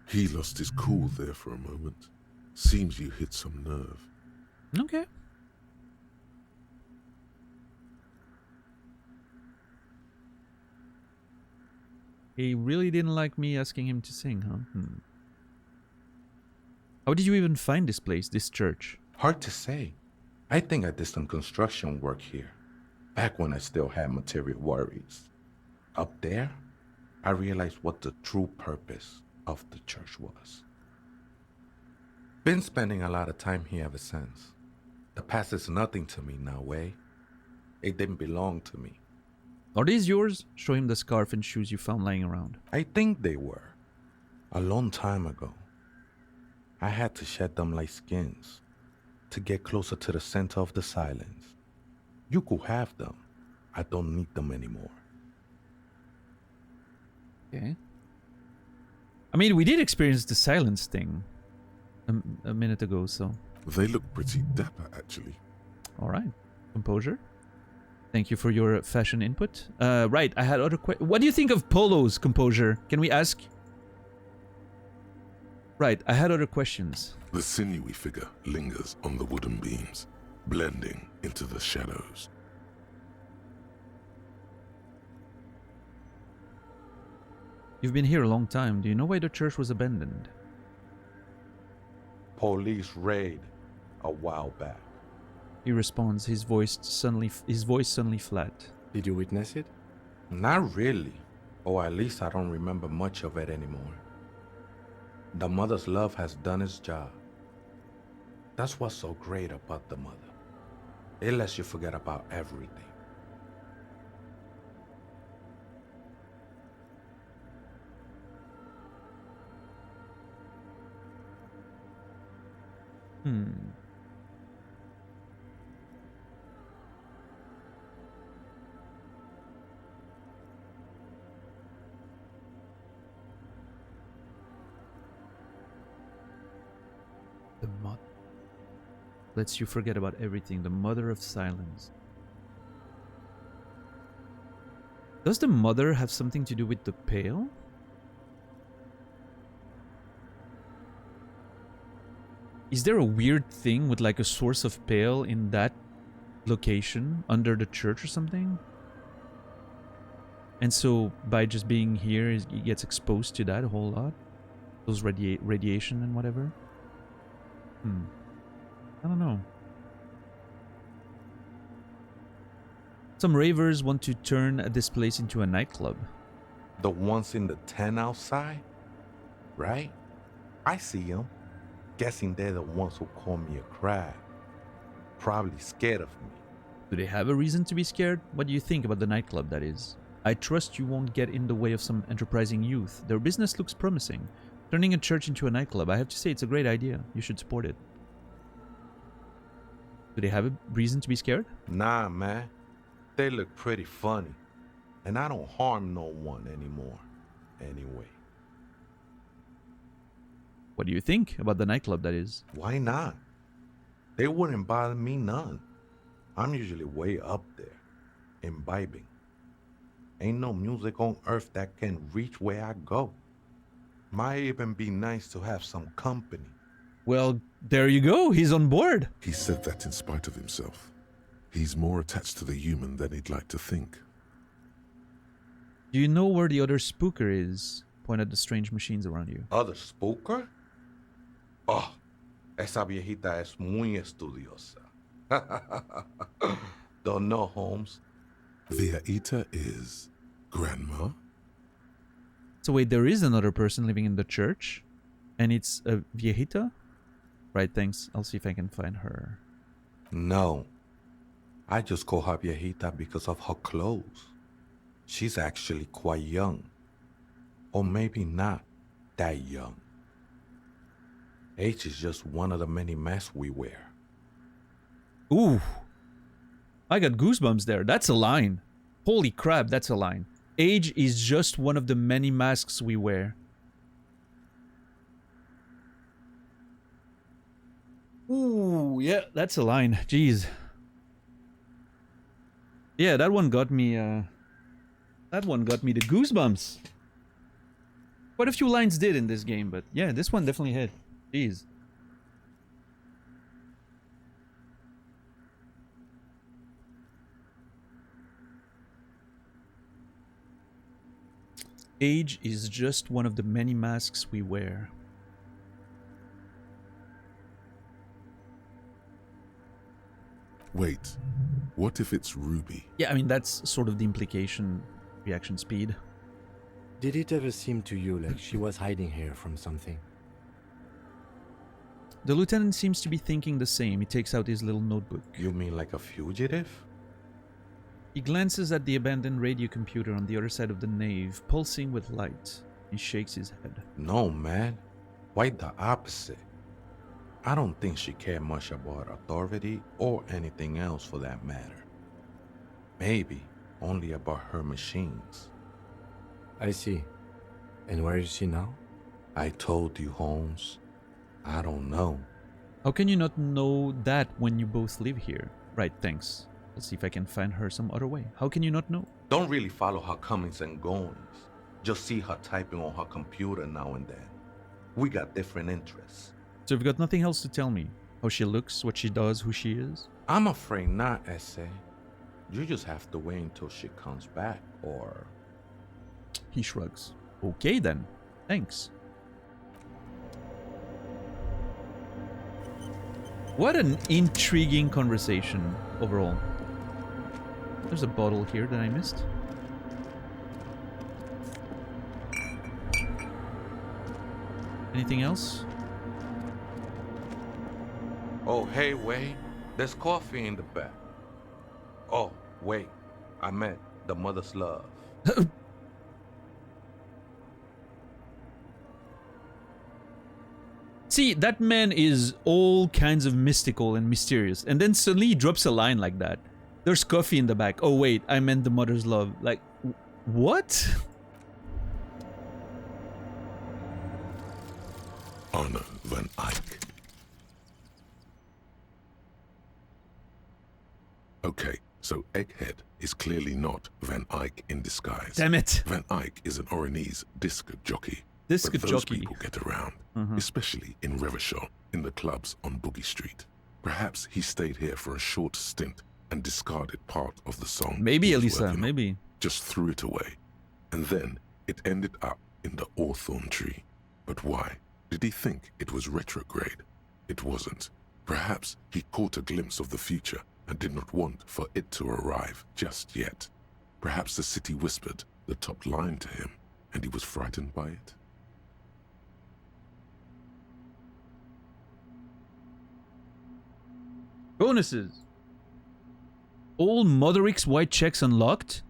He lost his cool there for a moment. Seems you hit some nerve. Okay. He really didn't like me asking him to sing, huh? How did you even find this place, this church? Hard to say. I think I did some construction work here, back when I still had material worries. Up there, I realized what the true purpose of the church was. Been spending a lot of time here ever since. The past is nothing to me now, way. It didn't belong to me. Are these yours? Show him the scarf and shoes you found lying around. I think they were. A long time ago. I had to shed them like skins to get closer to the center of the silence. You could have them. I don't need them anymore. Okay. I mean, we did experience the silence thing a minute ago, so... They look pretty dapper, actually. Alright. Composure. Thank you for your fashion input. Right, I had other questions. What do you think of Polo's composure? Can we ask? Right, I had other questions. The sinewy figure lingers on the wooden beams, blending into the shadows. You've been here a long time. Do you know why the church was abandoned? Police raid a while back. He responds, his voice suddenly flat. Did you witness it? Not really. Or at least I don't remember much of it anymore. The mother's love has done its job. That's what's so great about the mother. It lets you forget about everything. The mother lets you forget about everything. The mother of silence. Does the mother have something to do with the pail? Is there a weird thing with like a source of pail in that location under the church or something? And so by just being here, he gets exposed to that a whole lot? Those radiation and whatever? I don't know. Some ravers want to turn this place into a nightclub. The ones in the tent outside? Right? I see them. Guessing they're the ones who call me a crab. Probably scared of me. Do they have a reason to be scared? What do you think about the nightclub, that is? I trust you won't get in the way of some enterprising youth. Their business looks promising. Turning a church into a nightclub, I have to say it's a great idea. You should support it. Do they have a reason to be scared? Nah, man. They look pretty funny. And I don't harm no one anymore. Anyway. What do you think about the nightclub, that is? Why not? They wouldn't bother me none. I'm usually way up there, imbibing. Ain't no music on earth that can reach where I go. Might even be nice to have some company. Well, there you go. He's on board. He said that in spite of himself. He's more attached to the human than he'd like to think. Do you know where the other spooker is? Point at the strange machines around you. Other spooker? Oh, esa viejita es muy estudiosa. Don't know, Holmes. Viejita is Grandma? So wait, there is another person living in the church? And it's a viejita? Right, thanks. I'll see if I can find her. No. I just call her viejita because of her clothes. She's actually quite young. Or maybe not that young. Age is just one of the many masks we wear. Ooh. I got goosebumps there. That's a line. Holy crap, that's a line. Age is just one of the many masks we wear. Ooh, yeah, that's a line. Jeez. Yeah, that one got me, that one got me the goosebumps. Quite a few lines did in this game, but yeah, this one definitely hit. Jeez. Age is just one of the many masks we wear. Wait, what if it's Ruby? Yeah, I mean, that's sort of the implication. Reaction speed. Did it ever seem to you like she was hiding here from something? The lieutenant seems to be thinking the same. He takes out his little notebook. You mean like a fugitive? He glances at the abandoned radio computer on the other side of the nave, pulsing with light. He shakes his head. No, man. Quite the opposite. I don't think she cared much about authority or anything else for that matter. Maybe only about her machines. I see. And where is she now? I told you, Holmes. I don't know. How can you not know that when you both live here? Right, thanks. Let's see if I can find her some other way. How can you not know? Don't really follow her comings and goings. Just see her typing on her computer now and then. We got different interests. So you've got nothing else to tell me? How she looks, what she does, who she is? I'm afraid not, Essay. You just have to wait until she comes back, or... He shrugs. Okay then. Thanks. What an intriguing conversation overall. There's a bottle here that I missed. Anything else? Oh, hey, wait. There's coffee in the back. Oh, wait. I meant the mother's love. See, that man is all kinds of mystical and mysterious. And then suddenly he drops a line like that. There's coffee in the back. Oh, wait. I meant the mother's love. Like, what? Anna Van Eyck. Okay, so Egghead is clearly not Van Eyck in disguise. Damn it. Van Eyck is an Oranese disc jockey. Disc but those jockey. people get around, especially in Revachol, in the clubs on Boogie Street. Perhaps he stayed here for a short stint and discarded part of the song. Maybe, he was Elisa, working on. maybe. Just threw it away. And then it ended up in the hawthorn tree. But why? Did he think it was retrograde? It wasn't. Perhaps he caught a glimpse of the future and did not want for it to arrive just yet. Perhaps the city whispered the top line to him, and he was frightened by it. Bonuses. All Mother X white checks unlocked.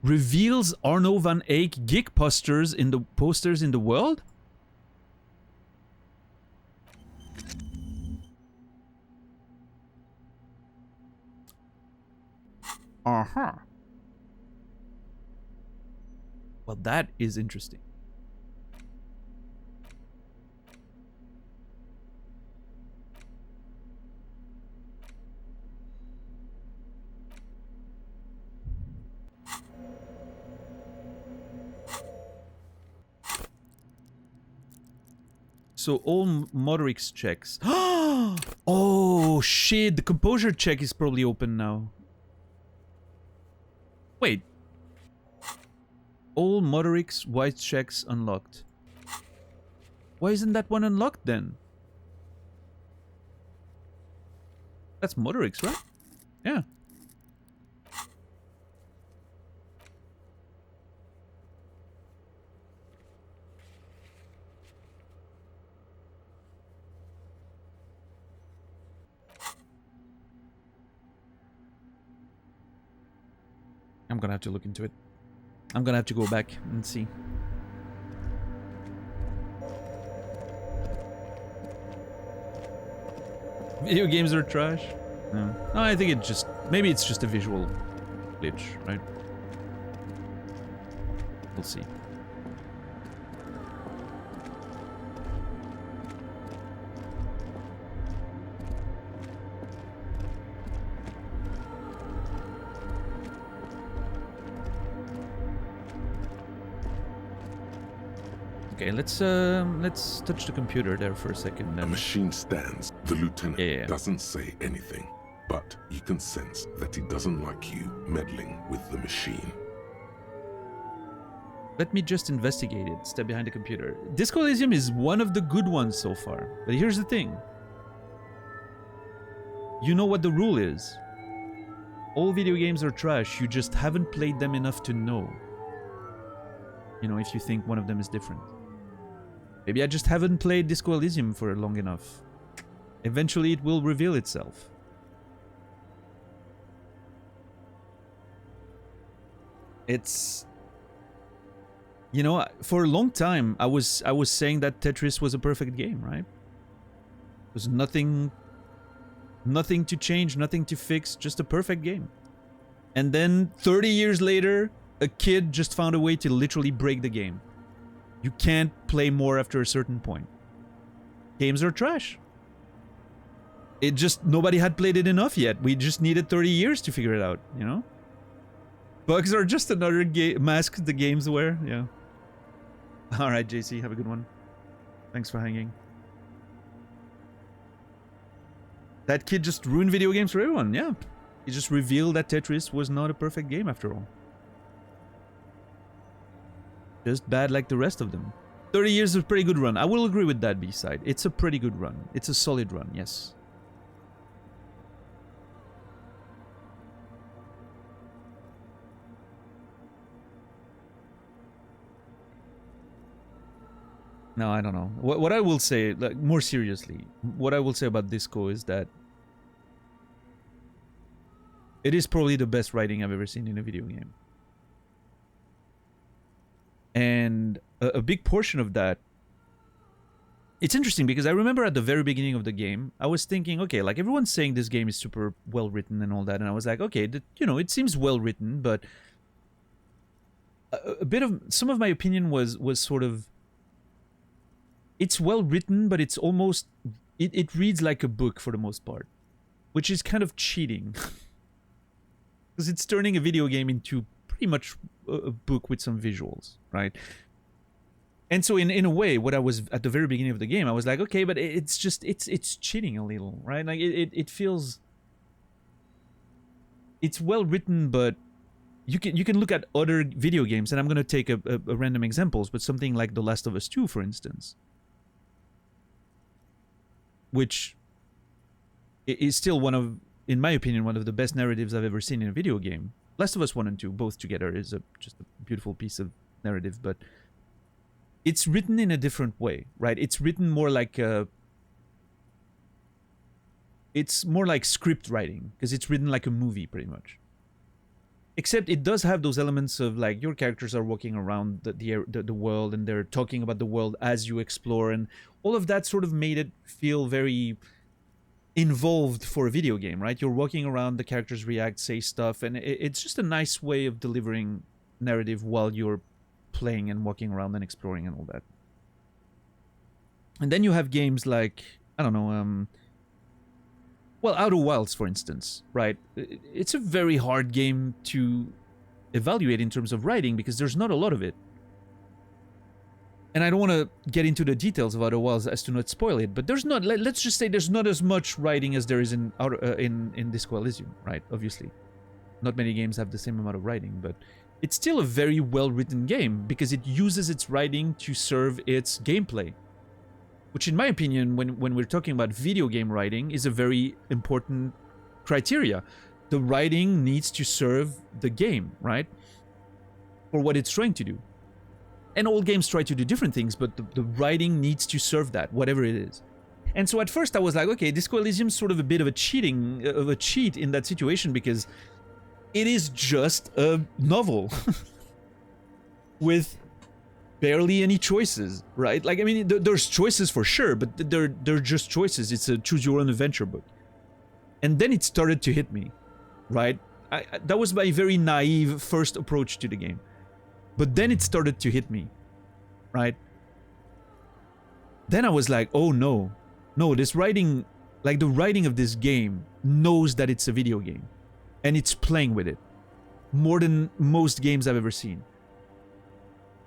Reveals Arno Van Eyck gig posters in the world. Uh-huh. Well, that is interesting. So all Modric's checks. Oh shit, the composure check is probably open now. Wait. All Modric's white checks unlocked. Why isn't that one unlocked then? That's Modric's, right? Yeah. I'm gonna have to look into it. I'm gonna have to go back and see. Video games are trash? No. No, I think it just... Maybe it's just a visual glitch, right? We'll see. Okay, let's touch the computer there for a second. The machine stands. The lieutenant doesn't say anything, but you can sense that he doesn't like you meddling with the machine. Let me just investigate it. Step behind the computer. Disco Elysium is one of the good ones so far. But here's the thing. You know what the rule is. All video games are trash. You just haven't played them enough to know. You know, if you think one of them is different. Maybe I just haven't played Disco Elysium for long enough. Eventually it will reveal itself. It's... You know, for a long time I was saying that Tetris was a perfect game, right? There's nothing to change, nothing to fix, just a perfect game. And then 30 years later, a kid just found a way to literally break the game. You can't play more after a certain point. Games are trash. It just, nobody had played it enough yet. We just needed 30 years to figure it out, you know? Bugs are just another mask the games wear, yeah. Alright, JC, have a good one. Thanks for hanging. That kid just ruined video games for everyone, yeah. He just revealed that Tetris was not a perfect game after all. Just bad like the rest of them. 30 years is a pretty good run. I will agree with that, B-side. It's a pretty good run. It's a solid run, yes. No, I don't know. What I will say, like, more seriously, what I will say about Disco is that it is probably the best writing I've ever seen in a video game. And a big portion of that, it's interesting because I remember at the very beginning of the game, I was thinking, okay, like everyone's saying this game is super well written and all that, and I was like, okay, you know, it seems well written, but a bit of some of my opinion was sort of, it's well written, but it's almost it reads like a book for the most part, which is kind of cheating because it's turning a video game into pretty much a book with some visuals, right? And so in a way, what I was at the very beginning of the game, I was like, okay, but it's just it's cheating a little, right? Like it feels, it's well written, but you can look at other video games, and I'm gonna take a random examples, but something like The Last of Us 2, for instance, which is still one of, in my opinion, one of the best narratives I've ever seen in a video game. Last of Us 1 and 2, both together, is just a beautiful piece of narrative, but it's written in a different way, right? It's written more like it's more like script writing, because it's written like a movie, pretty much. Except it does have those elements of, like, your characters are walking around the world, and they're talking about the world as you explore, and all of that sort of made it feel very involved for a video game, right? You're walking around, the characters react, say stuff, and it's just a nice way of delivering narrative while you're playing and walking around and exploring and all that. And then you have games like, I don't know, well, Outer Wilds, for instance, right? It's a very hard game to evaluate in terms of writing because there's not a lot of it. And I don't want to get into the details of Outer Wilds as to not spoil it, but there's not, let's just say there's not as much writing as there is in Disco Elysium, right? Obviously. Not many games have the same amount of writing, but it's still a very well-written game because it uses its writing to serve its gameplay. Which, in my opinion, when we're talking about video game writing, is a very important criteria. The writing needs to serve the game, right? For what it's trying to do. And all games try to do different things, but the writing needs to serve that, whatever it is. And so at first I was like, okay, Disco Elysium is sort of a bit of a cheat in that situation because it is just a novel with barely any choices, right? Like, I mean, there's choices for sure, but they're just choices. It's a choose-your-own-adventure book. And then it started to hit me, right? That was my very naive first approach to the game. But then it started to hit me, right? Then I was like, oh no. No, this writing, like the writing of this game knows that it's a video game. And it's playing with it. More than most games I've ever seen.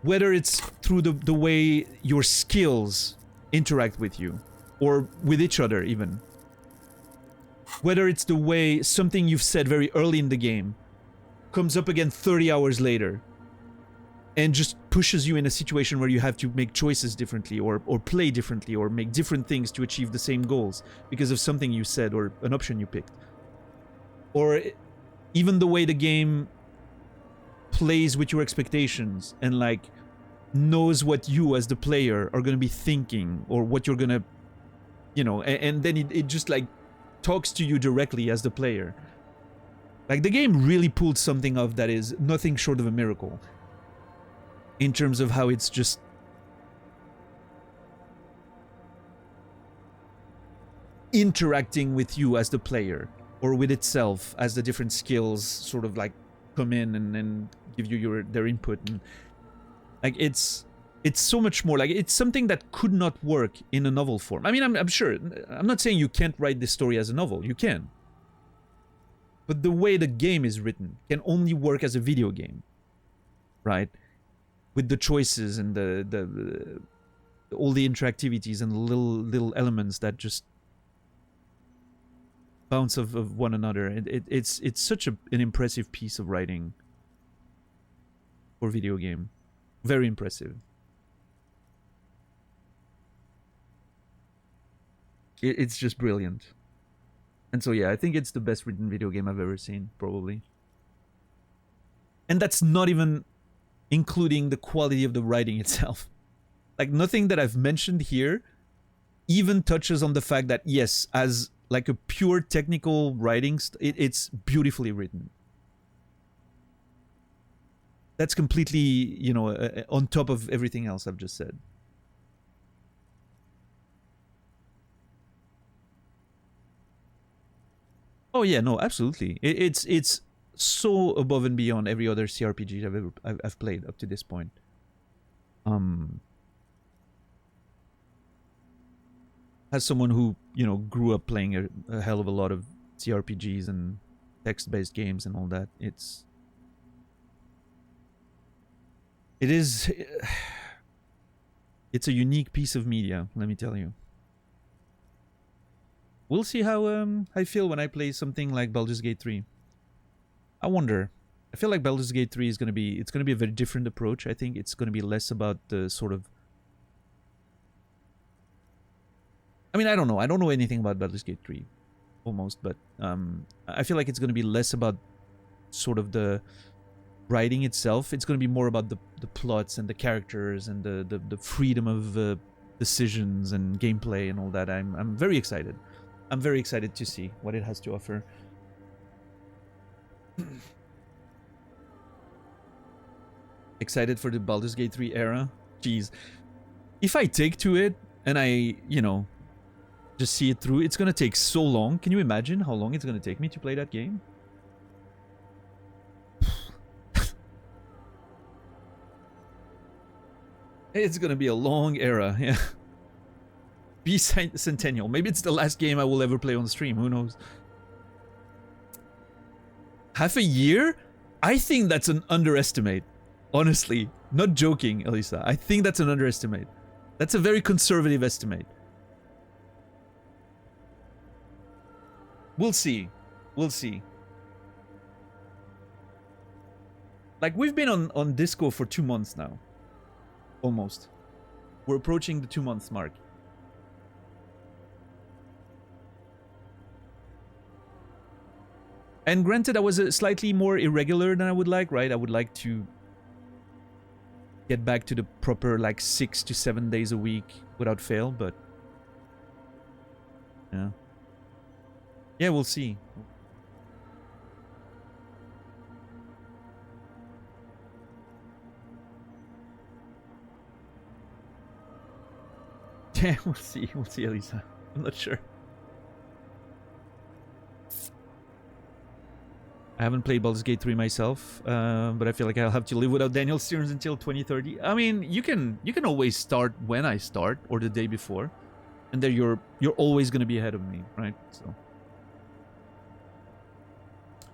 Whether it's through the way your skills interact with you. Or with each other, even. Whether it's the way something you've said very early in the game comes up again 30 hours later. And just pushes you in a situation where you have to make choices differently or play differently or make different things to achieve the same goals because of something you said or an option you picked. Or even the way the game plays with your expectations and like knows what you as the player are going to be thinking or what you're going to, you know, and then it just like talks to you directly as the player. Like the game really pulled something off that is nothing short of a miracle. In terms of how it's just interacting with you as the player or with itself as the different skills sort of like come in and give you their input, and like it's so much more. Like it's something that could not work in a novel form. I mean, I'm sure, I'm not saying you can't write this story as a novel, you can, but the way the game is written can only work as a video game, right? With the choices and the all the interactivities and little elements that just bounce off of one another. It's such an impressive piece of writing for video game. Very impressive. It's just brilliant. And so yeah, I think it's the best written video game I've ever seen, probably. And that's not even including the quality of the writing itself. Like nothing that I've mentioned here even touches on the fact that yes, as like a pure technical writing, it's beautifully written. That's completely, you know, on top of everything else I've just said. Oh yeah, no, absolutely. It's so above and beyond every other CRPG I've played up to this point. As someone who, you know, grew up playing a hell of a lot of CRPGs and text-based games and all that, it's a unique piece of media, let me tell you. We'll see how I feel when I play something like Baldur's Gate 3. I wonder. I feel like Baldur's Gate 3 is going to be a very different approach. I think it's going to be less about the sort of, I mean, I don't know. I don't know anything about Baldur's Gate 3 almost, but I feel like it's going to be less about sort of the writing itself. It's going to be more about the plots and the characters and the freedom of decisions and gameplay and all that. I'm very excited. I'm very excited to see what it has to offer. Excited for the Baldur's Gate 3 era? Jeez. If I take to it and I, you know, just see it through. It's gonna take so long. Can you imagine how long it's gonna take me to play that game? It's gonna be a long era, yeah. Centennial. Maybe it's the last game I will ever play on stream. Who knows? Half a year? I think that's an underestimate. Honestly. Not joking, Elisa. I think that's an underestimate. That's a very conservative estimate. We'll see. We'll see. Like, we've been on Disco for 2 months now. Almost. We're approaching the 2 months mark. And granted, I was slightly more irregular than I would like, right? I would like to get back to the proper, like, 6 to 7 days a week without fail, but... yeah. Yeah, we'll see. Yeah, we'll see. We'll see, Elisa. I'm not sure. I haven't played Baldur's Gate 3 myself, but I feel like I'll have to live without Daniel Stearns until 2030. I mean, you can always start when I start, or the day before, and then you're always gonna be ahead of me, right? So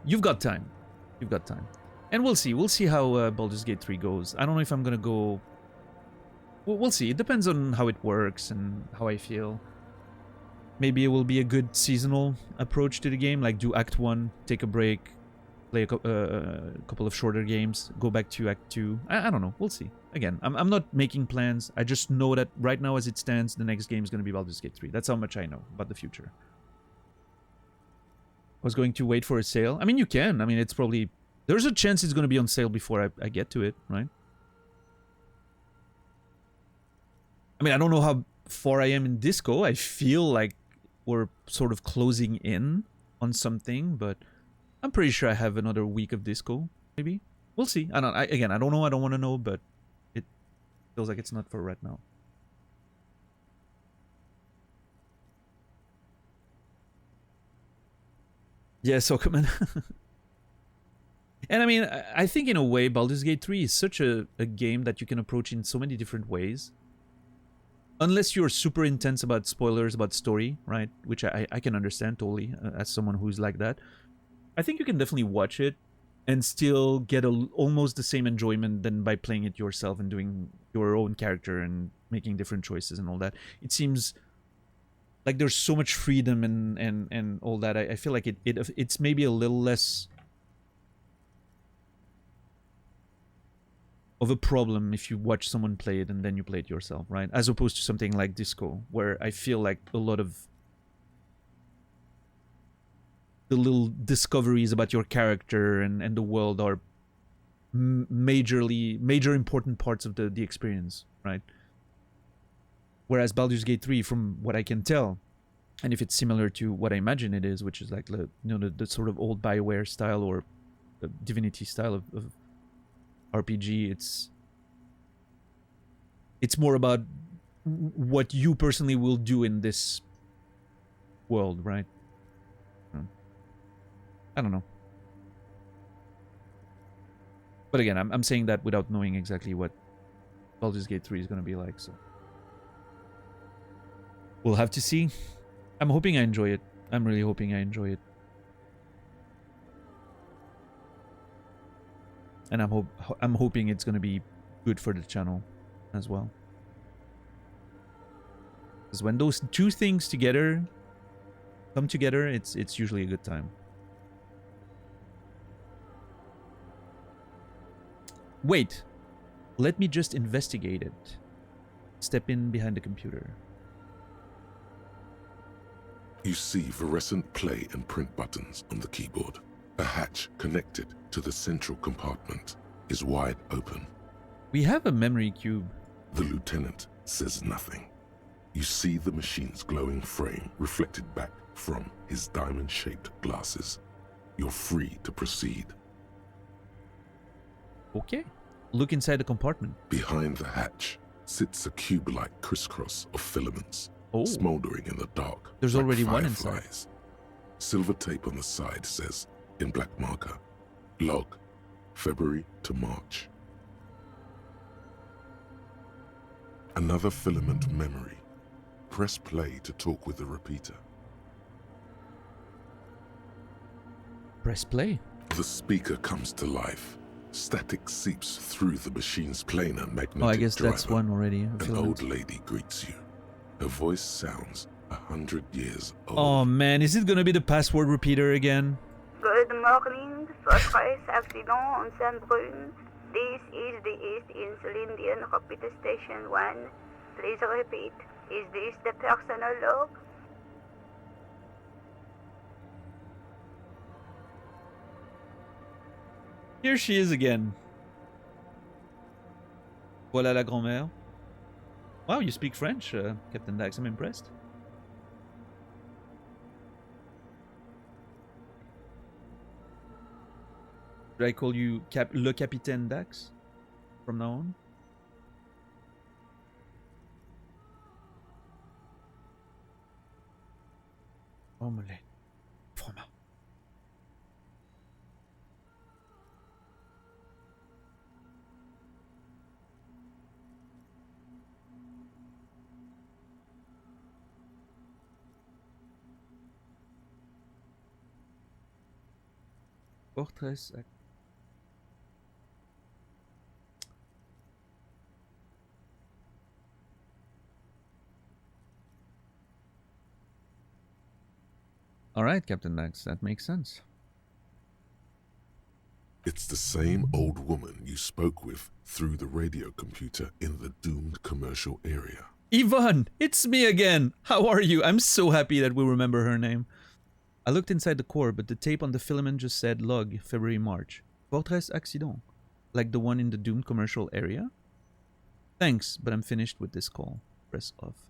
you've got time. You've got time, and we'll see. We'll see how Baldur's Gate 3 goes. I don't know if I'm gonna go. Well, we'll see. It depends on how it works and how I feel. Maybe it will be a good seasonal approach to the game, like do Act 1, take a break, play a couple of shorter games, go back to Act 2. I don't know. We'll see. Again, I'm not making plans. I just know that right now as it stands, the next game is going to be Baldur's Gate 3. That's how much I know about the future. I was going to wait for a sale. I mean, you can. I mean, it's probably... there's a chance it's going to be on sale before I get to it, right? I mean, I don't know how far I am in Disco. I feel like we're sort of closing in on something, but I'm pretty sure I have another week of Disco, maybe. We'll see. Again, I don't know. I don't want to know, but it feels like it's not for right now. Yeah, Sokoman. And I mean, I think in a way, Baldur's Gate 3 is such a game that you can approach in so many different ways. Unless you're super intense about spoilers, about story, right? Which I can understand totally as someone who's like that. I think you can definitely watch it and still get almost the same enjoyment than by playing it yourself and doing your own character and making different choices and all that. It seems like there's so much freedom and all that. I feel like it's maybe a little less of a problem if you watch someone play it and then you play it yourself, right? As opposed to something like Disco, where I feel like a lot of the little discoveries about your character and the world are major important parts of the experience, right? Whereas Baldur's Gate 3, from what I can tell, and if it's similar to what I imagine it is, which is like the sort of old BioWare style or Divinity style of RPG, it's more about what you personally will do in this world, right? I don't know. But again, I'm saying that without knowing exactly what Baldur's Gate 3 is going to be like, so we'll have to see. I'm hoping I enjoy it. I'm really hoping I enjoy it. And I'm hoping it's going to be good for the channel as well. Because when those two things come together, it's usually a good time. Wait, let me just investigate it. Step in behind the computer. You see fluorescent play and print buttons on the keyboard. A hatch connected to the central compartment is wide open. We have a memory cube. The lieutenant says nothing. You see the machine's glowing frame reflected back from his diamond-shaped glasses. You're free to proceed. Okay. Look inside the compartment. Behind the hatch sits a cube-like crisscross of filaments. smoldering in the dark. There's like already one fireflies. inside. Silver tape on the side says, in black marker, log, February to March. Another filament memory. Press play to talk with the repeater. Press play. The speaker comes to life. Static seeps through the machine's planar magnetic Oh, I guess driver. that's one already. An old lady greets you. Her voice sounds 100 years old. Oh man, is it gonna be the password repeater again? Good morning, surprise accident on Sandbrun. This is the East Insulindian Repeater Station 1. Please repeat. Is this the personal log? Here she is again. Voilà la grand-mère. Wow, you speak French, Captain Dax. I'm impressed. Should I call you Le Capitaine Dax from now on? Omelette. Fromage. Portraits. All right, Captain Dax, that makes sense. It's the same old woman you spoke with through the radio computer in the doomed commercial area. Yvonne, it's me again. How are you? I'm so happy that we remember her name. I looked inside the core, but the tape on the filament just said log, February, March. Portraits accident. Like the one in the doomed commercial area? Thanks, but I'm finished with this call. Press off.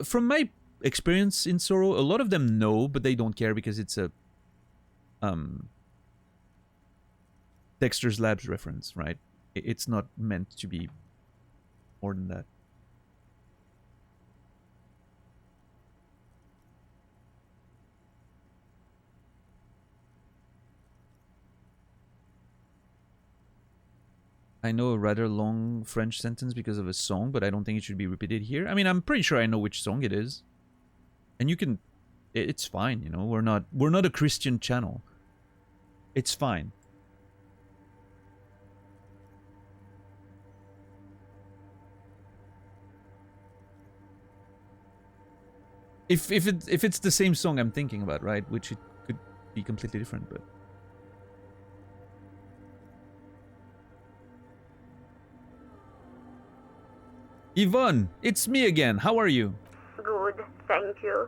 From my experience in Sorrow, a lot of them know, but they don't care because it's a Dexter's Labs reference, right? It's not meant to be more than that. I know a rather long French sentence because of a song, but I don't think it should be repeated here. I mean, I'm pretty sure I know which song it is. And you can... It's fine, you know? We're not a Christian channel. It's fine. If it's the same song I'm thinking about, right? Which it could be completely different, but... Yvonne, it's me again. How are you? Good, thank you.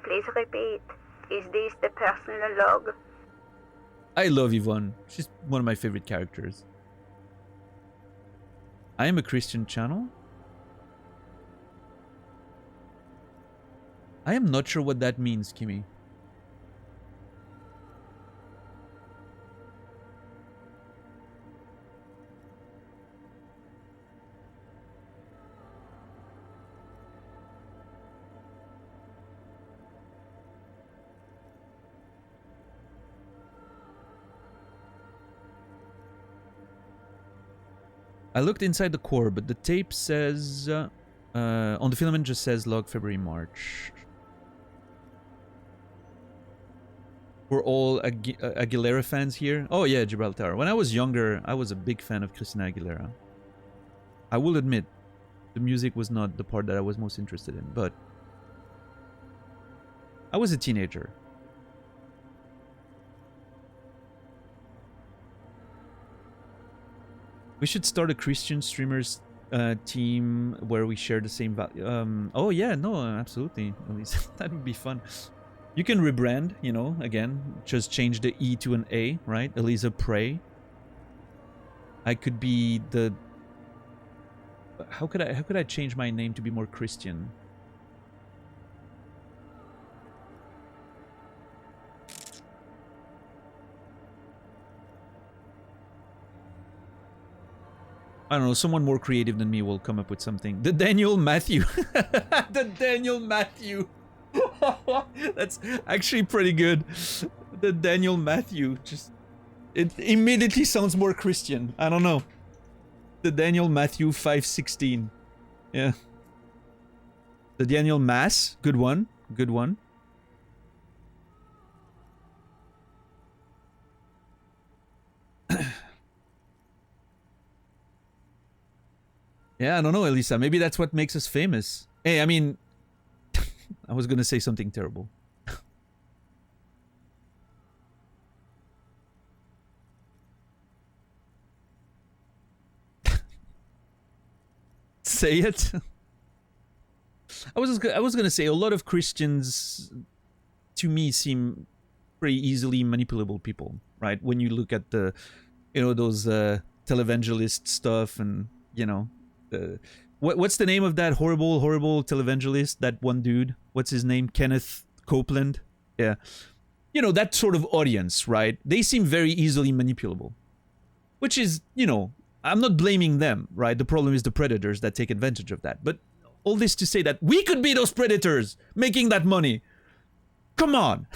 Please repeat. Is this the personal log? I love Yvonne. She's one of my favorite characters. I am a Christian channel. I am not sure what that means, Kimmy. I looked inside the core, but the tape says... on the filament just says log February, March. We're all Aguilera fans here. Oh yeah, Gibraltar. When I was younger, I was a big fan of Christina Aguilera. I will admit, the music was not the part that I was most interested in, but... I was a teenager. We should start a Christian streamers team where we share the same value. Oh yeah, no, absolutely. At least that would be fun. You can rebrand, you know, again, just change the E to an A, right? Elisa Prey. I could be the... How could I change my name to be more Christian? I don't know, someone more creative than me will come up with something. The Daniel Matthew. The Daniel Matthew. That's actually pretty good. The Daniel Matthew. Just, it immediately sounds more Christian. I don't know. The Daniel Matthew 5:16. Yeah. The Daniel Mass. Good one. Good one. Yeah, I don't know, Elisa. Maybe that's what makes us famous. Hey, I mean, I was gonna say something terrible. Say it. I was gonna say a lot of Christians, to me, seem pretty easily manipulable people, right? When you look at the, you know, those televangelist stuff, and you know, what's the name of that horrible televangelist? That one dude. What's his name? Kenneth Copeland. Yeah, you know, that sort of audience, right? They seem very easily manipulable, which is, you know, I'm not blaming them, right? The problem is the predators that take advantage of that. But all this to say that we could be those predators making that money. Come on.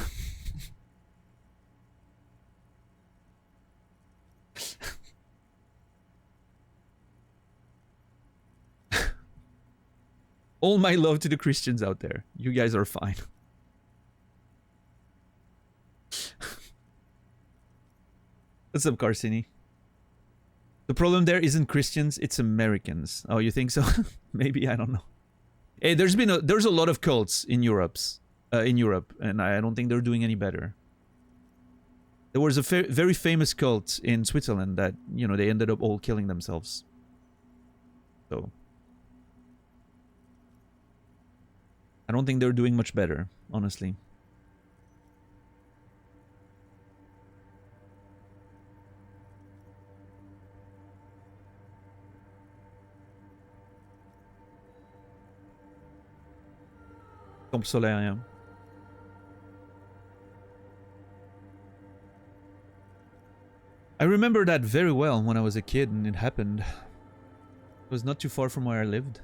All my love to the Christians out there. You guys are fine. What's up, Carsini? The problem there isn't Christians, it's Americans. Oh, you think so? Maybe, I don't know. Hey, there's a lot of cults in Europe, and I don't think they're doing any better. There was a very famous cult in Switzerland that, you know, they ended up all killing themselves. So I don't think they're doing much better, honestly. Camp solaire, yeah. I remember that very well when I was a kid and it happened. It was not too far from where I lived.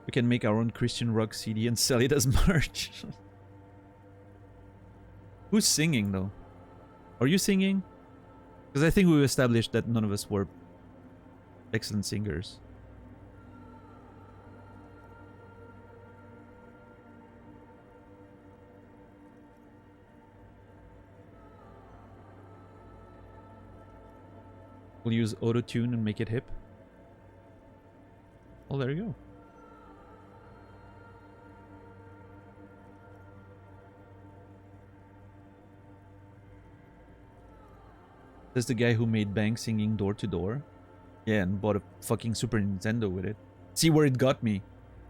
We can make our own Christian rock CD and sell it as merch. Who's singing though? Are you singing? Because I think we've established that none of us were excellent singers. We'll use auto-tune and make it hip. Oh, there you go. There's the guy who made Bang singing door to door. Yeah, and bought a fucking Super Nintendo with it. See where it got me.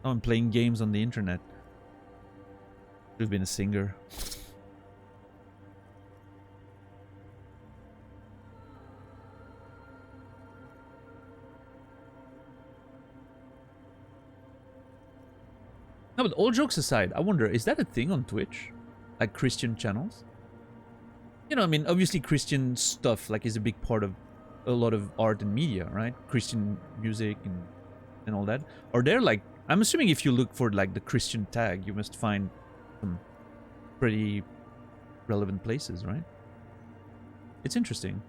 Now I'm playing games on the internet. Should have been a singer. No, but all jokes aside, I wonder, is that a thing on Twitch? Like Christian channels? You know, I mean, obviously Christian stuff like is a big part of a lot of art and media, right? Christian music and all that. Are there like, I'm assuming if you look for like the Christian tag, you must find some pretty relevant places, right? It's interesting.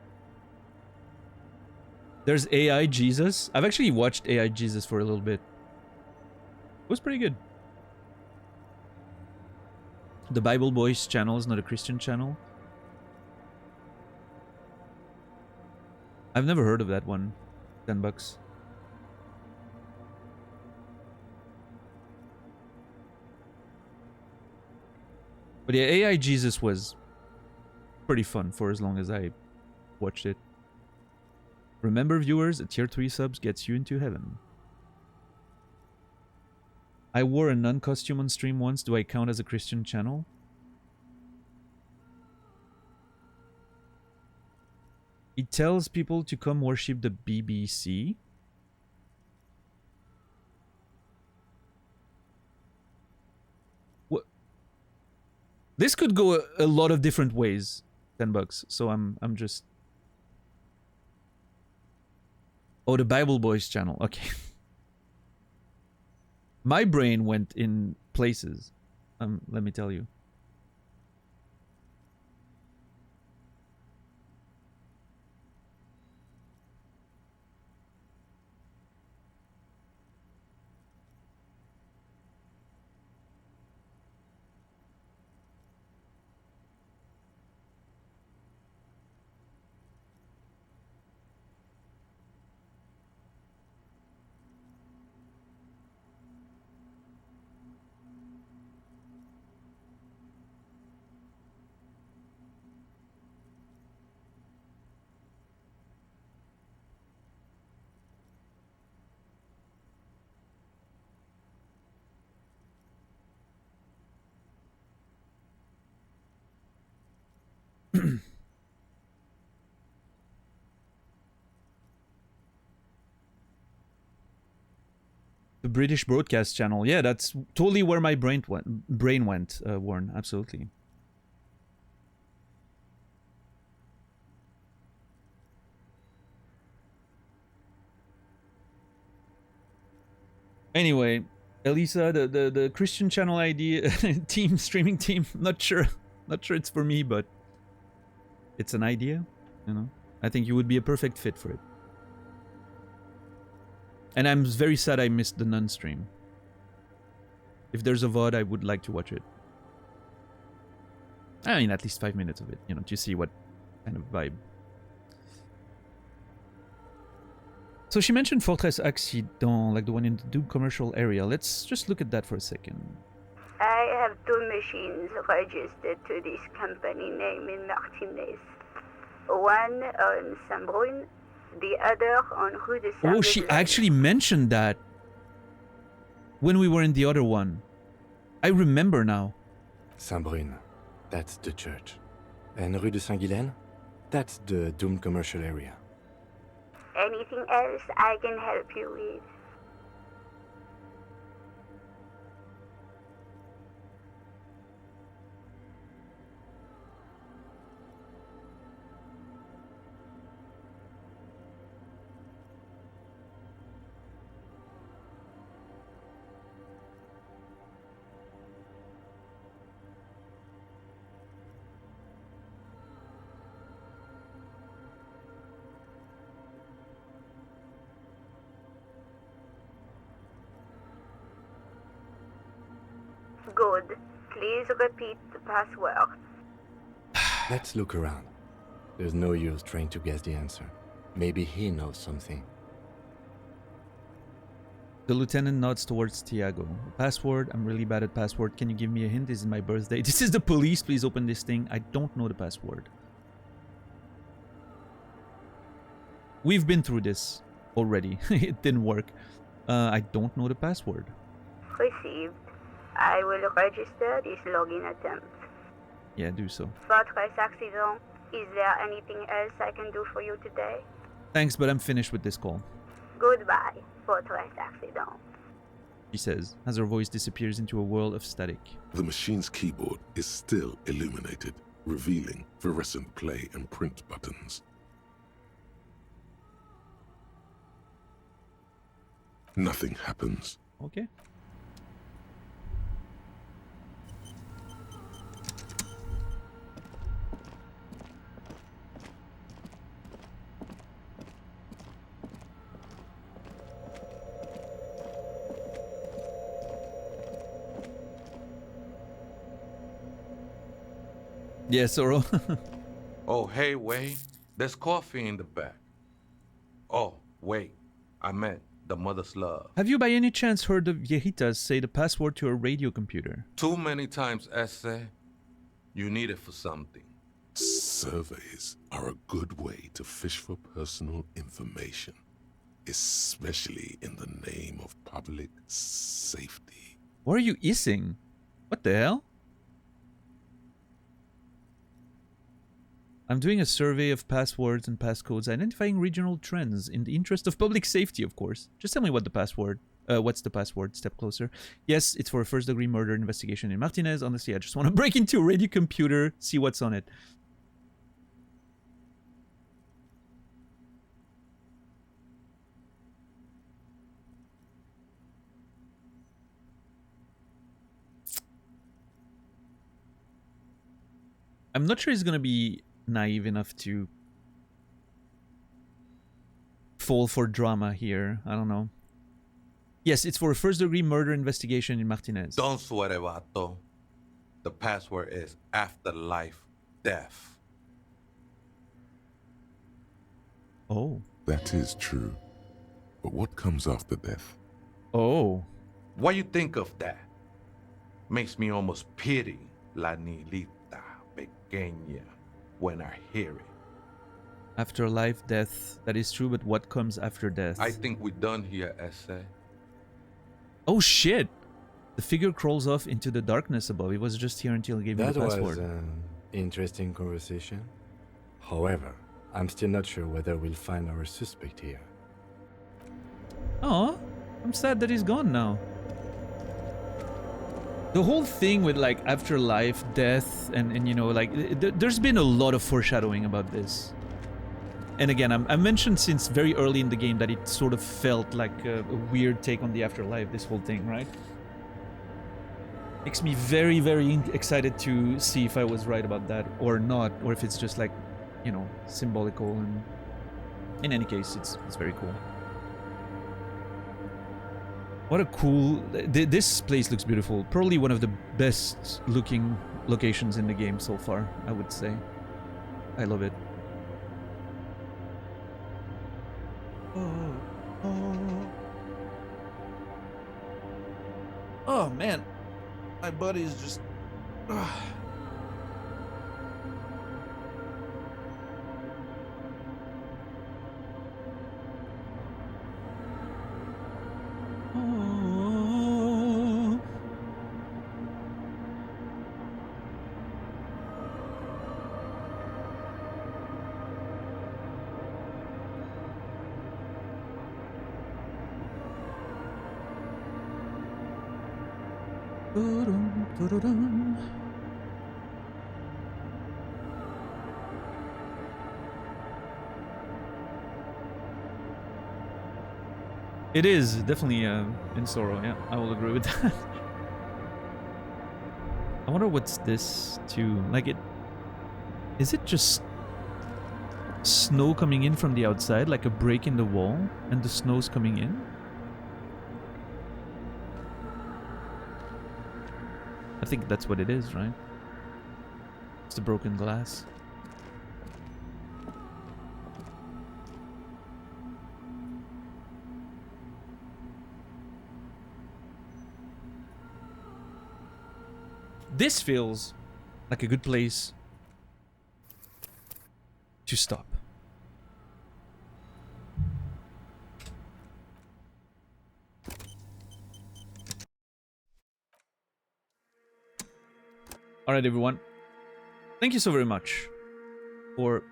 There's AI Jesus. I've actually watched AI Jesus for a little bit. It was pretty good. The Bible Boys channel is not a Christian channel. I've never heard of that one. $10. But yeah, AI Jesus was pretty fun for as long as I watched it. Remember, viewers, a tier 3 subs gets you into heaven. I wore a nun costume on stream once. Do I count as a Christian channel? It tells people to come worship the BBC. What? This could go a lot of different ways. $10. So I'm just. Oh, the Bible Boys channel. Okay. My brain went in places. Let me tell you. The British Broadcast Channel. Yeah, that's totally where my brain went, Warren. Absolutely. Anyway, Elisa, the Christian channel idea team, streaming team, not sure it's for me, but it's an idea, you know. I think you would be a perfect fit for it. And I'm very sad I missed the Nun stream. If there's a VOD, I would like to watch it. I mean, at least 5 minutes of it, you know, to see what kind of vibe. So she mentioned Fortress Accident, like the one in the Doom commercial area. Let's just look at that for a second. I have 2 machines registered to this company name in Martinez. One on Saint-Brun, the other on Rue de Saint-Ghislain. Oh, she actually mentioned that when we were in the other one. I remember now. Saint-Brun, that's the church. And Rue de Saint-Ghislain, that's the Doom commercial area. Anything else I can help you with? Good. Please repeat the password. Let's look around. There's no use trying to guess the answer. Maybe he knows something. The lieutenant nods towards Tiago. Password? I'm really bad at password. Can you give me a hint? This is my birthday. This is the police. Please open this thing. I don't know the password. We've been through this already. It didn't work. I don't know the password. Received. I will register this login attempt. Yeah, do so. Fortress Accident, is there anything else I can do for you today? Thanks, but I'm finished with this call. Goodbye, Fortress Accident. She says, as her voice disappears into a world of static. The machine's keyboard is still illuminated, revealing fluorescent play and print buttons. Nothing happens. Okay. Yes, Oro. Oh, hey, Wei. There's coffee in the back. Oh, wait. I meant the mother's love. Have you by any chance heard the viejitas say the password to a radio computer? Too many times, Ese. You need it for something. Surveys are a good way to fish for personal information, especially in the name of public safety. What are you issing? What the hell? I'm doing a survey of passwords and passcodes, identifying regional trends in the interest of public safety, of course. Just tell me what the password. What's the password? Step closer. Yes, it's for a first-degree murder investigation in Martinez. Honestly, I just want to break into a radio computer, see what's on it. I'm not sure he's gonna be naive enough to fall for drama here. I don't know. Yes, it's for a first-degree murder investigation in Martinez. Don't sweat it, vato. The password is afterlife death. Oh. That is true. But what comes after death? Oh. What you think of that? Makes me almost pity La Nilita Pequeña when I hear it. After life, death. That is true, but what comes after death? I think we're done here, Ese. Oh shit! The figure crawls off into the darkness above. He was just here until he gave me the password. That was an interesting conversation. However, I'm still not sure whether we'll find our suspect here. Oh, I'm sad that he's gone now. The whole thing with like afterlife, death, and you know, like there's been a lot of foreshadowing about this. And again, I mentioned since very early in the game that it sort of felt like a weird take on the afterlife, this whole thing, right? Makes me very, very excited to see if I was right about that or not, or if it's just like, you know, symbolical. And in any case, it's very cool. What a cool... This place looks beautiful. Probably one of the best looking locations in the game so far, I would say. I love it. Oh man, my buddy is just... It is definitely in sorrow, yeah, I will agree with that. I wonder what's this too, like is it just snow coming in from the outside, like a break in the wall, and the snow's coming in? I think that's what it is, right? It's the broken glass. This feels like a good place to stop. All right, everyone. Thank you so very much for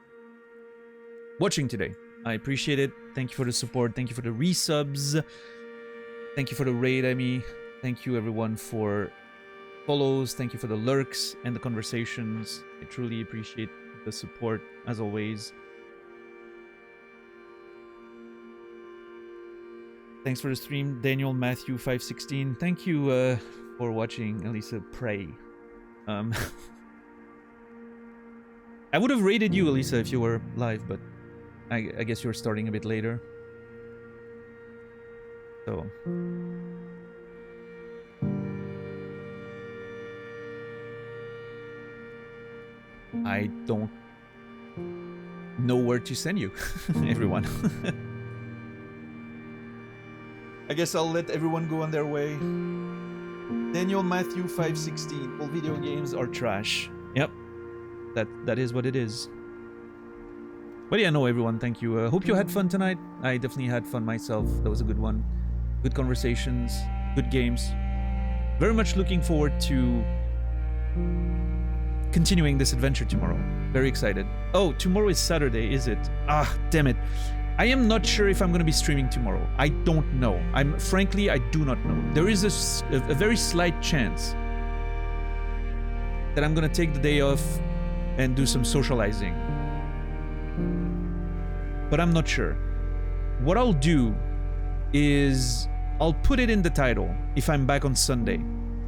watching today. I appreciate it. Thank you for the support. Thank you for the resubs. Thank you for the raid, Emmy. Thank you, everyone, for follows. Thank you for the lurks and the conversations. I truly appreciate the support, as always. Thanks for the stream, Daniel Matthew 516. Thank you for watching, Elisa Pray. I would have rated you, Elisa, if you were live, but I guess you're starting a bit later. So... I don't know where to send you, everyone. I guess I'll let everyone go on their way. Daniel Matthew 516. All video games are trash. Yep. That is what it is. But yeah, no, everyone, thank you. Hope you had fun tonight. I definitely had fun myself. That was a good one. Good conversations. Good games. Very much looking forward to continuing this adventure tomorrow. Very excited. Oh, tomorrow is Saturday, is it? Ah, damn it. I am not sure if I'm going to be streaming tomorrow. I don't know. Frankly, I do not know. There is a very slight chance that I'm going to take the day off and do some socializing. But I'm not sure. What I'll do is I'll put it in the title if I'm back on Sunday.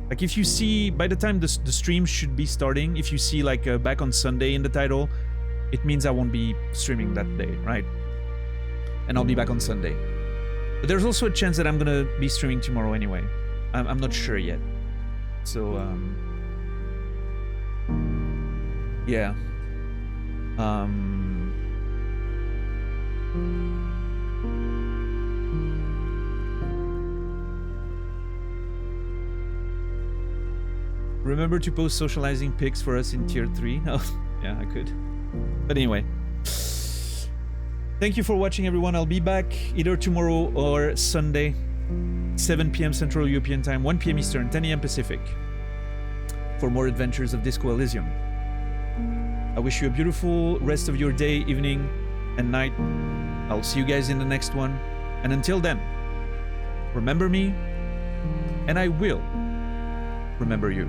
Like if you see, by the time the stream should be starting, if you see like back on Sunday in the title, it means I won't be streaming that day, right? And I'll be back on Sunday. But there's also a chance that I'm gonna be streaming tomorrow anyway. I'm not sure yet. So, yeah. Remember to post socializing pics for us in tier 3? Oh, yeah, I could. But anyway. Thank you for watching, everyone. I'll be back either tomorrow or Sunday, 7 p.m. Central European Time, 1 p.m. Eastern, 10 a.m. Pacific, for more adventures of Disco Elysium. I wish you a beautiful rest of your day, evening, and night. I'll see you guys in the next one. And until then, remember me, and I will remember you.